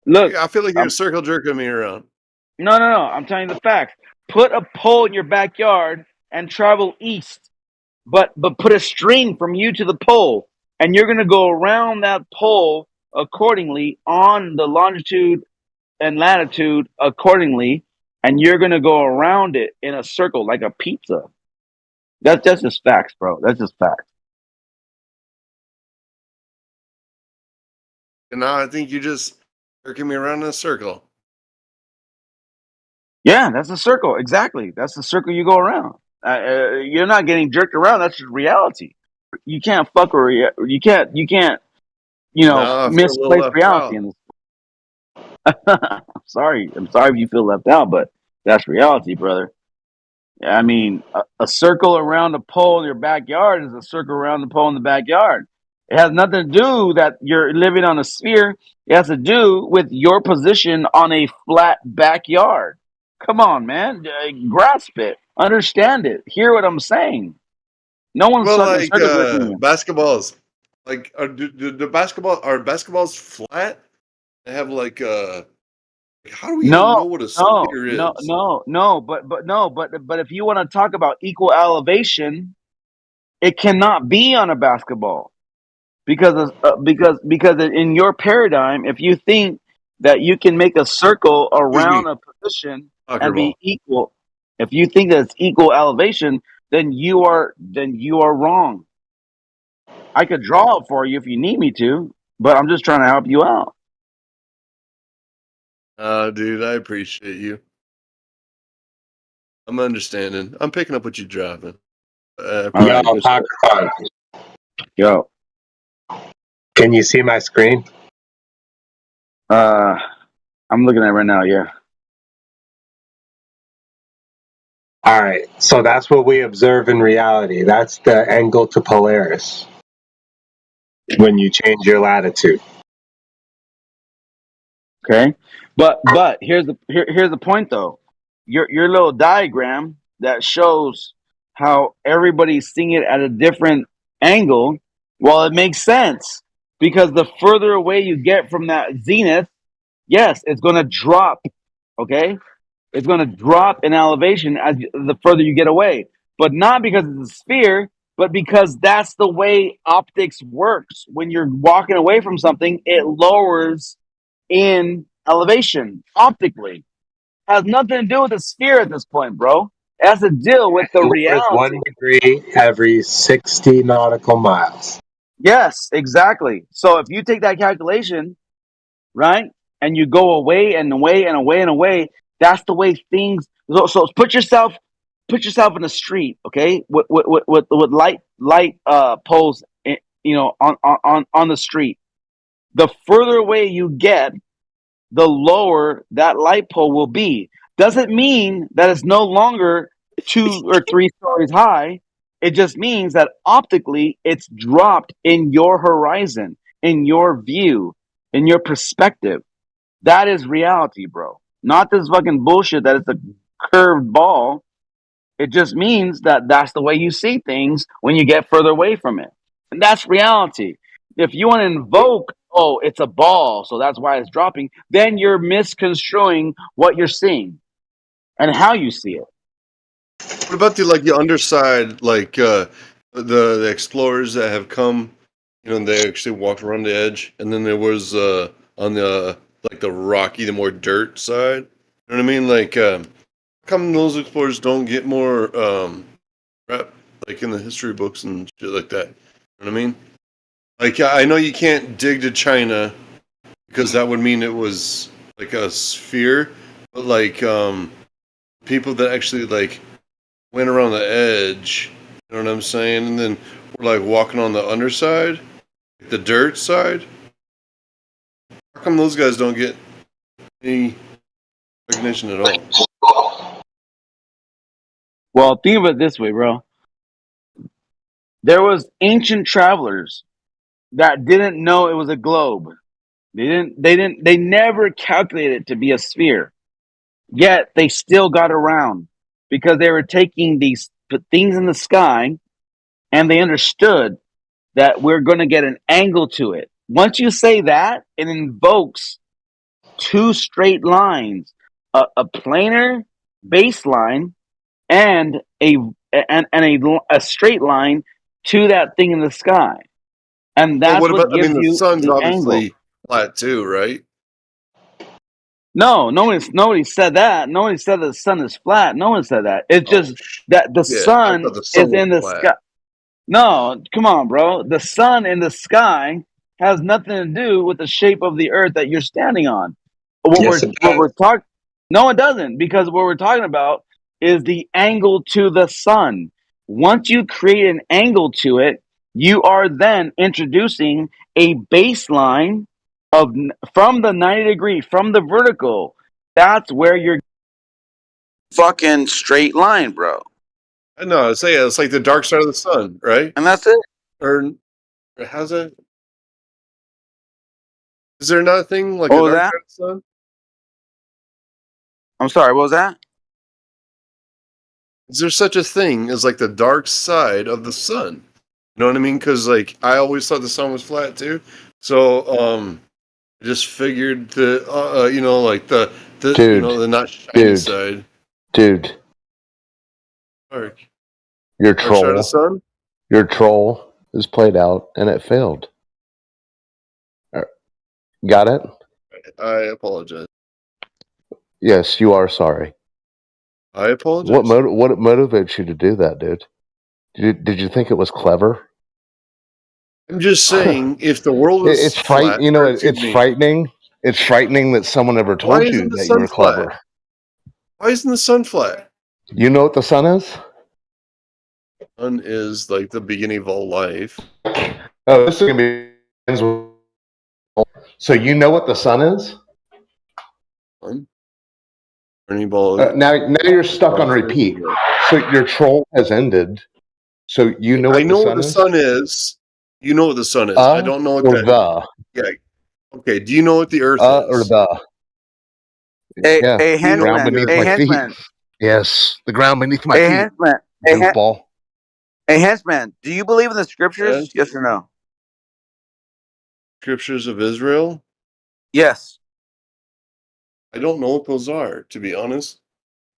Look, I feel like you're circle jerking me around. No. I'm telling you the facts. Put a pole in your backyard and travel east. but put a string from you to the pole, and you're going to go around that pole accordingly on the longitude and latitude accordingly, and you're going to go around it in a circle like a pizza. That's just facts, bro. That's just facts. And now I think you just jerking me around in a circle. Yeah, that's a circle. Exactly. That's the circle you go around. You're not getting jerked around. That's just reality. You can't fuck or you can't Now I feel a little misplace left reality out. in this. I'm sorry if you feel left out, but that's reality, brother. I mean, a circle around a pole in your backyard is a circle around the pole in the backyard. It has nothing to do that you're living on a sphere. It has to do with your position on a flat backyard. Come on, man. Grasp it. Understand it. Hear what I'm saying. No one's Well, talking like circles with me. basketballs, like are basketballs flat? They have like how do we even know what a sphere is? But if you want to talk about equal elevation, it cannot be on a basketball because in your paradigm, if you think that you can make a circle Excuse me, around a position soccer and be ball. equal, if you think that it's equal elevation, then you are wrong. I could draw it for you if you need me to, but I'm just trying to help you out. Dude, I appreciate you. I'm understanding. I'm picking up what you're dropping. I All appreciate right, Yo, it. Pakistan, yo. can you see my screen? I'm looking at it right now. Yeah. All right, so that's what we observe in reality. That's the angle to Polaris when you change your latitude. Okay, but here's the point though. Your little diagram that shows how everybody's seeing it at a different angle. Well, it makes sense because the further away you get from that zenith, yes, it's going to drop. Okay, it's going to drop in elevation as the further you get away, but not because it's a sphere, but because that's the way optics works. When you're walking away from something, it lowers in elevation optically. Has nothing to do with the sphere at this point, bro. It has to deal with the Lowers 1 reality. degree every 60 nautical miles. Yes, exactly. So if you take that calculation, right, and you go away and away and away and away, that's the way things. So put yourself in the street, okay, with light poles, on the street. The further away you get, the lower that light pole will be. Doesn't mean that it's no longer 2 or 3 stories high. It just means that optically it's dropped in your horizon, in your view, in your perspective. That is reality, bro. Not this fucking bullshit that it's a curved ball. It just means that that's the way you see things when you get further away from it. And that's reality. If you want to invoke, oh, it's a ball, so that's why it's dropping, then you're misconstruing what you're seeing and how you see it. What about the underside, like the explorers that have come, and they actually walked around the edge, and then there was on the the rocky, the more dirt side. You know what I mean? Like, how come those explorers don't get more rep, like in the history books and shit like that? You know what I mean? Like, I know you can't dig to China because that would mean it was like a sphere, but like people that actually went around the edge, you know what I'm saying? And then we're walking on the underside, the dirt side. How come those guys don't get any recognition at all? Well, think of it this way, bro. There was ancient travelers that didn't know it was a globe. They never calculated it to be a sphere. Yet they still got around because they were taking these things in the sky and they understood that we're going to get an angle to it. Once you say that, it invokes 2 straight lines, a planar baseline and a a straight line to that thing in the sky, and Well, that's what what about? I gives mean, the you sun's the angle. obviously flat too, right? No, nobody said that. Nobody said that the sun is flat. No one said that. It's Oh just that the shit! I sun thought the sun is was in the flat. sky. No, come on, bro. The sun in the sky has nothing to do with the shape of the earth that you're standing on. Yes, it What we're does. talking. No, it doesn't, because what we're talking about is the angle to the sun. Once you create an angle to it, you are then introducing a baseline of from the 90 degree, from the vertical. That's where you're fucking straight line, bro. I know. I say it's like the dark side of the sun, right? And that's it. Or how's it? Is there not a thing like What the was dark that? side of the sun? I'm sorry, what was that? Is there such a thing as like the dark side of the sun? You know what I mean? Because like I always thought the sun was flat too. So I just figured the like the Dude, the not shiny dude, side. dude, Dark. your Dark side of the troll, sun? your troll is played out and it failed. Got it? I apologize. Yes, you are sorry. I apologize. What motivates you to do that, dude? Did you think it was clever? I'm just saying, if the world is It's flat, or excuse it's me, frightening. It's frightening that someone ever why told you isn't the that you sun were flat? clever. Why isn't the sun flat? You know what the sun is? Sun is like the beginning of all life. Oh, this is gonna be. So you know what the sun is? Burning ball. Now you're stuck on repeat. So your troll has ended. So you know what I know the what sun the is? sun is. You know what the sun is. I don't know what or that. the Yeah. Okay. Do you know what the Earth or is? the Hey, hey, the ground henchman. beneath Hey, my henchman. feet. Yes, the ground beneath my Hey, feet. henchman. Hey, Goofball. hey, henchman. Do you believe in the scriptures? Yes or no? Scriptures of Israel. Yes. I don't know what those are, to be honest.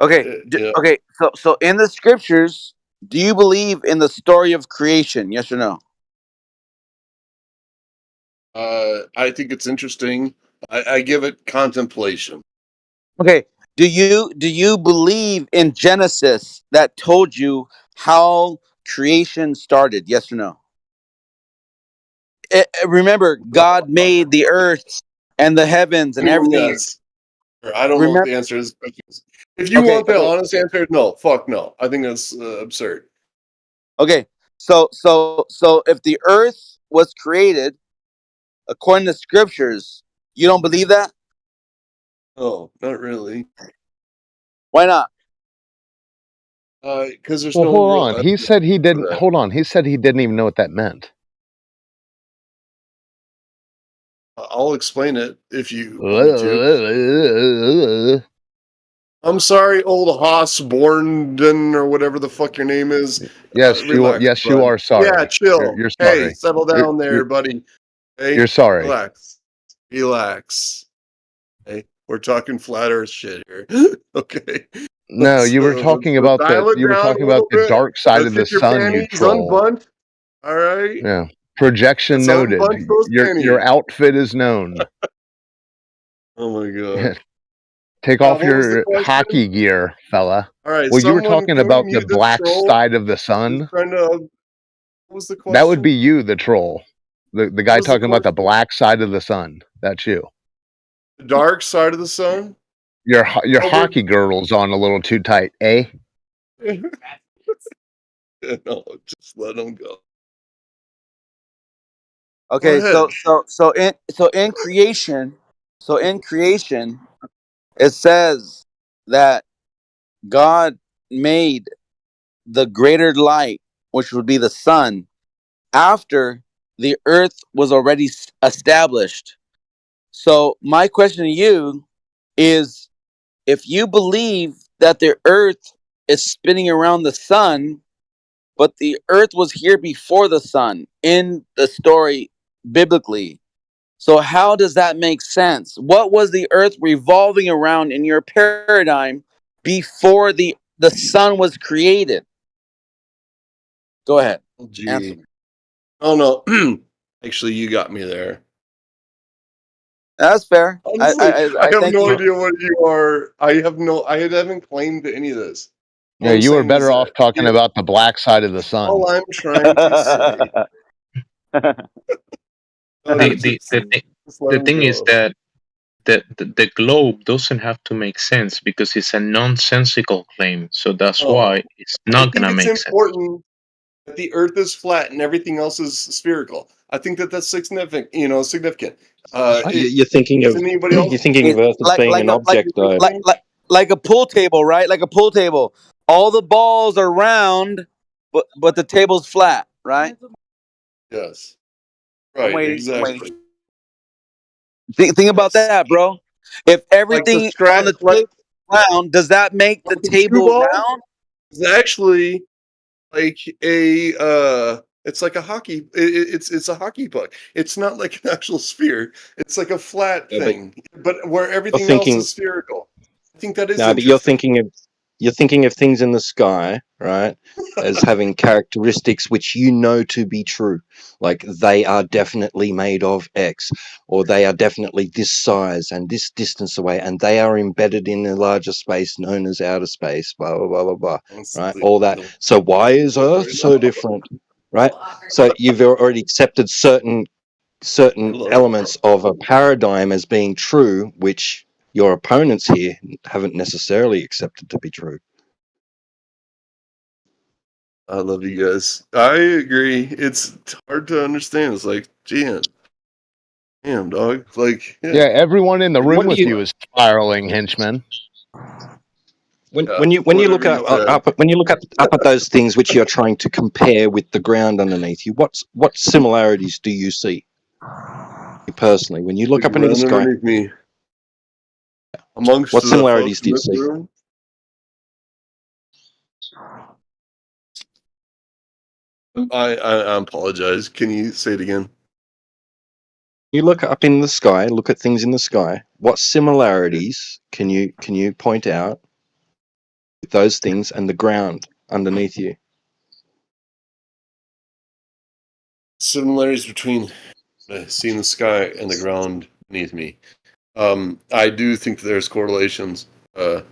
Okay. Yeah. Okay. So in the scriptures, do you believe in the story of creation? Yes or no? I think it's interesting. I give it contemplation. Okay. Do you believe in Genesis that told you how creation started? Yes or no? Remember, God made the earth and the heavens and everything. Yes. I don't know what Remember. the answer is. If you Okay. want the Okay. honest answer, no. Fuck no. I think that's absurd. Okay. So if the earth was created according to scriptures, you don't believe that? Oh, not really. Why not? Because there's Well, no hold real on. He evidence said he for didn't. that. Hold on. He said he didn't even know what that meant. I'll explain it if you want me to. I'm sorry, old Haas Bornden or whatever the fuck your name is. Yes, you are. Relax, Yes, you bud. are sorry. Yeah, chill. You're Hey, sorry. settle You're- down there, you're- buddy. Hey, You're sorry. Relax. Relax. Hey, we're talking flat Earth shit here. Okay. No, you were talking about dial it down a the little bit. dark side Let's of the get your sun, you panties troll. unbunt. All right. Yeah. Projection Let's noted. unbunch those Your panties. outfit is known. Oh my god. Take What off was the your question? hockey gear, fella. All right. Well, you were Someone talking can we about the mute this black troll? side of the He's sun. trying to. What was the question? That would be you, the troll. The guy was the talking about the black side of the sun. That's you. The dark side of the sun. Your Oh, we're- hockey girdle's on a little too tight, eh? No, just let him go. Okay, Go so in creation, it says that God made the greater light, which would be the sun, after the earth was already established. So my question to you is, if you believe that the earth is spinning around the sun, but the earth was here before the sun in the story biblically, so how does that make sense? What was the earth revolving around in your paradigm before the sun was created? Go ahead. Oh, Answer gee. me. Oh no. Actually, you got me there. That's fair. Honestly, I have Thank no you. idea what you are. I haven't claimed any of this. All Yeah, I'm you were saying is better off that talking about the black side of the sun. all I'm trying to say. Just let the him thing is go. that the globe doesn't have to make sense because it's a nonsensical claim. So that's Oh, why it's I not think gonna it's make sense. important that the Earth is flat and everything else is spherical. I think that that's significant. Significant. You're thinking Does of anybody else? Earth as being an object, though. Like a pool table, right? Like a pool table. All the balls are round, but the table's flat, right? Yes. I'm Right. waiting. Exactly. Think about that, bro. If Like the everything on scratch, the table is round, does that make the like a cue table ball round? is actually like a. It's like a hockey. It's a hockey puck. It's not like an actual sphere. It's like a flat Yeah, but thing, but where you're everything else thinking is spherical. I think that is no, but you're interesting. thinking of things in the sky, right, as having characteristics which you know to be true, like they are definitely made of X, or they are definitely this size and this distance away, and they are embedded in a larger space known as outer space. Blah blah blah blah blah. Right, all that. So why is Earth so different? Right. So you've already accepted certain elements of a paradigm as being true, which your opponents here haven't necessarily accepted to be true. I love you guys. I agree. It's hard to understand. It's like, damn, dog. Like, Yeah, everyone in the room What do with you is spiraling, henchman. when you look at up at those things which you're trying to compare with the ground underneath you, what similarities do you see personally when you look the up into the ground sky? underneath me, amongst What the similarities folks do in you this see? room. I apologize. Can you say it again? You look up in the sky, look at things in the sky. What similarities can you point out with those things and the ground underneath you? Similarities between seeing the sky and the ground beneath me. I do think that there's correlations. That's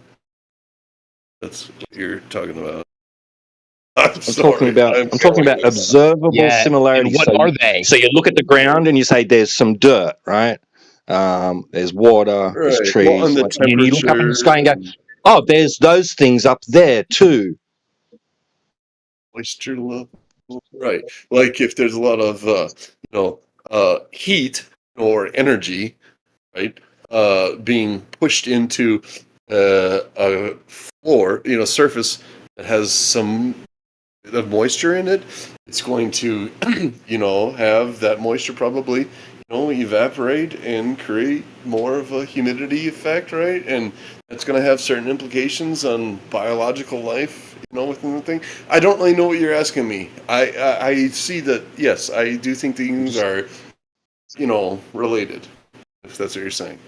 what you're talking about. I'm talking about observable similarities. And what are they? So you look at the ground and you say there's some dirt, right? There's water, there's Right. trees. Well, and the And you look up in the sky and go, temperature, oh, there's those things up there too. moisture level. Right. Like if there's a lot of heat or energy, right, being pushed into a floor, surface that has some of moisture in it, it's going to, have that moisture probably, evaporate and create more of a humidity effect, right? And that's going to have certain implications on biological life, within the thing. I don't really know what you're asking me. I see that, yes, I do think things are, related, if that's what you're saying.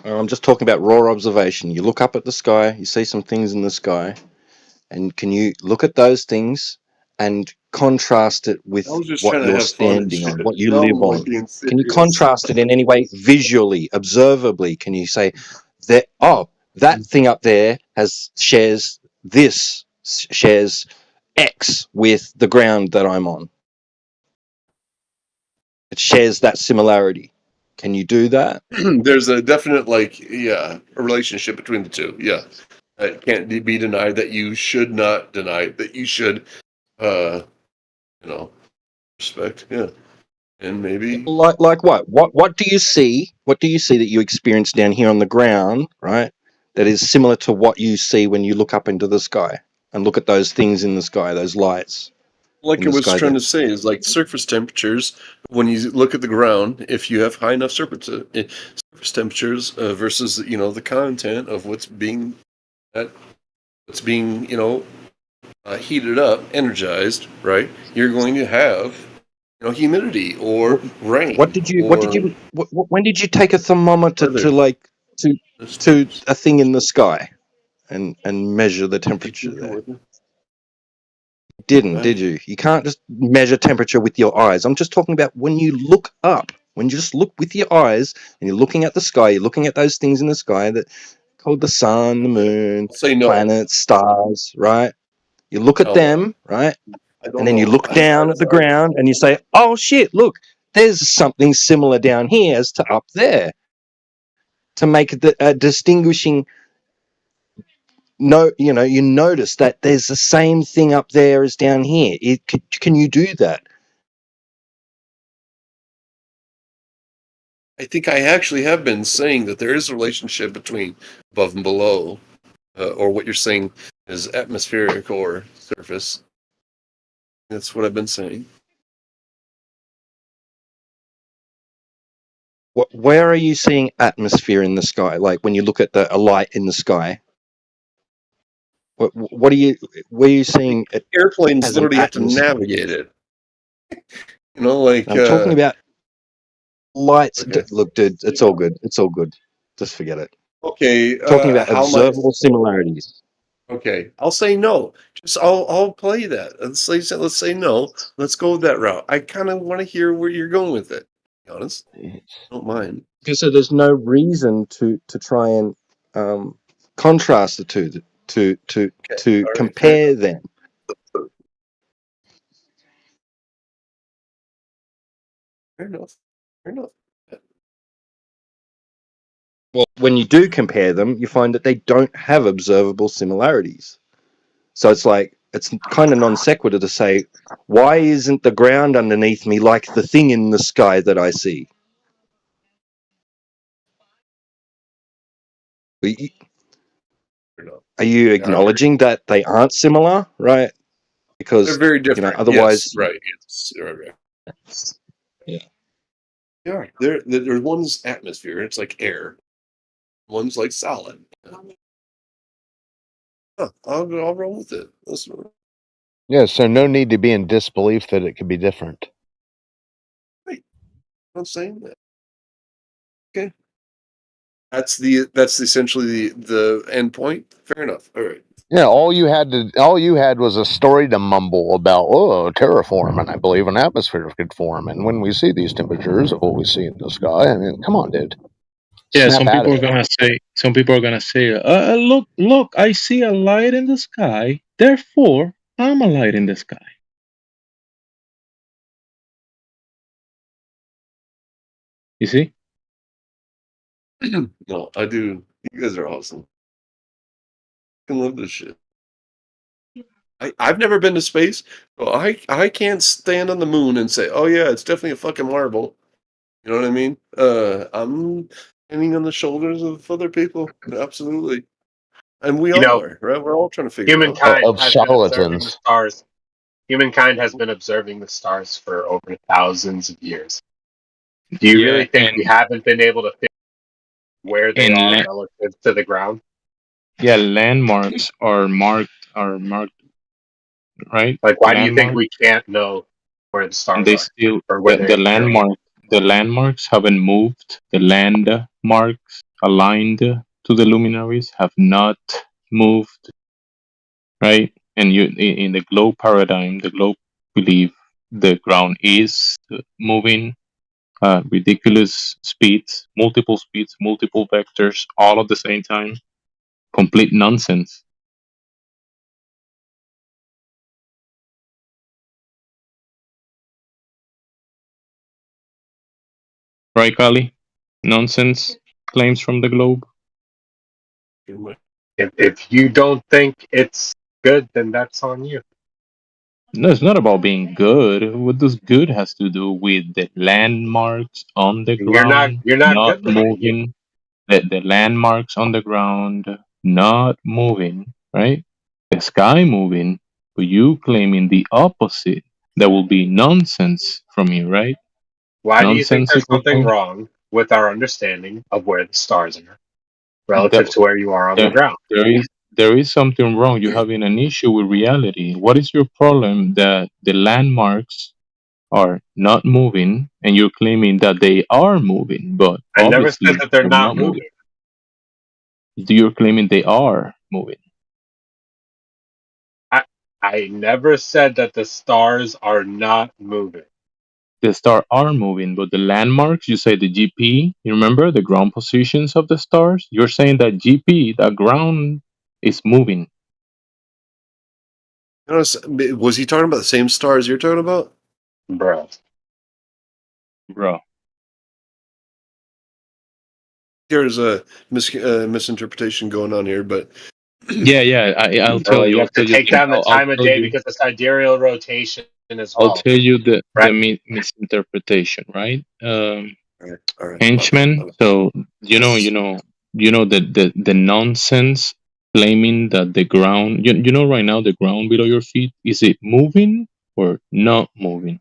I'm just talking about raw observation. You look up at the sky, you see some things in the sky, and can you look at those things and contrast it with I was just what trying to you're have fun and standing on, shit. what you Now live I'm like on? being Can you serious. contrast it in any way, visually, observably? Can you say that, oh, that thing up there shares X with the ground that I'm on? It shares that similarity. Can you do that? There's a definite, a relationship between the two. Yeah. It can't be denied that you should not deny it, that you should, respect. Yeah. And maybe. Like what? What do you see? What do you see that you experience down here on the ground, right? That is similar to what you see when you look up into the sky and look at those things in the sky, those lights Like in I the was sky. trying to say, is like surface temperatures. When you look at the ground, if you have high enough surface temperatures versus the content of what's being heated up, energized, right? You're going to have humidity or rain. When did you take a thermometer to a thing in the sky and measure the temperature there? Didn't, did you? You can't just measure temperature with your eyes. I'm just talking about when you look up, when you just look with your eyes and you're looking at the sky, you're looking at those things in the sky that called the sun, the moon, I'll say no. planets, stars, right? You look at Hell no. them, right? I don't And then you know. look down at the ground and you say, oh shit, look, there's something similar down here as to up there. To make a distinguishing no, you know, you notice that there's the same thing up there as down here. Can you do that? I think I actually have been saying that there is a relationship between above and below, or what you're saying is atmospheric or surface. That's what I've been saying. Where are you seeing atmosphere in the sky? Like when you look at a light in the sky, what are you? Where are you seeing it? Airplanes as an literally have to atmosphere? navigate it. You know, like I'm talking about lights. Okay. Look, dude, it's all good. It's all good. Just forget it. Okay, Talking about how much? observable similarities. Okay, I'll say no. I'll play that. Let's say no. Let's go that route. I kind of want to hear where you're going with it. To be honest, don't mind. Because so there's no reason to try and contrast the two to all right, compare them. Fair enough. Fair enough. Well, when you do compare them, you find that they don't have observable similarities. So it's like it's kind of non sequitur to say, why isn't the ground underneath me like the thing in the sky that I see? Are you acknowledging that they aren't similar, right? Because They're very different. You know, otherwise, yes, right. Yes, right. Yeah. Yeah, there's one's atmosphere. It's like air. One's like solid. Huh, I'll roll with it. Yeah, so no need to be in disbelief that it could be different. Right. I'm saying that. Okay. That's essentially the end point. Fair enough. All right. Yeah, all you had was a story to mumble about, terraform, and I believe an atmosphere could form, and when we see these temperatures of what we see in the sky, I mean, come on, dude. Yeah, Snap some out people of are it. gonna say, look, I see a light in the sky, therefore I'm a light in the sky. You see? No, I do. You guys are awesome. I love this shit. I've never been to space, so I can't stand on the moon and say, oh yeah, it's definitely a fucking marble. You know what I mean? I'm standing on the shoulders of other people. Absolutely. And we You all know, are, right? We're all trying to figure it out. humankind Of has been observing the charlatans. stars. Humankind has been observing the stars for over thousands of years. Do you really think we haven't been able to figure where they are relative to the ground? Yeah, landmarks are marked, right? Like, why do you think Landmarks, we can't know where the and stars they are still or where they appear? the landmarks haven't moved. The landmarks aligned to the luminaries have not moved, right? And in the globe paradigm, the globe believe the ground is moving ridiculous speeds, multiple vectors, all at the same time. Complete nonsense. Right, Kali? Nonsense claims from the globe. If you don't think it's good, then that's on you. No, it's not about being good. What does good has to do with the landmarks on the You're ground not not good then. moving? The landmarks on the ground not moving, right? The sky moving, but you claiming the opposite. That will be nonsense from you, right? Why do you think there's Nonsensical something thing. wrong with our understanding of where the stars are relative That- to where you are on the there, ground? there is something wrong. You're having an issue with reality. What is your problem that the landmarks are not moving and you're claiming that they are moving, but I never said obviously that they're they're not not moving. You're claiming they are moving. I never said that the stars are not moving. The stars are moving, but the landmarks, you say the GP, you remember the ground positions of the stars? You're saying that GP, that ground, is moving. Was he talking about the same stars you're talking about? Bro. There's a misinterpretation going on here, but Yeah, I'll Bro, tell you you. have to take down the time of day because of sidereal rotation as I'll well. tell you the Right. misinterpretation, right? all right, Henchman. So you know the nonsense claiming that the ground, you know, right now the ground below your feet, is it moving or not moving?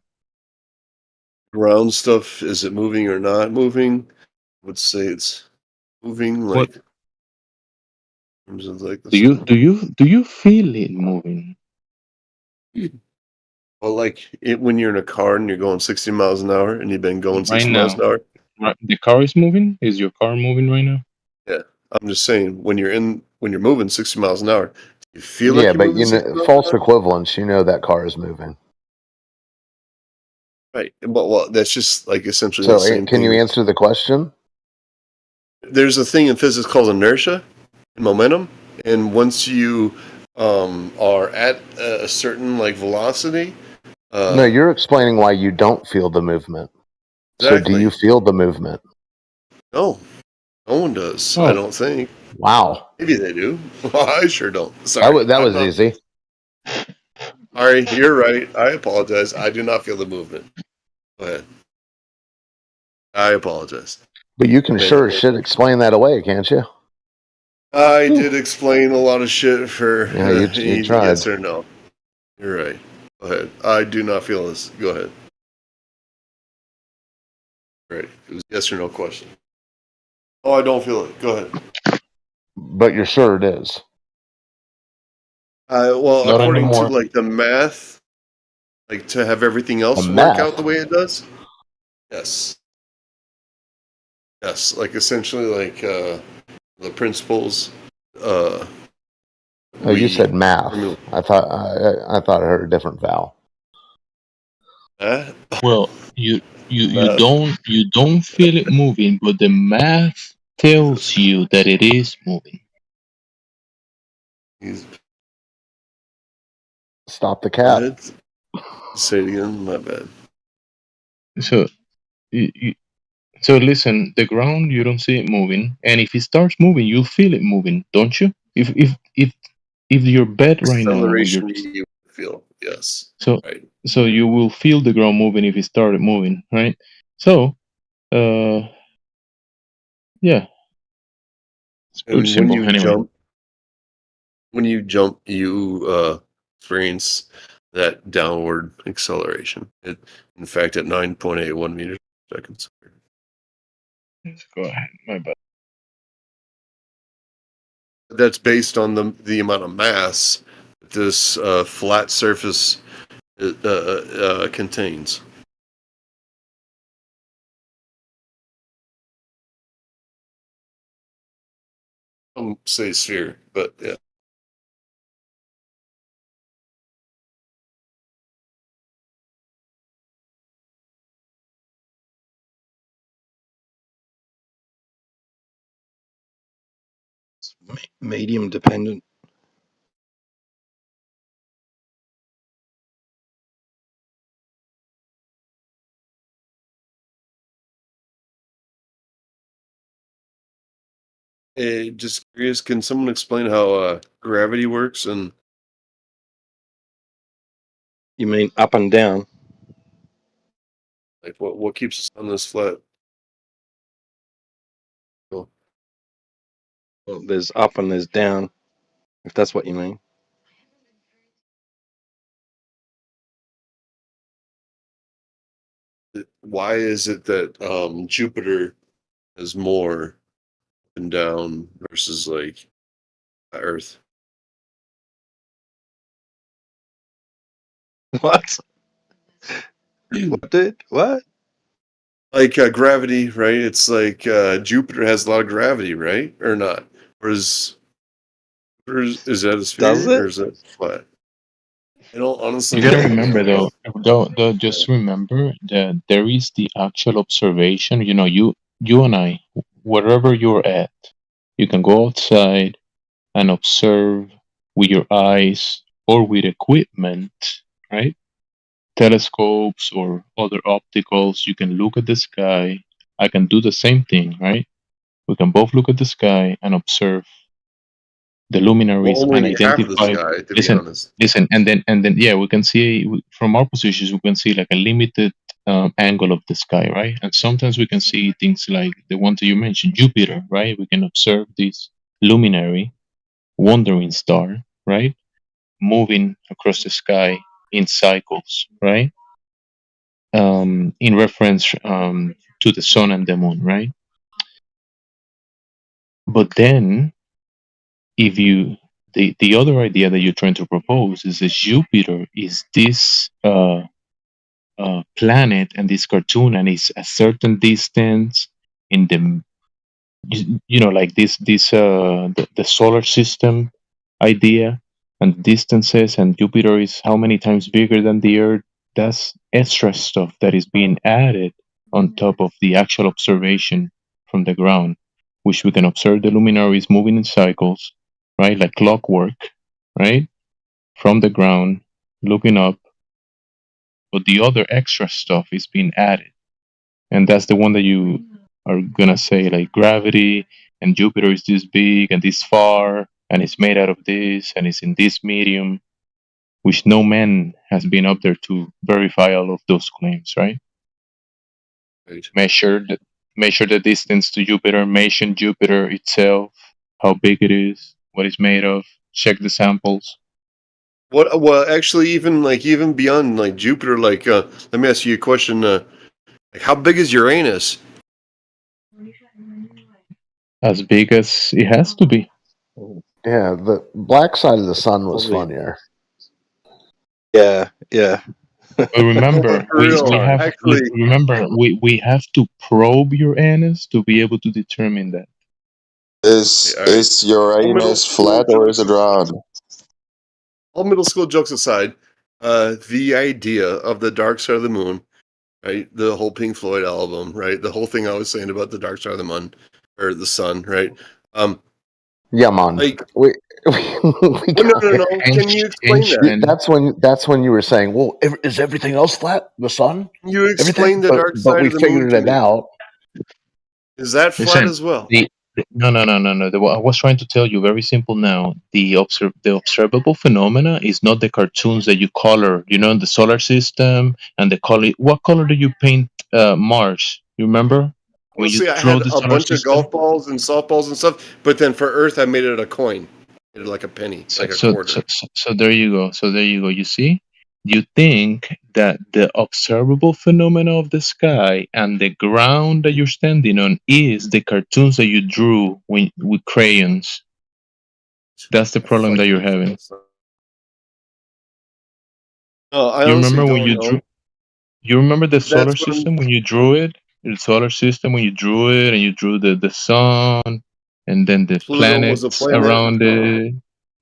ground stuff, is it moving or not moving? I would say it's moving. Like, in terms of like Do you feel it moving? Well, like when you're in a car and you're going 60 miles an hour and you've been going 60 miles an hour. Right, the car is moving. Is your car moving right now? Yeah, I'm just saying when you're moving 60 miles an hour, you feel like Yeah, you're but moving 60 miles false an hour? equivalence. You know that car is moving. Right, but well, that's just like essentially So the same can thing. you answer the question? There's a thing in physics called inertia and momentum, and once you are at a certain like velocity, No, you're explaining why you don't feel the movement. So do Exactly. you feel the movement? no one does. Oh. I don't think. Wow. Maybe they do. I sure don't. Sorry, That I'm was not- easy. Sorry, you're right. I apologize. I do not feel the movement. Go ahead. I apologize. But you can Man. sure as shit explain that away, can't you? I did explain a lot of shit for Yeah, you easy tried. yes or no. You're right. Go ahead. I do not feel this. Go ahead. Right. It was yes or no question. Oh, I don't feel it. Go ahead. But you're sure it is. Well, Not according to anymore. like the math, like to have everything else The work math? out the way it does. Yes. Yes, like essentially like the principles. Oh, you said math. I thought I heard a different vowel. Well, you don't feel it moving, but the math tells you that it is moving. Stop the cat. What? Say it again. My bad. So, so listen, the ground, you don't see it moving, and if it starts moving, you feel it moving, don't you? If your bed right now, or your, Acceleration you feel. Yes. so Right. so you will feel the ground moving if it started moving, right? So, yeah, it's pretty And simple. Anyway, when you jump, you experience that downward acceleration. In fact, at 9.81 meters per second. let's go ahead. My bad. That's based on the amount of mass that this flat surface contains. I don't say sphere, but yeah. Medium dependent. Hey, just curious, can someone explain how gravity works? And You mean up and down? like what keeps us on this flat? Cool. Well, there's up and there's down, if that's what you mean. Why is it that Jupiter is more up and down versus like Earth? What? What, dude? What? Like gravity, right? It's like Jupiter has a lot of gravity, right? Or not? Or is that a sphere Does it? or is that flat? You know, honestly, You gotta remember though, just remember that there is the actual observation. You know, you and I, wherever you're at, you can go outside and observe with your eyes or with equipment, right? Telescopes or other opticals. You can look at the sky. I can do the same thing, right? We can both look at the sky and observe the luminaries well, and only half of the identify. sky, to be Listen, honest. listen, and then yeah, we can see from our positions. We can see like a limited angle of the sky, right? And sometimes we can see things like the one that you mentioned, Jupiter, right? We can observe this luminary, wandering star, right, moving across the sky in cycles, right? In reference to the sun and the moon, right? But then, if you the other idea that you're trying to propose is that Jupiter is this planet and this cartoon, and it's a certain distance in the you know like the solar system idea and distances, and Jupiter is how many times bigger than the Earth. That's extra stuff that is being added on top of the actual observation from the ground, which we can observe the luminaries moving in cycles, right, like clockwork, right, from the ground, looking up. But the other extra stuff is being added, and that's the one that you are gonna say like gravity, and Jupiter is this big and this far, and it's made out of this, and it's in this medium, which no man has been up there to verify all of those claims, right? Right. Measure the distance to Jupiter, measure Jupiter itself, how big it is, what it's made of, check the samples. What? Well, actually, even beyond like Jupiter, let me ask you a question. Like, how big is Uranus? As big as it has to be. Yeah, the black side of the sun was Holy- funnier. Yeah, yeah. But remember, For real, we have to probe Uranus to be able to determine that. Is Uranus flat or is it round? All middle school jokes aside, the idea of the dark side of the moon, right? The whole Pink Floyd album, right? The whole thing I was saying about the dark side of the moon or the sun, right? Yeah, man. Like, we no. Can you explain that? That's when you were saying, "Well, is everything else flat? The sun?" You explain the dark but side we of the moon figured to it me. out. Is that flat Listen, as well? No. I was trying to tell you very simple now. The observable phenomena is not the cartoons that you color, you know, in the solar system and the color. What color do you paint Mars? You remember? Well, see, I had a bunch of golf balls and softballs and stuff, but then for Earth, I made it a coin, made it like a penny, like a quarter. So there you go. You see, you think that the observable phenomena of the sky and the ground that you're standing on is the cartoons that you drew with crayons. That's the problem that you're having. No, I You honestly remember when don't you know. drew? You remember the solar That's what I'm- system when you drew it? The solar system when you drew it, and you drew the sun, and then the Pluto was a planets planet. around it,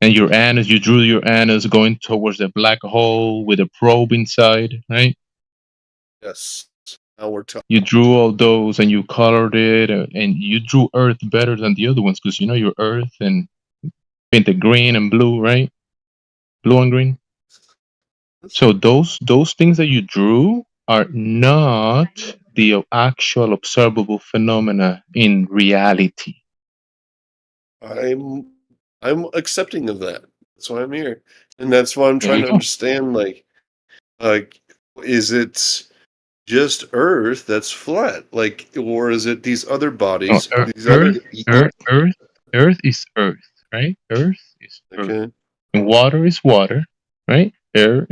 and Uranus. You drew Uranus going towards the black hole with a probe inside, right? Yes. Now we're talking. You drew all those, and you colored it, and you drew Earth better than the other ones because you know your Earth and painted green and blue, right? Blue and green. So those things that you drew are not the actual observable phenomena in reality. I'm accepting of that. That's why I'm here, and that's why I'm There trying you to go. understand. Like, is it just Earth that's flat? Like, or is it these other No, bodies? These Earth is Earth, right? Earth is Earth. Okay. And water is water, right? Air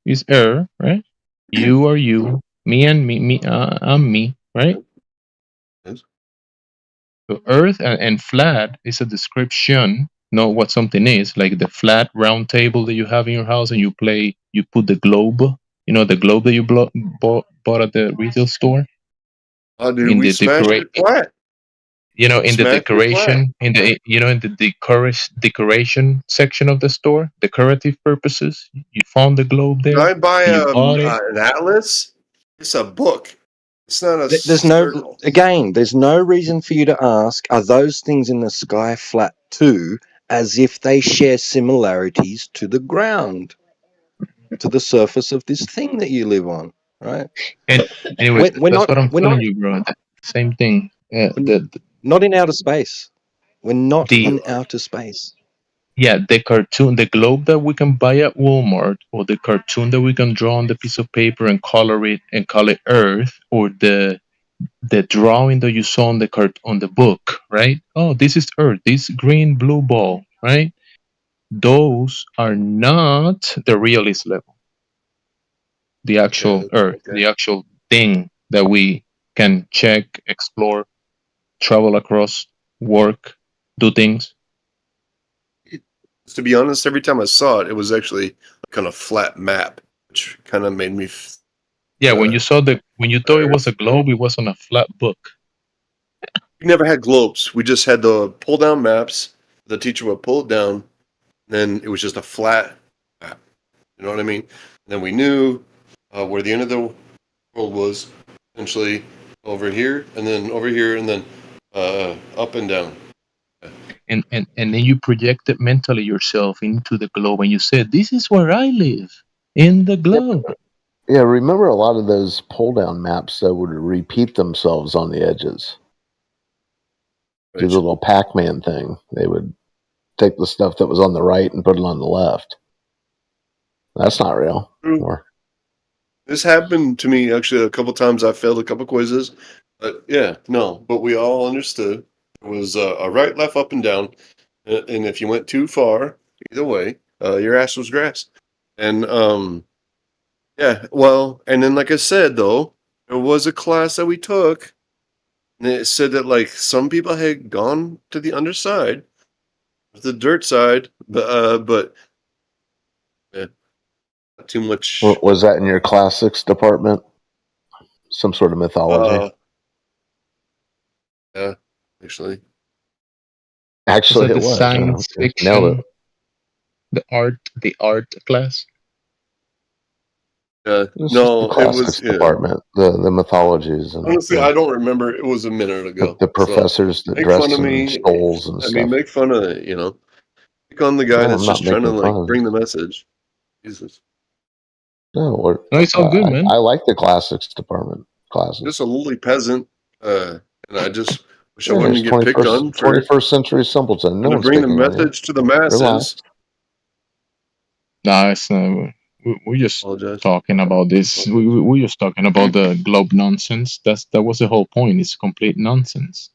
is air, right? You are you. Me and me. I'm me, right? Yes. So Earth and flat is a description, not what something is. Like the flat round table that you have in your house, and you put the globe. You know the globe that you bought at the retail store. Dude, In we the smashed decorate it flat. You know, in the Smack your flag. decoration, in the decoration section of the store, decorative purposes. You found the globe Did there. I buy You bought it. an atlas? It's a book. It's not a There's no, circle. again, there's no reason for you to ask, are those things in the sky flat too, as if they share similarities to the ground, to the surface of this thing that you live on, right? And anyway, We're that's not, what I'm we're telling not, you, bro. Same thing. not in outer space. We're not The in outer space. Yeah, the cartoon, the globe that we can buy at Walmart, or the cartoon that we can draw on the piece of paper and color it and call it Earth, or the drawing that you saw on the book, right? Oh, this is Earth, this green blue ball, right? Those are not the realist level, the actual Earth, the actual thing that we can check, explore, travel across, work, do things. To be honest, every time I saw it, it was actually a kind of flat map, which kind of made me. Yeah, when you thought it was a globe, it was on a flat book. We never had globes. We just had the pull down maps. The teacher would pull it down, then it was just a flat map. You know what I mean? Then we knew where the end of the world was, essentially over here, and then up and down. And then you projected mentally yourself into the globe, and you said, "This is where I live, in the globe." Yeah, remember a lot of those pull-down maps that would repeat themselves on the edges. Do the little Pac-Man thing. They would take the stuff that was on the right and put it on the left. That's not real. Or, This happened to me actually a couple times. I failed a couple quizzes, but but we all understood it was a right, left, up, and down, and if you went too far, either way, your ass was grass. And and then like I said though, there was a class that we took, and it said that like some people had gone to the underside, the dirt side, but yeah, not too much. was that in your classics department? Some sort of mythology? Yeah, actually. Actually, Was that it the was. science Nailed fiction, the art class? This No, is the it was classics department. The mythologies and honestly, I don't remember. It was a minute ago. the professors that Make dress fun of in me. stoles and I stuff. mean, make fun of pick on the guy No, that's I'm not just trying to making fun of bring the message. Jesus, No, it's all good, man. I like the classics department classes. just a lowly peasant, and I just wish I Yeah, wouldn't it's get picked on for 21st century simpleton. No to one's bring the picking on you. message to the masses. Relax. Nah, it's not. We're just talking about this. We're just talking about the globe nonsense. That was the whole point. It's complete nonsense.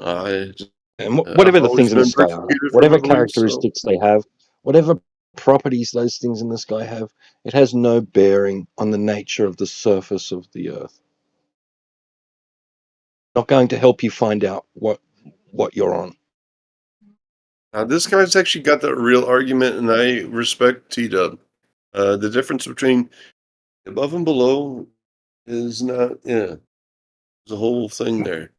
And whatever the things in the sky are, whatever characteristics they have, whatever properties those things in the sky have, it has no bearing on the nature of the surface of the Earth. Not going to help you find out what you're on. This guy's actually got the real argument, and I respect T-Dub. The difference between above and below is not, there's a whole thing there.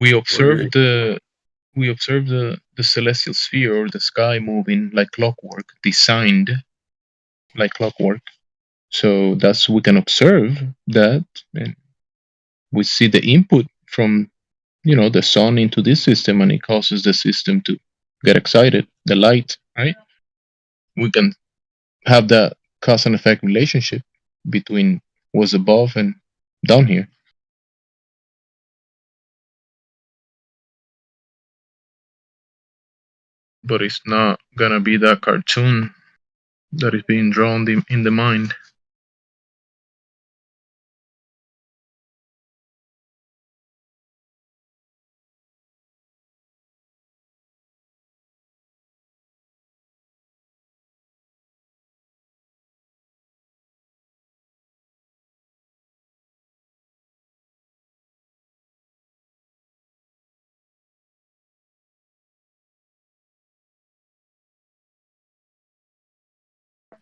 We observe the celestial sphere or the sky moving like clockwork, designed like clockwork. So we can observe that, and we see the input from the sun into this system, and it causes the system to get excited. The light, right? We can have that cause and effect relationship between what's above and down here. But it's not gonna be that cartoon that is being drawn in the mind.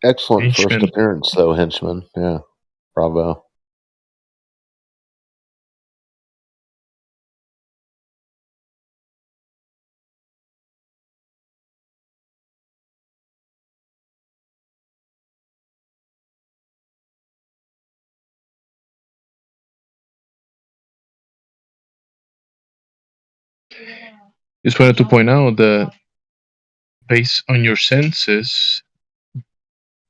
Excellent first Henchman. appearance, though, Henchman. Yeah, bravo. Just wanted to point out that based on your senses,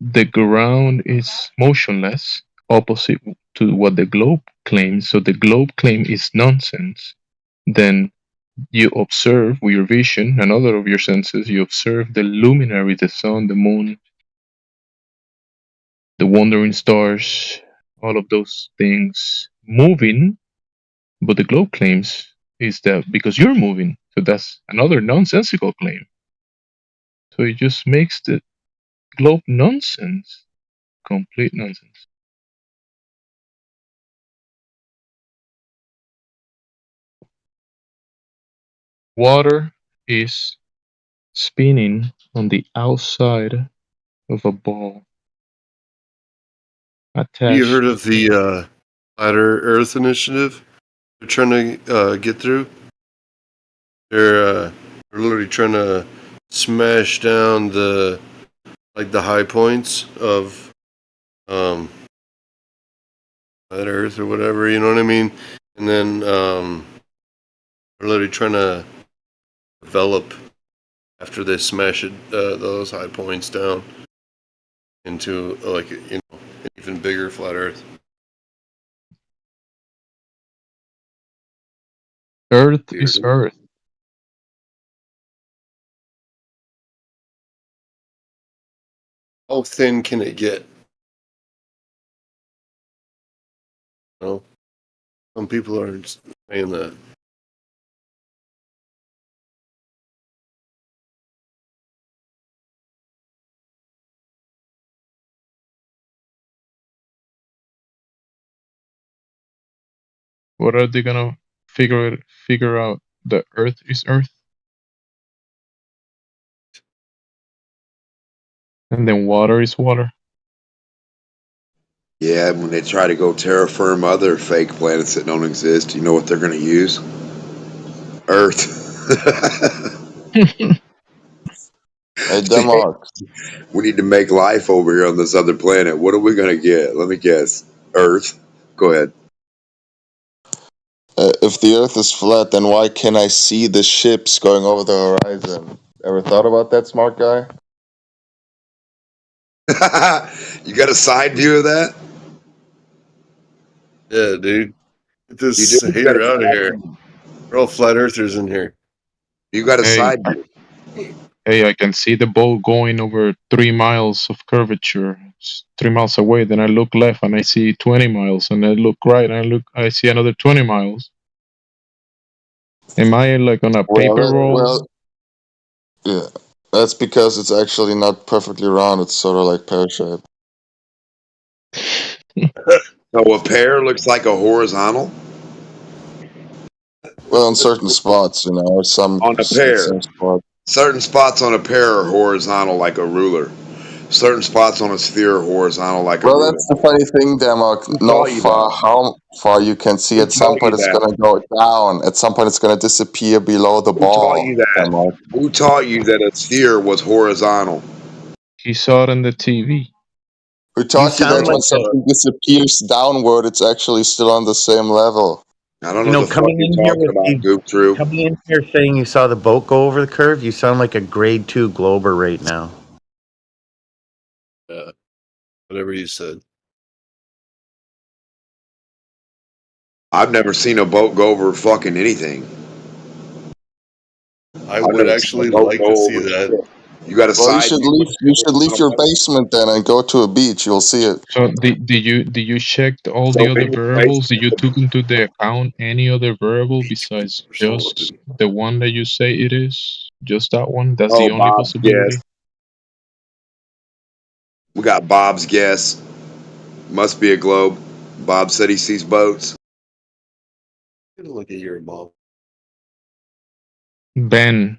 the ground is motionless, opposite to what the globe claims. So the globe claim is nonsense. Then you observe with your vision, another of your senses, you observe the luminary, the sun, the moon, the wandering stars, all of those things moving. But the globe claims is that because you're moving. So that's another nonsensical claim. So it just makes the globe nonsense. Complete nonsense. Water is spinning on the outside of a ball. Attached. You heard of the Flatter Earth Initiative? They're trying to get through. They're literally trying to smash down the high points of Flat Earth or whatever. You know what I mean? And then they're literally trying to develop after they smash it those high points down into an even bigger flat Earth. Earth is Earth. How thin can it get? No, some people are saying that. What are they gonna figure out? The Earth is Earth, and then water is water. Yeah, when they try to go terraform other fake planets that don't exist, you know what they're going to use? Earth. Hey, Denmark. We need to make life over here on this other planet. What are we going to get? Let me guess. Earth. Go ahead. If the Earth is flat, then why can I see the ships going over the horizon? Ever thought about that, smart guy? You got a side view of that? Yeah, dude. Get this You do? You hater got a out of side here. view. We're all flat earthers in here. You got a Hey. side view. Hey, I can see the boat going over 3 miles of curvature. It's 3 miles away. Then I look left and I see 20 miles, and I look right and I see another 20 miles. Am I like on a paper roll? Well, yeah. That's because it's actually not perfectly round. It's sort of like pear-shaped. So a pear looks like a horizontal? Well, in certain spots, you know, some On a pear. some spots. Certain spots on a pear are horizontal like a ruler. Certain spots on a sphere are horizontal like a Well, ruler. that's the funny thing, Denmark. No taught you far that? how far you can see. Who At some taught point, you it's that? gonna go down. At some point, it's gonna disappear below the Who ball. taught you that? Denmark. Who taught you that a sphere was horizontal? He saw it on the TV. Who taught you that sound when like something disappears downward, it's actually still on the same level? I don't You know know, what the fuck coming you're in here talking with about, you, Goop True. coming in here saying you saw the boat go over the curve, you sound like a grade 2 Glober right now. Yeah. Whatever you said. I've never seen a boat go over fucking anything. I I've would never seen a actually boat like go to see over that. shit. You got a Well, you side should view? leave. You should leave your basement then and go to a beach. You'll see it. So did you check all So the other in your variables? Did you basement, took into the account any other variable besides just the one that you say it is? Just that one? That's the oh, only Bob's possibility? guess. We got Bob's guess. Must be a globe. Bob said he sees boats. Look at your mom. Ben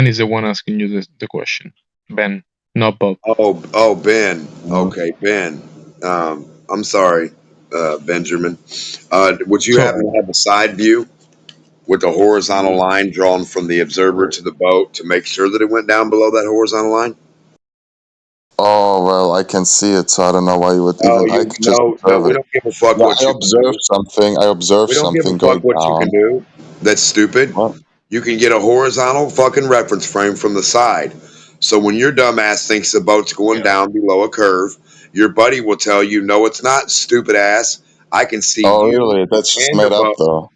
is the one asking you the question. Ben, not Bob. Oh, Ben. Okay, Ben. I'm sorry, Benjamin. Would you So happen to have a side view with a horizontal line drawn from the observer to the boat to make sure that it went down below that horizontal line? Oh well, I can see it, so I don't know why you would Oh, even. I you could just no, observe we it. don't give a fuck Yeah, what I you can do. observed something. I observed We don't give a something going fuck what you down. can do. That's stupid. What? you can get a horizontal fucking reference frame from the side. So when your dumbass thinks the boat's going down below a curve, your buddy will tell you, no, it's not, stupid ass. I can see Oh, you really? That's just and the made up, boat. though.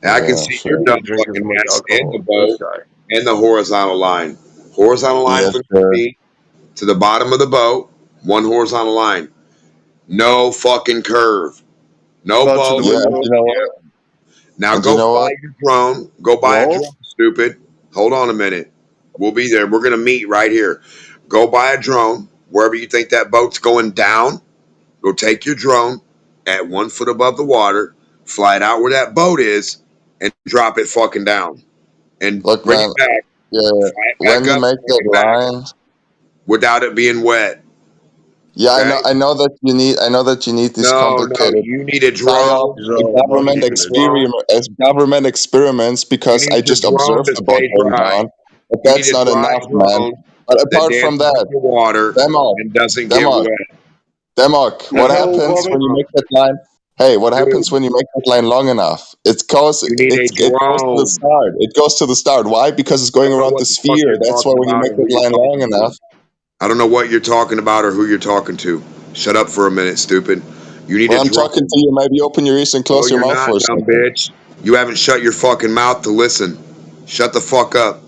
And I can Yeah, see your sure. dumb Drink as fucking much ass and alcohol the as this boat guy. and the horizontal line. Horizontal line Yeah, from sure. your feet to the bottom of the boat, one horizontal line. No fucking curve. No About to boat. the Yeah, and window. you know what? Now And you go know fly what? your drone. Go buy a Well, drone, stupid. Hold on a minute. We'll be there. We're gonna meet right here. Go buy a drone wherever you think that boat's going down. Go take your drone at 1 foot above the water, fly it out where that boat is, and drop it fucking down. And Look, bring man. it back. Yeah, Fly it when back you up. make Bring that it back line, without it being wet. yeah, Okay. I know that you need this No, complicated you need a psyop drone. no, Buck You need a drone. government experiments You because I need the just drone observed to the boat stay going dry. down. But You need that's a not dry enough, man. drone But that apart from dances that, in the water Demok, and doesn't get Demok, wet. Demok, what That's the whole happens when you problem. make that line? Hey, what happens Dude, when you make that line long enough? It you need a it goes to the drone. start. It goes to the start. Why? Because it's I going don't know around what the the fuck sphere. you're That's why talking when you about make or who that you're line long talking to. enough, I don't know what you're talking about or who you're talking to. Shut up for a minute, stupid. You need when a I'm talking drone. to you, maybe open your ears and No, close your you're mouth not, for a dumb second. bitch. You haven't shut your fucking mouth to listen. Shut the fuck up.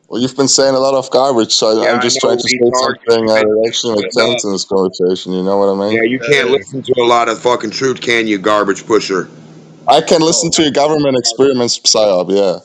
Well, you've been saying a lot of garbage, so Yeah, I'm I just trying know, to say retard. something You've been that actually makes shut up. sense in this conversation. You know what I mean? Yeah, you can't listen to a lot of fucking truth, can you, garbage pusher? I can listen to your government experiments, psyop. Yeah,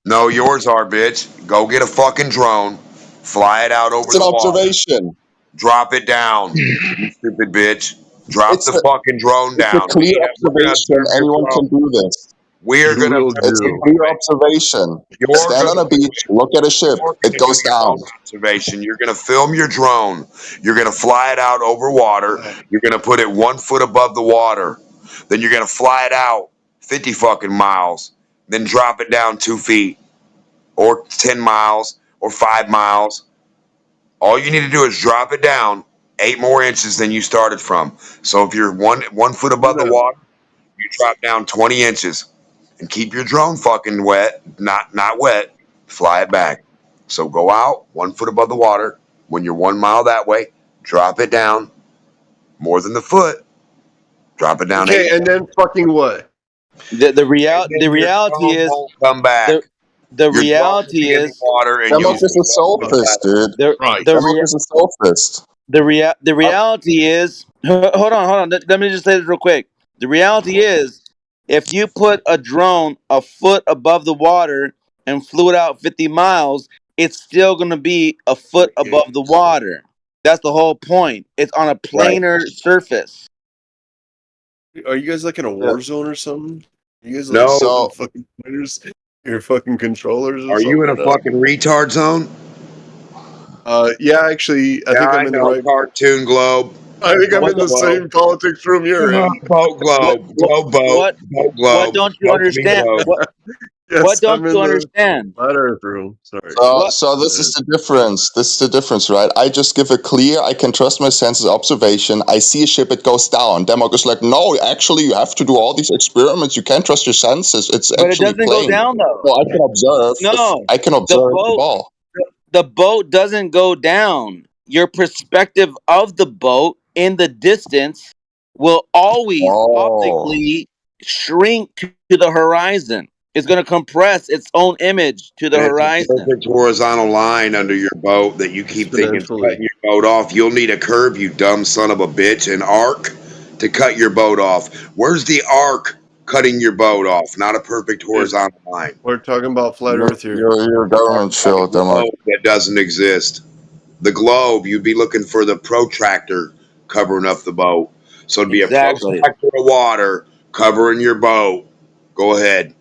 No, yours are, bitch. Go get a fucking drone, fly it out over it's an the water, observation. drop it down, you stupid bitch. Drop It's the a fucking drone it's a down. clear We're gonna observation. observe your Anyone can drone. do this. We're gonna will observe It's a your do. clear observation. You're Stand on gonna a do beach, it. look at a ship, You're it gonna do goes your down. own observation. You're gonna film your drone. You're gonna fly it out over water. You're gonna put it 1 foot above the water. Then you're gonna fly it out 50 fucking miles. Then drop it down 2 feet or 10 miles or 5 miles. All you need to do is drop it down 8 more inches than you started from. So if you're one foot above the water, you drop down 20 inches and keep your drone fucking wet, not wet. Fly it back. So go out 1 foot above the water. When you're 1 mile that way, drop it down more than the foot. Drop it down 8 Okay, and then fucking what? The and reality then your is drone won't come back. the Your drone will reality be in the is water and Demok you'll is a sophist, dude. the Right. the Demok rea- is a sophist. the reality is hold on. Let me just say this real quick. The reality is if you put a drone a foot above the water and flew it out 50 miles, it's still going to be a foot above the water. That's the whole point. It's on a right. planar surface. Are you guys like in a Yeah. war zone or something? You guys like No. holding So fucking pointers, your fucking controllers or Are you something in or a not? fucking retard zone? Yeah, actually, I Yeah, think I I'm in the know. right. Cartoon globe. I think I'm What in the same politics room you're in. Boat globe. Go boat. Boat globe. what don't you Go to me understand? globe. What Yes, don't I'm in you the understand? flat Earth room. Sorry. So this is the difference. This is the difference, right? I just give a clear, I can trust my senses observation. I see a ship, it goes down. Demok is like, no, actually, you have to do all these experiments. You can't trust your senses. It's But it actually doesn't go plain. down though. So I can observe. No, I can the observe the boat ball. the boat doesn't go down. Your perspective of the boat in the distance will always Oh, optically shrink to the horizon. It's going to compress its own image to the And it's a horizon. perfect horizontal line under your boat that you keep thinking is Exponentially. cutting your boat off. You'll need a curve, you dumb son of a bitch, an arc to cut your boat off. Where's the arc cutting your boat off? Not a perfect horizontal line. We're talking about flat Earth here. You're a government show, Demok. Globe that doesn't exist. The globe, you'd be looking for the protractor covering up the boat. So it'd be Exactly. a protractor of water covering your boat. Go ahead.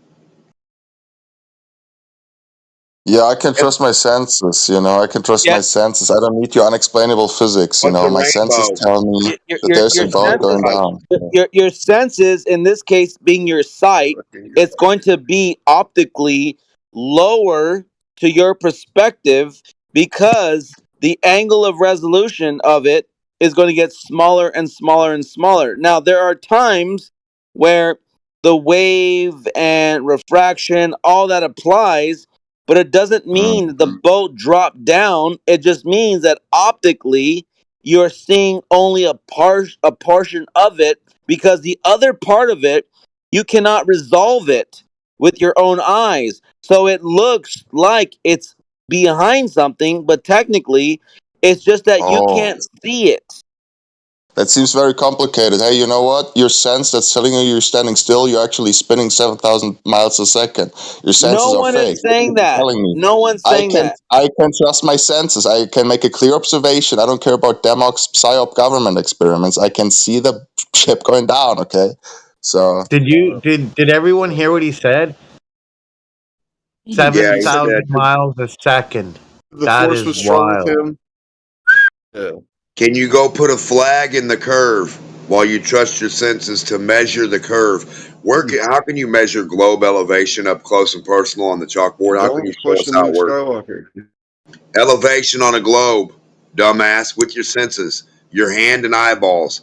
Yeah, I can trust my senses, you know. I can trust my senses. I don't need your unexplainable physics, you What's know. a My senses rainbow? tell me that there's a boat going down. Your senses, in this case being your sight, it's going to be optically lower to your perspective because the angle of resolution of it is going to get smaller and smaller and smaller. Now, there are times where the wave and refraction, all that applies, but it doesn't mean that the boat dropped down. It just means that optically you're seeing only a portion of it, because the other part of it, you cannot resolve it with your own eyes. So it looks like it's behind something, but technically it's just that you Oh, can't see it. that seems very complicated. Hey, you know what? Your sense that's telling you you're standing still, you're actually spinning 7,000 miles a second. Your senses No are one fake. is saying What are you that. telling me? No one's saying that. I can trust my senses. I can make a clear observation. I don't care about Demok's psyop government experiments. I can see the ship going down. Okay, so Did everyone hear what he said? Yeah, he 7,000 said. miles a second. The That force is was strong with wild. him. Yeah. Can you go put a flag in the curve while you trust your senses to measure the curve? How can you measure globe elevation up close and personal on the chalkboard? How can you Don't show us question how Luke it works? Skywalker. Elevation on a globe, dumbass, with your senses, your hand and eyeballs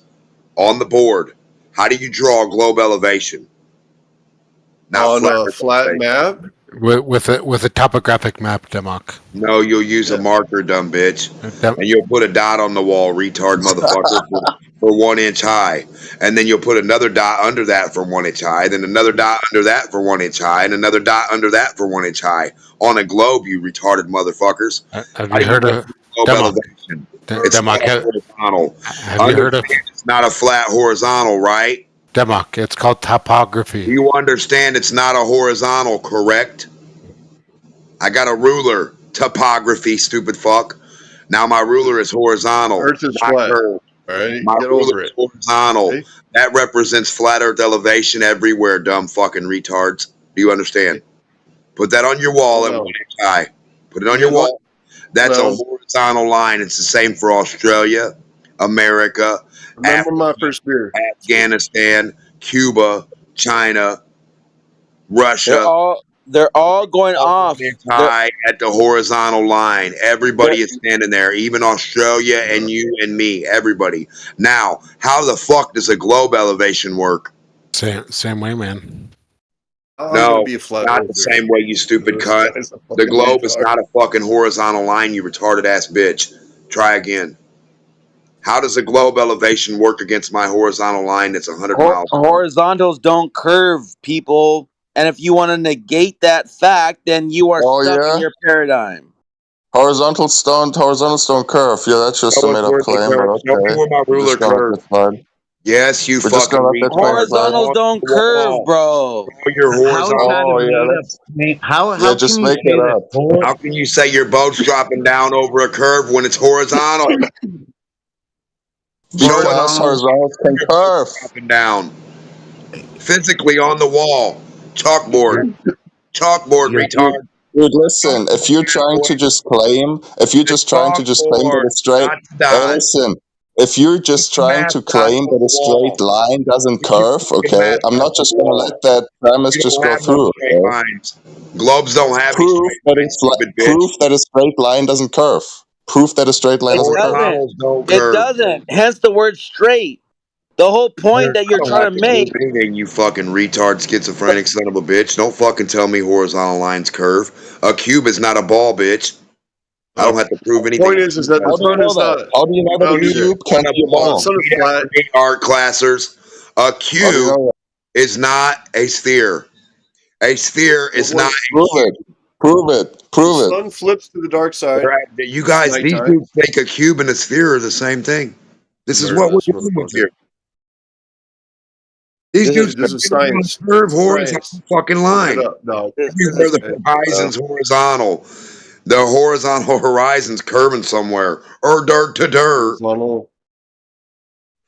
on the board. How do you draw globe elevation? Not On flat a Earth flat elevation. map? With a topographic map, Demok. No, you'll use a marker, dumb bitch, and you'll put a dot on the wall, retard motherfucker, for 1 inch high, and then you'll put another dot under that for 1 inch high, then another dot under that for 1 inch high, and another dot under that for 1 inch high on a globe. You retarded motherfuckers! Have How you do you heard measure of globe Demok? elevation? It's not Demok, a horizontal. have you heard of Understand, it's not a flat horizontal, right? Demok? It's called topography. You understand it's not a horizontal, correct? I got a ruler. Topography, stupid fuck. Now my ruler is horizontal. Earth is not flat. curved. All right, My get ruler over is it. horizontal. Okay? That represents flat Earth elevation everywhere, dumb fucking retards. Do you understand? Put that on your wall Slow at down. 1 inch high. Put it on You your get what? wall. That's a Down. horizontal line. It's the same for Australia, America, Remember my Africa, first beer. Afghanistan, Cuba, China, They're Russia. all going off. It's high at the horizontal line. Everybody is standing there, even Australia and you and me, everybody. Now, how the fuck does a globe elevation work? Same way, man. I'm No, gonna be a flat not earther. the same way, you stupid This cunt. guy's a The fucking globe is retard. not a fucking horizontal line, you retarded ass bitch. Try again. How does a globe elevation work against my horizontal line that's 100 miles? Horizontals don't curve, people. And if you want to negate that fact, then you are Oh stuck in yeah, your paradigm. horizontals don't curve. Yeah, that's just a Show us made up where they claim, but curve. Show me okay. where my We're ruler just gonna let curves. that slide. Yes, you We're just fucking gonna let that claim retard. slide. Horizontals don't curve, bro. Show your How is that horizontal. Oh a yeah, made up that's claim? How yeah. can Just you make say it that? up. How can you say your boat's dropping down over a curve when it's horizontal? Show us Because Horizontal. horizontals can your curve. boat's dropping down physically on the wall. Chalkboard. Chalkboard, You're, retard. Dude, listen. If you're trying to just claim, The chalkboard, that a straight, not the hey, dot. listen. If you're just The trying to mascot claim on that the a straight wall. line doesn't Put your curve, fucking okay, I'm mascot not on just the gonna wall. let that premise You just don't go have no through. straight Okay? lines. Globes don't have any straight lines, stupid bitch. Proof that a straight line doesn't curve. Proof that a straight line It doesn't curve. doesn't. Horizontals don't It curve. doesn't. Hence the word straight. The whole point that I you're don't trying have to to prove make. anything, you fucking retard, schizophrenic son of a bitch. Don't fucking tell me horizontal lines curve. A cube is not a ball, bitch. I don't have to prove The anything. point is that the How do you sun know is that? not How do you know that a rounded. cube can't be a The ball? Sun is flat. art classers. A How do you cube know is not a sphere. A sphere is not that? a Prove cube. it. Prove it. The Prove it. sun flips to the dark side. Right. You guys, these Nighttime. dudes think a cube and a sphere are the same thing. This is what we're Murder this doing with motherfucker. here. These dudes This think is they're gonna science. curve horizontal Science. fucking Look line. it up. No. Everywhere the horizon's horizontal. The horizontal horizon's curving somewhere. Dirt to dirt. Horizontal.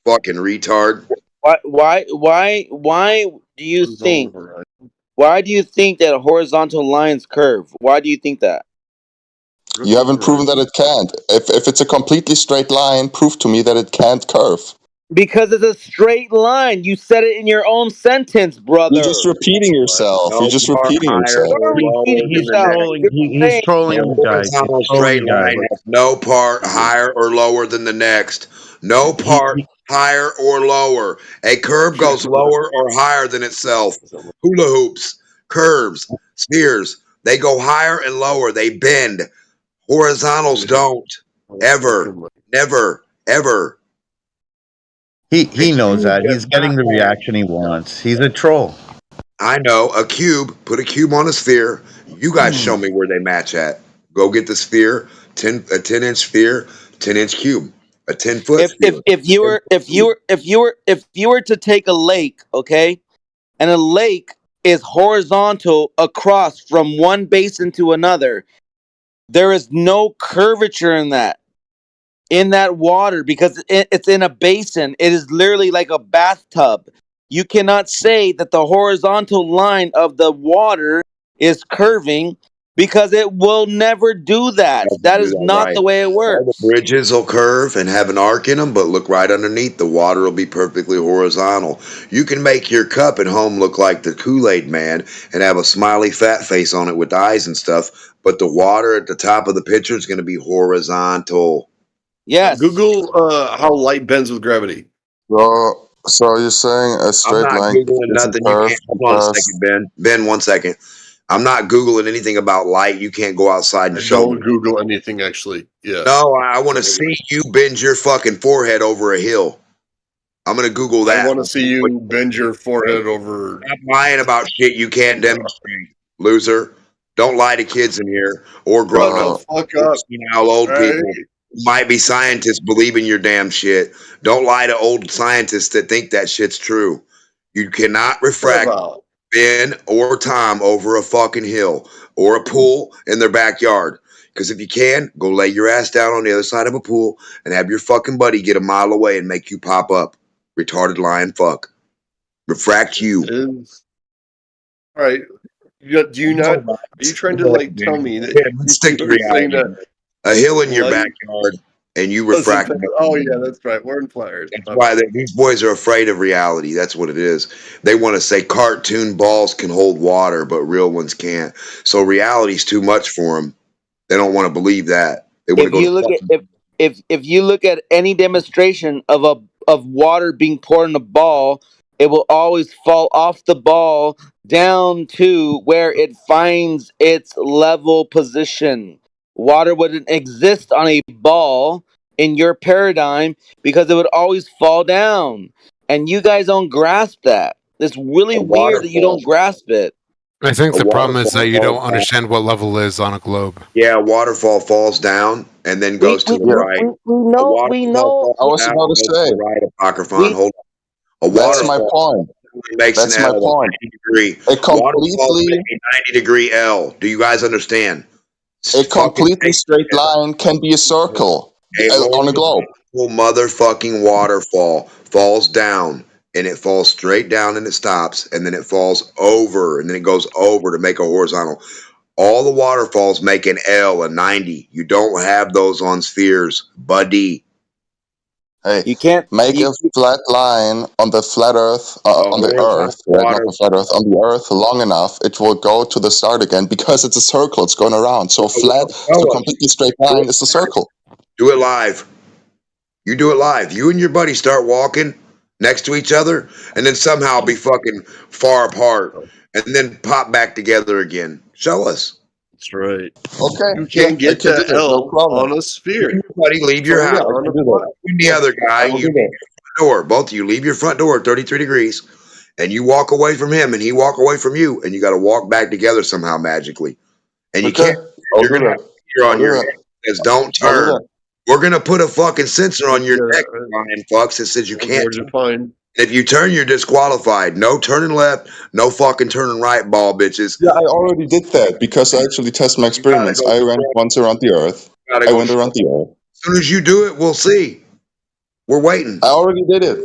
Fucking retard. Why do you think? Why do you think that horizontal lines curve? Why do you think that? You haven't proven that it can't. If it's a completely straight line, prove to me that it can't curve. Because it's a straight line. You said it in your own sentence, brother. You're just repeating yourself. You're just repeating yourself. You're repeating He's yourself. trolling. You're He's saying trolling you guys. Horizontal He's trolling straight you guys. line has no part higher or lower than the next. No part higher or lower. A curve goes lower or higher than itself. Hula hoops, curves, spheres, they go higher and lower. They bend. Horizontals don't. Ever. Never. Ever. He knows that. He's getting the reaction he wants. He's a troll. I know. A cube. Put a cube on a sphere. You guys show me where they match at. Go get the sphere. A 10-inch sphere. 10-inch cube. A 10-foot sphere. If you were to take a lake, okay, and a lake is horizontal across from one basin to another, there is no curvature in that water because it's in a basin. It is literally like a bathtub. You cannot say that the horizontal line of the water is curving because it will never do that. That is not the way it works. All the bridges will curve and have an arc in them, but look right underneath. The water will be perfectly horizontal. You can make your cup at home look like the Kool-Aid man and have a smiley fat face on it with eyes and stuff, but the water at the top of the pitcher is going to be horizontal. Yes. Google how light bends with gravity. So you're saying a I'm straight not line Googling is a nothing. You curve can't. Hold on a because second, Ben. Ben, 1 second. I'm not Googling anything about light. You can't go outside and show Don't me. Google anything, actually. Yeah. No, I want to see you bend your fucking forehead over a hill. I'm going to Google that. I want to see you bend your forehead over. Stop lying about shit you can't demonstrate, loser. Don't lie to kids in here or grown-ups. Fuck up. You know, old Right. people who might be scientists believe in your damn shit. Don't lie to old scientists that think that shit's true. You cannot refract Ben or Tom over a fucking hill or a pool in their backyard. Because if you can, go lay your ass down on the other side of a pool and have your fucking buddy get a mile away and make you pop up. Retarded lying fuck. Refract you. All right. Do you not? Are you trying to like tell me that? Yeah, let's stick to you're saying reality. that A hill in your light backyard and you doesn't refract. bend- Oh yeah, that's right. We're in flat Earth. That's why these boys are afraid of reality. That's what it is. They want to say cartoon balls can hold water, but real ones can't. So reality's too much for them. They don't want to believe that. They want If to you go. look at if you look at any demonstration of water being poured in a ball, it will always fall off the ball down to where it finds its level position. Water wouldn't exist on a ball in your paradigm because it would always fall down. And you guys don't grasp that. It's really weird that you don't grasp it. I think A the problem is waterfall that you don't falls down. understand what level is on a globe. Yeah, a waterfall falls down and then goes to the right. We know. I was about to say. Right, Apocryphon. Hold on. A That's my waterfall point. makes That's an my L, a point. 90 degree. It Waterfalls completely, make a 90-degree L. Do you guys understand? a completely straight line can be a circle on a globe. Motherfucking waterfall falls down and it falls straight down and it stops and then it falls over and then it goes over to make a horizontal. All the waterfalls make an L, a 90. You don't have those on spheres, buddy. Hey, you can't make a flat line on the flat Earth, on the Earth, right? Not the flat Earth, on the Earth long enough, it will go to the start again because it's a circle. It's going around. So flat, so completely straight line is a circle. Do it live. You do it live. You and your buddy start walking next to each other and then somehow be fucking far apart and then pop back together again. Show us. That's right. Okay. You can't get to L on a sphere. Buddy, leave your house. You and the other guy, you leave your front door. Both of you leave your front door at 33 degrees and you walk away from him and he walk away from you and you got to walk back together somehow magically. And you can't. You're going to have fear on your head. It says don't turn. We're going to put a fucking sensor on your neck, Ryan fucks, that says you can't turn. If you turn, you're disqualified. No turning left, no fucking turning right, ball bitches. Yeah, I already did that because I actually tested my experiments. I went once around the Earth. I went around the Earth. As soon as you do it, we'll see. We're waiting. I already did it.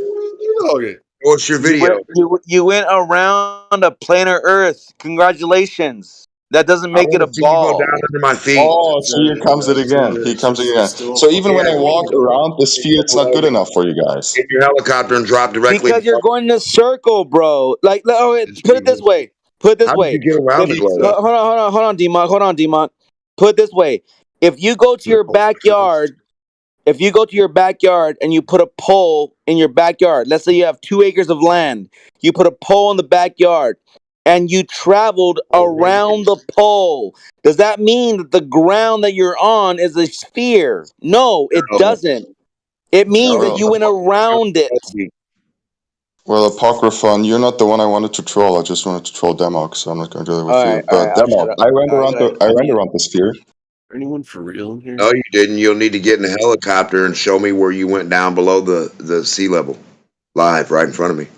Okay. What's your video? You went around a planar Earth. Congratulations. That doesn't make it a ball. Down under my feet. Oh, so here comes it again. Here comes it again. So even when I walk around the sphere, it's not good enough for you guys. Get your helicopter and drop directly. Because you're going in a circle, bro. Like, put it this way. Put it this How way. did you get around the globe? Hold on, D-Mon. Put it this way. If you go to your backyard If you go to your backyard and you put a pole in your backyard, let's say you have 2 acres of land, you put a pole in the backyard and you traveled around the pole, does that mean that the ground that you're on is a sphere? No, it No, doesn't. It means that no. you went around it. Well, Apocryphon, you're not the one I wanted to troll. I just wanted to troll Demok, so I'm not going to do that with All you. right, But I'll shut Demok, up. I ran around Go the sphere. Anyone for real in here? No, you didn't. You'll need to get in a helicopter and show me where you went down below the sea level, live, right in front of me.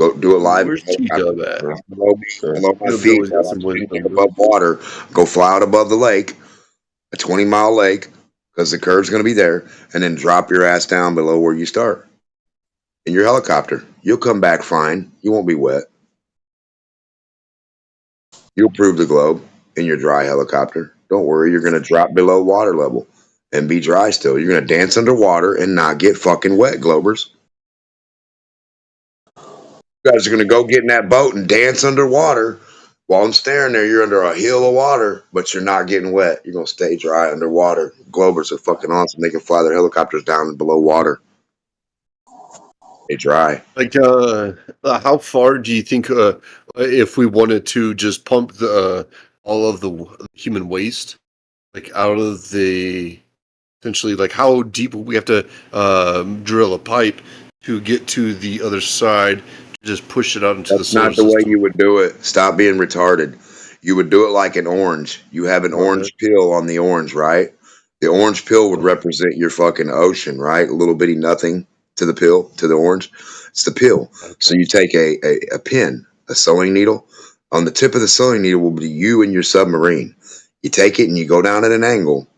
Go do it live. Where's T-Dub at? Below me, below my T-Dub's feet, always got while some I'm sitting wisdom, here bro. above water. Go fly out above the lake, a 20-mile lake, because the curve's going to be there, and then drop your ass down below where you start in your helicopter. You'll come back fine. You won't be wet. You'll prove the globe in your dry helicopter. Don't worry, you're going to drop below water level and be dry still. You're going to dance underwater and not get fucking wet, Globers. You guys are going to go get in that boat and dance underwater. While I'm staring there, you're under a hill of water, but you're not getting wet. You're going to stay dry underwater. Globers are fucking awesome. They can fly their helicopters down and below water. They dry. Like, how far do you think, if we wanted to just pump the all of the human waste, like out of the, essentially, like how deep would we have to drill a pipe to get to the other side to just push it out into That's the solar not the way system? you would do it. Stop being retarded. You would do it like an orange. You have an orange peel on the orange, right? The orange peel would represent your fucking ocean, right? A little bitty nothing to the peel, to the orange. It's the peel. So you take a pin, a sewing needle. On the tip of the sewing needle will be you and your submarine. You take it and you go down at an angle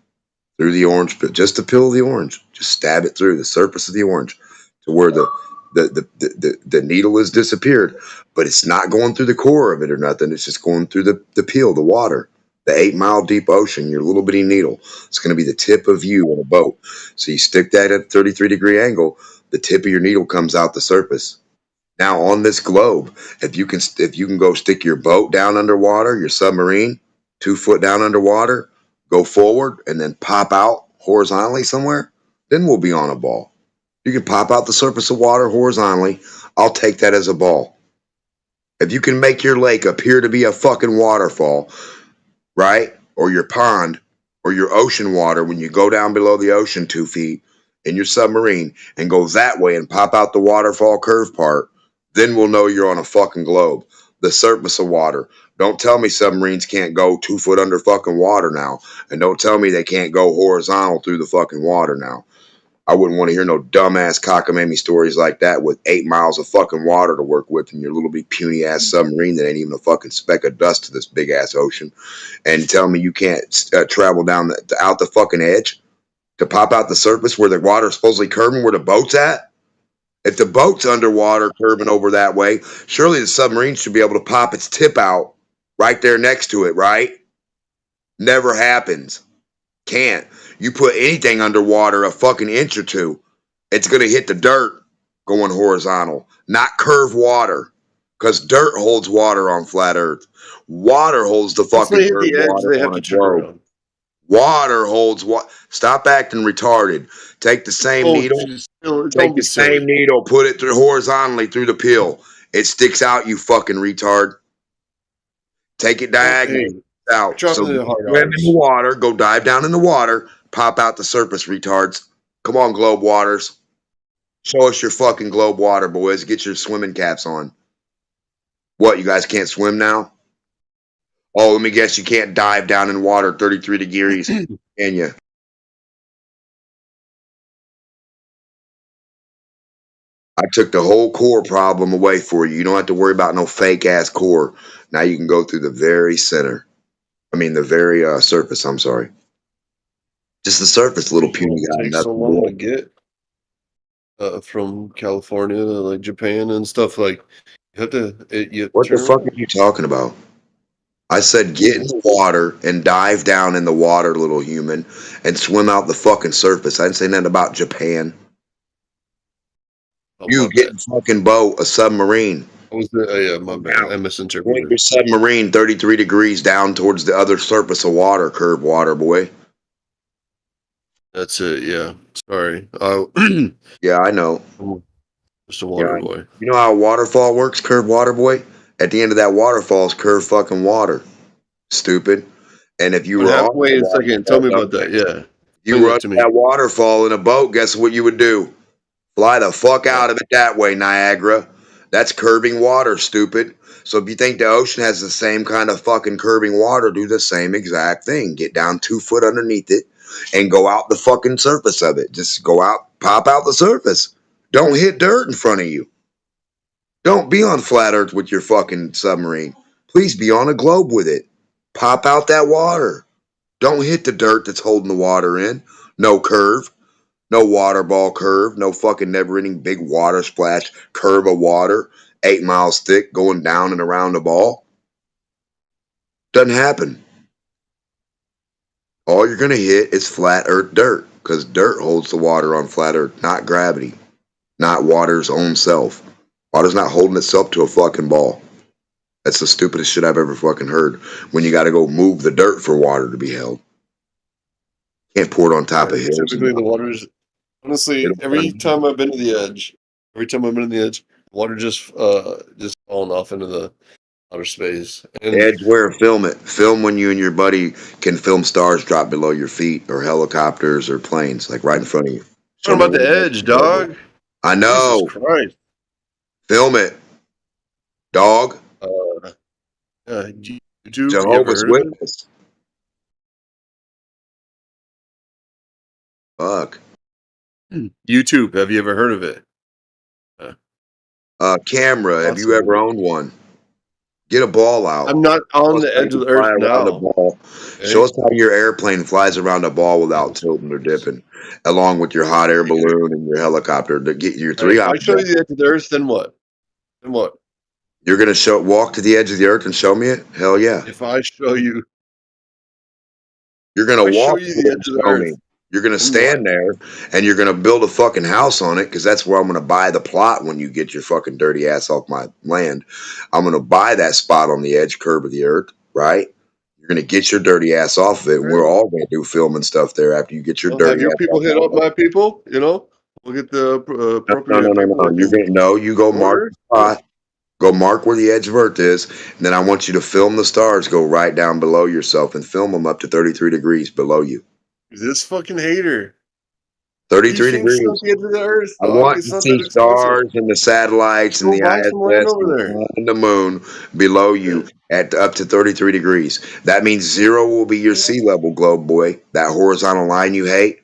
through the orange, just the peel of the orange. Just stab it through the surface of the orange to where the needle has disappeared, but it's not going through the core of it or nothing. It's just going through the peel, the water, the 8-mile deep ocean, your little bitty needle. It's going to be the tip of you on a boat. So you stick that at a 33-degree angle, the tip of your needle comes out the surface. Now on this globe, if you can go stick your boat down underwater, your submarine, 2 foot down underwater, go forward and then pop out horizontally somewhere, then we'll be on a ball. You can pop out the surface of water horizontally. I'll take that as a ball. If you can make your lake appear to be a fucking waterfall, right? Or your pond or your ocean water when you go down below the ocean 2 feet in your submarine and go that way and pop out the waterfall curve part, then we'll know you're on a fucking globe. The surface of water. Don't tell me submarines can't go 2 foot under fucking water now. And don't tell me they can't go horizontal through the fucking water now. I wouldn't want to hear no dumbass cockamamie stories like that with 8 miles of fucking water to work with in your little big puny ass submarine that ain't even a fucking speck of dust to this big ass ocean, and tell me you can't travel down out the fucking edge to pop out the surface where the water's supposedly curving where the boat's at. If the boat's underwater curving over that way, surely the submarine should be able to pop its tip out right there next to it, right? Never happens. Can't. You put anything underwater a fucking inch or two, it's going to hit the dirt going horizontal, not curve water, because dirt holds water on flat Earth. Water holds the Once fucking they hit curved the edge, water they have on to a turn globe. around. Water holds what? Stop acting retarded. Take the same needle. Don't Take be the same silly. needle. Put it through horizontally through the peel. It sticks out. You fucking retard. Take it diagonally out. dropping So the hard swim in R's. the water. Go dive down in the water. Pop out the surface, retards. Come on, Globe Waters. Show us your fucking Globe Water, boys. Get your swimming caps on. What, you guys can't swim now? Oh, let me guess, you can't dive down in water 33 degrees, can you? I took the whole core problem away for you. You don't have to worry about no fake ass core. Now you can go through the very center. I mean, the very surface. I'm sorry. Just the surface, little puny guy. Takes so long to get from California to like Japan and stuff. Like you have to. You What the turn fuck around. are you talking about? I said get in the water and dive down in the water, little human, and swim out the fucking surface. I didn't say nothing about Japan. You get in a fucking boat, a submarine. My bad. I misinterpreted. Point your submarine 33 degrees down towards the other surface of water, curved water, boy. That's it. Yeah. Sorry. Yeah, I know. Just a water Yeah, boy. you know how a waterfall works, curved water boy? At the end of that waterfall is curved fucking water. Stupid. And if you But were on halfway that in a second, tell waterfall, me about that. Yeah. you Explain were that on to me. that waterfall in a boat, guess what you would do? Fly the fuck out of it that way, Niagara. That's curving water, stupid. So if you think the ocean has the same kind of fucking curving water, do the same exact thing. Get down 2 foot underneath it and go out the fucking surface of it. Just go out, pop out the surface. Don't hit dirt in front of you. Don't be on flat earth with your fucking submarine. Please be on a globe with it. Pop out that water. Don't hit the dirt that's holding the water in. No curve. No water ball curve. No fucking never ending big water splash curve of water 8 miles thick going down and around the ball. Doesn't happen. All you're going to hit is flat earth dirt because dirt holds the water on flat earth, not gravity, not water's own self. Water's not holding itself to a fucking ball. That's the stupidest shit I've ever fucking heard. When you got to go move the dirt for water to be held. Can't pour it on top of hills. Typically, the water's honestly every time I've been to the edge, water just falling off into the outer space. And Edge where film it. Film when you and your buddy can film stars drop below your feet or helicopters or planes, like right in front of you. talking about the edge, dog. I know. Jesus Christ. Film it. Dog. YouTube. You ever Jehovah's heard of it? Witness. Fuck. YouTube. Have you ever heard of it? Camera. Have you ever owned one? Get a ball out. I'm not on the edge of the earth now. Ball. Show us how your airplane flies around a ball without tilting or dipping, along with your hot air balloon and your helicopter to get your three I options. show you the edge of the earth, then what? Then what? You're gonna walk to the edge of the earth and show me it? Hell yeah. If I show you, You're gonna I show walk you to the it edge and of the show earth. me. You're gonna stand there and you're gonna build a fucking house on it because that's where I'm gonna buy the plot when you get your fucking dirty ass off my land. I'm gonna buy that spot on the edge curve of the earth, right? You're gonna get your dirty ass off of it, and we're all gonna do film and stuff there after you get your Have dirty your ass people off hit of up my people? You know, we'll get the appropriate. No. You're gonna you go mark the spot. Go mark where the edge of Earth is, and then I want you to film the stars go right down below yourself and film them up to 33 degrees below you. This fucking hater. 33 degrees. It's not the edge of the earth, I dog. want It's to not see that expensive. stars and the satellites and Go the buy some land ISS over there. and the moon below you at up to 33 degrees. That means 0 will be your sea level, globe boy. That horizontal line you hate,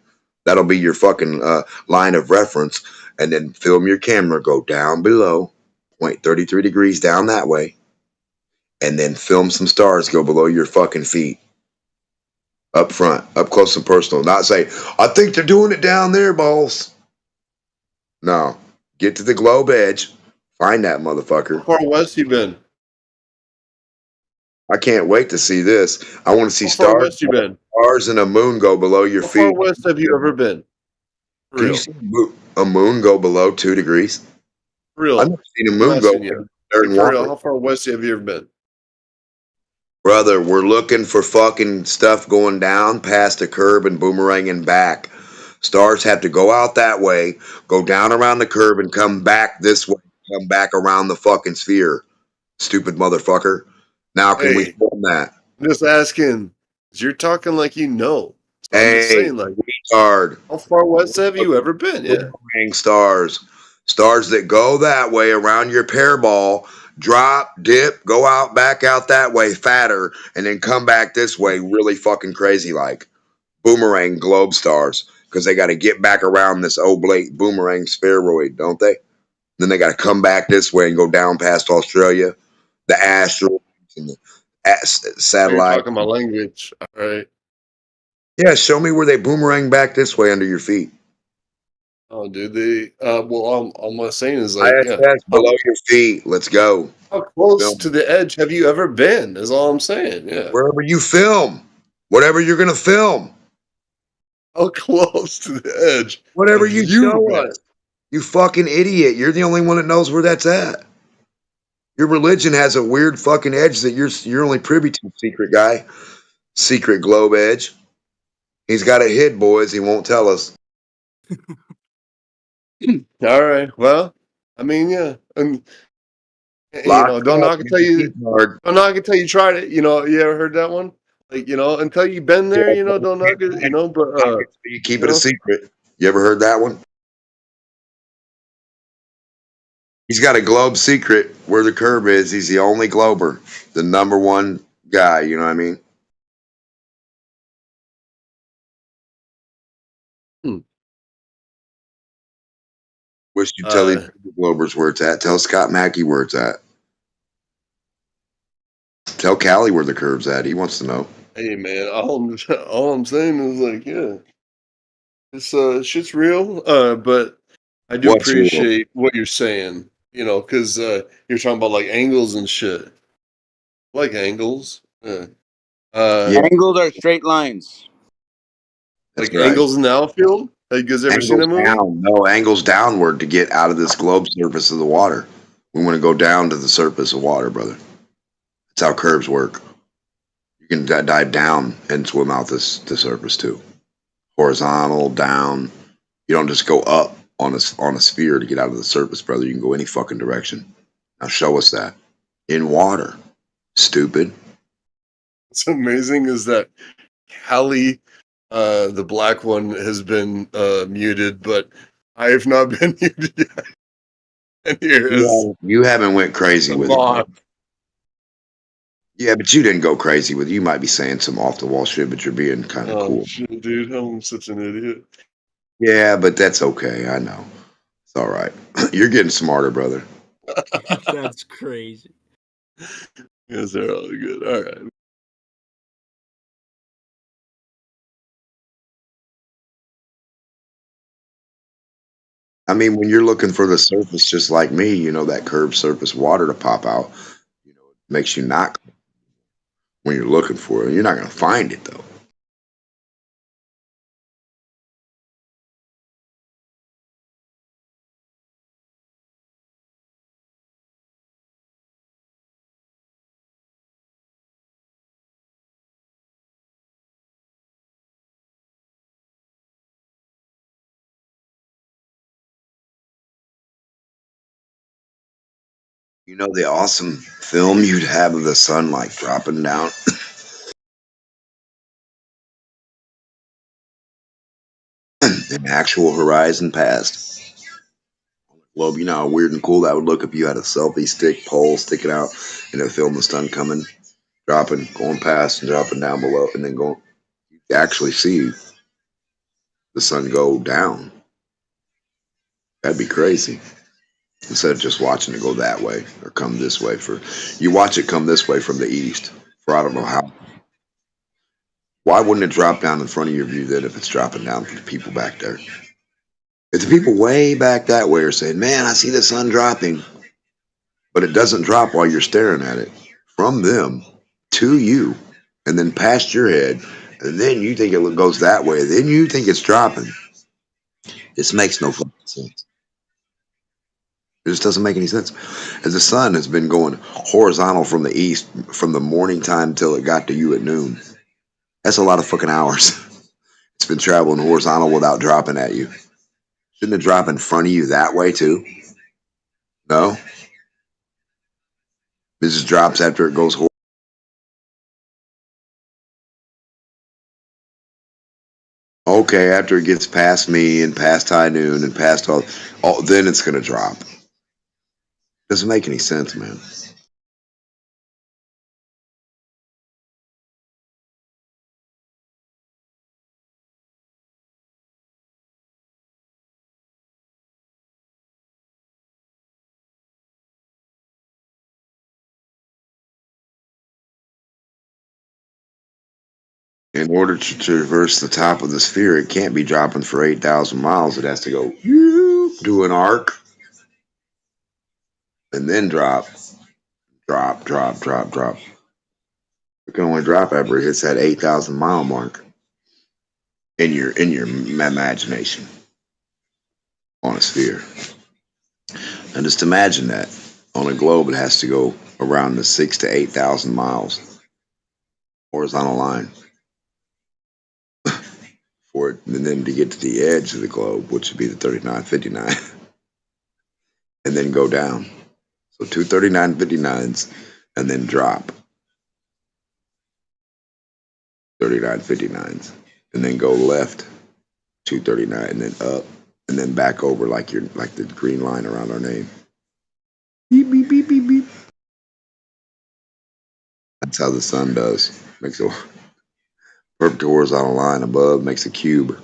that'll be your fucking line of reference. And then film your camera, go down below, point 33 degrees down that way, and then film some stars go below your fucking feet. Up front, up close and personal. Not say, I think they're doing it down there, boss. No. Get to the globe edge. Find that motherfucker. How far west you been? I can't wait to see this. I want to see How far stars. west you been? Stars and a moon go below your How far feet. west have you ever been? For Can you real. see a moon go below 2 degrees? For real. I've never seen a I'm moon go asking you. there Like, in for real, water. how far west have you ever been? Brother, we're looking for fucking stuff going down past the curb and boomeranging back. Stars have to go out that way, go down around the curve, and come back this way. Come back around the fucking sphere. Stupid motherfucker. Now can we Hey. film that? I'm just asking. 'Cause you're talking like you know. So I'm just Hey, saying, like, retard. how far west have you ever been? Yeah. Boomerang stars. Stars that go that way around your pair ball, drop, dip, go out, back out that way, fatter, and then come back this way, really fucking crazy like. Boomerang globe stars. Because they got to get back around this oblate boomerang spheroid, don't they? Then they got to come back this way and go down past Australia, the asteroids and the You're satellite. talking my language. All right. Yeah, show me where they boomerang back this way under your feet. Oh, dude. All I'm saying is, like, yeah. ISS below your feet. Let's go. How close Film. to the edge have you ever been? Is all I'm saying. Yeah. Wherever you film, whatever you're going to film, How close to the edge? whatever have you you show been? us. You fucking idiot. You're the only one that knows where that's at. Your religion has a weird fucking edge that you're only privy to, secret guy. Secret globe edge. He's got it hid, boys. He won't tell us. All right. Well, I mean, yeah, and Locked don't up, knock until you hard. don't knock until you tried it. You ever heard that one? Like, until you've been there, don't knock it. But You keep it a secret. You ever heard that one? He's got a globe secret where the curb is. He's the only glober, the number one guy. You know what I mean? Wish you'd tell these globers where it's at. Tell Scott Mackey where it's at. Tell Callie where the curb's at. He wants to know. Hey, man, all I'm saying is like, yeah, it's shit's real. But I do What's real? appreciate what you're saying. Because you're talking about like angles and shit. I like angles. Angles are straight lines. Like right. angles in the outfield. Have you guys ever seen that movie? Down. No, angles downward to get out of this globe surface of the water. We want to go down to the surface of water, brother. That's how curves work. You can dive down and swim out the surface too. Horizontal, down. You don't just go up on a sphere to get out of the surface, brother. You can go any fucking direction. Now show us that. In water. Stupid. What's amazing is that Callie, the black one, has been muted, but I have not been muted yet. And here is You haven't went crazy with it. Yeah, but you didn't go crazy with it. You might be saying some off the wall shit, but you're being kind of cool. Shit, dude, I'm such an idiot. Yeah, but that's okay. I know. It's all right. You're getting smarter, brother. That's crazy. Yes, they're all good. All right. I mean, when you're looking for the surface, just like me, that curved surface water to pop out, it makes you not when you're looking for it. You're not going to find it, though. The awesome film you'd have of the sun like dropping down. An actual horizon past. Well, you know how weird and cool that would look if you had a selfie stick pole sticking out and it filmed the sun coming, dropping, going past and dropping down below, and then going. You actually see the sun go down. That'd be crazy. Instead of just watching it go that way or come this way. You watch it come this way from the east for I don't know how. Why wouldn't it drop down in front of your view then if it's dropping down for the people back there? If the people way back that way are saying, man, I see the sun dropping, but it doesn't drop while you're staring at it, from them to you, and then past your head, and then you think it goes that way, then you think it's dropping. This makes no fucking sense. It just doesn't make any sense. As the sun has been going horizontal from the east from the morning time till it got to you at noon. That's a lot of fucking hours. It's been traveling horizontal without dropping at you. Shouldn't it drop in front of you that way too? No? It just drops after it goes horizontal. Okay, after it gets past me and past high noon and past all then it's going to drop. Doesn't make any sense, man. In order to traverse the top of the sphere, it can't be dropping for 8,000 miles. It has to go do an arc and then drop. It can only drop after it hits that 8,000 mile mark in your imagination on a sphere. And just imagine that on a globe, it has to go around the 6,000 to 8,000 miles horizontal line. for it, and then to get to the edge of the globe, which would be the 3959, and then go down. So 2 3959s, and then drop 3959s, and then go left 239, and then up, and then back over like the green line around our name. Beep beep beep beep beep. That's how the sun does. Makes a perfect horizontal line above, makes a cube.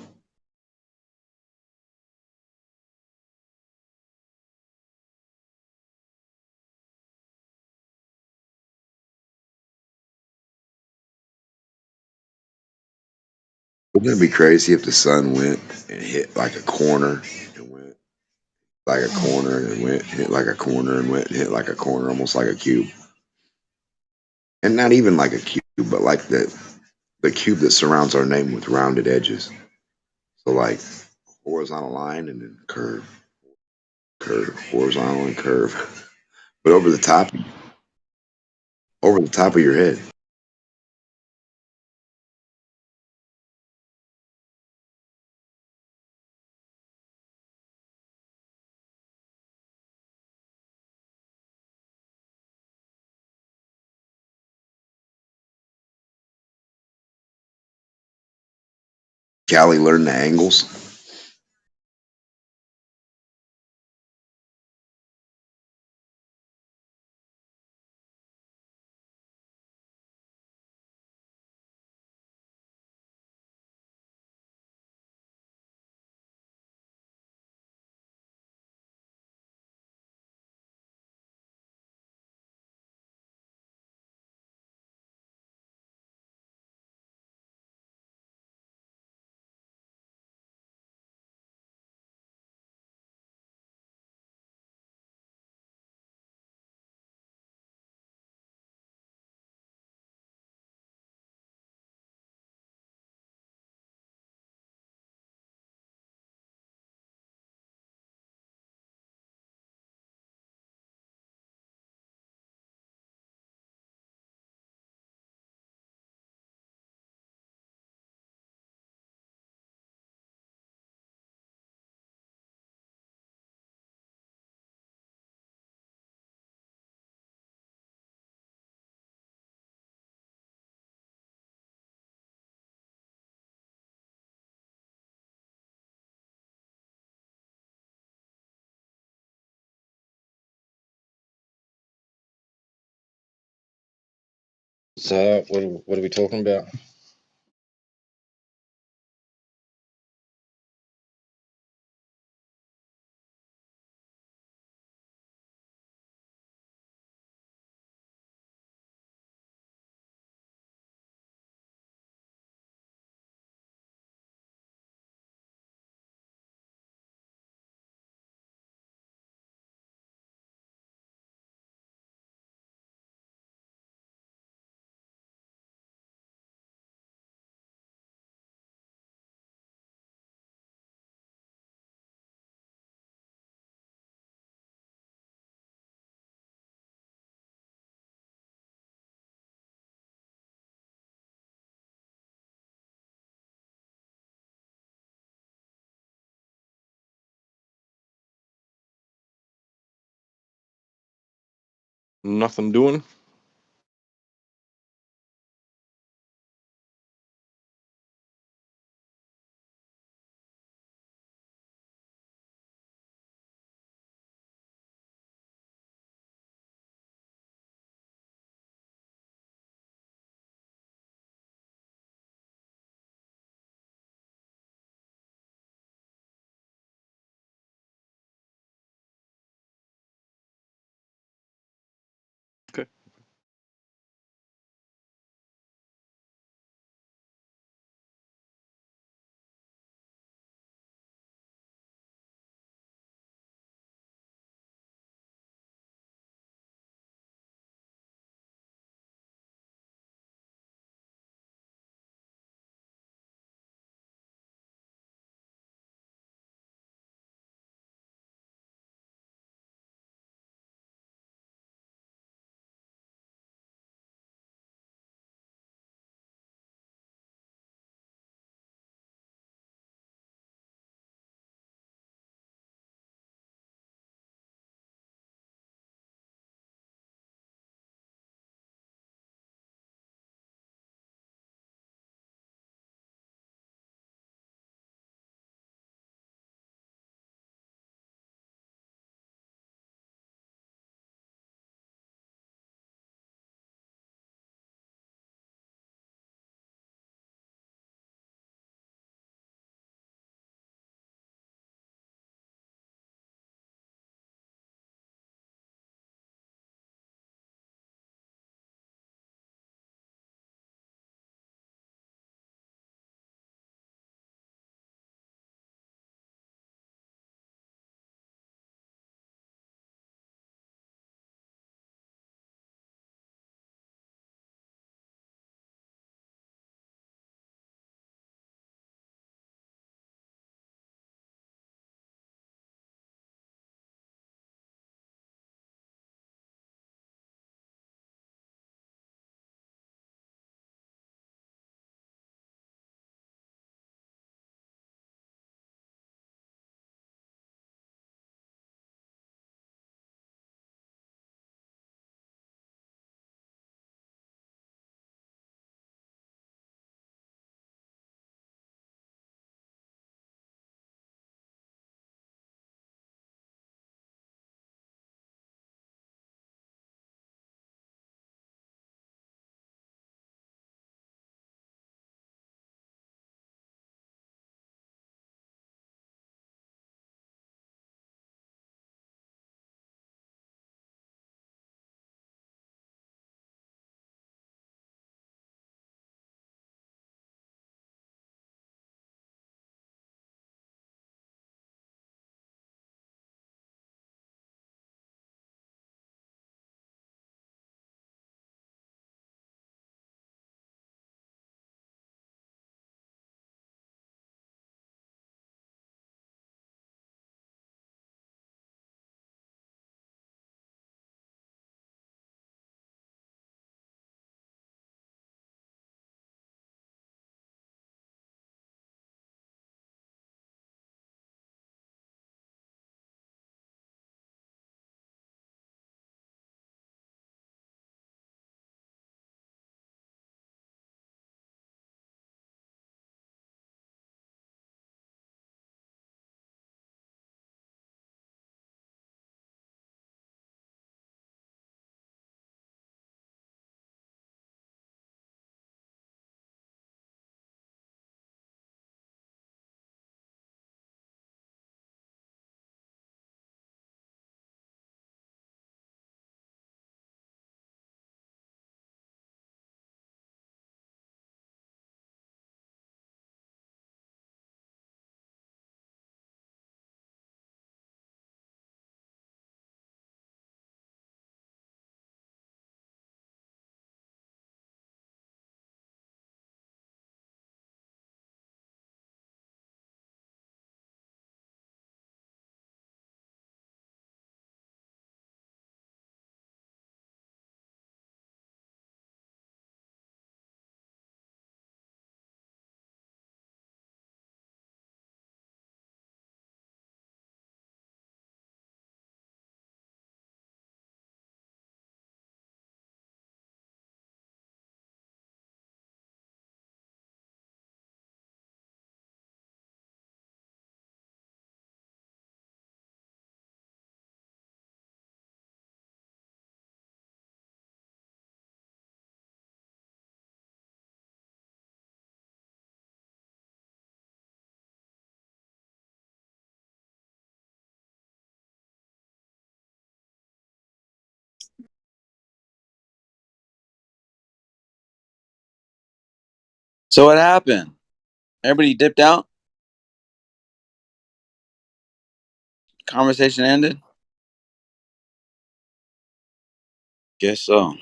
Wouldn't it be crazy if the sun went and hit like a corner and went like a corner and went, hit like a corner and went, hit like a corner, almost like a cube? And not even like a cube, but like the cube that surrounds our name with rounded edges. So like horizontal line and then curve, horizontal and curve. But over the top of your head. Callie learned the angles. So what are we talking about? Nothing doing. Okay. So what happened? Everybody dipped out? Conversation ended? Guess so.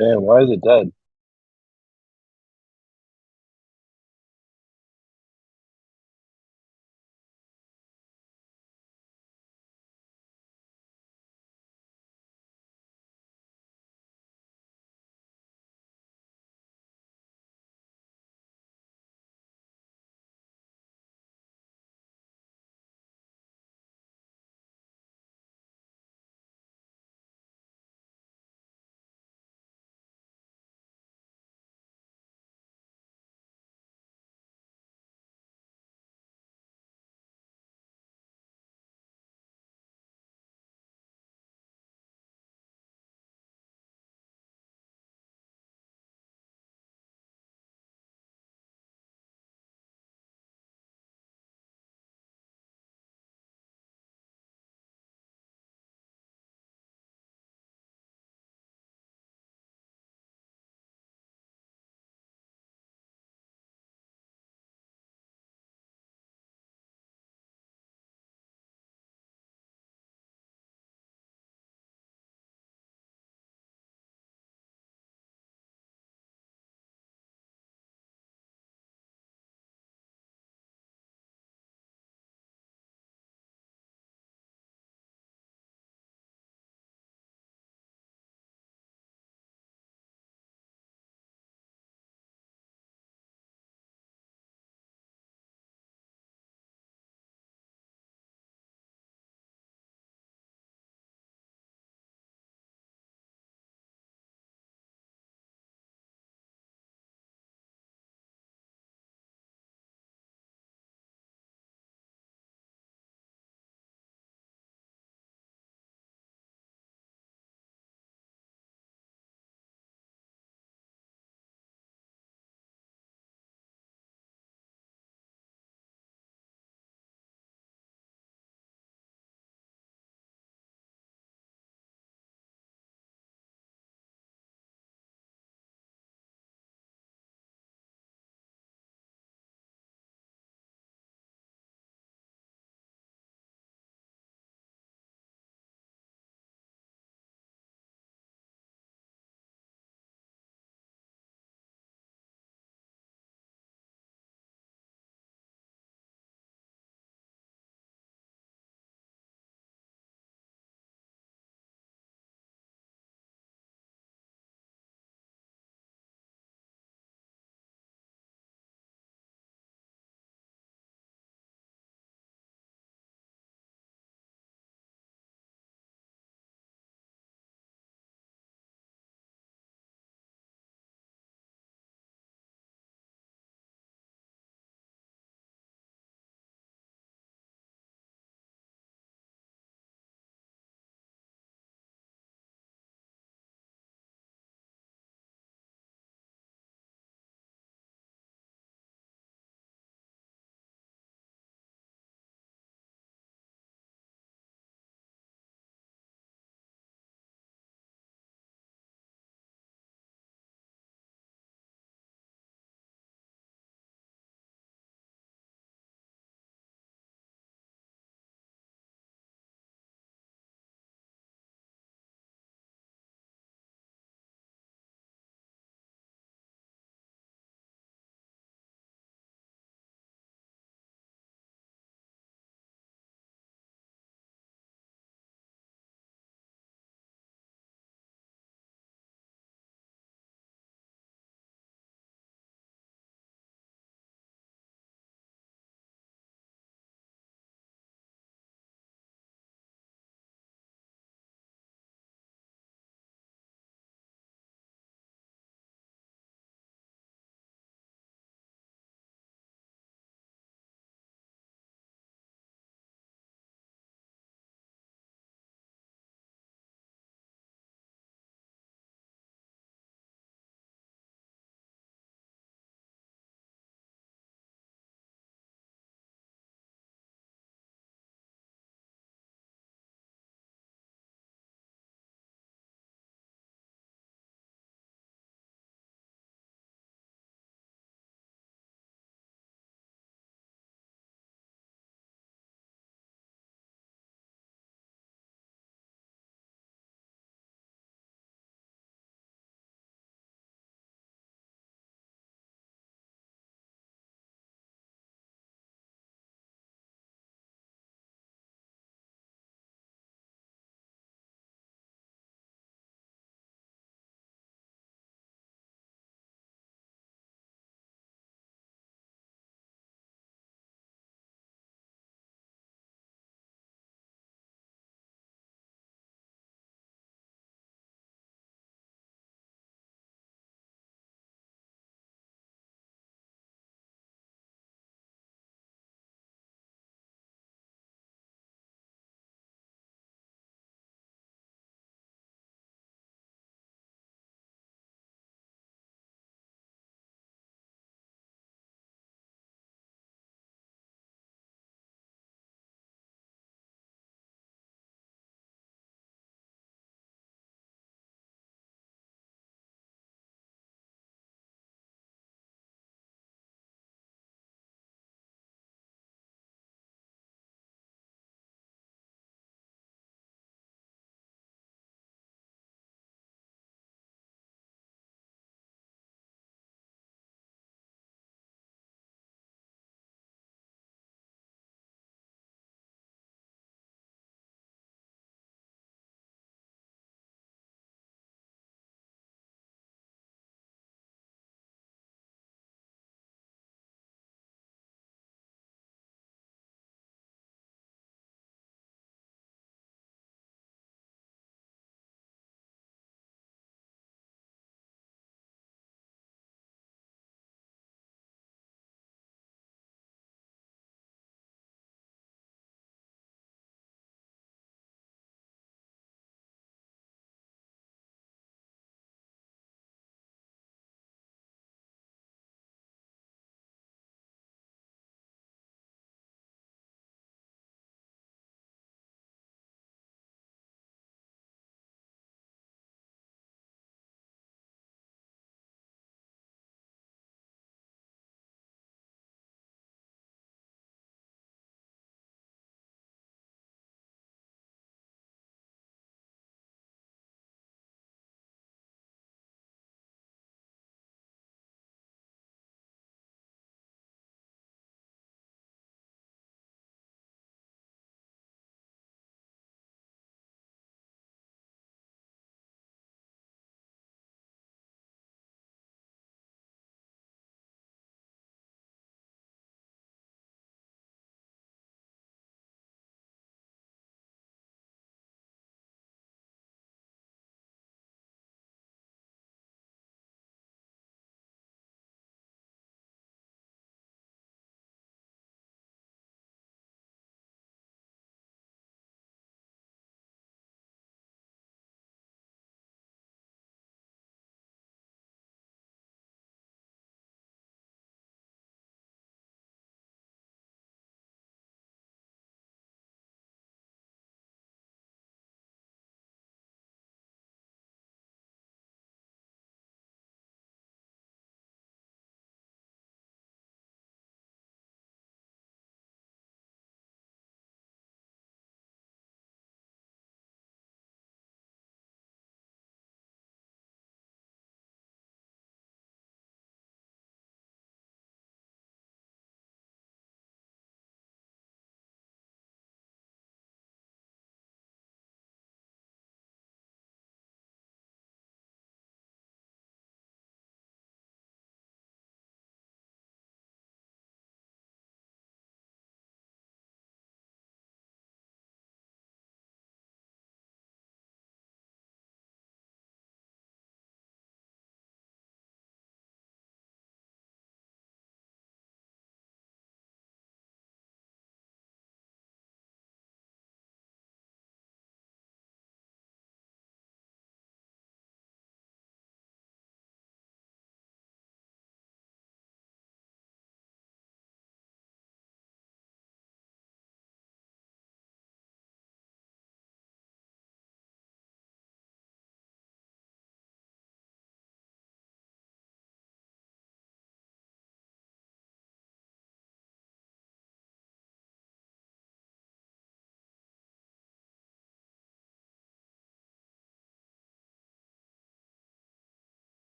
Damn, why is it dead?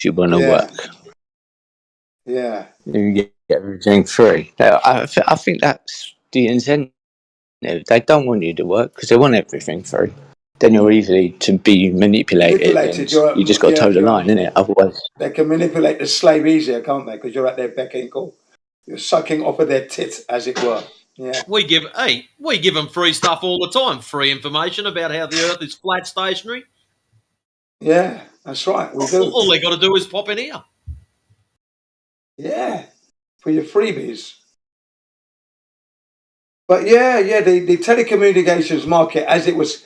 if you want to Yeah. work. Yeah. You get everything free. Now, I think that's the incentive. They don't want you to work because they want everything free. Then you're easily to be manipulated, and you just got to toe the line, innit? Otherwise, They can manipulate the slave easier, can't they? Because you're at their beck and call. You're sucking off of their tit, as it were. Yeah. We give them free stuff all the time. Free information about how the Earth is flat, stationary. Yeah, that's right. We do. All they got to do is pop in here. Yeah, for your freebies. But yeah, the telecommunications market, as it was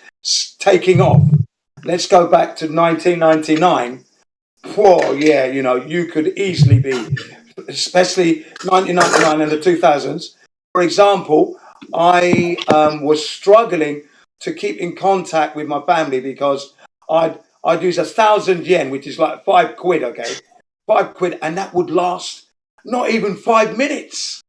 taking off, let's go back to 1999. Whoa, yeah, you could easily be, especially 1999 and the 2000s. For example, I was struggling to keep in contact with my family because I'd use 1,000 yen, which is like £5, okay? £5, and that would last not even 5 minutes,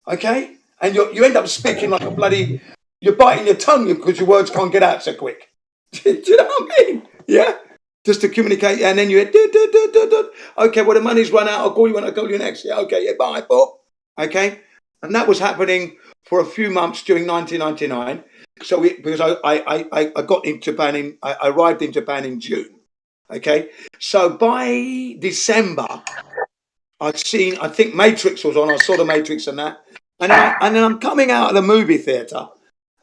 okay? And you end up speaking like a bloody, you're biting your tongue because your words can't get out so quick. Do you know what I mean? Yeah? Just to communicate, and then you hit, okay, well, the money's run out, I'll call you when I call you next. Yeah, okay, yeah, bye, Bob. Okay? And that was happening for a few months during 1999. So because I got in Japan, I arrived in Japan in June. Okay? So by December, I think Matrix was on, I saw the Matrix and that. And then I'm coming out of the movie theatre,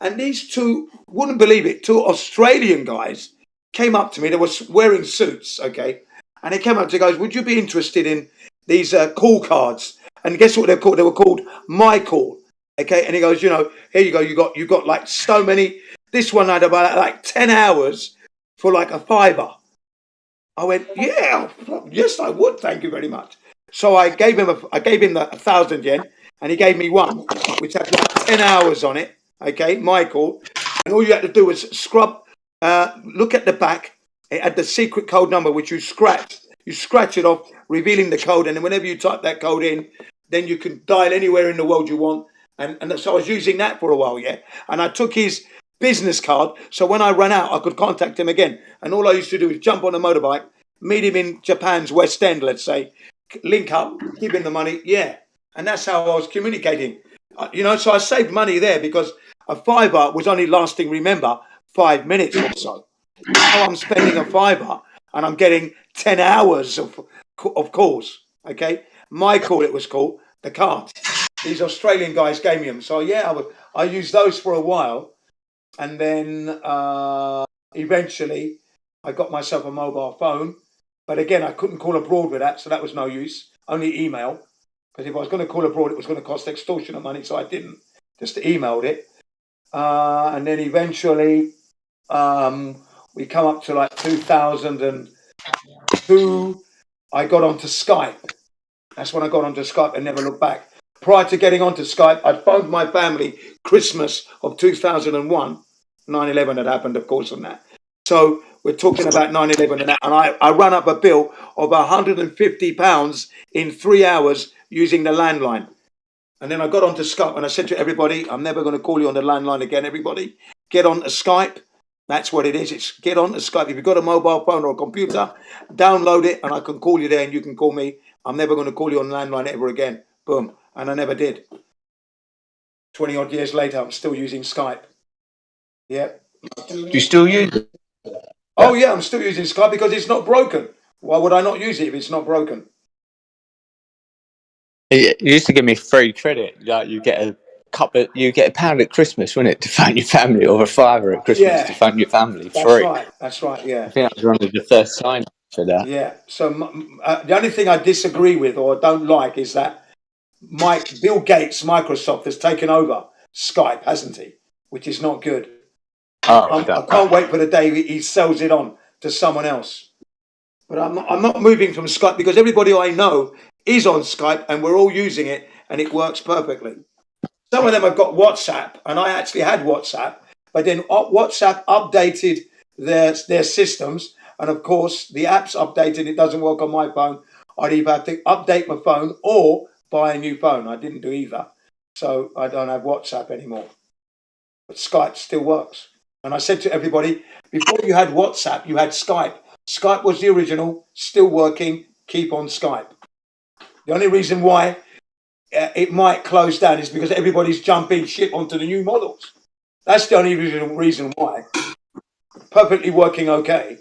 and these two, wouldn't believe it, two Australian guys came up to me. They were wearing suits, okay? And they came up to me, goes, would you be interested in these call cards? And guess what they're called? They were called My Call, okay? And he goes, here you go. You got like so many. This one had about like 10 hours for like $5. I went, yeah, yes, I would. Thank you very much. So I gave him the 1,000 yen. And he gave me one, which had like 10 hours on it, okay, Michael. And all you had to do was scrub, look at the back. It had the secret code number, which you scratch. You scratch it off, revealing the code. And then whenever you type that code in, then you can dial anywhere in the world you want. And so I was using that for a while, yeah. And I took his business card. So when I ran out, I could contact him again. And all I used to do was jump on a motorbike, meet him in Japan's West End, let's say, link up, give him the money, yeah. And that's how I was communicating. So I saved money there because a $5 was only lasting, remember, 5 minutes or so. Now I'm spending a $5 and I'm getting 10 hours of calls, okay? My Call, it was called, the card. These Australian guys gave me them. So, yeah, I used those for a while. And then eventually I got myself a mobile phone. But again, I couldn't call abroad with that, so that was no use. Only email. Because if I was going to call abroad, it was going to cost extortionate money, so I didn't. Just emailed it. And then eventually, we come up to like 2002. I got onto Skype. That's when I got onto Skype and never looked back. Prior to getting onto Skype, I'd phoned my family Christmas of 2001. 9/11 had happened, of course, on that. So we're talking about 9/11 and that. And I ran up a bill of £150 in 3 hours using the landline. And then I got onto Skype and I said to everybody, I'm never going to call you on the landline again, everybody. Get on to Skype. That's what it is. It's get on to Skype. If you've got a mobile phone or a computer, download it and I can call you there and you can call me. I'm never going to call you on the landline ever again. Boom. And I never did. 20 odd years later, I'm still using Skype. Yeah. do you still use it? Oh, yeah, I'm still using Skype because it's not broken. Why would I not use it if it's not broken? It used to give me free credit. Like you get a £1 at Christmas, wouldn't it, to phone your family, or a $5 at Christmas to phone your family free. That's right, yeah. I think that was one of the first signs for that. Yeah, so the only thing I disagree with or don't like is that Bill Gates, Microsoft, has taken over Skype, hasn't he? Which is not good. I can't wait for the day he sells it on to someone else. But I'm not moving from Skype because everybody I know is on Skype and we're all using it and it works perfectly. Some of them have got WhatsApp, and I actually had WhatsApp, but then WhatsApp updated their systems, and of course the app's updated. It doesn't work on my phone. I'd either have to update my phone or buy a new phone. I didn't do either, so I don't have WhatsApp anymore. But Skype still works. And I said to everybody, before you had WhatsApp, you had Skype. Skype was the original, still working. Keep on Skype. The only reason why it might close down is because everybody's jumping ship onto the new models. That's the only reason why. Perfectly working okay.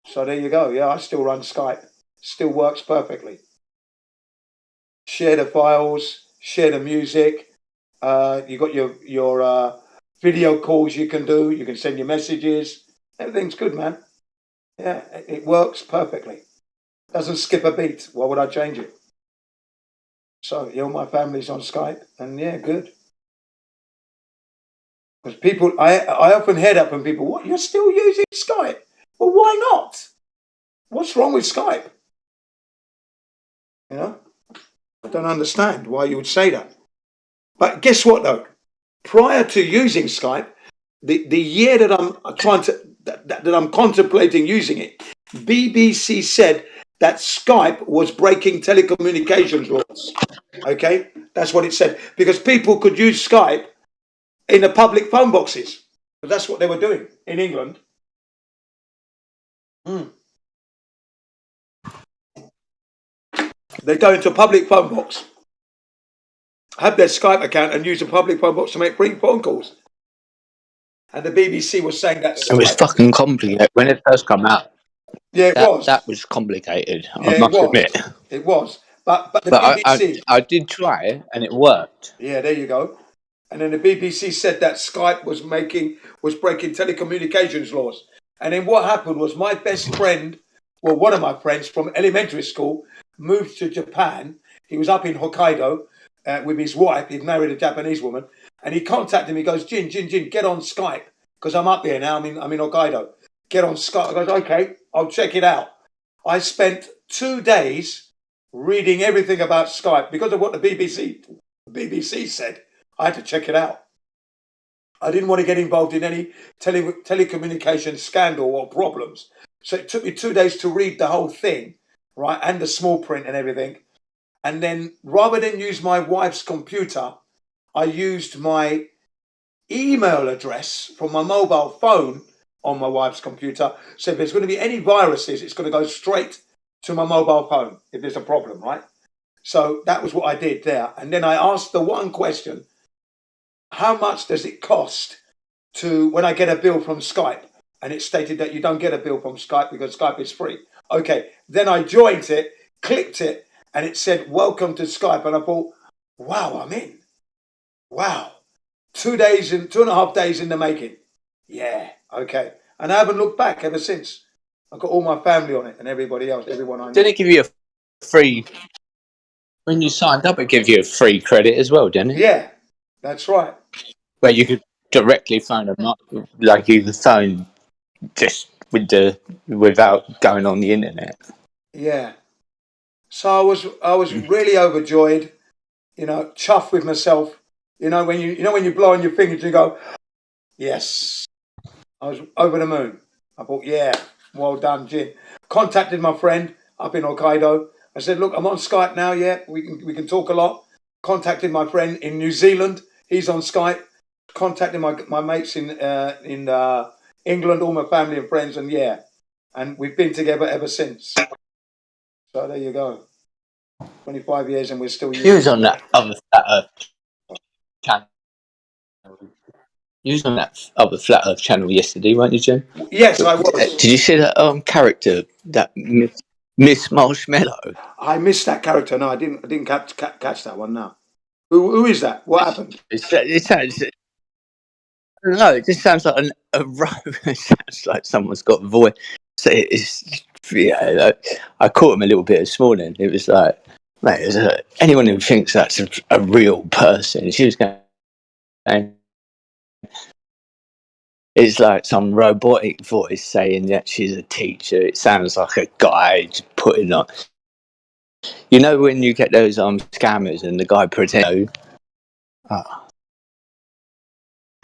So there you go. Yeah, I still run Skype. Still works perfectly. Share the files, share the music. You got your video calls you can do. You can send your messages. Everything's good, man. Yeah, it works perfectly. Doesn't skip a beat. Why would I change it? So, all my family's on Skype, and yeah, good. Because people, I often hear that from people, what, you're still using Skype? Well, why not? What's wrong with Skype? You know? I don't understand why you would say that. But guess what, though? Prior to using Skype, the year that I'm trying to, that I'm contemplating using it, BBC said that Skype was breaking telecommunications laws. Okay? That's what it said. Because people could use Skype in the public phone boxes. But that's what they were doing in England. They go into a public phone box, have their Skype account and use a public phone box to make free phone calls. And the BBC was saying that It was fucking complicated when it first came out. Yeah, it was. That was complicated. Yeah, I it must was. admit. It was. But the But BBC. I did try it and it worked. Yeah, there you go. And then the BBC said that Skype was breaking telecommunications laws. And then what happened was my best friend, well, one of my friends from elementary school, moved to Japan. He was up in Hokkaido with his wife. He'd married a Japanese woman. And he contacted me. He goes, Jin, get on Skype. Because I'm up here now. I'm in Hokkaido. Get on Skype. I goes, okay, I'll check it out. I spent 2 days reading everything about Skype because of what the BBC said. I had to check it out. I didn't want to get involved in any telecommunications scandal or problems. So it took me 2 days to read the whole thing, right? And the small print and everything. And then rather than use my wife's computer, I used my email address from my mobile phone on my wife's computer. So if there's going to be any viruses, it's going to go straight to my mobile phone if there's a problem, right? So that was what I did there. And then I asked the one question, how much does it cost to when I get a bill from Skype? And it stated that you don't get a bill from Skype because Skype is free. Okay, then I joined it, clicked it, and it said, welcome to Skype. And I thought, wow, I'm in. Wow. 2.5 days in the making. Yeah, okay. And I haven't looked back ever since. I've got all my family on it and everybody else, everyone I know. Didn't it give you a free... When you signed up, it gave you a free credit as well, didn't it? Yeah, that's right. Where you could directly phone them up, like you could phone just without going on the internet. Yeah. So I was really overjoyed, chuffed with myself. When you blow on your fingers, you go, yes. I was over the moon. I thought, yeah, well done, Jin. Contacted my friend up in Hokkaido. I said, look, I'm on Skype now. Yeah, we can talk a lot. Contacted my friend in New Zealand. He's on Skype. Contacted my mates in England, all my family and friends, and we've been together ever since. So there you go. 25 years and we're still using. You was on that other Flat Earth channel. You was on that other Flat Earth channel yesterday, weren't you, Jim? Yes, I was. Did you see that character, that Miss Marshmallow? I missed that character. No, I didn't catch that one. No. Who is that? What happened? It sounds. I don't know. It just sounds like a robe. It sounds like someone's got a voice. So I caught him a little bit this morning. It was like, mate, anyone who thinks that's a real person, she was going. It's like some robotic voice saying that she's a teacher. It sounds like a guy just putting on. You know when you get those scammers and the guy pretends.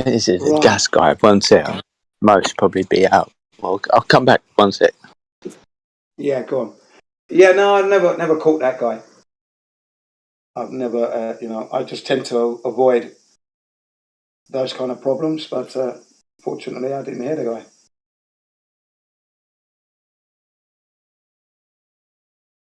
This is a gas guy. 1 sec. Most probably be out. I'll come back 1 sec. Yeah, go on. Yeah, no, I've never caught that guy. I've never, I just tend to avoid those kind of problems. But fortunately, I didn't hear the guy.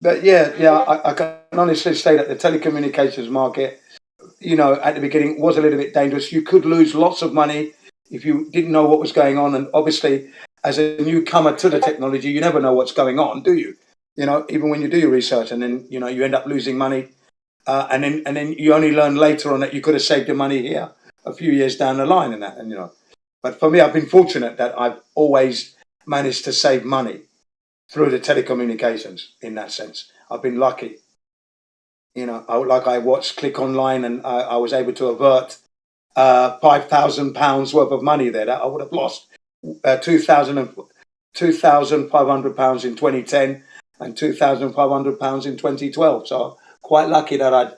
But I can honestly say that the telecommunications market, at the beginning was a little bit dangerous. You could lose lots of money if you didn't know what was going on. And obviously, as a newcomer to the technology, you never know what's going on, do you? Even when you do your research, and then you end up losing money, and then you only learn later on that you could have saved your money here a few years down the line, But for me, I've been fortunate that I've always managed to save money through the telecommunications. In that sense, I've been lucky. I watched Click Online, and I was able to avert £5,000 worth of money there that I would have lost. £2,500 in 2010 and £2,500 in 2012. So quite lucky that I'd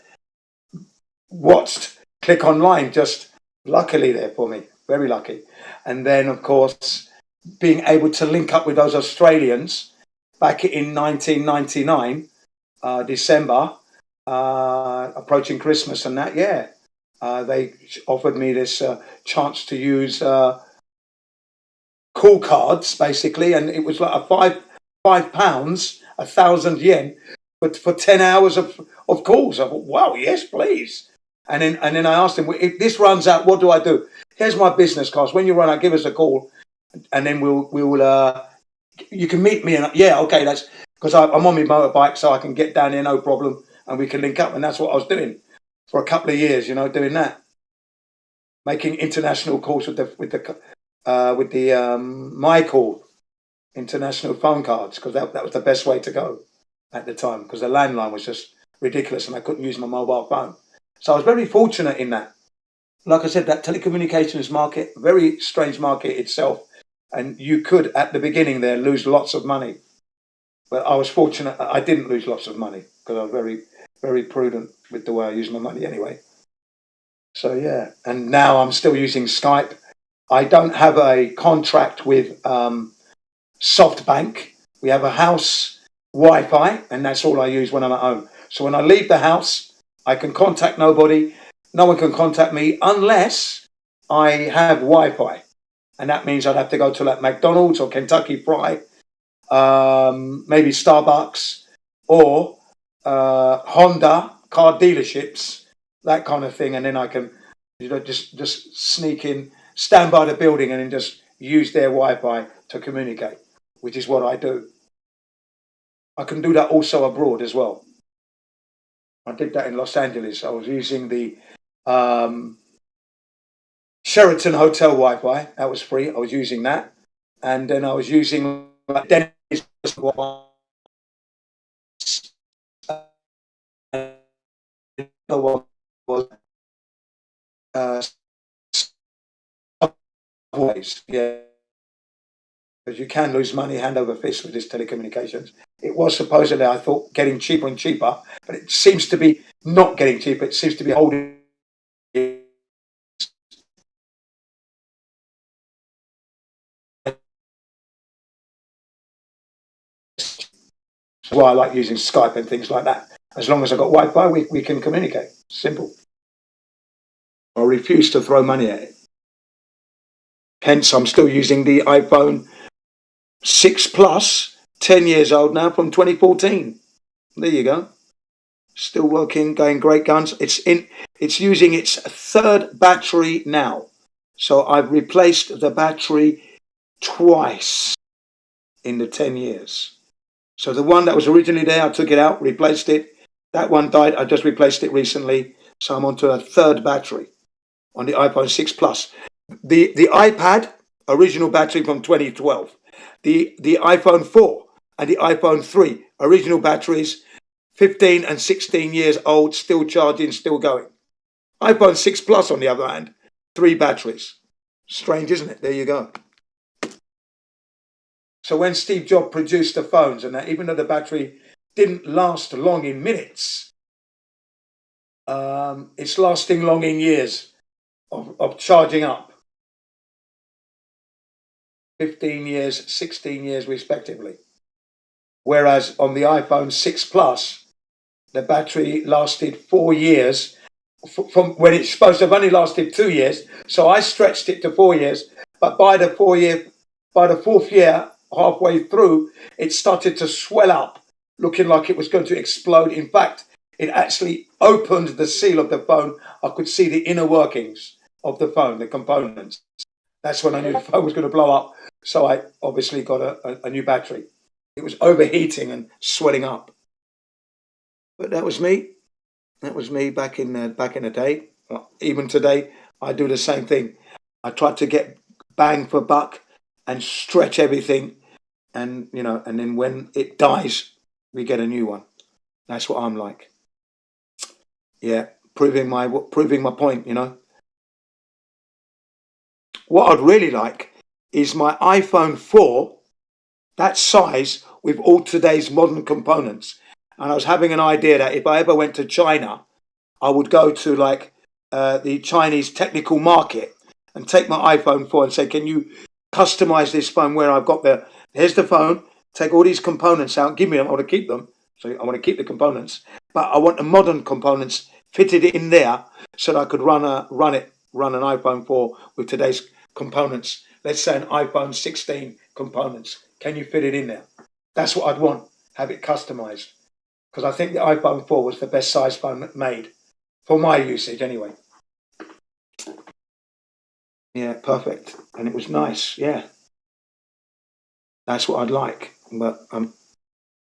watched Click Online, just luckily there for me, very lucky. And then, of course, being able to link up with those Australians back in 1999, December, approaching Christmas and that, they offered me this chance to use call cards, basically, and it was like a £5, 1,000 yen, but for 10 hours of calls. I thought, wow, yes, please. And then I asked him, if this runs out, what do I do? Here's my business cards. When you run out, give us a call, and then you can meet me. And okay, that's because I'm on my motorbike, so I can get down there, no problem, and we can link up. And that's what I was doing for a couple of years, doing that, making international calls with the MyCall international phone cards, because that was the best way to go at the time, because the landline was just ridiculous and I couldn't use my mobile phone. So I was very fortunate in that. Like I said, that telecommunications market, very strange market itself, and you could at the beginning there lose lots of money, but I was fortunate I didn't lose lots of money because I was very, very prudent with the way I use my money anyway. So and now I'm still using Skype. I don't have a contract with SoftBank. We have a house Wi-Fi, and that's all I use when I'm at home. So when I leave the house, I can contact nobody. No one can contact me unless I have Wi-Fi. And that means I'd have to go to like McDonald's or Kentucky Fried, maybe Starbucks or Honda car dealerships, that kind of thing. And then I can just sneak in, stand by the building and then just use their Wi-Fi to communicate, which is what I do. I can do that also abroad as well. I did that in Los Angeles. I was using the Sheraton Hotel Wi-Fi. That was free. I was using that. And then I was using Dennis Wi-Fi. Always, because you can lose money hand over fist with this telecommunications. It was supposedly, I thought, getting cheaper and cheaper, but it seems to be not getting cheaper. It seems to be holding. That's why I like using Skype and things like that. As long as I've got Wi-Fi, we can communicate. Simple. I refuse to throw money at it. Hence, I'm still using the iPhone 6 Plus, 10 years old now, from 2014. There you go. Still working, going great guns. It's using its third battery now. So I've replaced the battery twice in the 10 years. So the one that was originally there, I took it out, replaced it. That one died. I just replaced it recently. So I'm onto a third battery on the iPhone 6 Plus. The iPad, original battery from 2012. The iPhone 4 and the iPhone 3, original batteries, 15 and 16 years old, still charging, still going. iPhone 6 Plus, on the other hand, 3 batteries. Strange, isn't it? There you go. So when Steve Jobs produced the phones, and that, even though the battery didn't last long in minutes, it's lasting long in years of charging up. 15 years, 16 years respectively. Whereas on the iPhone 6 Plus, the battery lasted 4 years from when it's supposed to have only lasted 2 years. So I stretched it to 4 years, but by the 4th year, halfway through, it started to swell up looking like it was going to explode. In fact, it actually opened the seal of the phone. I could see the inner workings of the phone, the components. That's when I knew the phone was going to blow up. So I obviously got a new battery. It was overheating and swelling up. But that was me. That was me back in the day. Even today, I do the same thing. I try to get bang for buck and stretch everything, and and then when it dies, we get a new one. That's what I'm like. Yeah, proving my point. What I'd really like is my iPhone 4, that size with all today's modern components. And I was having an idea that if I ever went to China, I would go to like the Chinese technical market and take my iPhone 4 and say, can you customize this phone where I've got here's the phone, take all these components out, give me them, I want to keep them. So I want to keep the components, but I want the modern components fitted in there so that I could run an iPhone 4 with today's components. Let's say an iPhone 16 components. Can you fit it in there? That's what I'd want, have it customized. Because I think the iPhone 4 was the best size phone made, for my usage anyway. Yeah, perfect. And it was nice, yeah. That's what I'd like, but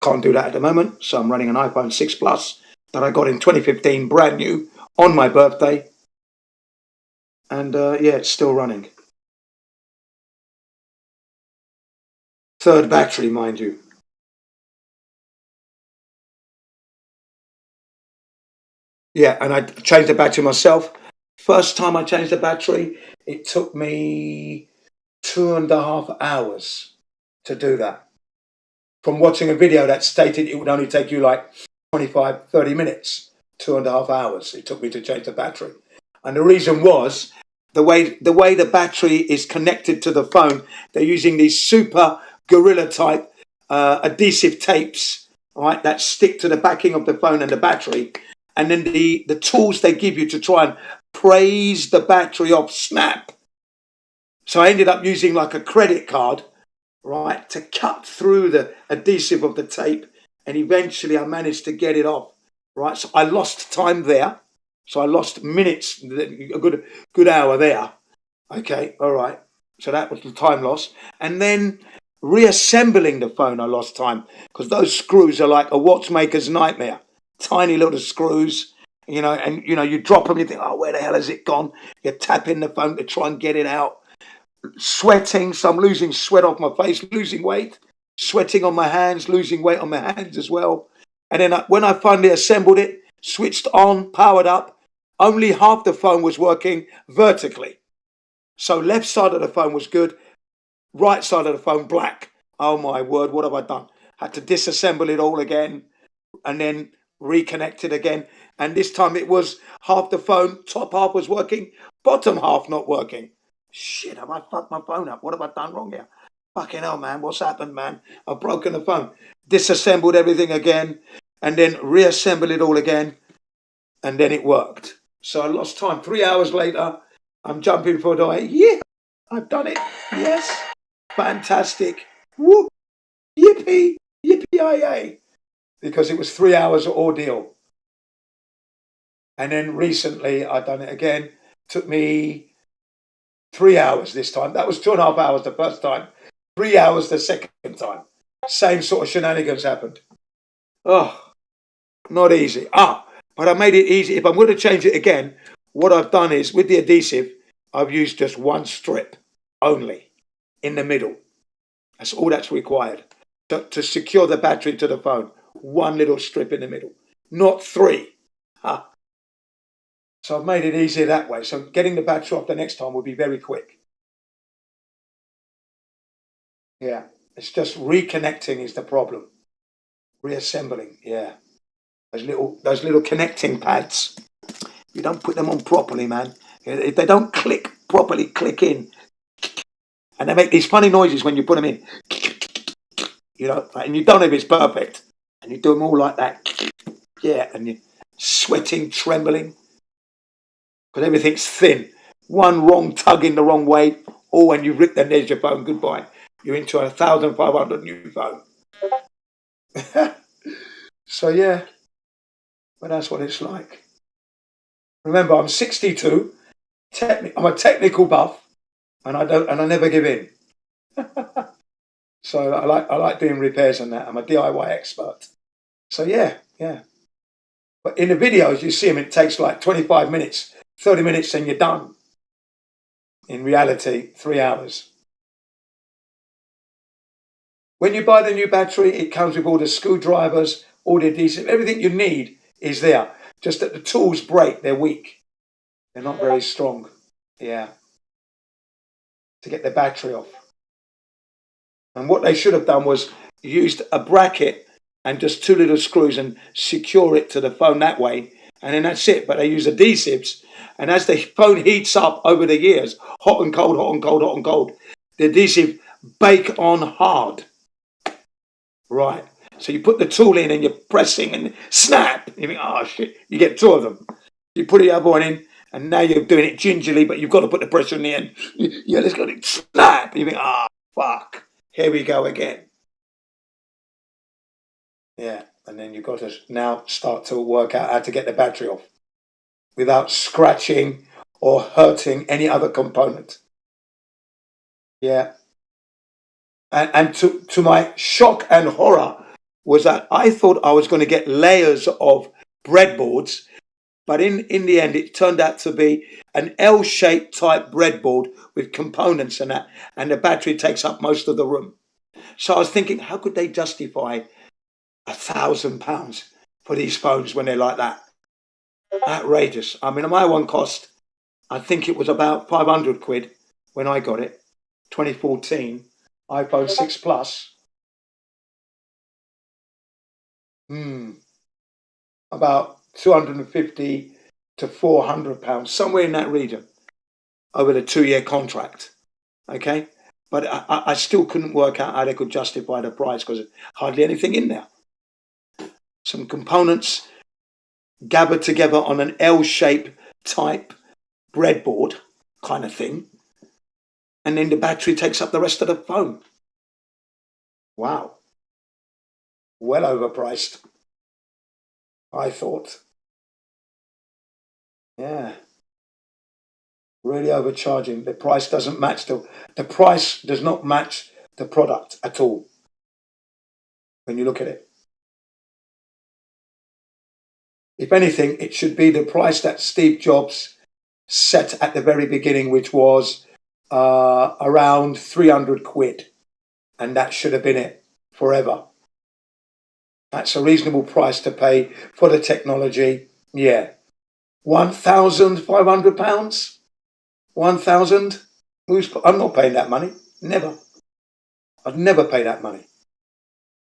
can't do that at the moment. So I'm running an iPhone 6 Plus that I got in 2015, brand new, on my birthday. And yeah, it's still running. Third battery, mind you. Yeah, and I changed the battery myself. First time I changed the battery, it took me 2.5 hours to do that. From watching a video that stated it would only take you like 25, 30 minutes, 2.5 hours it took me to change the battery. And the reason was the way the battery is connected to the phone, they're using these super Gorilla type adhesive tapes, right, that stick to the backing of the phone and the battery. And then the tools they give you to try and praise the battery off snap. So I ended up using like a credit card, right, to cut through the adhesive of the tape. And eventually I managed to get it off, right? So I lost time there. So I lost minutes, a good hour there. Okay, all right. So that was the time loss. And then reassembling the phone, I lost time because those screws are like a watchmaker's nightmare. Tiny little screws, and you drop them, you think, oh, where the hell has it gone? You tap in the phone to try and get it out. Sweating, so I'm losing sweat off my face, losing weight, sweating on my hands, losing weight on my hands as well. And then when I finally assembled it, switched on, powered up, only half the phone was working vertically. So left side of the phone was good, right side of the phone black. Oh my word, what have I done? Had to disassemble it all again and then reconnect it again. And this time it was half the phone, top half was working, bottom half not working. Shit, have I fucked my phone up? What have I done wrong here? Fucking hell, man, what's happened, man? I've broken the phone. Disassembled everything again and then reassembled it all again. And then it worked. So I lost time. 3 hours later, I'm jumping for joy. Yeah, I've done it. Yes. Fantastic. Whoop. Yippee. Yippee-yi-yay. Because it was 3 hours of ordeal. And then recently I've done it again. Took me 3 hours this time. That was 2.5 hours the first time. 3 hours the second time. Same sort of shenanigans happened. Oh, not easy. But I made it easy. If I'm going to change it again, what I've done is with the adhesive, I've used just one strip only in the middle. That's all that's required to secure the battery to the phone. One little strip in the middle, not three. So I've made it easier that way. So getting the battery off the next time will be very quick. Yeah, it's just reconnecting is the problem. Reassembling, yeah. Those little connecting pads. You don't put them on properly, man. If they don't click in, and they make these funny noises when you put them in. And you don't know if it's perfect, and you do them all like that. Yeah, and you're sweating, trembling, because everything's thin. One wrong tug in the wrong way, or when you rip them, there's your phone. Goodbye. You're into 1,500 new phone. So yeah, but that's what it's like. Remember, I'm 62. I'm a technical buff, and I never give in. So I like doing repairs and that. I'm a DIY expert. So yeah. But in the videos, you see them, it takes like 25 minutes, 30 minutes, and you're done. In reality, 3 hours. When you buy the new battery, it comes with all the screwdrivers, all the adhesive, everything you need is there. Just that the tools break, they're weak. They're not very strong. Yeah. To get the battery off. And what they should have done was used a bracket and just 2 little screws and secure it to the phone that way. And then that's it. But they use adhesives. And as the phone heats up over the years, hot and cold, hot and cold, hot and cold, the adhesive bake on hard. Right. So you put the tool in and you're pressing and snap. You think, oh shit, you get 2 of them. You put the other one in and now you're doing it gingerly, but you've got to put the pressure in the end. Yeah, let's go, snap. You think, oh fuck, here we go again. Yeah, and then you've got to now start to work out how to get the battery off without scratching or hurting any other component. Yeah. And to my shock and horror was that I thought I was going to get layers of breadboards, but in the end it turned out to be an L-shaped type breadboard with components and that, and the battery takes up most of the room. So I was thinking, how could they justify £1,000 for these phones when they're like that? Outrageous. I mean, my one cost, I think it was about 500 quid when I got it, 2014. iPhone 6 Plus. About 250 to 400 pounds, somewhere in that region, over the 2-year contract. Okay, but I still couldn't work out how they could justify the price because there's hardly anything in there. Some components gathered together on an L-shaped type breadboard kind of thing. And then the battery takes up the rest of the phone. Wow. Well overpriced, I thought. Yeah. Really overcharging. The price doesn't match the price does not match the product at all. When you look at it. If anything, it should be the price that Steve Jobs set at the very beginning, which was around 300 quid. And that should have been it forever. That's a reasonable price to pay for the technology. Yeah. £1,500? 1,000? I'm not paying that money. Never. I'd never pay that money.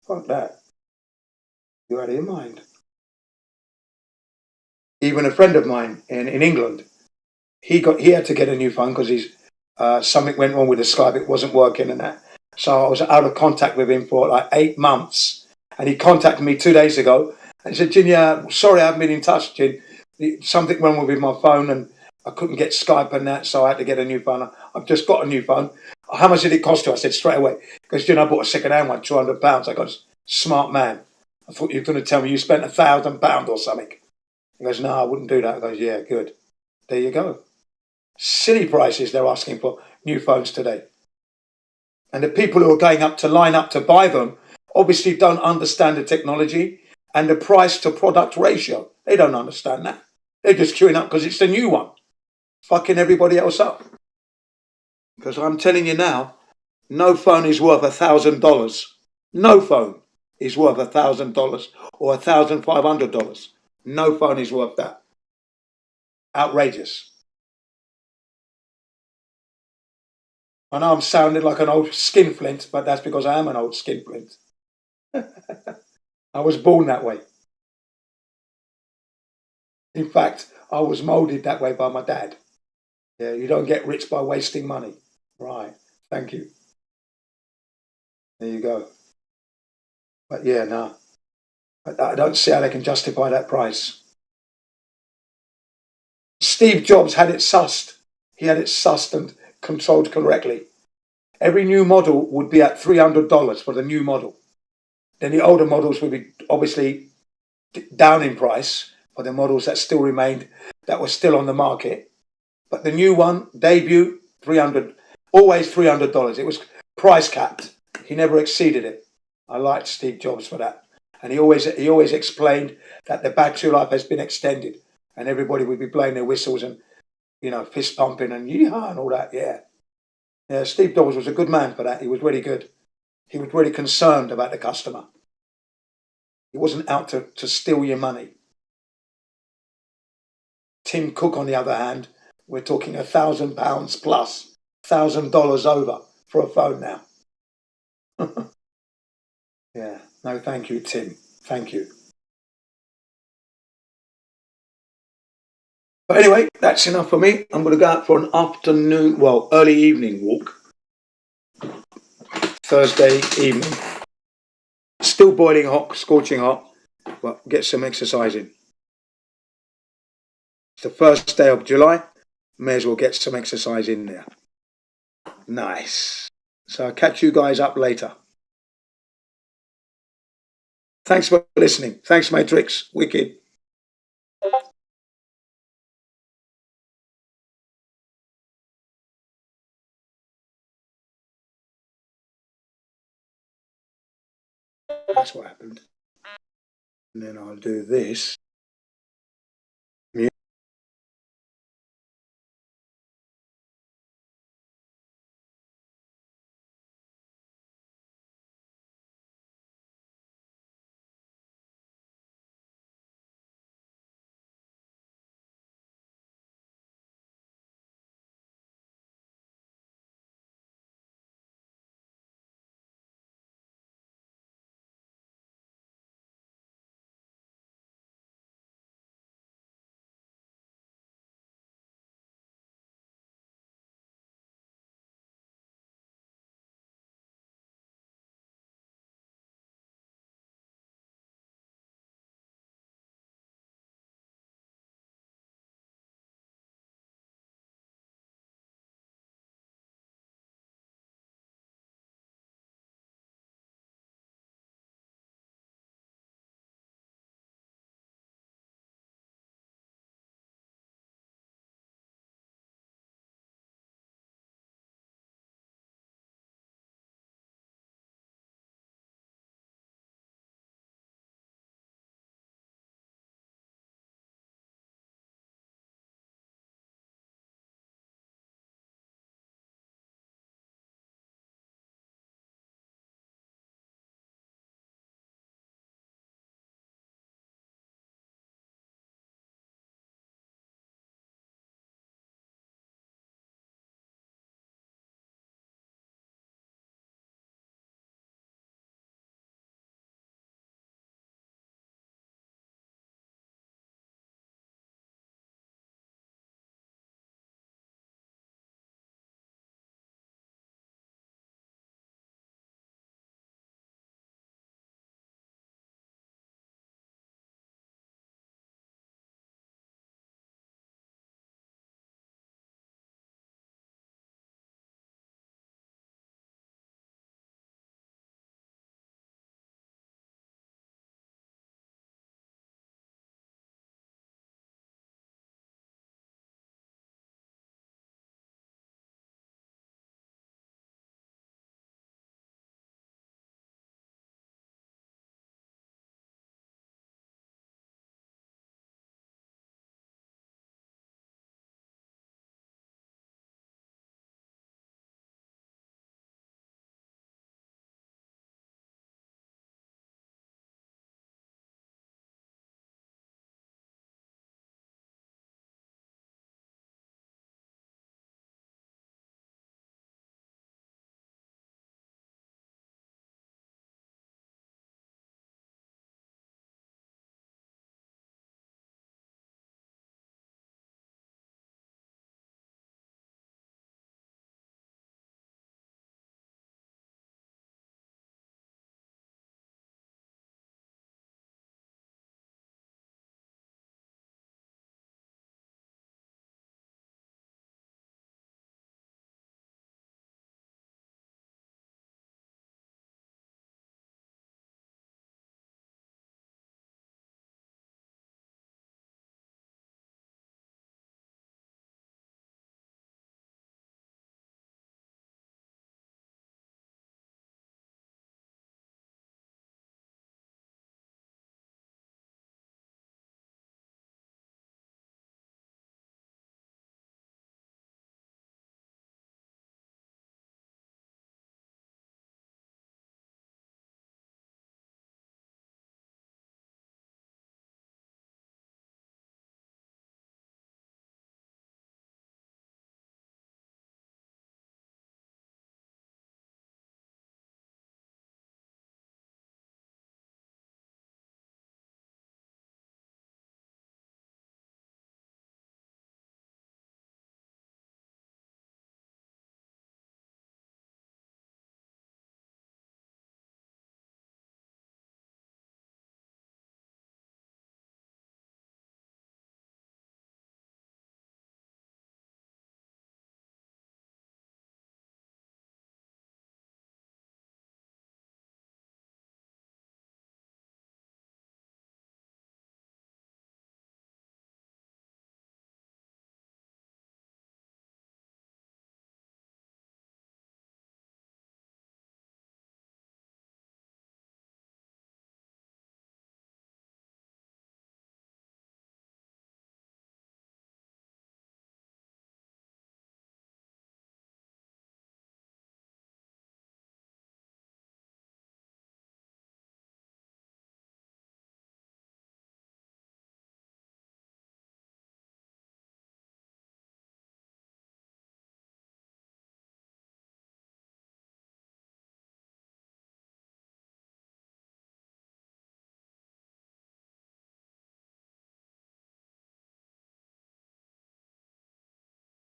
Fuck that. You're out of your mind. Even a friend of mine in England, he had to get a new phone because something went wrong with the Skype. It wasn't working and that. So I was out of contact with him for like 8 months. And he contacted me 2 days ago and he said, Jin, sorry I haven't been in touch, Jin. Something wrong with my phone and I couldn't get Skype and that, so I had to get a new phone. I've just got a new phone. How much did it cost you? I said straight away. Because, Jin, I bought a second-hand one, £200. I goes, smart man. I thought you were going to tell me you spent £1,000 or something. He goes, no, I wouldn't do that. I goes, yeah, good. There you go. Silly prices they're asking for new phones today. And the people who are going up to line up to buy them obviously don't understand the technology and the price to product ratio. They don't understand that. They're just queuing up because it's the new one. Fucking everybody else up. Because I'm telling you now, no phone is worth $1,000. No phone is worth $1,000 or $1,500. No phone is worth that. Outrageous. I know I'm sounding like an old skinflint, but that's because I am an old skinflint. I was born that way. In fact, I was molded that way by my dad. Yeah, you don't get rich by wasting money. Right, thank you. There you go. But yeah, no. I don't see how they can justify that price. Steve Jobs had it sussed. He had it sussed and controlled correctly. Every new model would be at $300 for the new model. Then the older models would be obviously down in price for the models that still remained, that were still on the market. But the new one, debut, $300, always $300. It was price capped. He never exceeded it. I liked Steve Jobs for that. And he always explained that the battery life has been extended, and everybody would be blowing their whistles and, you know, fist pumping and yeehaw and all that. Yeah. Yeah, Steve Jobs was a good man for that. He was really good. He was really concerned about the customer. He wasn't out to steal your money. Tim Cook, on the other hand, we're talking £1,000 plus, $1,000 over for a phone now. Yeah, no, thank you, Tim. Thank you. But anyway, that's enough for me. I'm going to go out for an afternoon, well, early evening walk. Thursday evening. Still boiling hot, scorching hot, but get some exercise in. It's the first day of July. May as well get some exercise in there. Nice. So I'll catch you guys up later. Thanks for listening. Thanks, Matrix. Wicked. That's what happened. And then I'll do this.